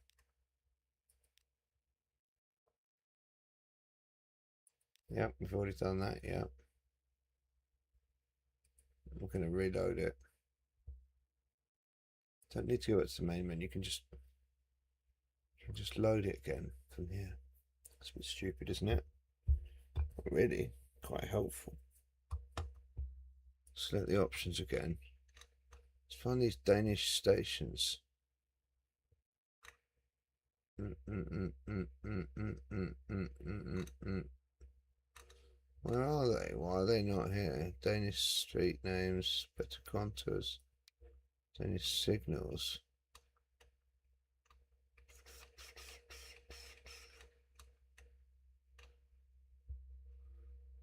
Yep, we've already done that, yeah. We're going to reload it. Don't need to go to the main menu. You can just load it again from here. That's a bit stupid, isn't it? But really, quite helpful. Select the options again. Let's find these Danish stations. Where are they? Why are they not here? Danish street names, better contours, Danish signals.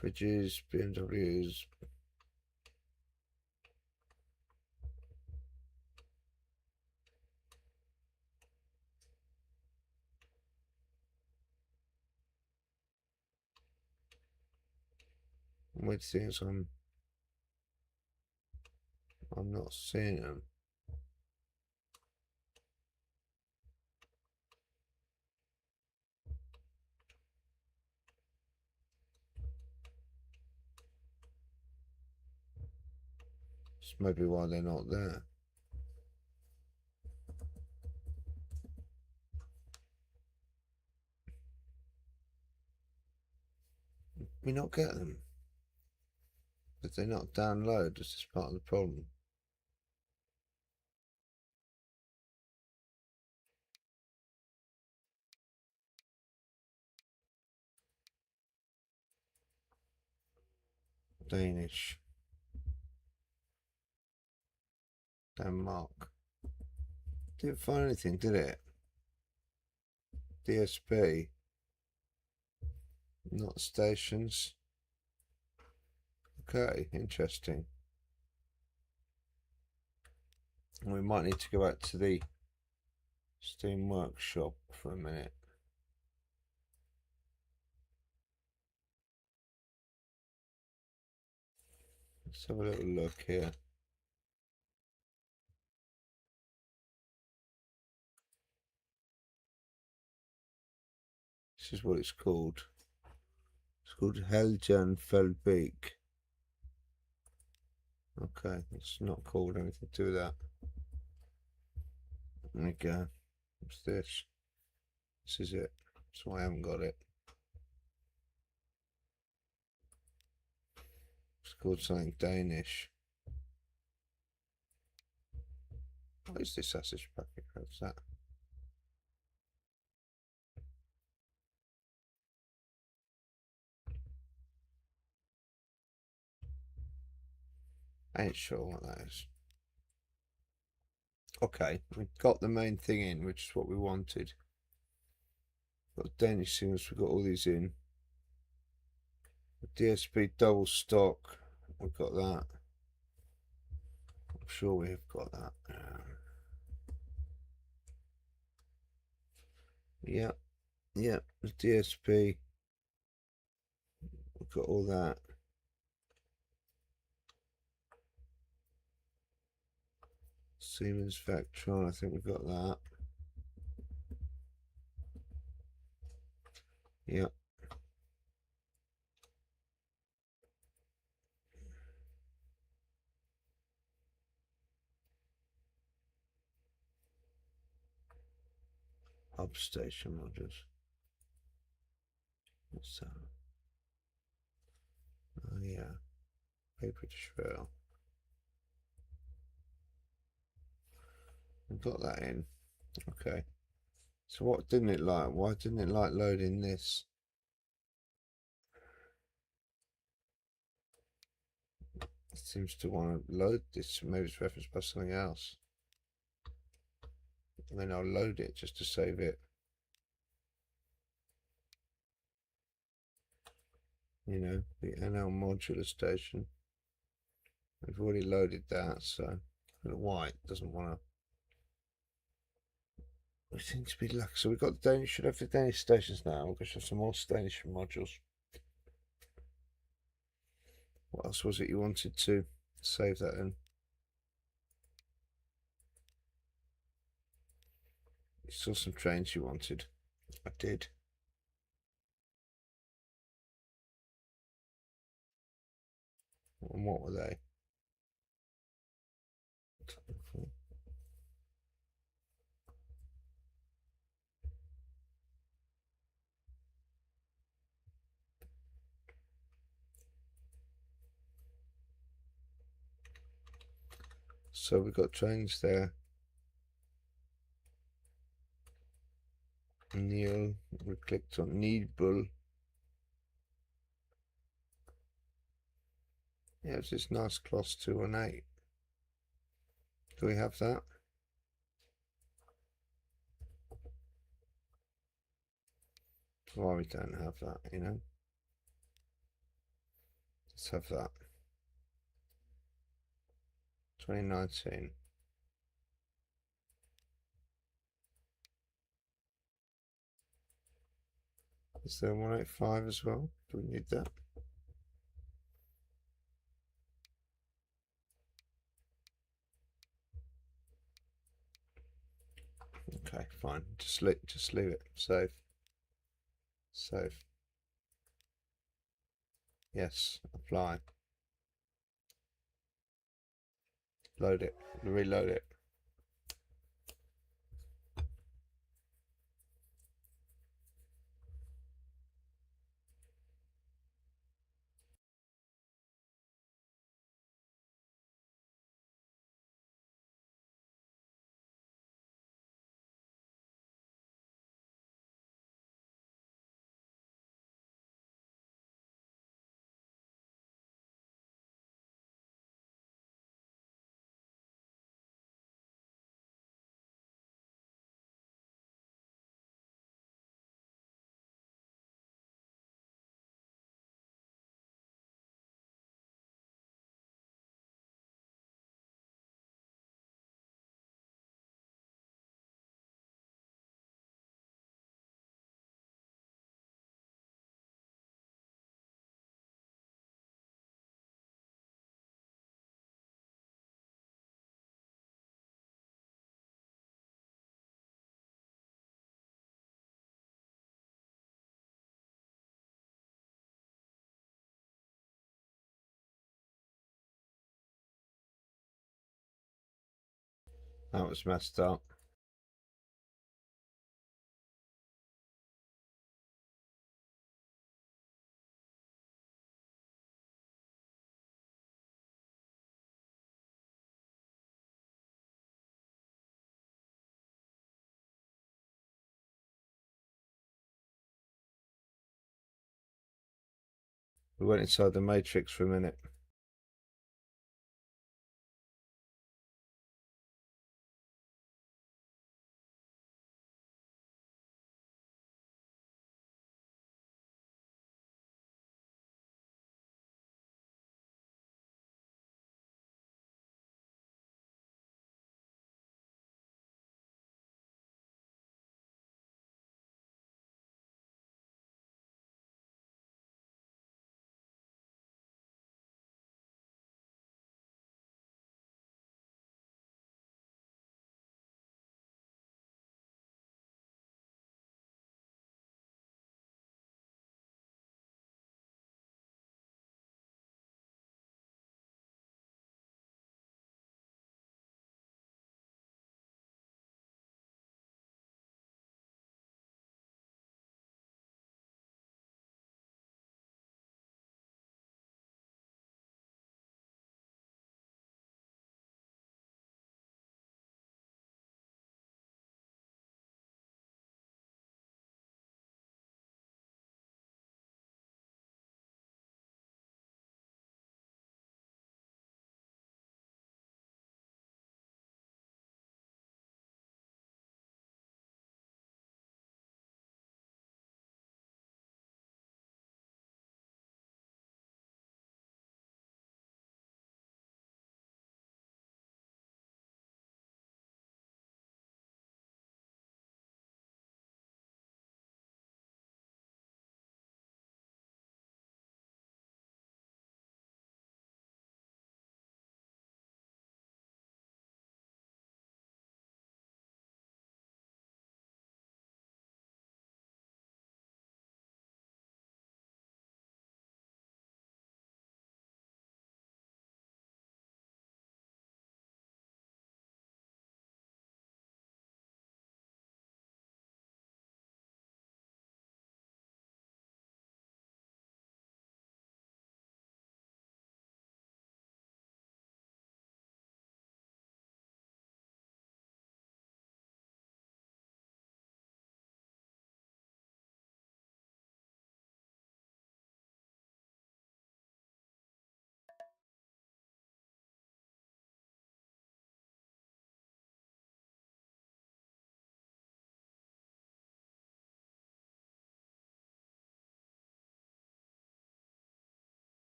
Bridges, BMWs. Weird things I'm not seeing them. It's maybe why they're not there. We not get them. Did they not download? This is part of the problem. Danish. Denmark. Didn't find anything, did it? DSB. Not stations. Okay, interesting. And we might need to go back to the steam workshop for a minute. Let's have a little look here. This is what it's called. It's called Helgenfeldbeek. Okay, it's not called anything to do with that. There we go. What's this? This is it. That's why I haven't got it. It's called something Danish. What is this sausage packet? What's that? I ain't sure what that is. Okay, we've got the main thing in, which is what we wanted. Got Danish singles, we've got all these in. DSB double stock, we've got that. I'm sure we have got that. Yeah, the DSB, we've got all that. Siemens Vectron, I think we've got that. Yep. Hub station modules. What's that? Oh yeah, paper trail. We've got that in. Okay. So what didn't it like? Why didn't it like loading this? It seems to want to load this. Maybe it's referenced by something else. And then I'll load it just to save it. You know, the NL modular station. We've already loaded that, so I don't know why it doesn't want to. We seem to be lucky. So we've got the Danish, should have the Danish stations now. We should have some more Danish modules. What else was it you wanted to save that in? You saw some trains you wanted. I did. And what were they? So we've got trains there. Neil, we clicked on Needbull. Yeah, it's this nice class 218. Do we have that? Why we don't have that, you know? Let's have that. 2019. Is there 185 as well? Do we need that? Okay, fine. Just leave it. Save. Save. Yes. Apply. Load it. Reload it. That was messed up. We went inside the matrix for a minute.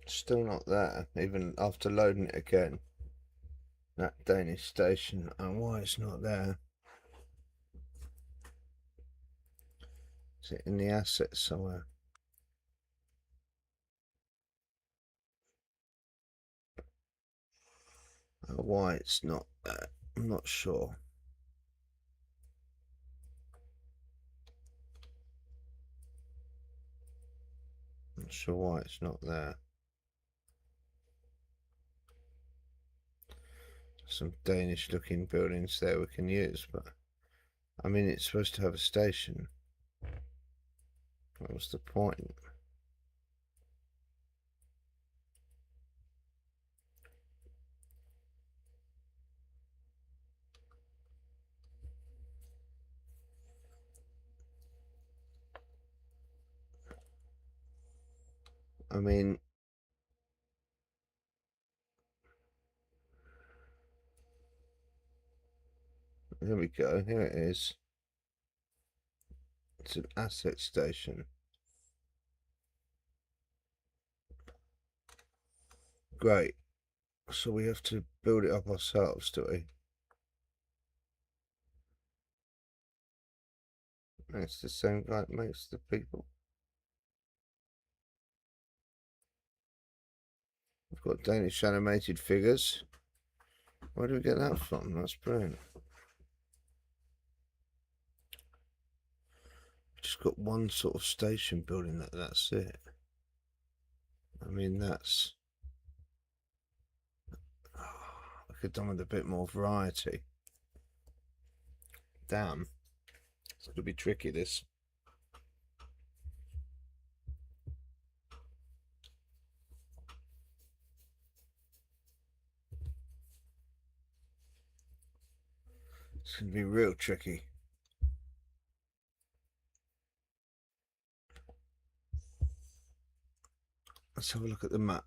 Still not there, even after loading it again. That Danish station, and why it's not there? Is it in the assets somewhere? Why it's not there? I'm not sure. Not sure why it's not there. Some Danish looking buildings there we can use, but I mean it's supposed to have a station. What was the point? I mean, here we go. Here it is. It's an asset station. Great. So we have to build it up ourselves, do we? It's the same guy that makes the people. We've got Danish animated figures. Where do we get that from? That's brilliant. Just got one sort of station building that's it. I mean, that's... I could have done with a bit more variety. Damn. It's going to be tricky, this. It's going to be real tricky. Let's have a look at the map.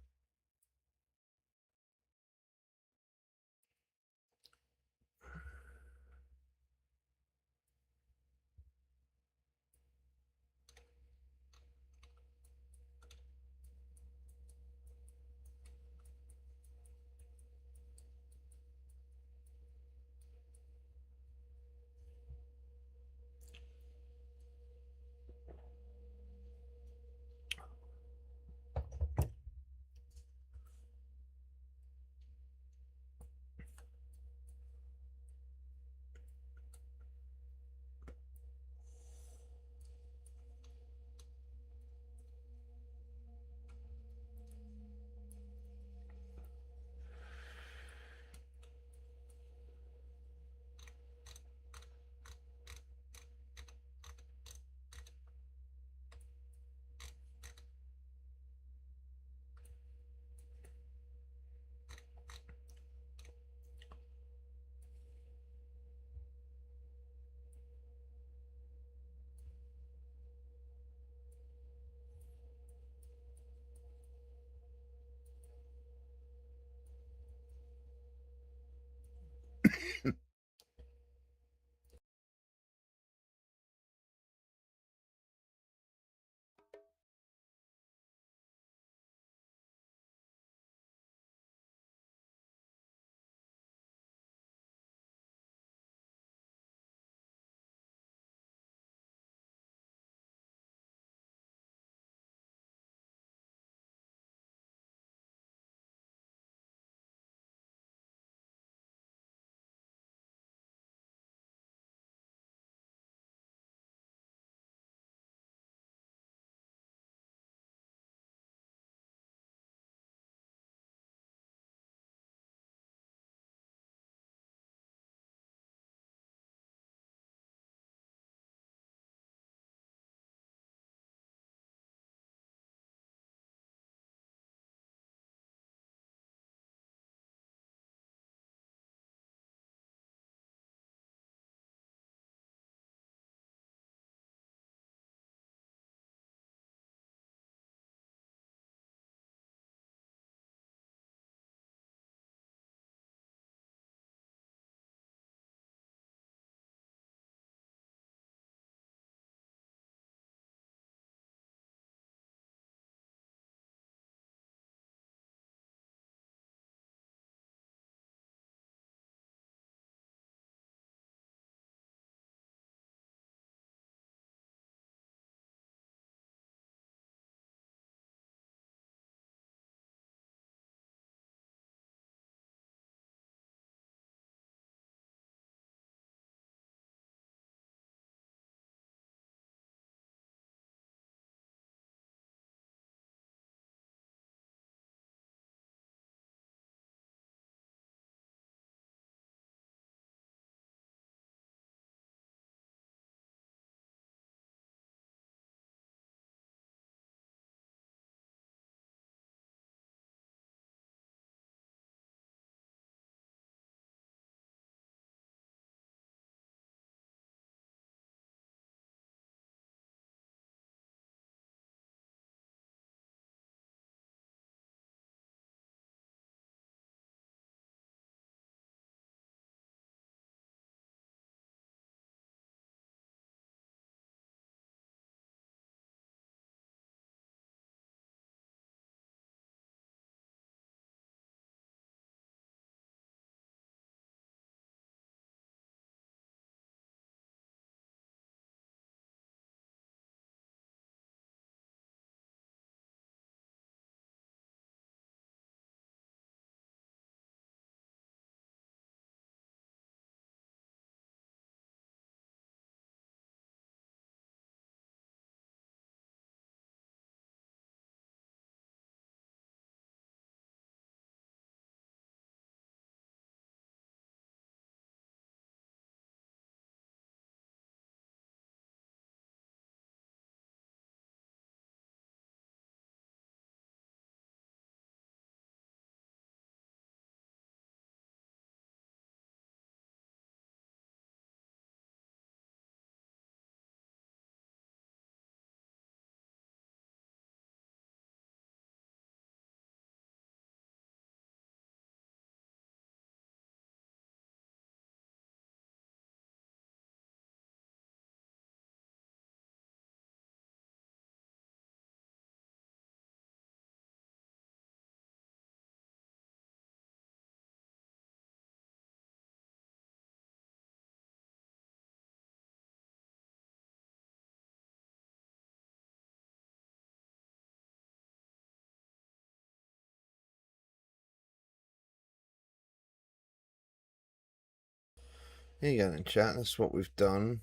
Here you go then, chat. That's what we've done.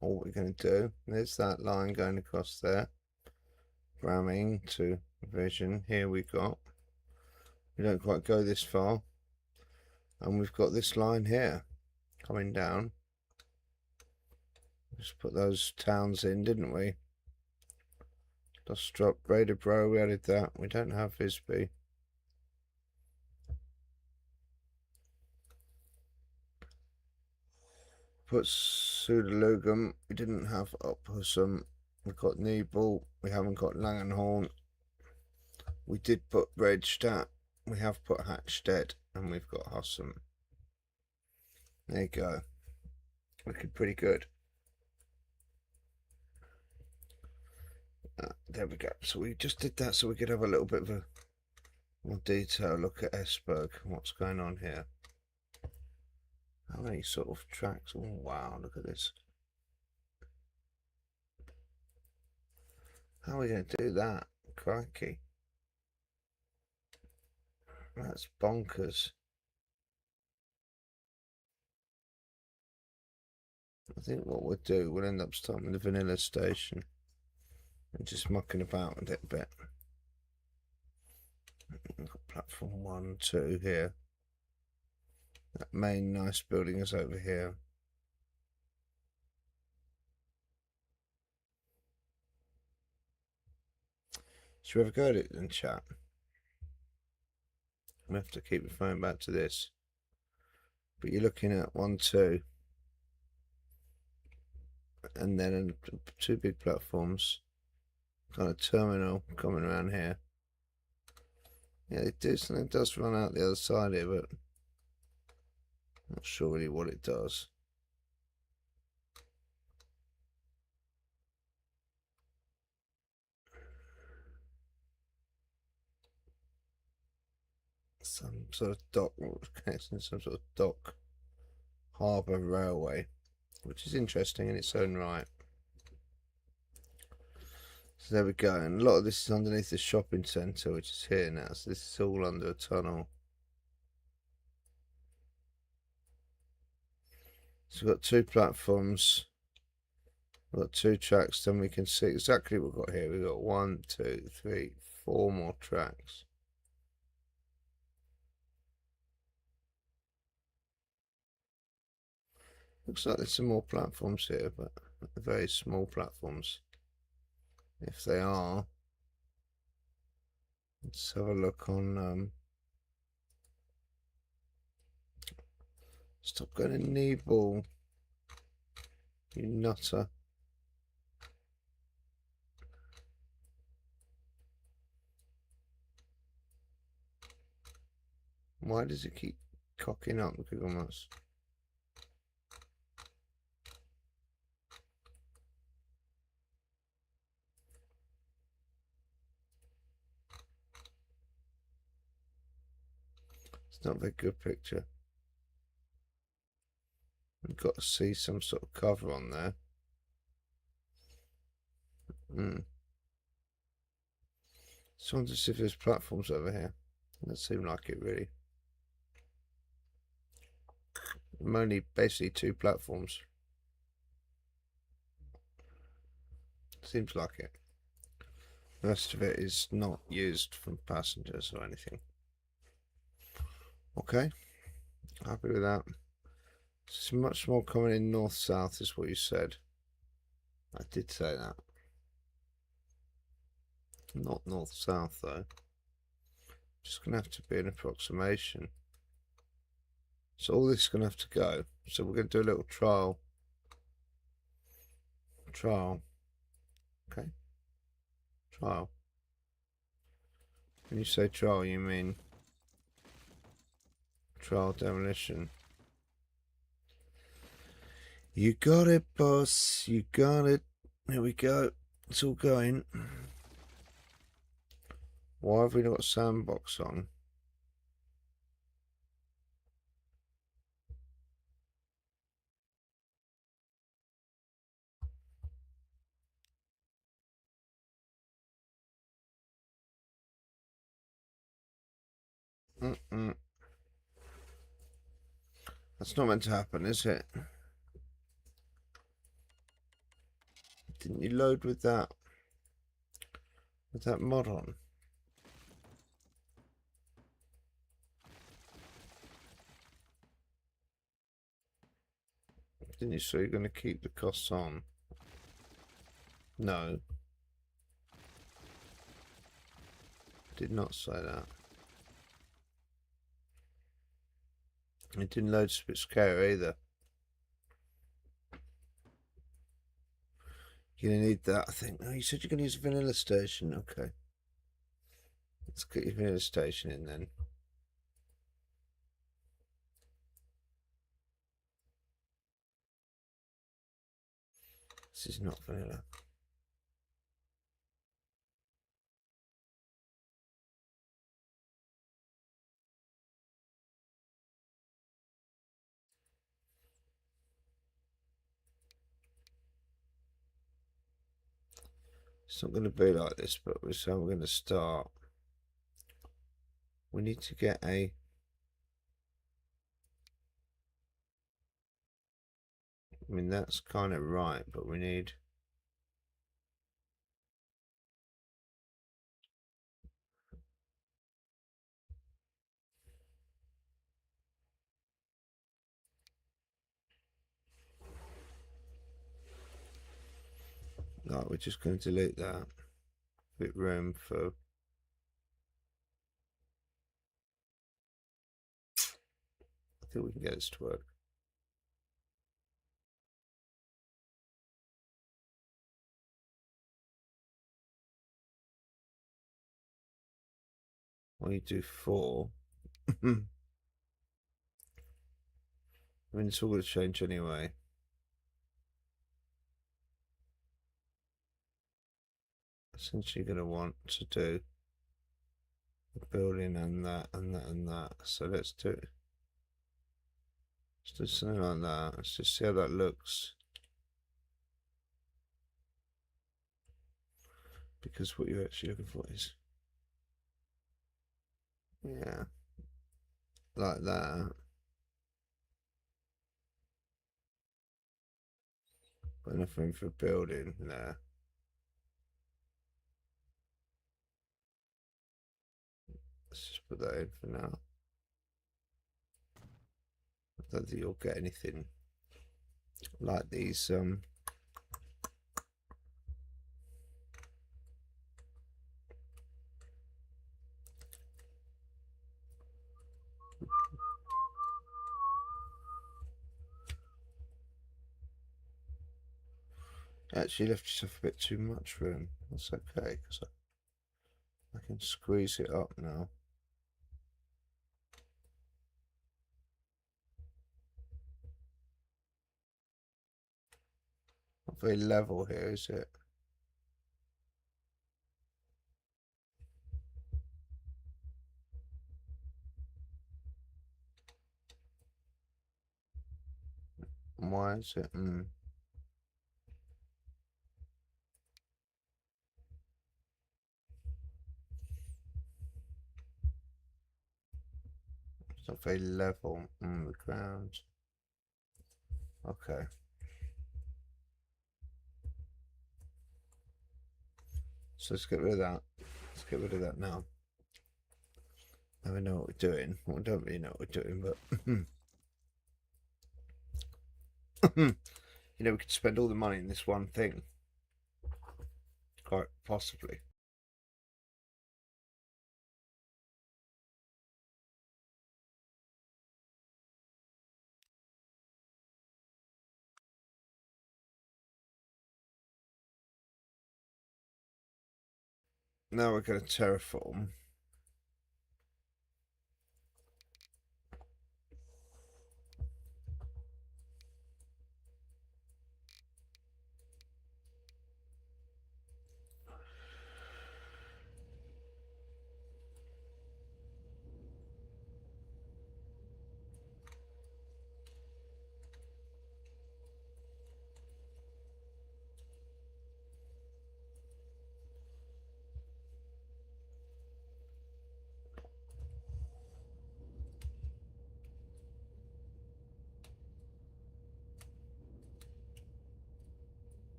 All we're going to do. There's that line going across there. Ramming to vision. Here we got. We don't quite go this far. And we've got this line here coming down. Just put those towns in, didn't we? Dostrup, Bro, we added that. We don't have Visby. Put Sudelugum. We didn't have Uphussum. We've got Nebel. We haven't got Langenhorn. We did put Redstadt. We have put Hackstead. And we've got Hussum. There you go. Looking pretty good. There we go. So we just did that so we could have a little bit of a more detail look at Esberg and what's going on here. How many sort of tracks? Oh wow, look at this. How are we going to do that? Crikey. That's bonkers. I think what we'll do, we'll end up starting with the vanilla station and just mucking about with it a bit. We've got platform 1, 2 here. That main nice building is over here. Should we have a go at it then, chat? We have to keep referring back to this. But you're looking at 1, 2. And then 2 big platforms. Kind of terminal coming around here. Yeah, it does run out the other side here, but not sure really what it does. Some sort of dock connection, some sort of dock harbour railway, which is interesting in its own right. So there we go, and a lot of this is underneath the shopping centre, which is here now, so this is all under a tunnel. So we've got 2 platforms, we've got 2 tracks, then we can see exactly what we've got here. We've got 1, 2, 3, 4 more tracks. Looks like there's some more platforms here, but very small platforms. If they are, let's have a look on. Stop going to Nebel, you nutter. Why does it keep cocking up the Google Maps? It's not a very good picture. We've got to see some sort of cover on there. Just wonder if there's platforms over here. Doesn't seem like it really. Only basically 2 platforms. Seems like it. The rest of it is not used for passengers or anything. Okay, happy with that. It's much more coming in north-south is what you said. I did say that. Not north-south though. Just going to have to be an approximation. So all this is going to have to go. So we're going to do a little trial. Okay. Trial. When you say trial, you mean trial demolition. You got it, boss. You got it. Here we go. It's all going. Why have we not got sandbox on? That's not meant to happen, is it? Didn't you load with that mod on? Didn't you say you're going to keep the costs on? No. Did not say that. It didn't load a bit scary either. You're going to need that, I think. Oh, you said you're going to use a vanilla station. Okay. Let's get your vanilla station in then. This is not vanilla. It's not going to be like this, but so we're going to start. We need to get a... I mean, that's kind of right, but we need... Right, we're just going to delete that. Bit room for... I think we can get this to work. Well, you do 4. I mean, it's all going to change anyway. Essentially going to want to do the building and that and that and that. So let's do something like that. Let's just see how that looks. Because what you're actually looking for is, yeah, like that. Got enough room for a building there. Let's just put that in for now. I don't think you'll get anything like these. Actually left yourself a bit too much room. That's okay, because I can squeeze it up now. Not very level here, is it? Why is it? It's not very level on the ground. Okay. So let's get rid of that. Let's get rid of that now. Now we know what we're doing. Well, we don't really know what we're doing, but you know, we could spend all the money in this one thing. Quite possibly. Now we're going to terraform.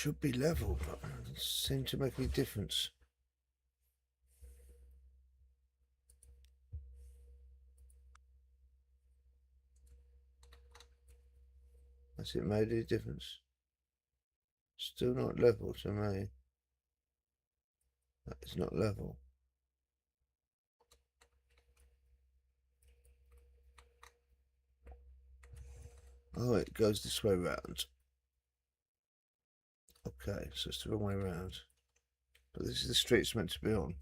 should be level, but it doesn't seem to make any difference. Has it made any difference? Still not level to me. That is not level. Oh, it goes this way round. Okay, so it's the wrong way round. But this is the street it's meant to be on.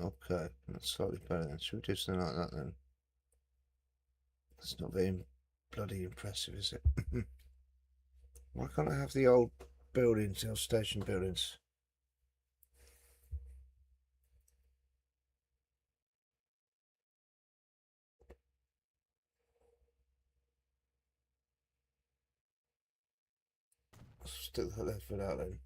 Okay, that's slightly better then. Should we do something like that then? That's not very bloody impressive, is it? Why can't I have the old buildings, the old station buildings? Stick that left foot out then.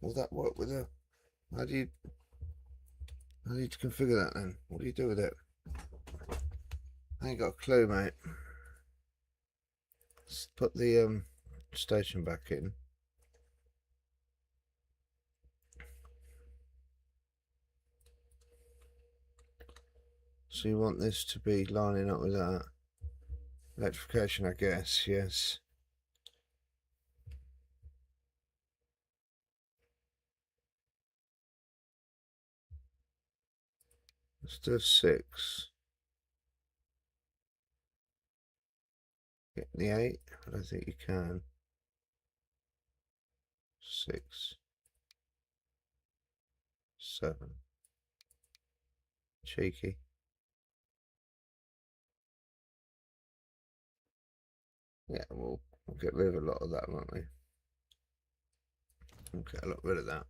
Will that work with her? How do you configure that then? What do you do with it? I ain't got a clue, mate. Let's put the station back in. So you want this to be lining up with that? Electrification, I guess, yes. Let's do a 6. Get the 8? I don't think you can. 6. 7. Cheeky. Yeah, we'll get rid of a lot of that, won't we? We'll get a lot rid of that.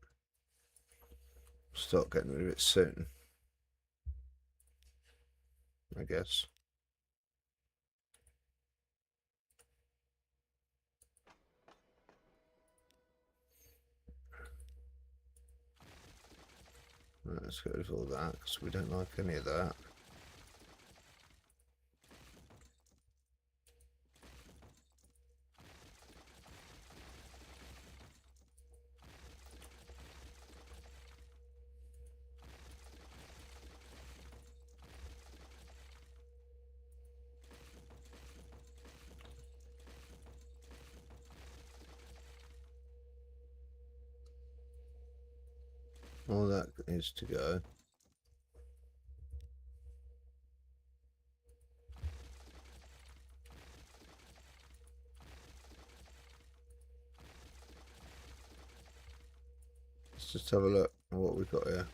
Start getting rid of it soon, I guess. Right, let's get rid of all that because we don't like any of that. All that is to go. Let's just have a look at what we've got here.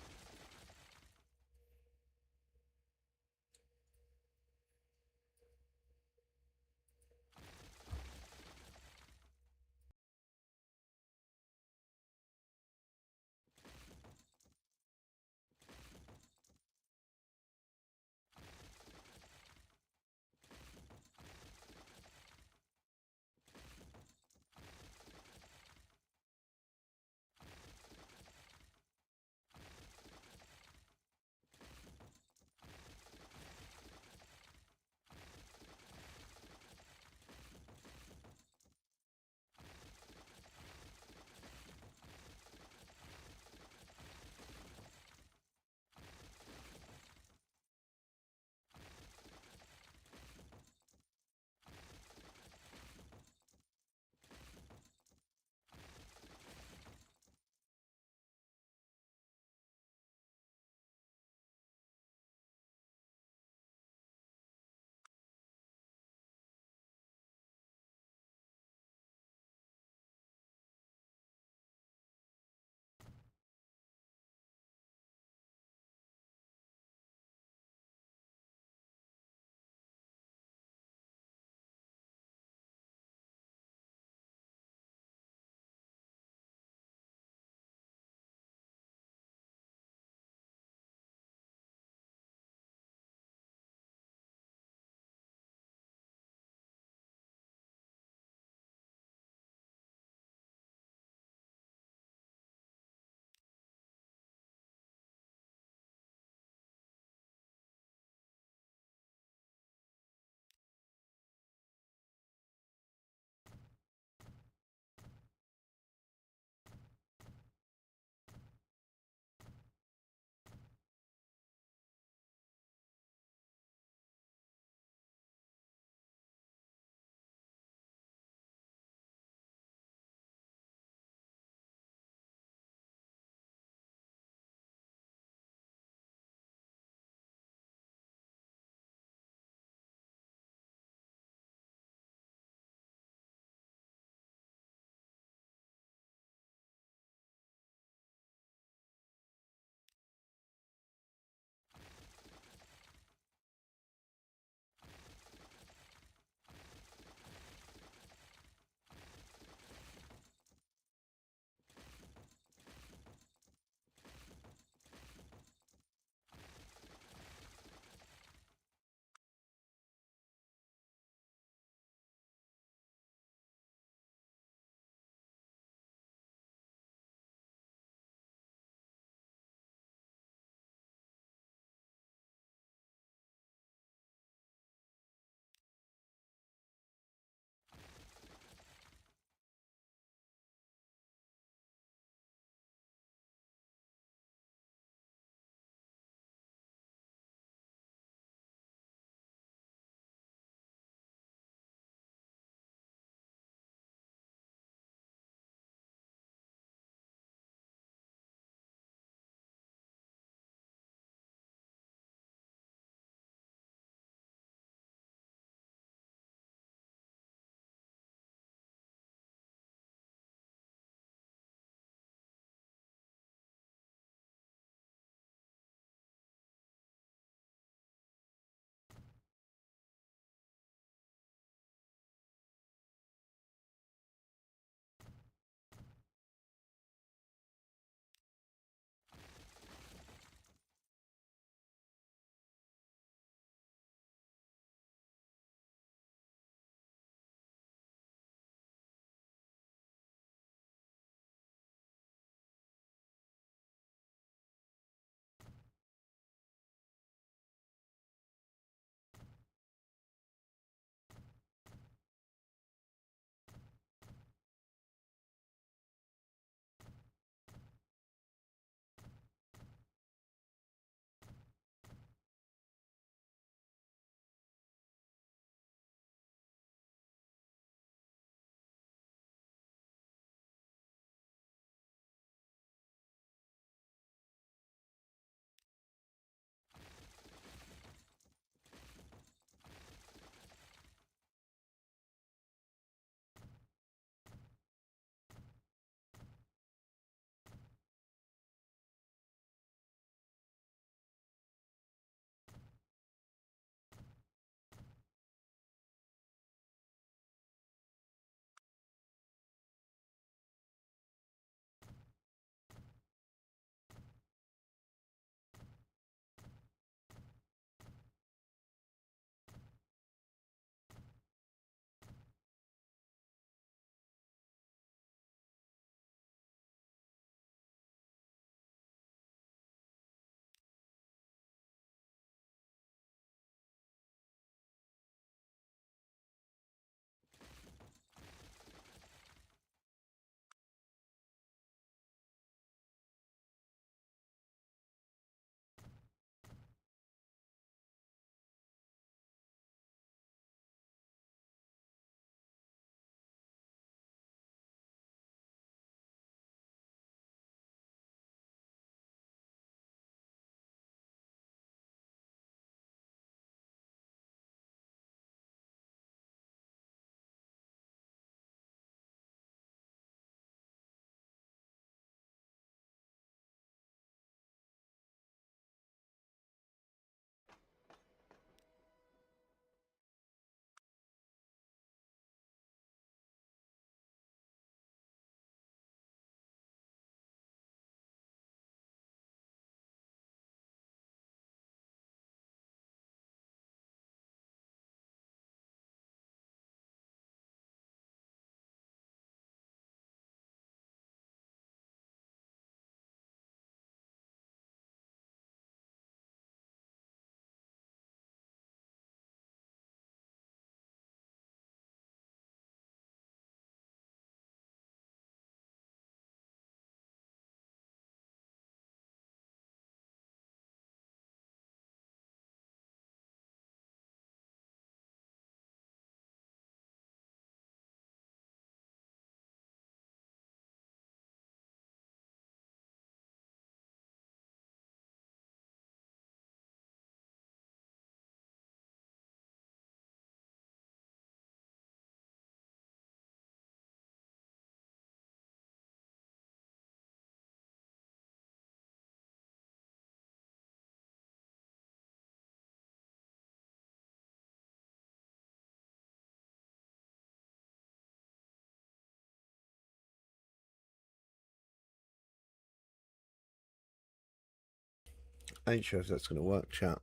ain't sure if that's going to work, chat.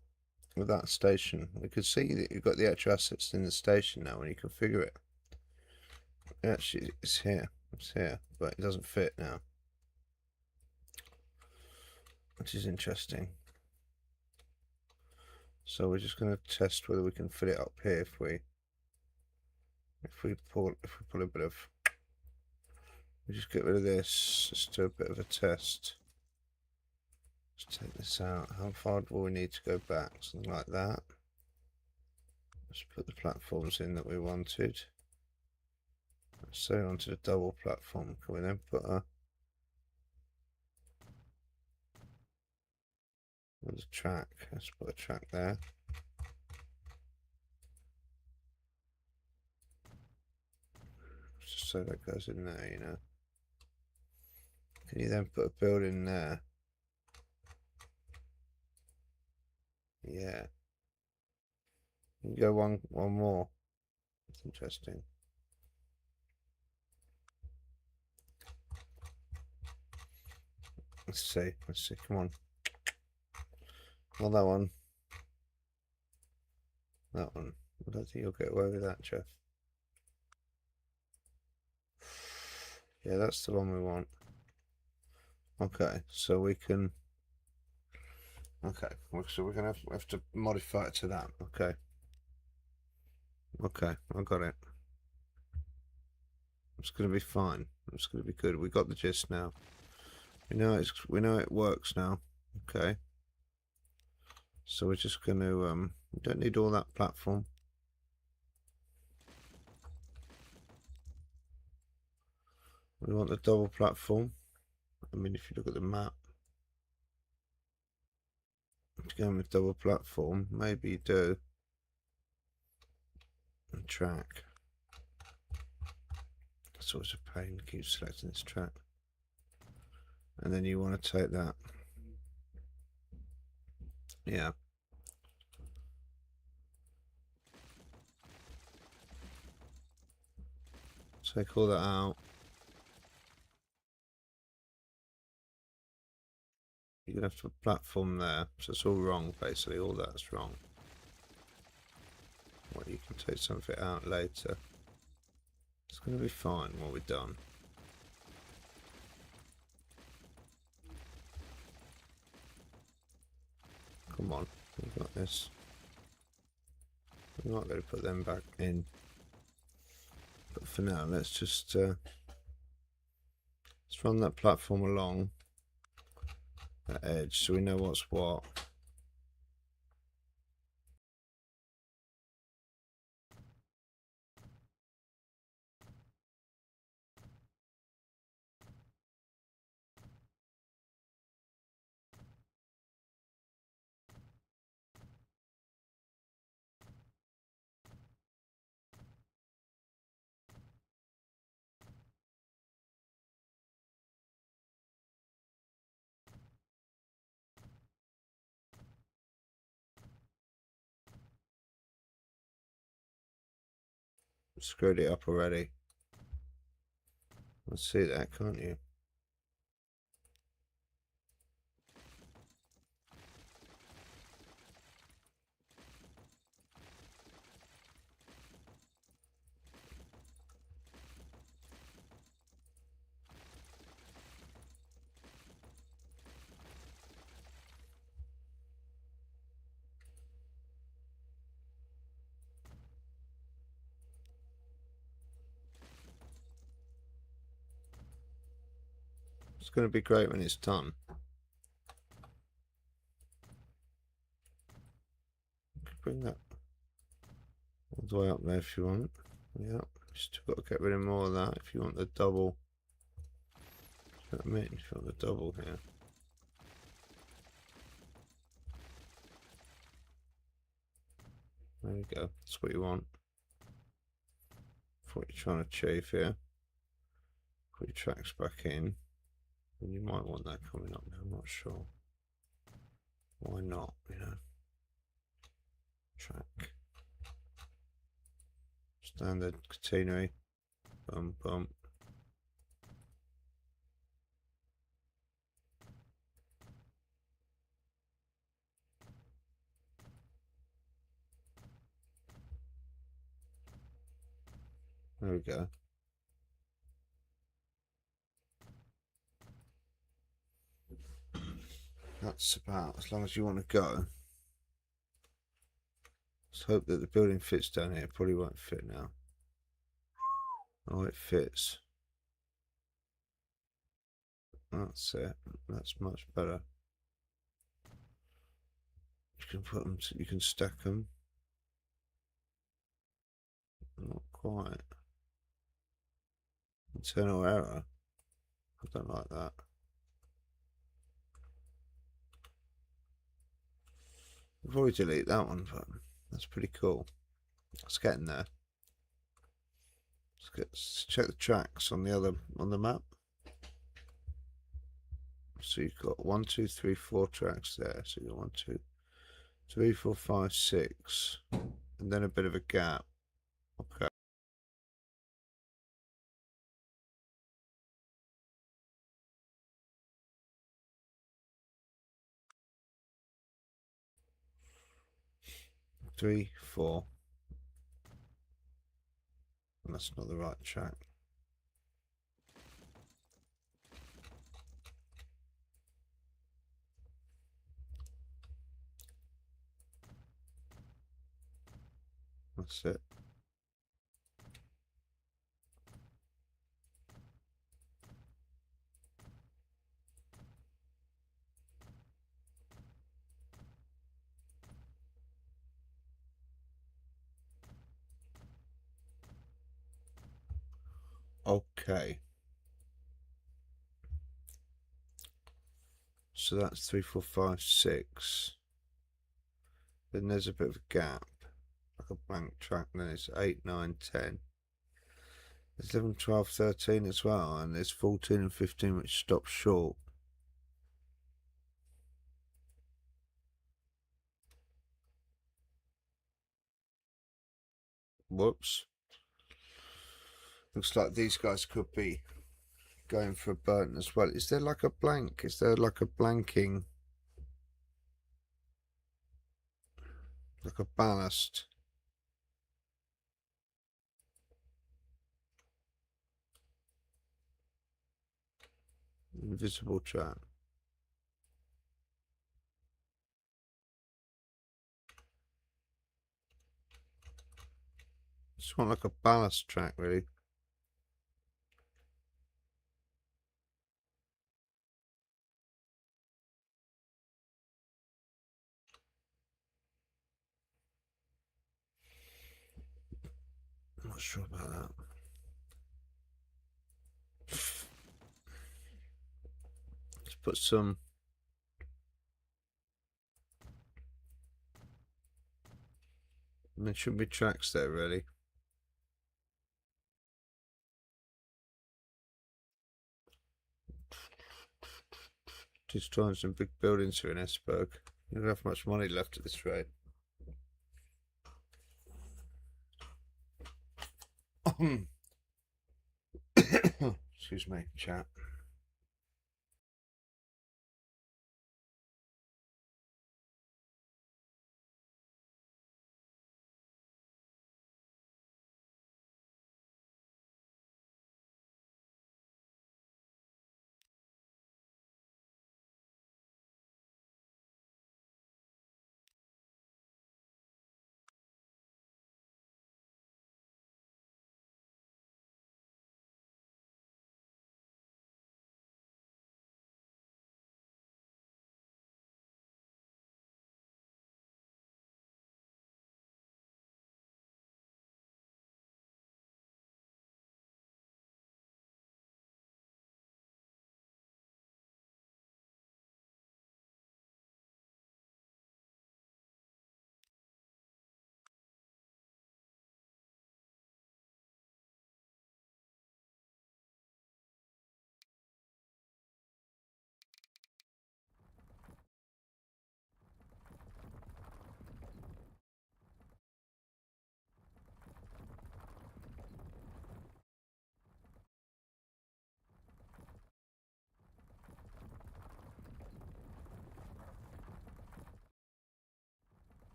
With that station, we could see that you've got the actual assets in the station now when you configure it. Actually, it's here, but it doesn't fit now, which is interesting. So we're just going to test whether we can fit it up here if we pull a bit of. We just get rid of this. Just do a bit of a test. Let's take this out. How far do we need to go back? Something like that. Let's put the platforms in that we wanted. So onto the double platform. Can we then put a track? Let's put a track there. Just so that goes in there, you know. Can you then put a building there? Yeah. You can go one more. That's interesting. Let's see. Come on. Well, that one. I don't think you'll get away with that, Jeff. Yeah, that's the one we want. Okay, so we can. Okay, so we're gonna have to modify it to that. Okay. Okay, I got it. It's gonna be fine. It's gonna be good. We got the gist now. We know it works now. Okay. So we're just gonna we don't need all that platform. We want the double platform. I mean, if you look at the map, to go with double platform, maybe you do a track. It's always a pain to keep selecting this track. And then you want to take that. Yeah. Take all that out. You're going to have to put a platform there. So it's all wrong, basically. All that's wrong. Well, you can take some of it out later. It's going to be fine what we've done. Come on. We've got this. We're not going to put them back in. But for now, let's just let's run that platform along that edge so we know what's what. Screwed it up already. Let's see that, can't you? It's going to be great when it's done. Bring that all the way up there if you want. Yeah, still got to get rid of more of that if you want the double. You know what I mean? If you want the double here. There you go. That's what you want. That's what you're trying to achieve here. Put your tracks back in. And you might want that coming up now, I'm not sure. Why not, you know? Track. Standard catenary. Bump, bump. There we go. That's about as long as you want to go. Let's hope that the building fits down here. It probably won't fit now. Oh, it fits. That's it. That's much better. You can put them. You can stack them. Not quite. Internal error. I don't like that. I'll probably delete that one, but that's pretty cool. It's getting there. Let's check the tracks on the map. So you've got 1, 2, 3, 4 tracks there. So you've got 1, 2, 3, 4, 5, 6, and then a bit of a gap. Okay. Three, 4. And that's not the right track. That's it. Okay. So that's 3, 4, 5, 6. Then there's a bit of a gap, like a blank track. Then it's 8, 9, 10. There's 11, 12, 13 as well, and there's 14 and 15 which stop short. Whoops. Looks like these guys could be going for a burn as well. Is there like a blank? Is there like a blanking? Like a ballast? Invisible track. Just want like a ballast track, really. I'm not sure about that. Let's put some. There shouldn't be tracks there, really. Destroying some big buildings here in Esberg. You don't have much money left at this rate. Excuse me, chat.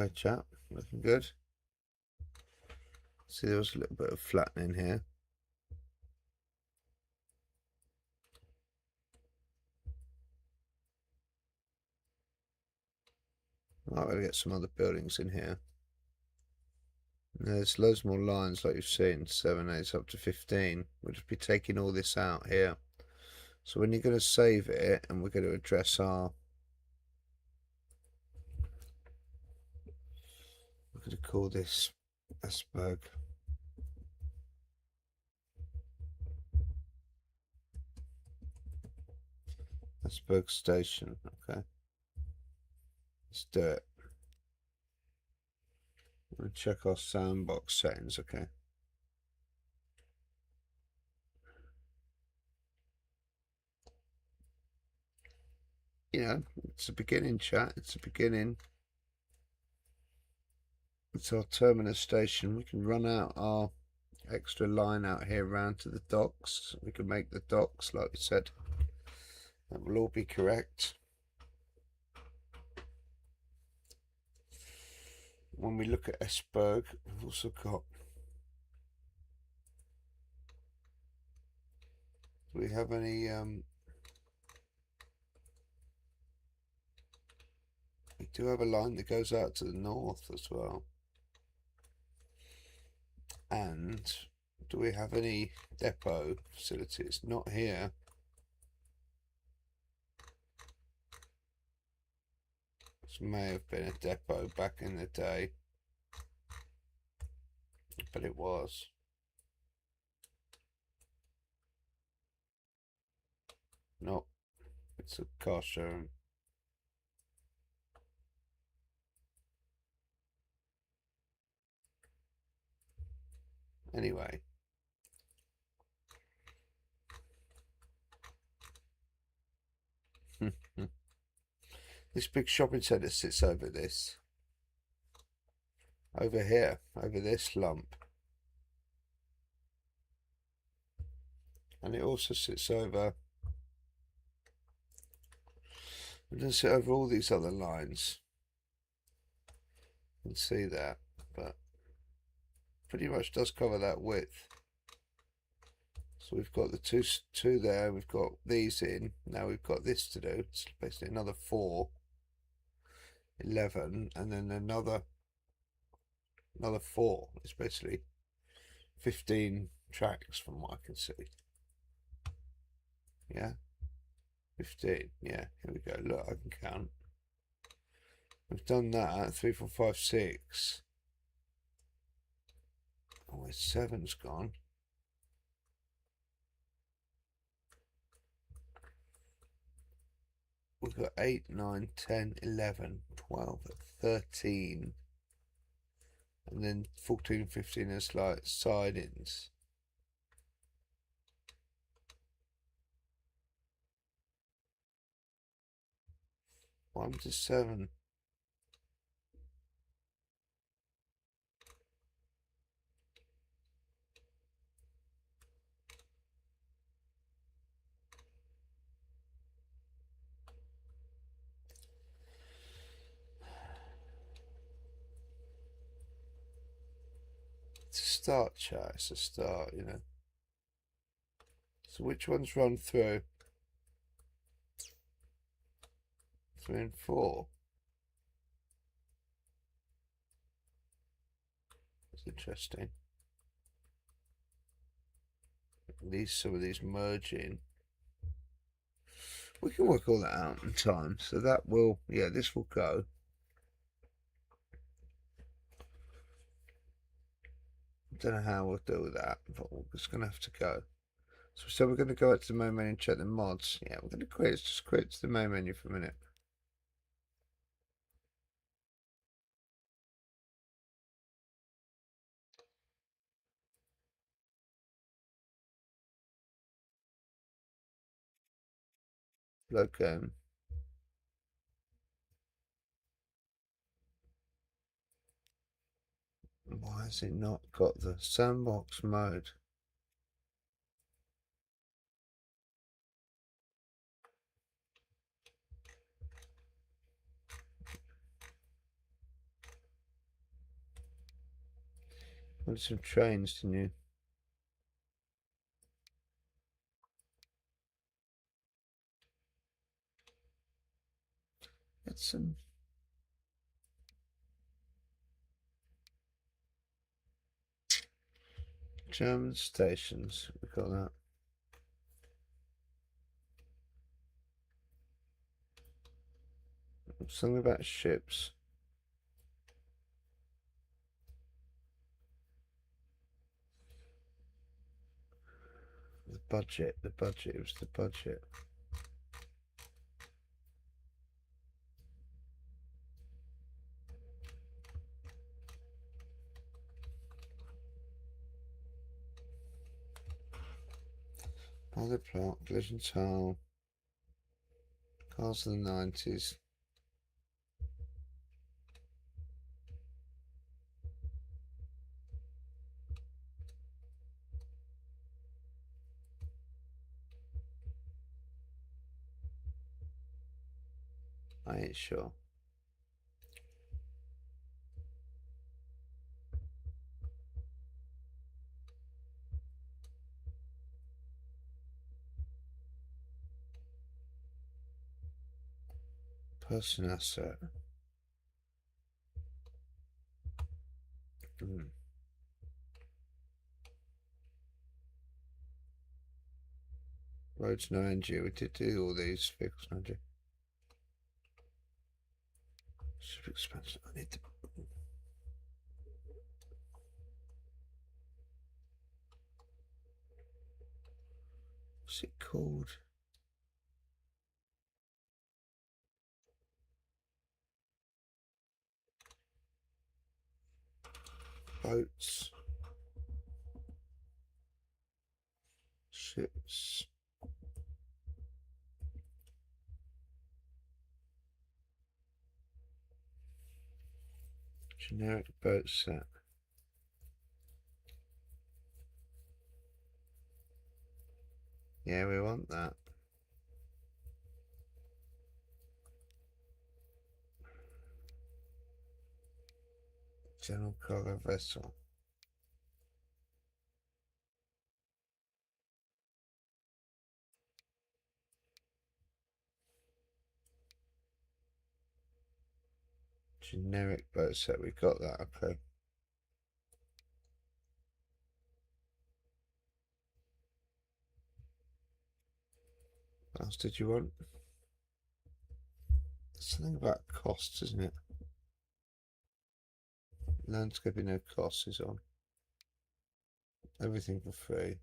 Okay, chap, looking good. See, there was a little bit of flattening here. Right, we'll get some other buildings in here. There's loads more lines like you've seen, 7, 8 up to 15. We'll just be taking all this out here. So when you're going to save it, and we're going to address our... We're going to call this Esberg. Esberg Station, okay. Let's do it. We'll check our sandbox settings, okay. You know, it's a beginning, chat. It's a beginning. It's our terminus station. We can run out our extra line out here round to the docks. We can make the docks, like we said. That will all be correct. When we look at Esberg, we've also got... Do we have any... We do have a line that goes out to the north as well. And do we have any depot facilities? Not here. This may have been a depot back in the day, but it was. No, it's a car showroom. Anyway. This big shopping centre sits over this. Over here, over this lump. And it also sits over... It doesn't sit over all these other lines. You can see that, but pretty much does cover that width. So we've got the two there, we've got these in, now we've got this to do. It's basically another 4, 11, and then another 4. It's basically 15 tracks from what I can see. Yeah, 15, yeah, here we go, look, I can count. We've done that, 3, 4, 5, 6. Oh, where's 7's gone? We've got 8, 9, 10, 11, 12, 13. And then 14, 15 as like sidings. 1 to 7. It's a start, chat. It's a start, you know. So which ones run through? 3 and 4. It's interesting. Some of these merging. We can work all that out in time. So that will, yeah, this will go. Don't know how we'll deal with that, but we're just gonna have to go. So we're gonna go out to the main menu and check the mods. Yeah, we're gonna quit. Just quit to the main menu for a minute. Look, why has it not got the sandbox mode? Wanted some trains, didn't you? Get some German stations, we got that. Something about ships. The budget, it was the budget. Other plot, collision tile, cars of the 90s. I ain't sure. Person asset. Roads no NG. We did do all these vehicles, no NG. Super expensive. I need to. What's it called? Boats. Ships. Generic boat set. Yeah, we want that. General cargo vessel. Generic boat set. We got that. Okay. What else did you want? Something about costs, isn't it? Landscaping no costs is on. Everything for free.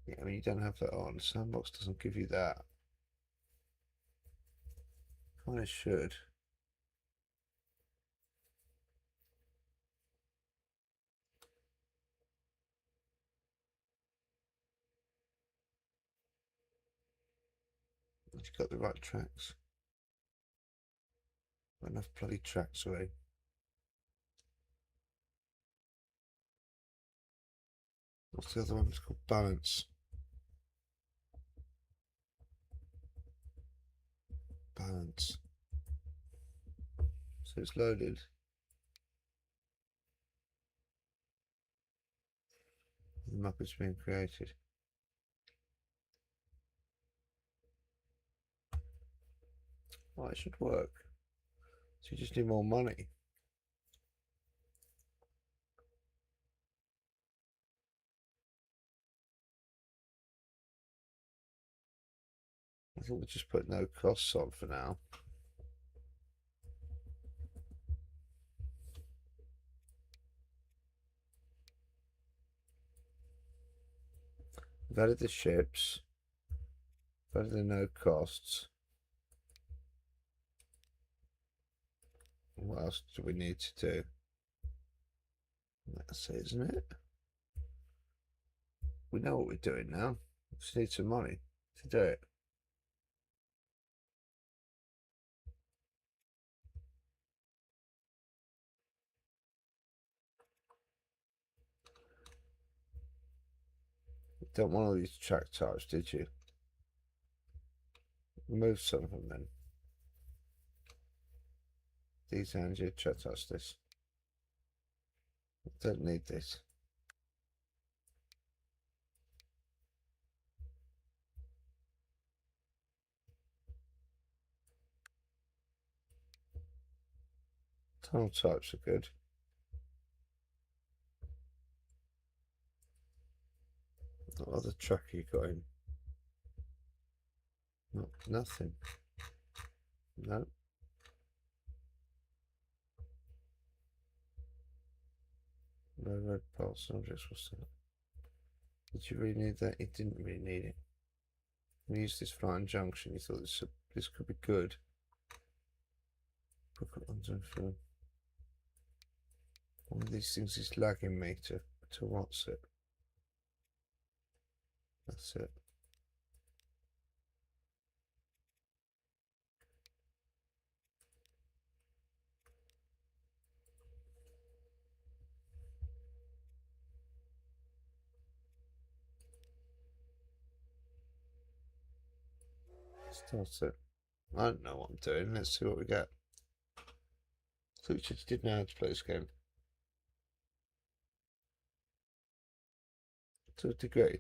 Yeah, I mean, you don't have that on. Sandbox doesn't give you that. Kind of should. You've got the right tracks. Got enough bloody tracks already. What's the other one? It's called balance. Balance. So it's loaded. The map is being created. Oh, it should work. So you just need more money. I thought we'd just put no costs on for now. We've added the ships. We've added the no costs. What else do we need to do? That's it, isn't it? We know what we're doing now. We just need some money to do it. You don't want all these track types, did you? Remove some of them then. These and your track types, this. Don't need this. Tunnel types are good. What other track you got in? No, nothing. No. No red pulse objects. What's that? Did you really need that? You didn't really need it. We used this flying junction. You thought this could be good. Book it onto film. One of these things is lagging me to what's it? That's it. Start it. I don't know what I'm doing. Let's see what we get. So you just didn't know how to play this game. To a degree.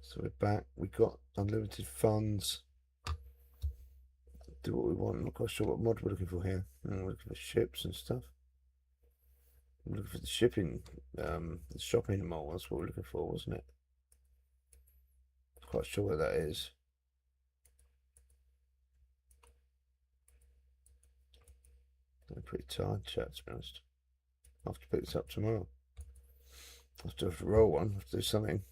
So we're back. We got unlimited funds. Do what we want. I'm not quite sure what mod we're looking for here. We're looking for ships and stuff. I'm looking for the shipping, the shopping mall. That's what we're looking for, wasn't it? Not quite sure where that is. I'm pretty tired, chat, to be honest. I'll have to pick this up tomorrow. I'll have to roll one. I'll have to do something.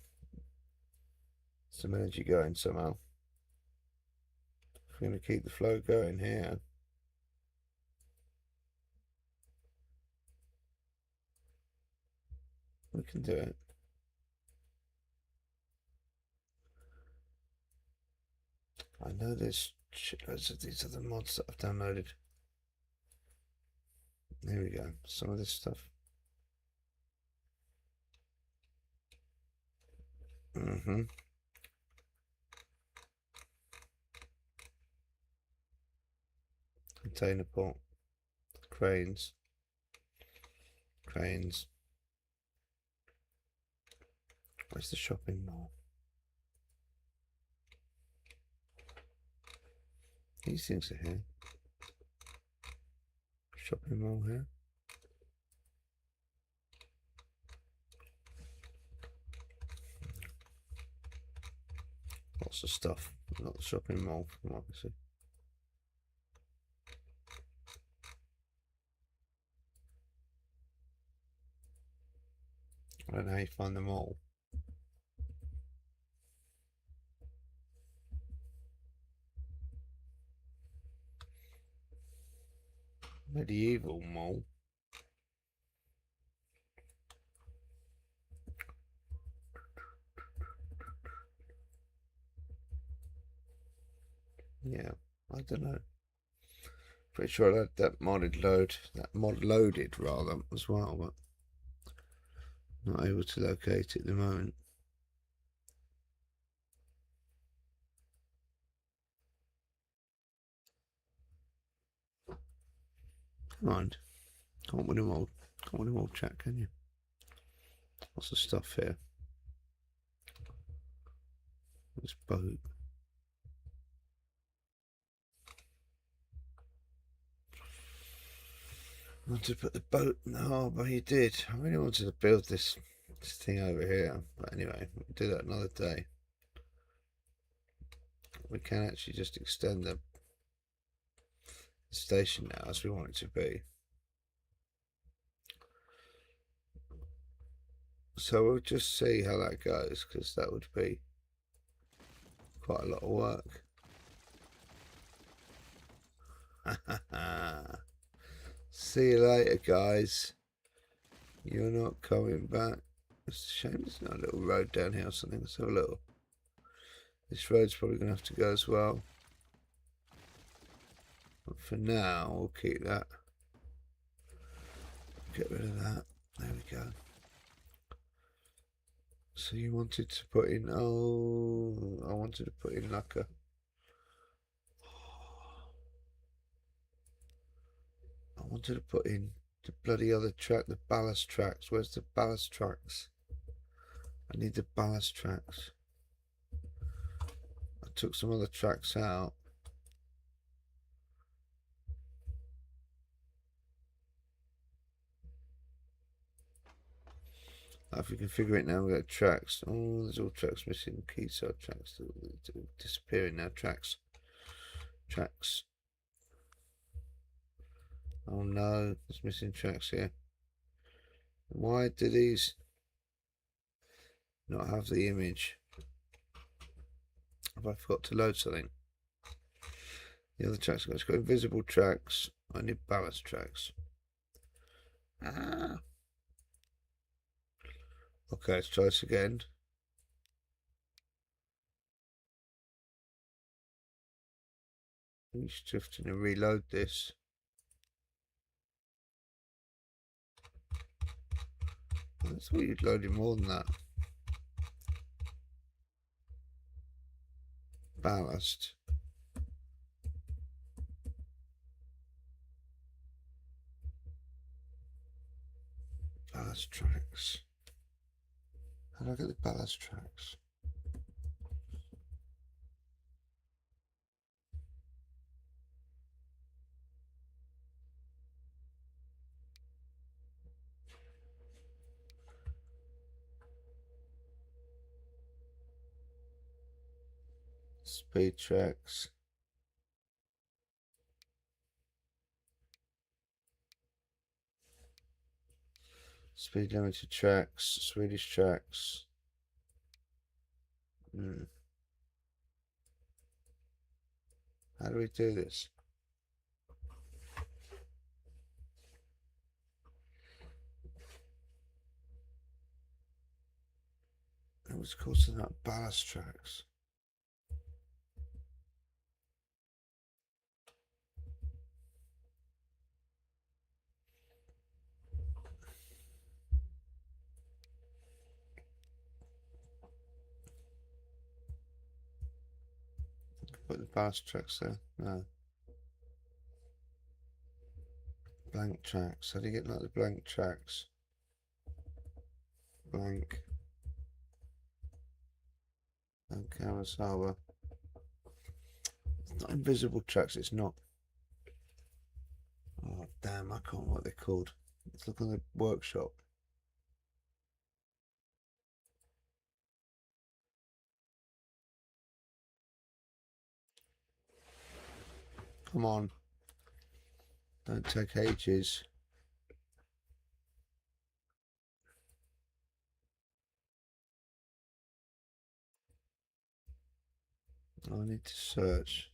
Some energy going somehow. If we're going to keep the flow going here. We can do it. I know there's shitloads of these other mods that I've downloaded. There we go. Some of this stuff. Container port. Cranes. Cranes. Where's the shopping mall? These things are here. Shopping mall here. Lots of stuff. Not the shopping mall, from what I can see. I don't know how you find them all. Medieval mall. Yeah, I don't know. Pretty sure I had that mod loaded rather as well, but not able to locate it at the moment. Mind. Can't win them all, chat, can you? Lots of stuff here. This boat. I wanted to put the boat in the harbour, you did. I really wanted to build this thing over here. But anyway, we'll do that another day. We can actually just extend the station now as we want it to be. So we'll just see how that goes, because that would be quite a lot of work. See you later, guys. You're not coming back. It's a shame there's not a little road down here or something. Let's have a little. This road's probably going to have to go as well. But for now, we'll keep that. Get rid of that. There we go. So you wanted to put in, oh, I wanted to put in like a, I wanted to put in the bloody other track, the ballast tracks. Where's the ballast tracks? I need the ballast tracks. I took some other tracks out. If we can figure it now, we've got tracks. Oh, there's all tracks missing. Quayside tracks disappearing now. Tracks. Oh no, there's missing tracks here. Why do these not have the image? Have I forgot to load something? The other tracks, it's got invisible tracks. I need ballast tracks. Ah. Okay, let's try this again. We should have to reload this. I thought you'd load it more than that. Ballast. Ballast tracks. How do I get the ballast tracks? Speed tracks. Speed limited tracks. Swedish tracks. How do we do this? It was causing that ballast tracks. Put the ballast tracks there. No. Blank tracks. How do you get like the blank tracks? Blank. Okay, let's have it's not invisible tracks, it's not. Oh damn, I can't remember what they're called. Let's look on the workshop. Come on. Don't take ages. I need to search.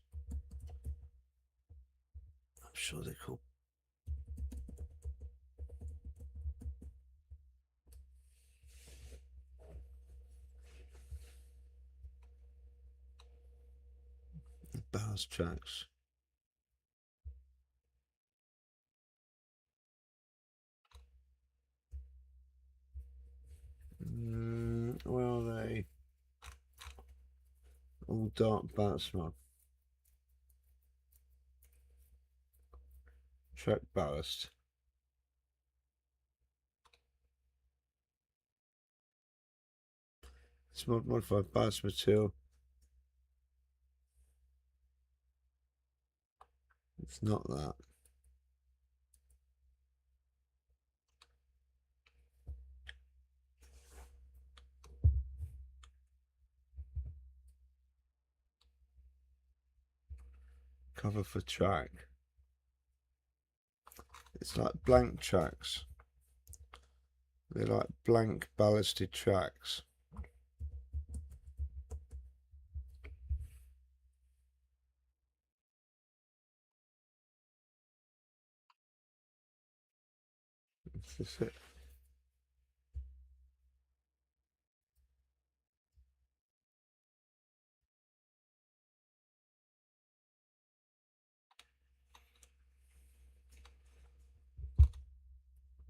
I'm sure they're called. The ballast tracks. Where are they? All dark ballast mod. Track ballast. It's modified ballast material. It's not that. Cover for track. It's like blank tracks. They're like blank ballasted tracks. This is it.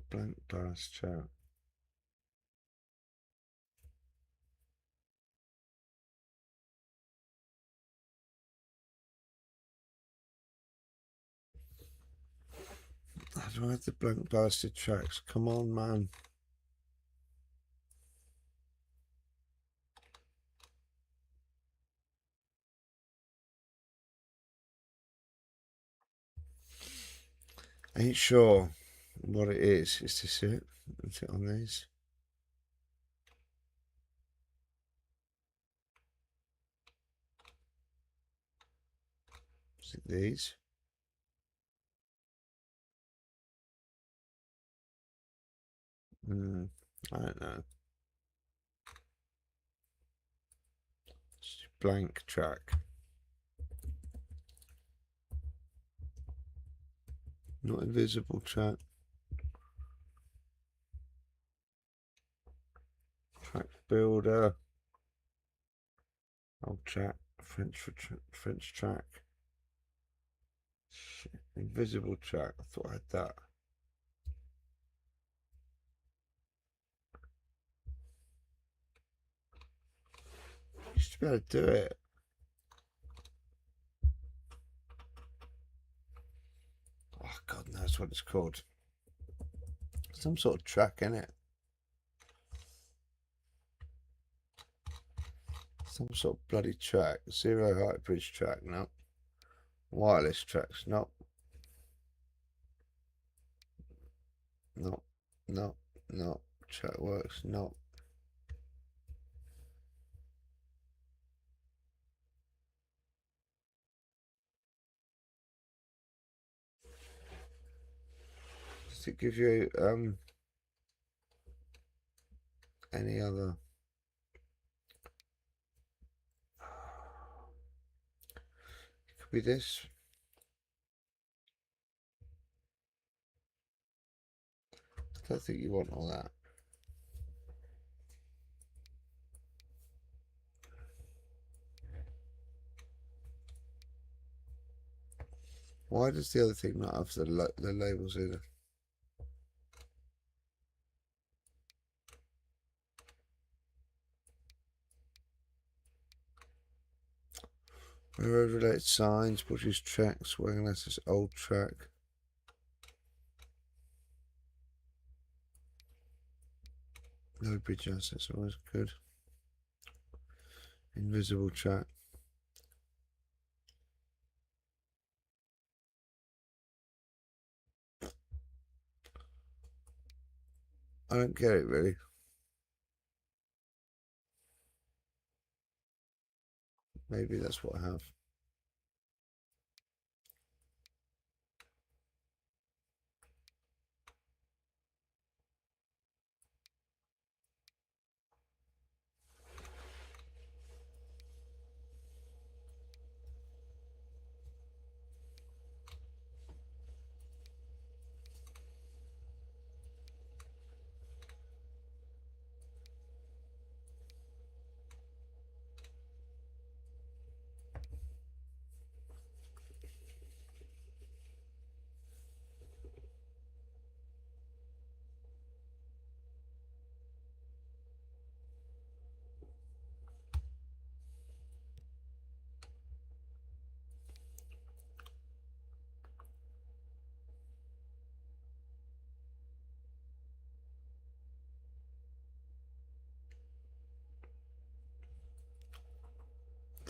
Blank ballast track. How do I have the blank ballasted tracks? Come on, man. Ain't sure what it is. Is this it? Is it on these? Is it these? I don't know. It's blank track. Not invisible track. Track builder. Old track. French track. Shit. Invisible track. I thought I had that. Used to be able to do it. Oh, God knows what it's called. Some sort of track in it. Some sort of bloody track. Zero height bridge track, no. Wireless tracks, no. No, no, no. Track works, no. Does it give you any other? It could be this. I don't think you want all that. Why does the other thing not have the labels either? Road-related signs, produce tracks, wagon this old track. No bridge assets, always good. Invisible track. I don't get it really. Maybe that's what I have.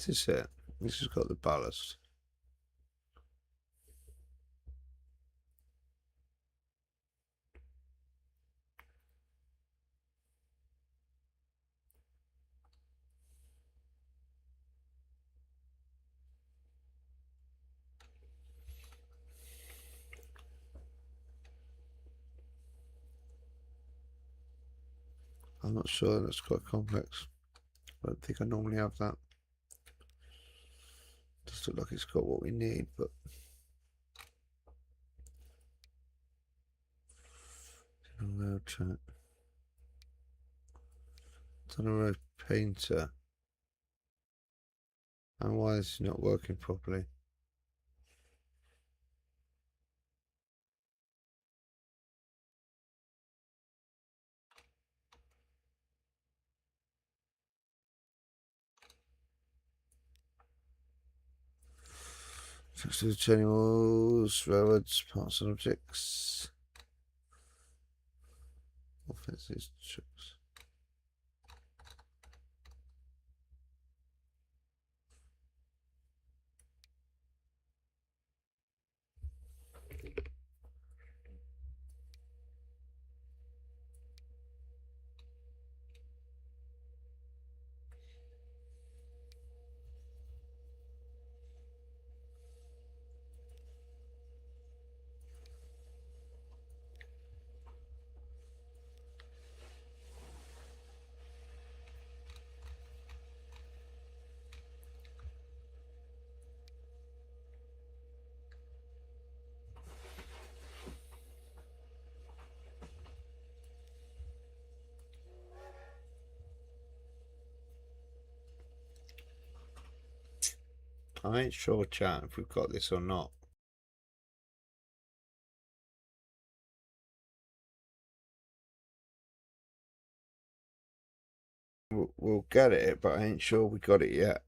This is it. This has got the ballast. I'm not sure, that's quite complex. I don't think I normally have that. Does look like it's got what we need, but road track. It's on a road painter. And why is it not working properly? Structures, animals, railroads, parts and objects. Offenses, trucks. I ain't sure, chat, if we've got this or not. We'll get it, but I ain't sure we got it yet.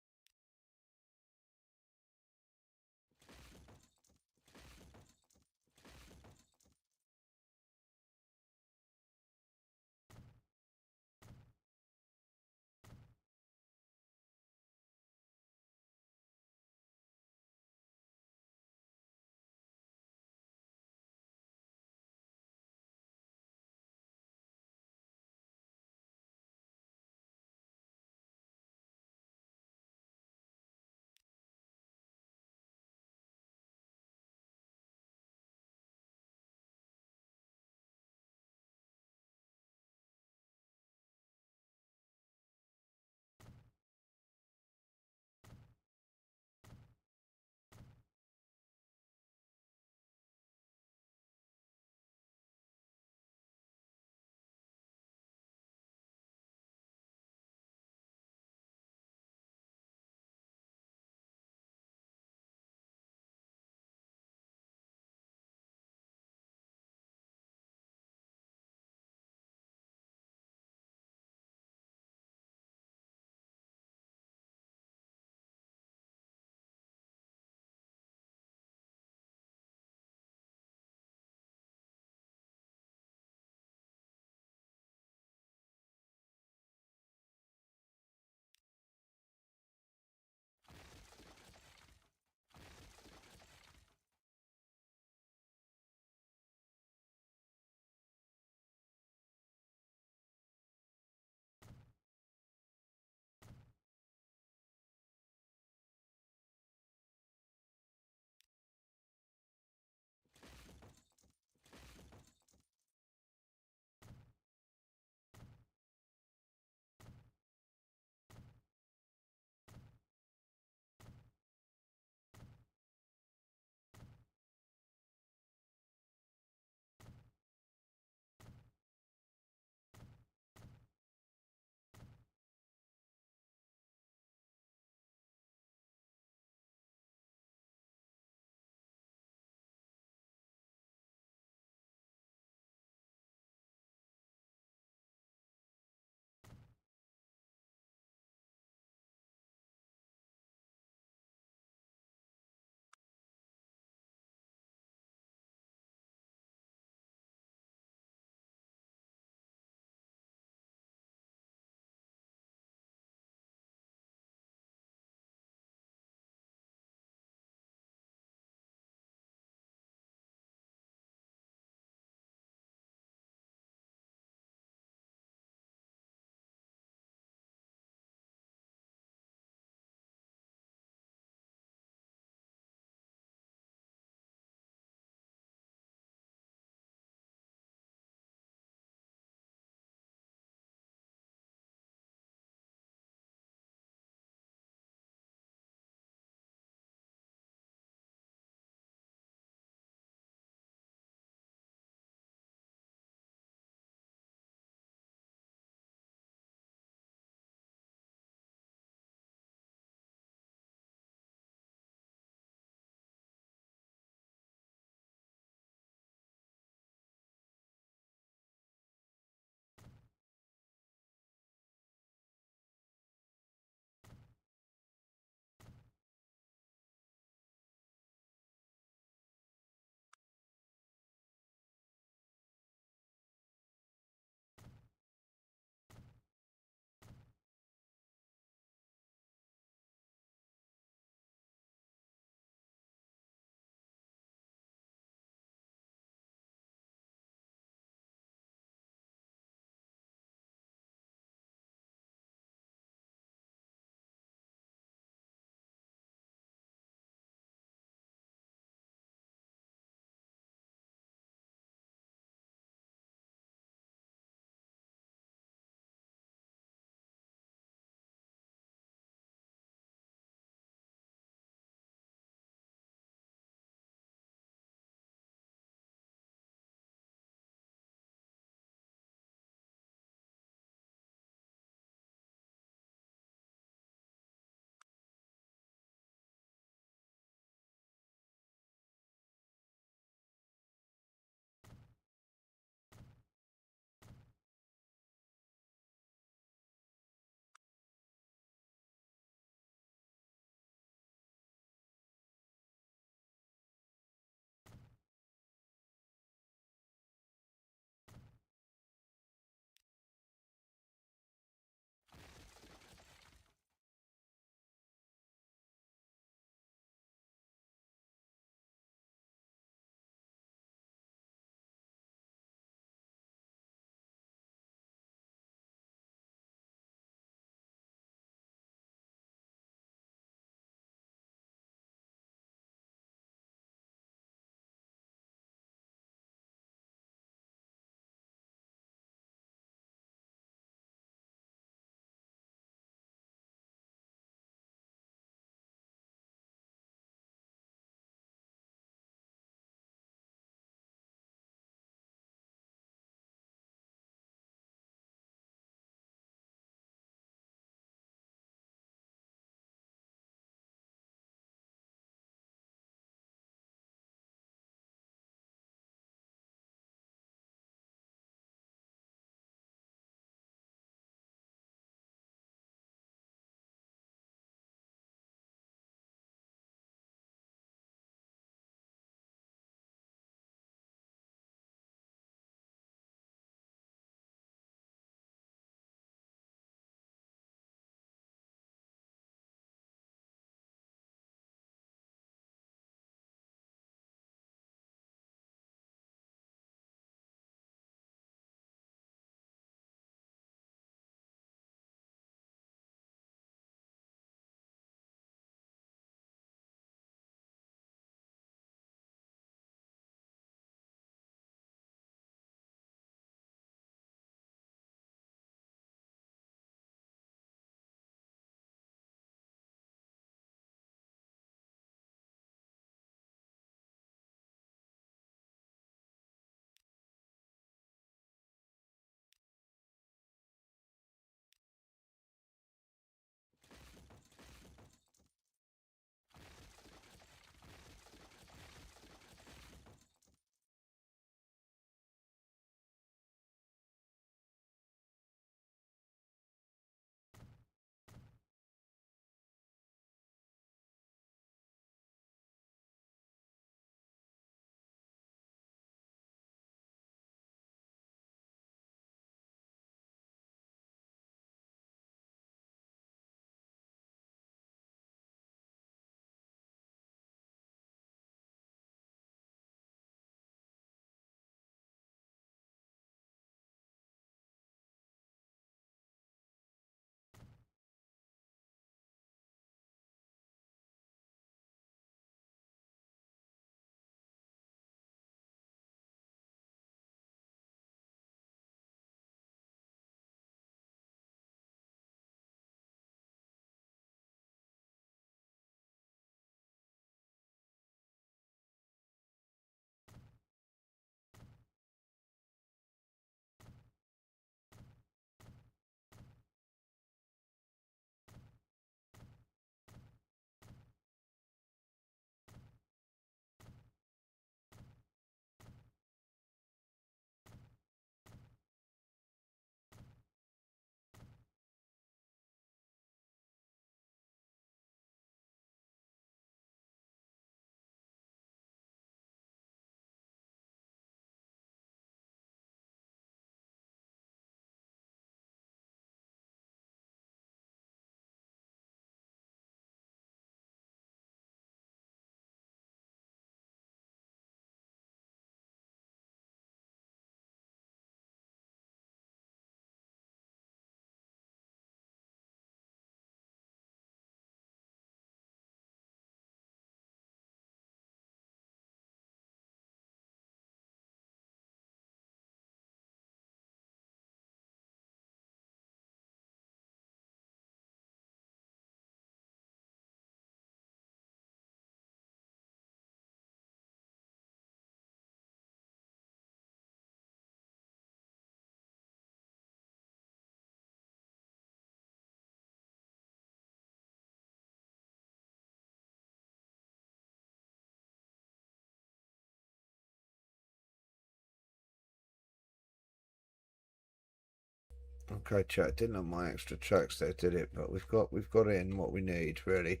Okay, chat. Didn't have my extra tracks there, did it? But we've got in what we need, really.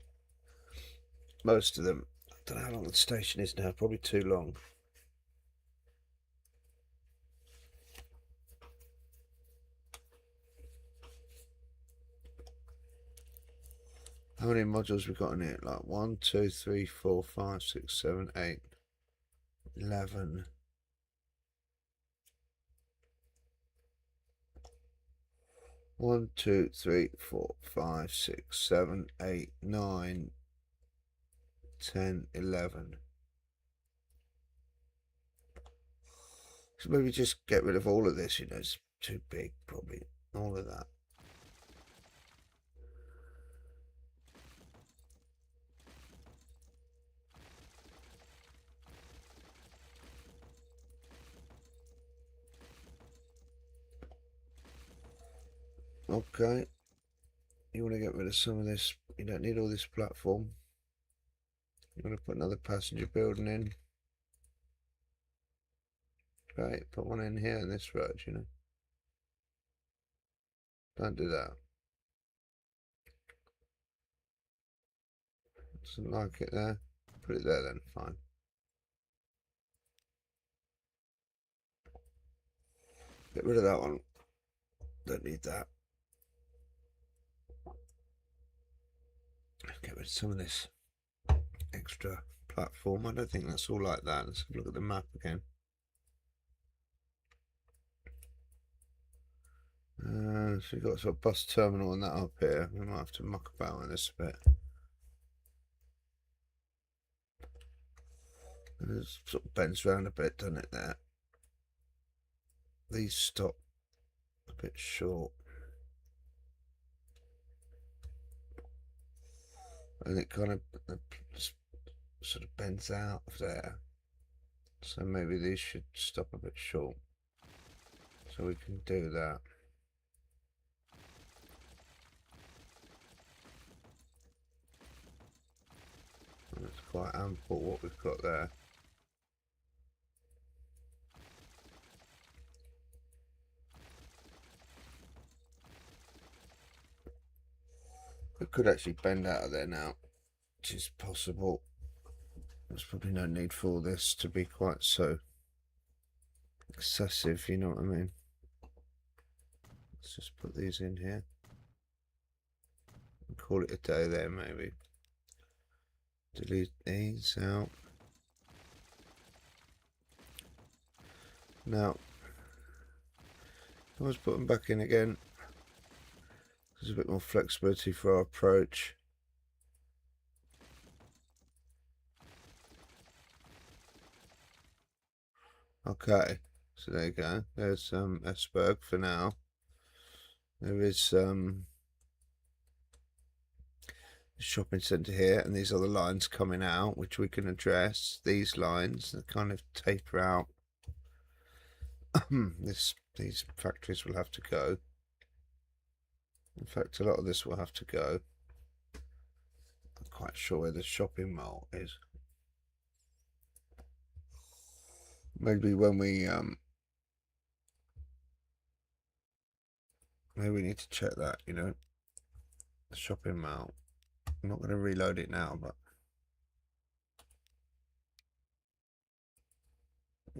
Most of them. I don't know how long the station is now. Probably too long. How many modules we got in it? Like 1, 2, 3, 4, 5, 6, 7, 8, 11. 1, 2, 3, 4, 5, 6, 7, 8, 9, 10, 11. So maybe just get rid of all of this, you know, it's too big, probably. All of that. Okay. You want to get rid of some of this. You don't need all this platform. You want to put another passenger building in. Right, put one in here in this road, you know. Don't do that. Doesn't like it there. Put it there then, fine. Get rid of that one. Don't need that. Get rid of some of this extra platform. I don't think that's all like that. Let's have a look at the map again. So we've got sort of bus terminal and that up here. We might have to muck about in this a bit. And it sort of bends round a bit, doesn't it, there? These stop a bit short. And it kind of sort of bends out of there. So maybe these should stop a bit short. So we can do that. And it's quite ample what we've got there. It could actually bend out of there now, which is possible. There's probably no need for this to be quite so excessive, you know what I mean? Let's just put these in here. And call it a day there, maybe. Delete these out. Now, let's put them back in again. There's a bit more flexibility for our approach. Okay, so there you go. There's Esberg for now. There is a shopping centre here, and these are the lines coming out, which we can address. These lines that kind of taper out. These factories will have to go. In fact, a lot of this will have to go. I'm quite sure where the shopping mall is. Maybe when we maybe we need to check that, you know, the shopping mall. I'm not going to reload it now, but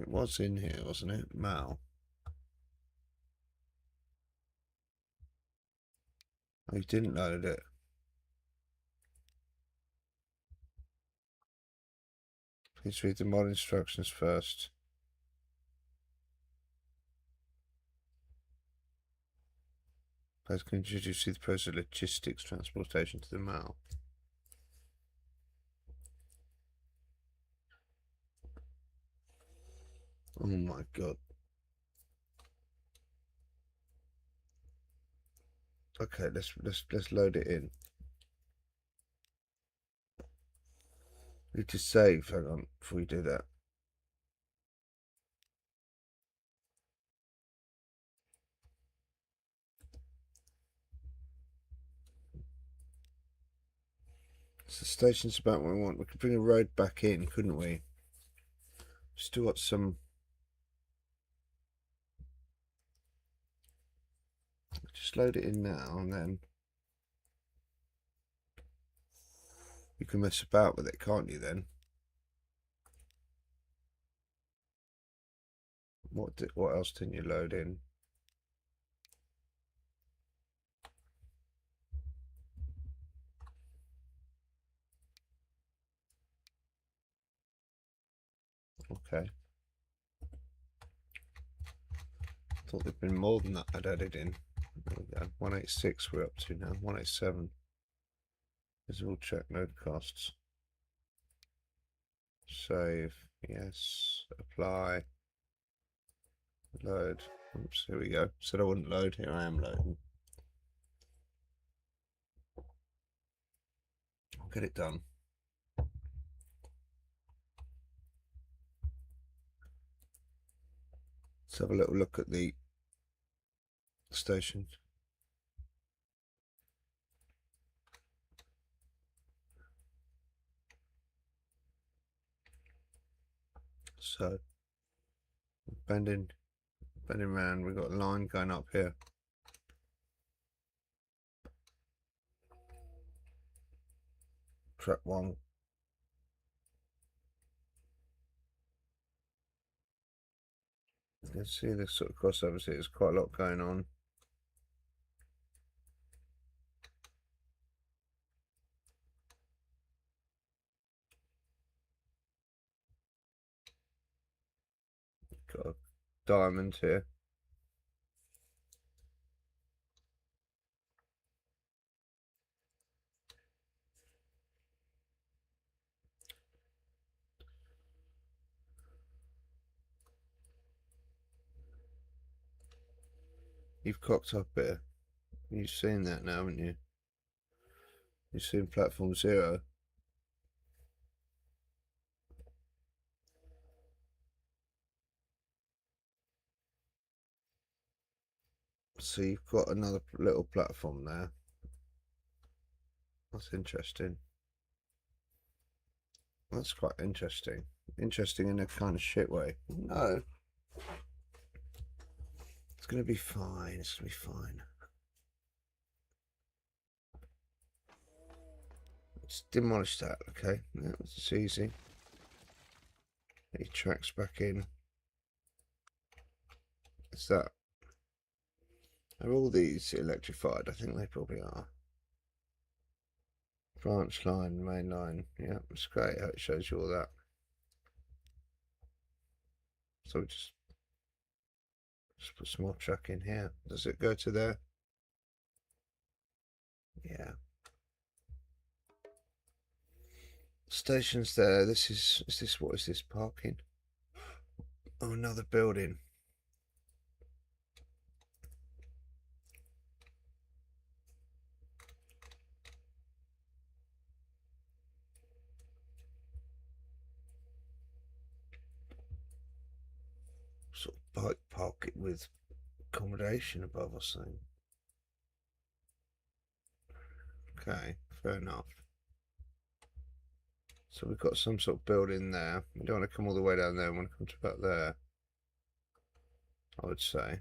it was in here, wasn't it? Mall. Oh, you didn't load it. Please read the mod instructions first. Please can you see the process of logistics transportation to the mall. Oh my god. Okay, let's load it in. Need to save, hang on, before we do that. So the station's about what we want. We could bring a road back in, couldn't we? Still got some. Just load it in now, and then you can mess about with it, can't you then? What else didn't you load in? Okay. Thought there'd been more than that I'd added in. There we go. 186 we're up to now. 187. Visible check node costs. Save. Yes. Apply. Load. Oops, here we go. Said I wouldn't load. Here I am loading. I'll get it done. Let's have a little look at the station. So bending around, we've got a line going up here. Track 1. You can see this sort of crossovers here. There's quite a lot going on. Got a diamond here. You've cocked up here. You've seen that now, haven't you? You've seen platform 0. So you've got another little platform there. That's interesting. That's quite interesting. Interesting in a kind of shit way. No. It's going to be fine. It's going to be fine. Let's demolish that, okay? Yeah, it's easy. Get your tracks back in. Is that... Are all these electrified? I think they probably are. Branch line, main line. Yeah, it's great how it shows you all that. So we just put some more track in here. Does it go to there? Yeah. Station's there. This is this, what is this, parking? Oh, another building. Sort of bike park it with accommodation above or something. Okay, fair enough. So we've got some sort of building there. We don't want to come all the way down there. We want to come to about there, I would say.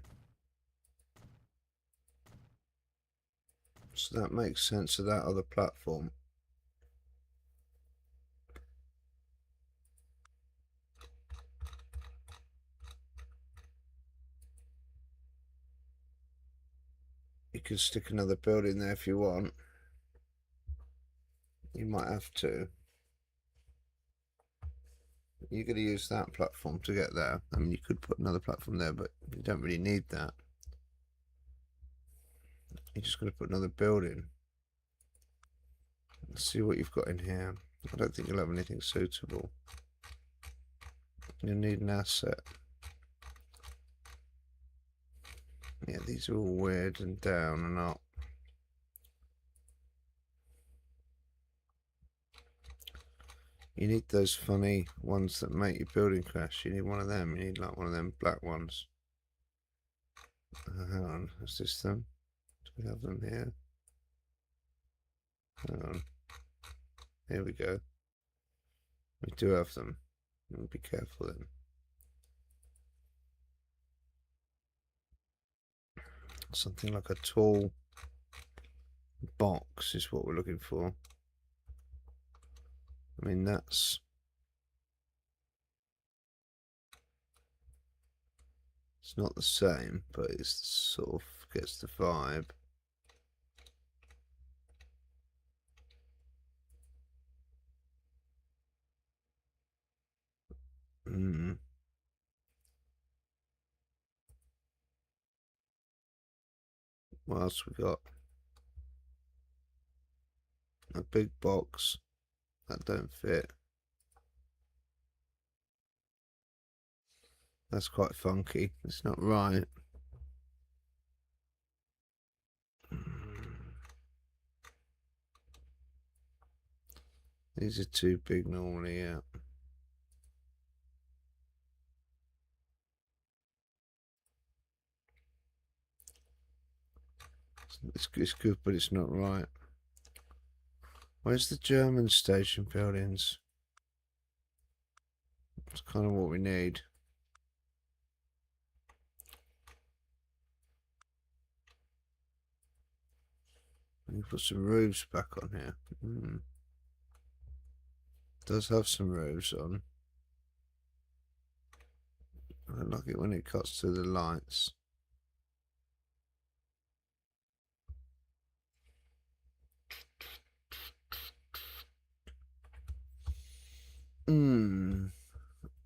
So that makes sense of that other platform. You could stick another building there if you want. You might have to. You're going to use that platform to get there. I mean, you could put another platform there, but you don't really need that. You're just going to put another building. Let's see what you've got in here. I don't think you'll have anything suitable. You need an asset. Yeah, these are all weird and down and up. You need those funny ones that make your building crash. You need one of them. You need like one of them black ones. Hang on, is this them? Do we have them here? Hang on. Here we go. We do have them. Be careful then. Something like a tall box is what we're looking for. I mean, it's not the same, but it sort of gets the vibe. What else we got? A big box that don't fit. That's quite funky. It's not right. These are too big normally, yeah. It's good, but it's not right. Where's the German station buildings? That's kind of what we need. We put some roofs back on here. Does have some roofs on. I like it when it cuts to the lights.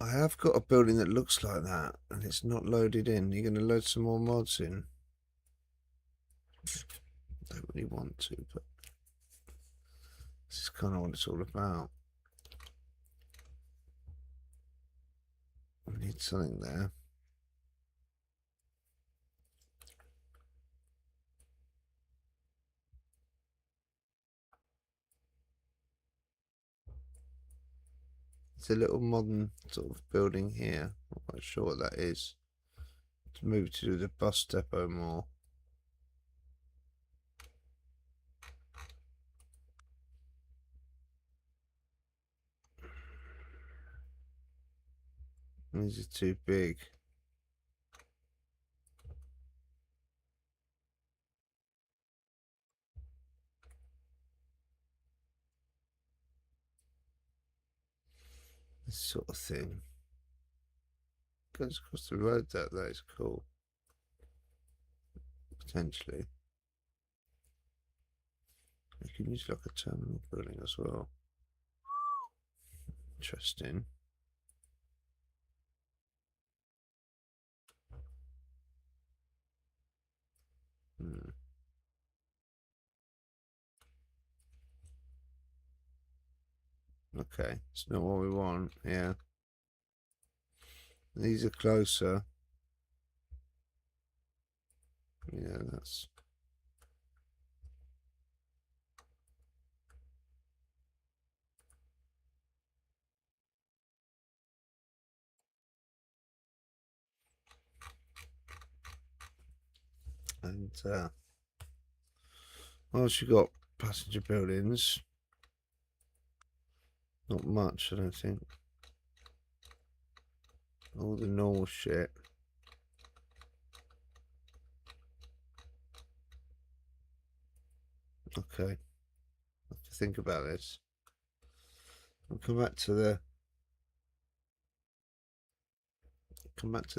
I have got a building that looks like that, and it's not loaded in. You're going to load some more mods in? I don't really want to, but this is kind of what it's all about. We need something there. It's a little modern sort of building here. I'm not quite sure what that is. To move to the bus depot more. These are too big. This sort of thing. Goes across the road, that is cool. Potentially. You can use like a terminal building as well. Interesting. Okay, it's not what we want. Yeah. These are closer. Yeah, that's... And, what else you got? Passenger buildings. Not much, I don't think. All the normal shit. Okay. I have to think about this. I'll come back to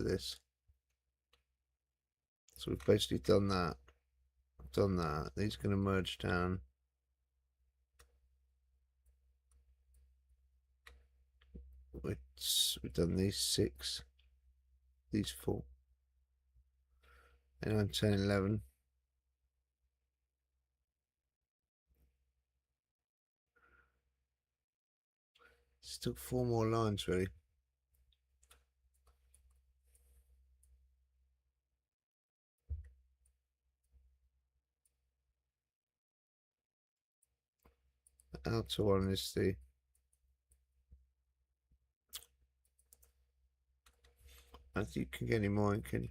this. So we've basically done that. These are going to merge down. We've done these 6, these 4, 9, 10, 11. Still 4 more lines, really. The outer one is the... I don't think you can get any more, can you?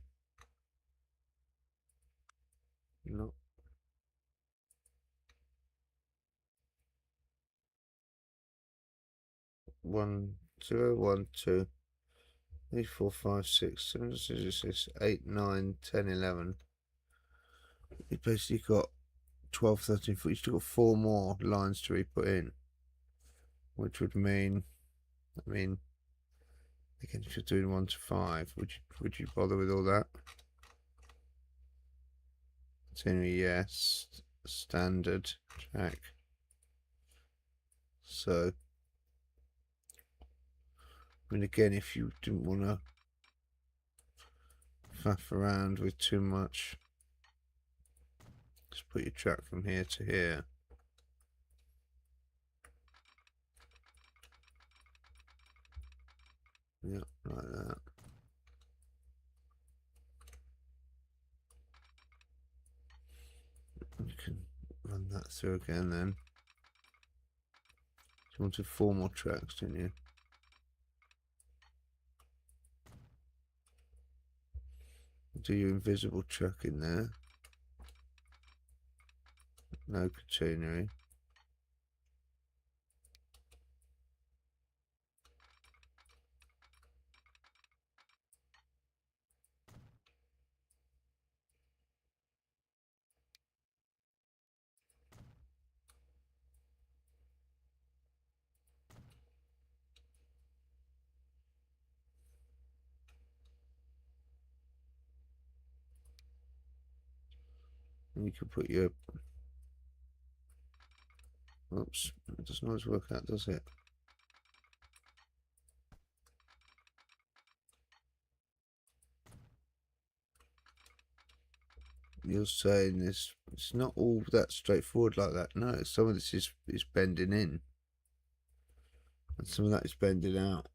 No. 1, 0, 1, 2, 3, 4, 5, 6, 7, 6, 8, 9, 10, 11. You basically got 12, 13 foot. You still got 4 more lines to re-put in, which would mean, again, if you're doing 1 to 5, would you bother with all that? Continuity, yes. Standard track. So, again, if you didn't want to faff around with too much, just put your track from here to here. Yep, like that. You can run that through again then. You wanted 4 more tracks, didn't you? Do your invisible track in there. No catenary. And you can put your... Oops, it doesn't always work out, does it? You're saying it's not all that straightforward like that. No, some of this is bending in. And some of that is bending out.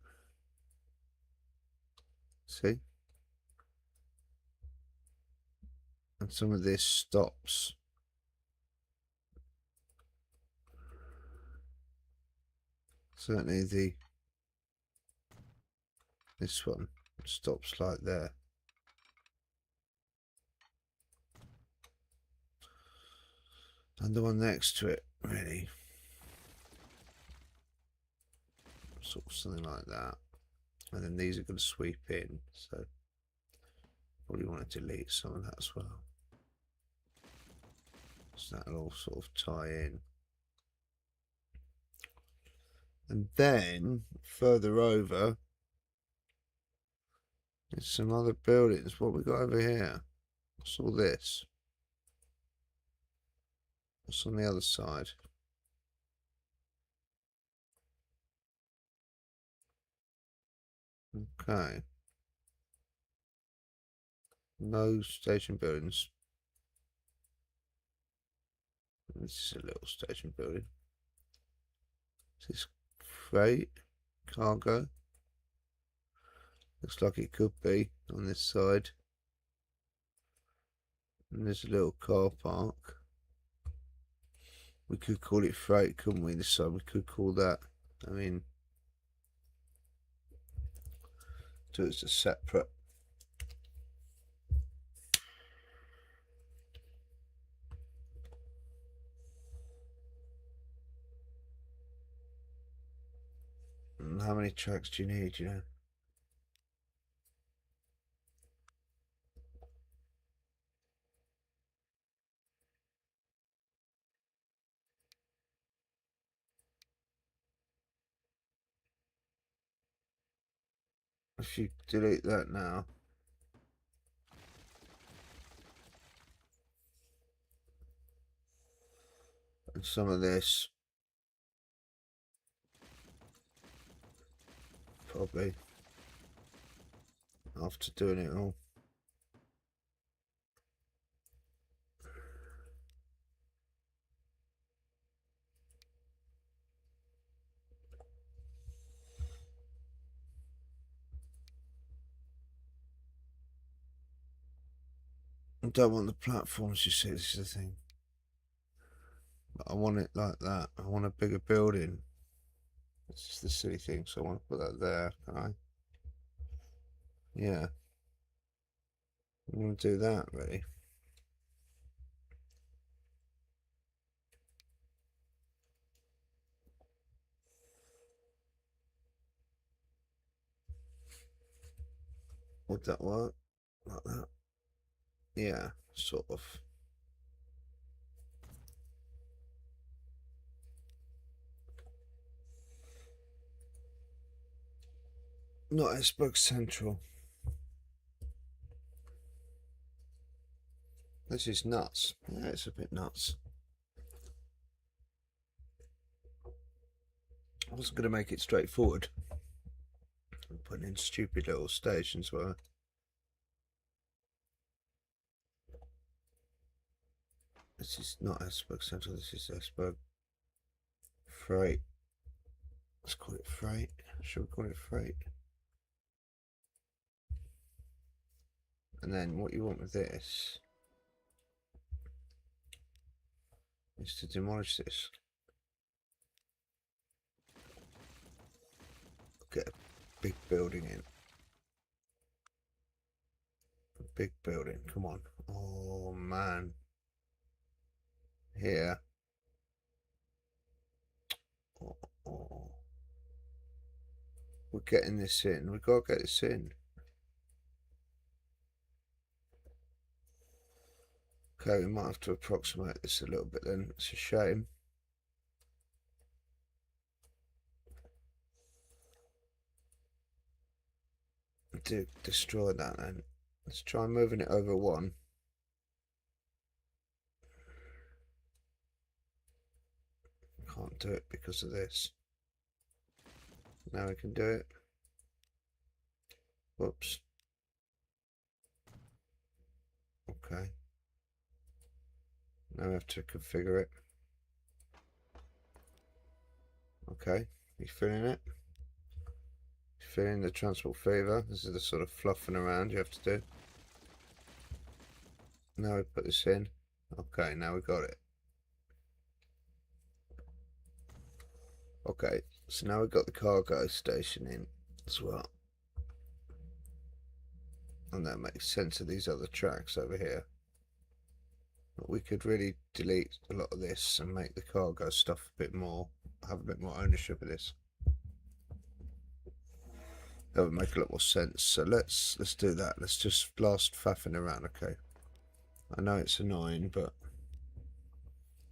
See? And some of this stops. Certainly this one stops like there. And the one next to it, really. Sort of something like that. And then these are going to sweep in, so probably want to delete some of that as well. So that'll all sort of tie in. And then further over, there's some other buildings. What we got over here? What's all this? What's on the other side? Okay. No station buildings. This is a little station building. Is this freight? Cargo? Looks like it could be on this side. And there's a little car park. We could call it freight, couldn't we? This side we could call that. I mean, so it's a separate. And how many tracks do you need, you know? If you delete that now, and some of this, probably, after doing it all. I don't want the platforms, you see, this is the thing. But I want it like that. I want a bigger building. This is the silly thing, so I want to put that there, can I? Yeah. I want to do that, really. Would that work? Like that? Yeah, sort of. Not Esbjerg Central. This is nuts. Yeah, it's a bit nuts. I wasn't going to make it straightforward. I'm putting in stupid little stations where this is not Esbjerg Central, this is Esbjerg Freight. Let's call it Freight. Should we call it Freight? And then what you want with this is to demolish this. Get a big building in. A big building, come on. Oh man. Here. Oh. We're getting this in. We've got to get this in. Okay, we might have to approximate this a little bit then. It's a shame. To destroy that then. Let's try moving it over one. Can't do it because of this. Now we can do it. Whoops. Okay. Now we have to configure it. Okay, you feeling it? You feeling the transport fever? This is the sort of fluffing around you have to do. Now we put this in. Okay, now we got it. Okay, so now we've got the cargo station in as well. And that makes sense of these other tracks over here. But we could really delete a lot of this and make the cargo stuff a bit more, have a bit more ownership of this. That would make a lot more sense. So let's do that. Let's just blast faffing around, okay? I know it's annoying, but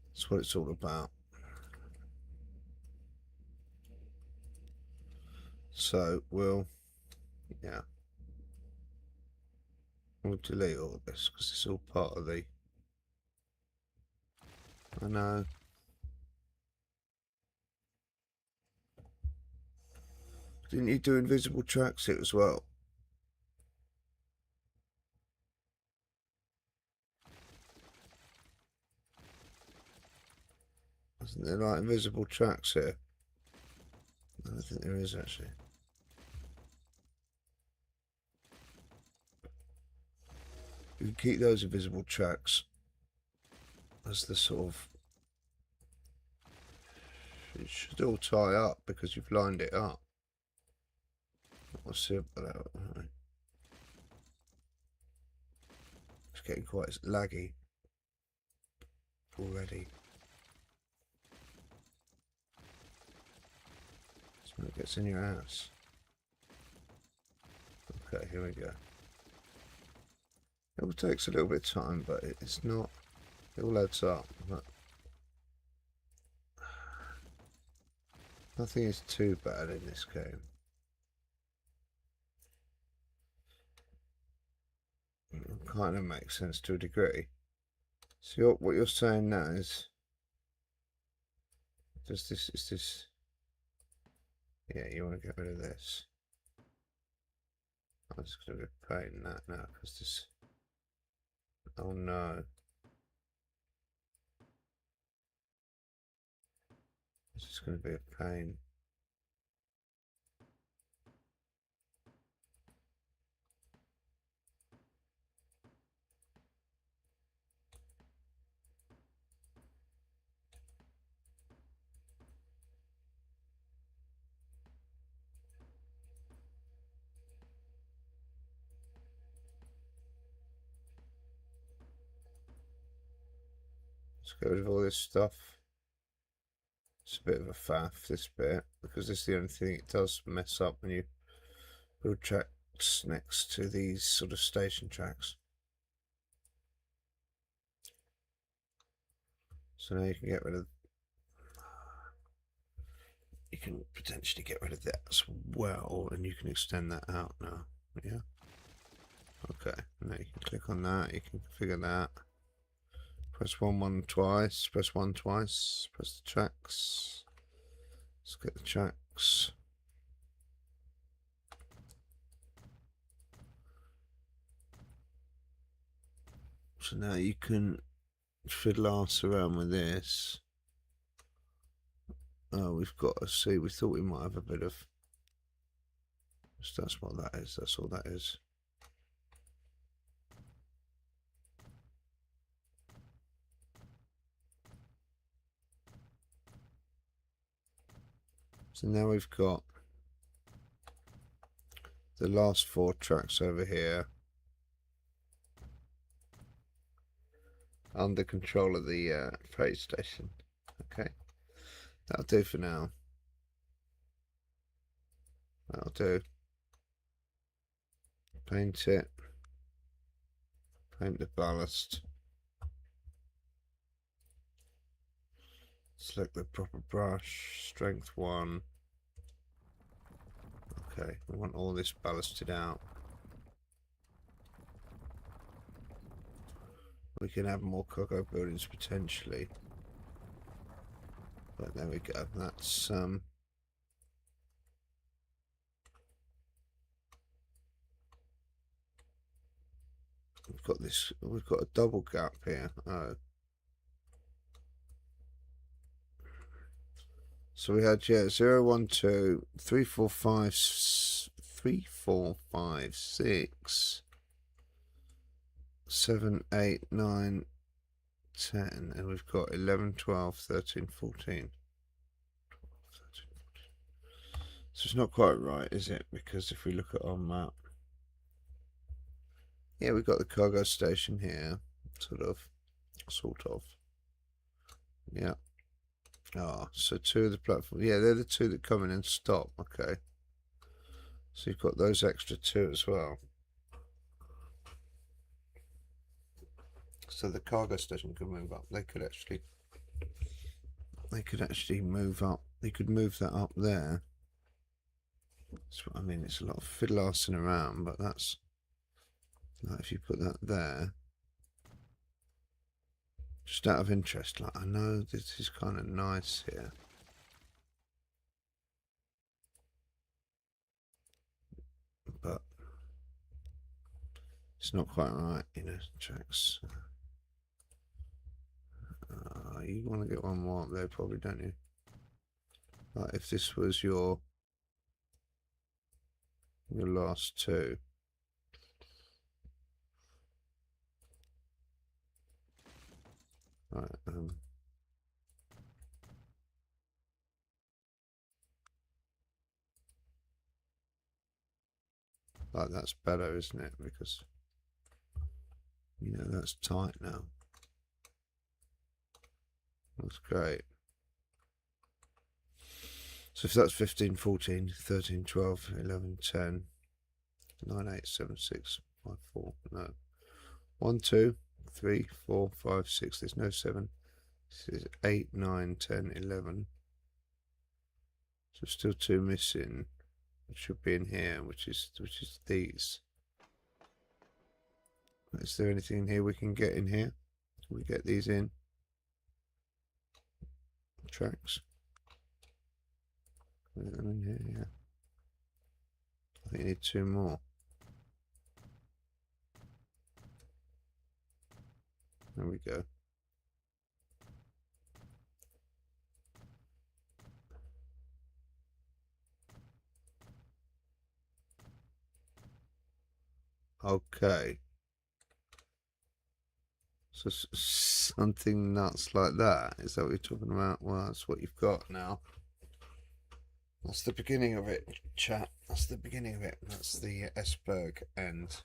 that's what it's all about. So we'll delete all of this because it's all part of the. I know. Didn't you do invisible tracks it as well? Isn't there like invisible tracks here? I don't think there is actually. You can keep those invisible tracks as the sort of. It should all tie up because you've lined it up. We'll see about that. It's getting quite laggy already. So it gets in your ass. Okay, here we go. It all takes a little bit of time, but it's not. It all adds up. But nothing is too bad in this game. It kind of makes sense to a degree. So what you're saying now is, is this? Yeah, you want to get rid of this. I'm just going to be painting that now because this. Oh no. This is going to be a pain. Let's get rid of all this stuff. It's a bit of a faff, this bit, because this is the only thing it does mess up when you build tracks next to these sort of station tracks. So now you can get rid of. you can potentially get rid of that as well, and you can extend that out now. Yeah. Okay. Now you can click on that. You can configure that. Press 1 twice. Press 1 twice. Press the tracks. Let's get the tracks. So now you can fiddle arse around with this. Oh, we've got to see. We thought we might have a bit of. That's what that is. That's all that is. So now we've got the last 4 tracks over here under control of the ferry station. Okay, that'll do for now. That'll do. Paint it. Paint the ballast. Select the proper brush. Strength 1. Okay, we want all this ballasted out. We can have more cargo buildings potentially. But there we go. That's we've got this. We've got a double gap here. Oh. So we had 0, 1, 2, 3, 4, 5, 3, 4, 5, 6, 7, 8, 9, 10, and we've got 11, 12, 13, 14. So it's not quite right, is it? Because if we look at our map, yeah, we've got the cargo station here, sort of. Yeah. Ah, so 2 of the platforms. Yeah, they're the 2 that come in and stop. Okay. So you've got those extra 2 as well. So the cargo station could move up. They could actually move up. They could move that up there. So, I mean, it's a lot of fiddle-arsing around, but that's like if you put that there. Just out of interest, like I know this is kind of nice here. But it's not quite right, you know, tracks. You want to get one more up there, probably, don't you? Like if this was your last 2. Right, like that's better, isn't it? Because you know that's tight now. That's great. So if that's 15, 14, 13, 12, 11, 10, 9, 8, 7, 6, 5, 4, no. 1, 2, 3, 4, 5, 6, there's no 7. This is 8, 9, 10, 11. So still 2 missing, which should be in here, which is these. Is there anything in here we can get in here? Can we get these in? Tracks. Put them in here, yeah. I think you need 2 more. There we go. Okay. So something nuts like that. Is that what you're talking about? Well, that's what you've got now. That's the beginning of it, chat. That's the beginning of it. That's the Esberg end.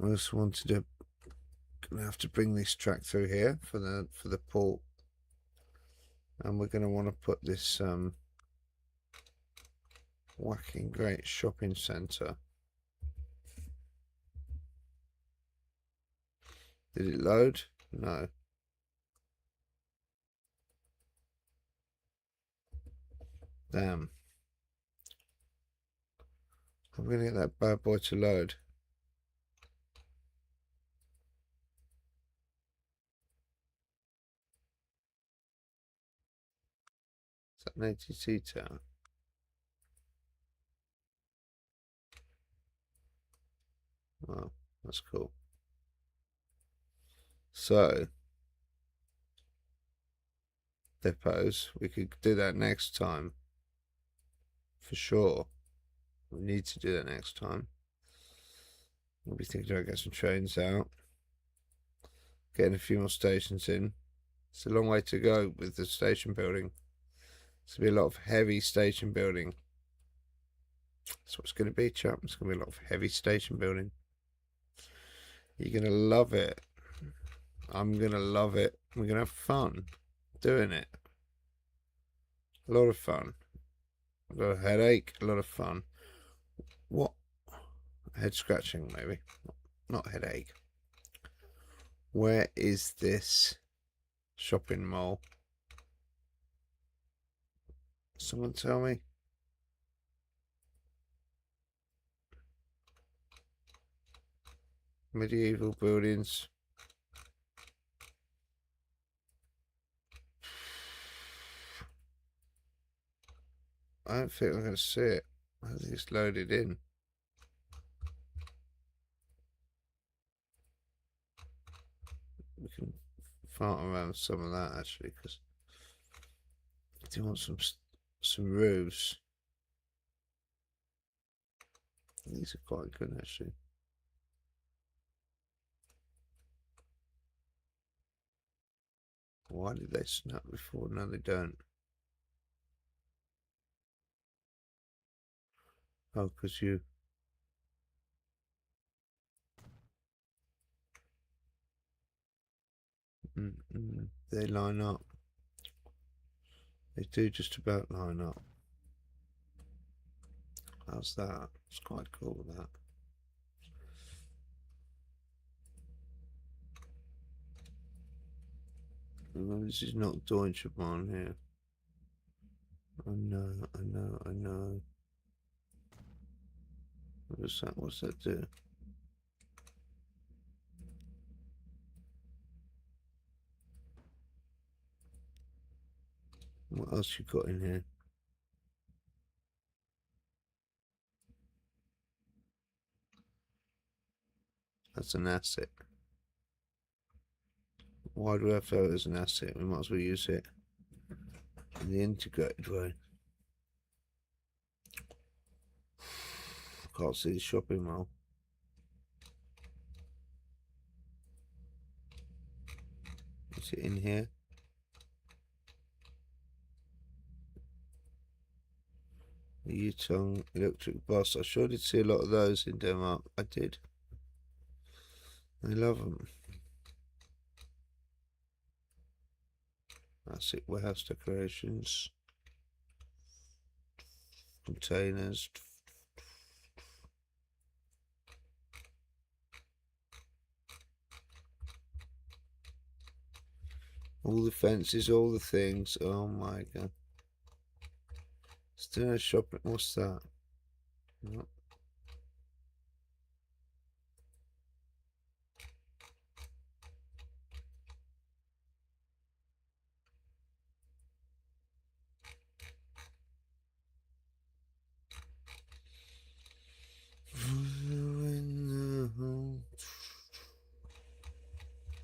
I just wanted to. Gonna have to bring this track through here for the port, and we're going to want to put this whacking great shopping centre. Did it load? No. Damn. I'm going to get that bad boy to load. Is that an ATC tower? Well, that's cool. So, depots, we could do that next time. For sure. We need to do that next time. We'll be thinking about getting some trains out. Getting a few more stations in. It's a long way to go with the station building. It's going to be a lot of heavy station building. That's what it's going to be, chap. It's going to be a lot of heavy station building. You're going to love it. I'm going to love it. We're going to have fun doing it. A lot of fun. I've got a headache. A lot of fun. What? Head scratching, maybe. Not headache. Where is this shopping mall? Someone tell me. Medieval buildings. I don't think I'm going to see it. I don't think it's loaded in. We can fart around some of that actually, because I do want some roofs. These are quite good actually. Why did they snap before? No, they don't. Oh, because you... They line up. They do just about line up. How's that? It's quite cool, that. Remember, this is not Deutsche Bahn here. I know, I know, I know. What's that? What's that do? What else you got in here? That's an asset. Why do I feel it as an asset? We might as well use it in the integrated way. Can't see the shopping mall. Is it in here? The Jutland electric bus. I sure did see a lot of those in Denmark. I did. I love them. That's it. Warehouse decorations. Containers. All the fences, all the things. Oh my god. Still no shopping. What's that? No.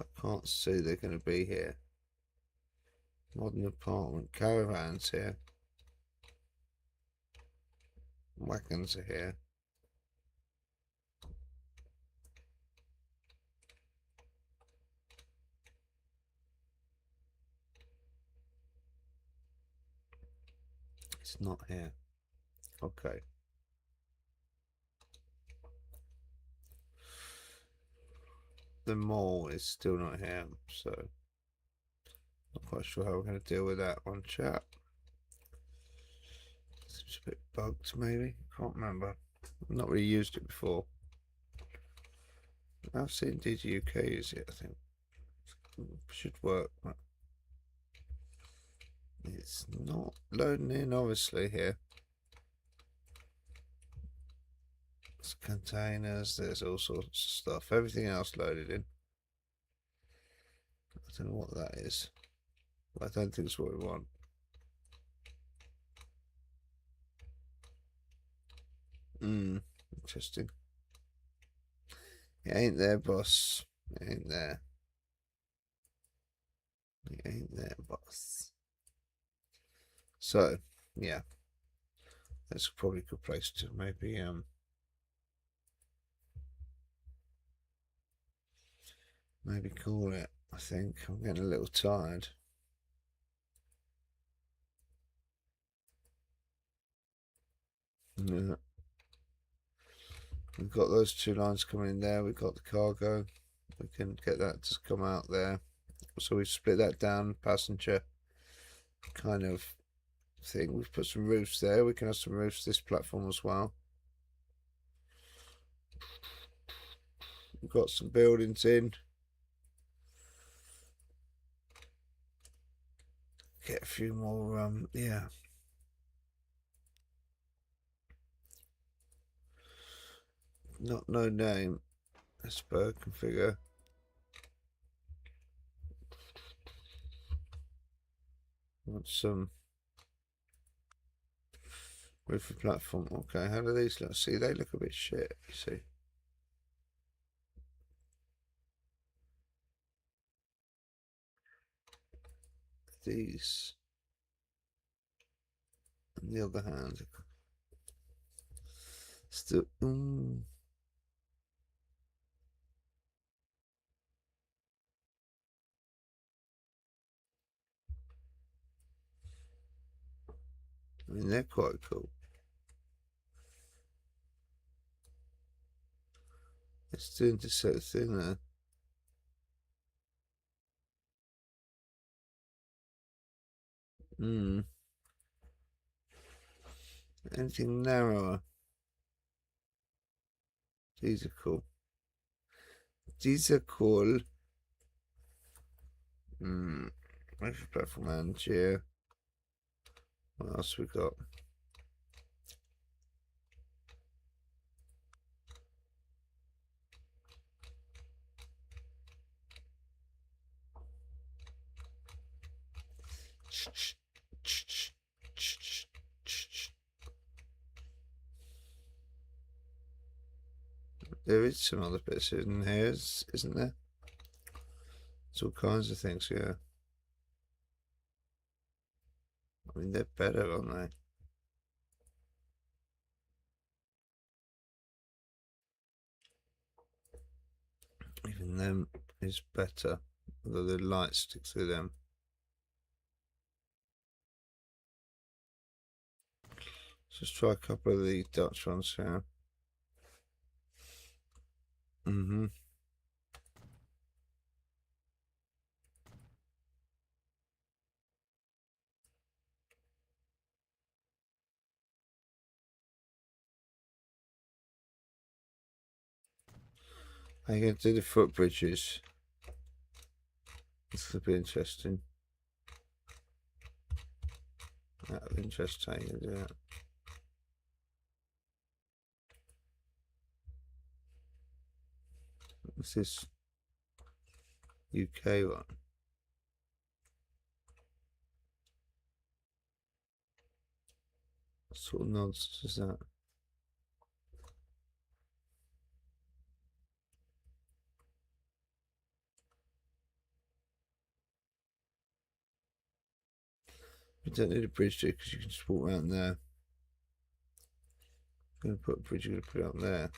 I can't see they're going to be here. Modern apartment. Caravans here. Wagons are here. It's not here. Okay. The mall is still not here, so not quite sure how we're going to deal with that one, chat. It's a bit bugged, maybe. Can't remember. I've not really used it before. I've seen DG UK use it, I think. It should work. It's not loading in, obviously, here. There's containers, there's all sorts of stuff. Everything else loaded in. I don't know what that is. I don't think it's what we want. Interesting. It ain't there, boss. It ain't there. It ain't there, boss. So, yeah. That's probably a good place to maybe call it. I think I'm getting a little tired. Yeah. We've got those two lines coming in there. We've got the cargo. We can get that to come out there. So we split that down, passenger kind of thing. We've put some roofs there. We can have some roofs this platform as well. We've got some buildings in. Get a few more, yeah. Not no name. Spur configure. Want some roof platform. Okay, how do these look? See, they look a bit shit. You see. These, on the other hand, still. I mean, they're quite cool. It's doing the sort of thing there. Anything narrower? These are cool. These are cool. Where's the platform end here? What else we got? There is some other bits in here, isn't there? There's all kinds of things here. I mean, they're better, aren't they? Even them is better, although the light sticks through them. Let's try a couple of the Dutch ones here. How are you going to do the footbridges? This will be interesting. Out of interest, how you going to do that? What's this UK one? What sort of nonsense is that? You don't need a bridge there because you can just walk around there. I'm going to put a bridge, you're going to put it up there.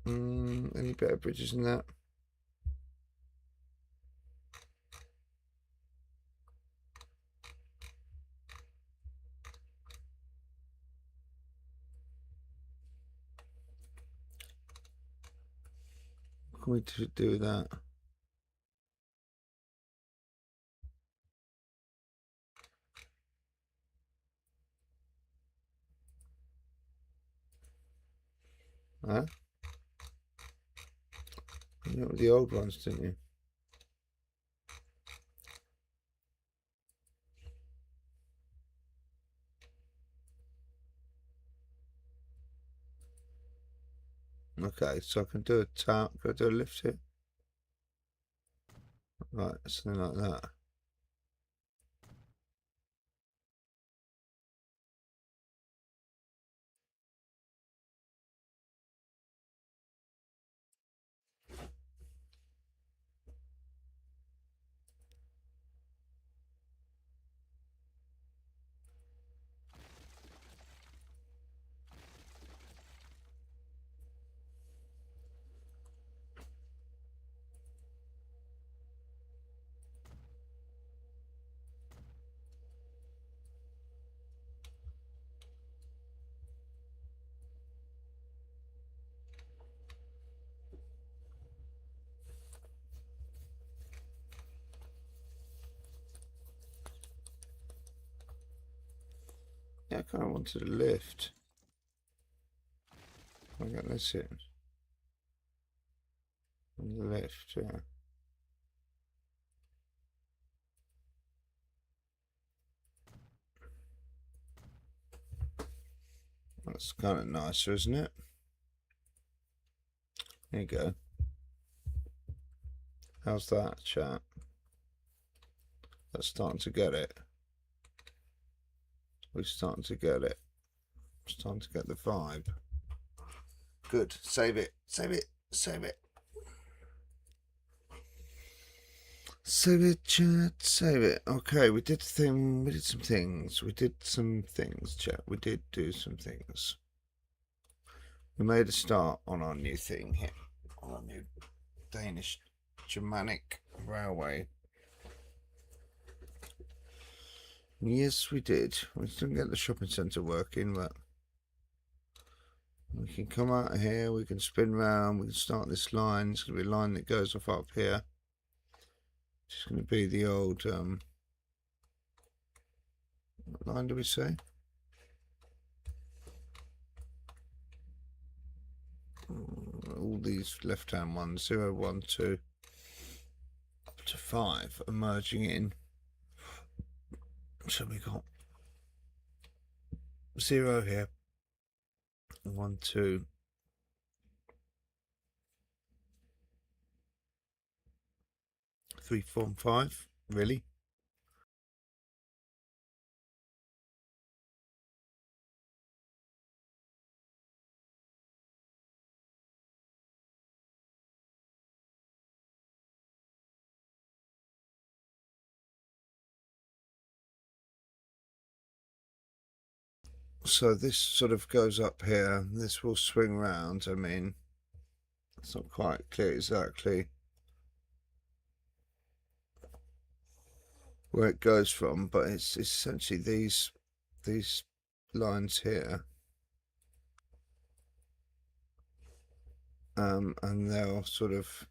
Any better bridges than that? What can we do with that? Huh? You know the old ones, didn't you? Okay, so I can do a tap. Can I do a lift here? Right, something like that. Yeah, I kind of wanted a lift. I got this in. On the lift, yeah. That's kind of nicer, isn't it? There you go. How's that, chat? That's starting to get it. We're starting to get it. Starting to get the vibe. Good. Save it. Save it. Save it. Save it, chat. Save it. Okay, we did some things. We did some things, chat. We did do some things. We made a start on our new thing here. On our new Danish Germanic railway. Yes, we did. We didn't get the shopping centre working, but we can come out here, we can spin round, we can start this line. It's going to be a line that goes off up here. It's going to be the old, what line do we say? All these left-hand ones, 0, 1, 2, up to 5 are merging in. So we got 0 here, 1, 2, 3, 4, and 5. Really? So this sort of goes up here. This will swing round. I mean, it's not quite clear exactly where it goes from, but it's essentially these lines here, and they'll sort of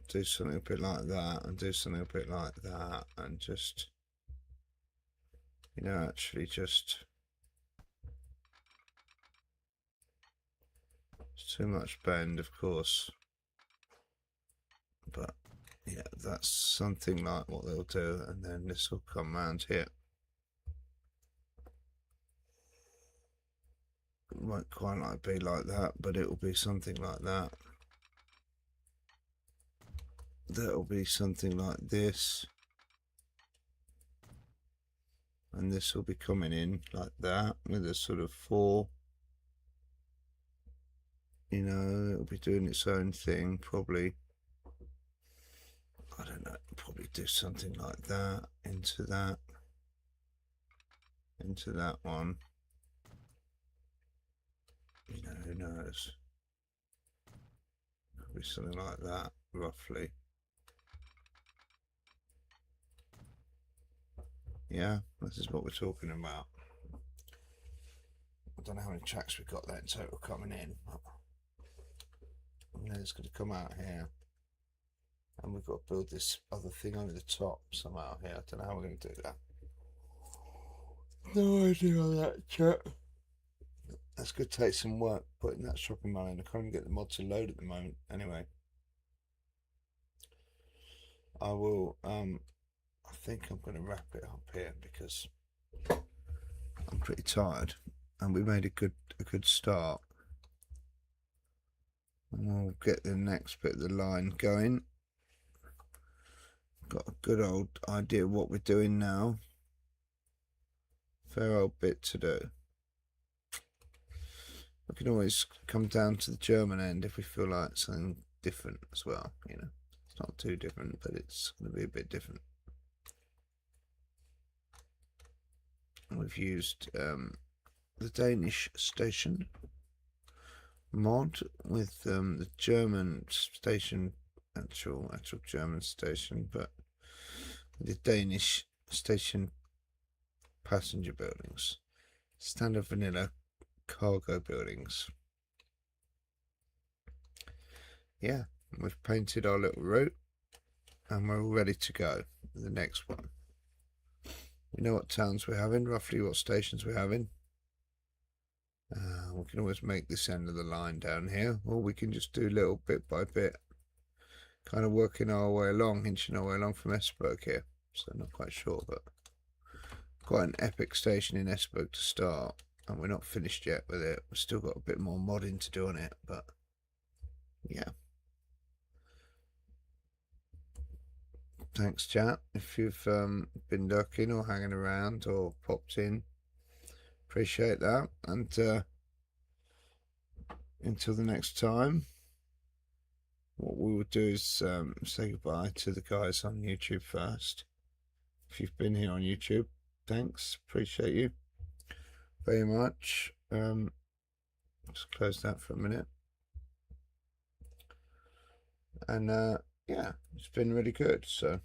do something a bit like that, and do something a bit like that, and just, you know, actually just, it's too much bend, of course, but yeah, that's something like what they'll do, and then this will come round here. It won't quite like be like that, but it will be something like that. That'll be something like this, and this will be coming in like that with a sort of 4. You know, it'll be doing its own thing, probably. I don't know, probably do something like that, into that one. You know, who knows? It'll be something like that, roughly. Yeah, this is what we're talking about. I don't know how many tracks we've got there in total coming in. And then it's going to come out here. And we've got to build this other thing over the top somehow here. I don't know how we're going to do that. No idea on that, chat. That's going to take some work putting that shopping mall in. I can't even get the mod to load at the moment. Anyway, I will. I think I'm going to wrap it up here because I'm pretty tired, and we made a good start. And we'll get the next bit of the line going. Got a good old idea of what we're doing now. Fair old bit to do. We can always come down to the German end if we feel like something different as well, you know. It's not too different, but it's going to be a bit different. We've used the Danish station mod with the German station, actual German station, but the Danish station passenger buildings, standard vanilla cargo buildings. Yeah, we've painted our little route and we're all ready to go. The next one. We know what towns we're having, roughly what stations we're having. We can always make this end of the line down here, or we can just do little bit by bit, kind of working our way along, inching our way along from Esbjerg here. So I'm not quite sure, but quite an epic station in Esbjerg to start, and we're not finished yet with it. We've still got a bit more modding to do on it, but yeah. Thanks, chat, if you've been lurking or hanging around or popped in. Appreciate that, and until the next time, what we will do is say goodbye to the guys on YouTube first. If you've been here on YouTube, thanks, appreciate you very much. Just close that for a minute, and yeah, it's been really good, so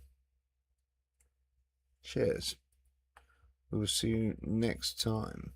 cheers. We will see you next time.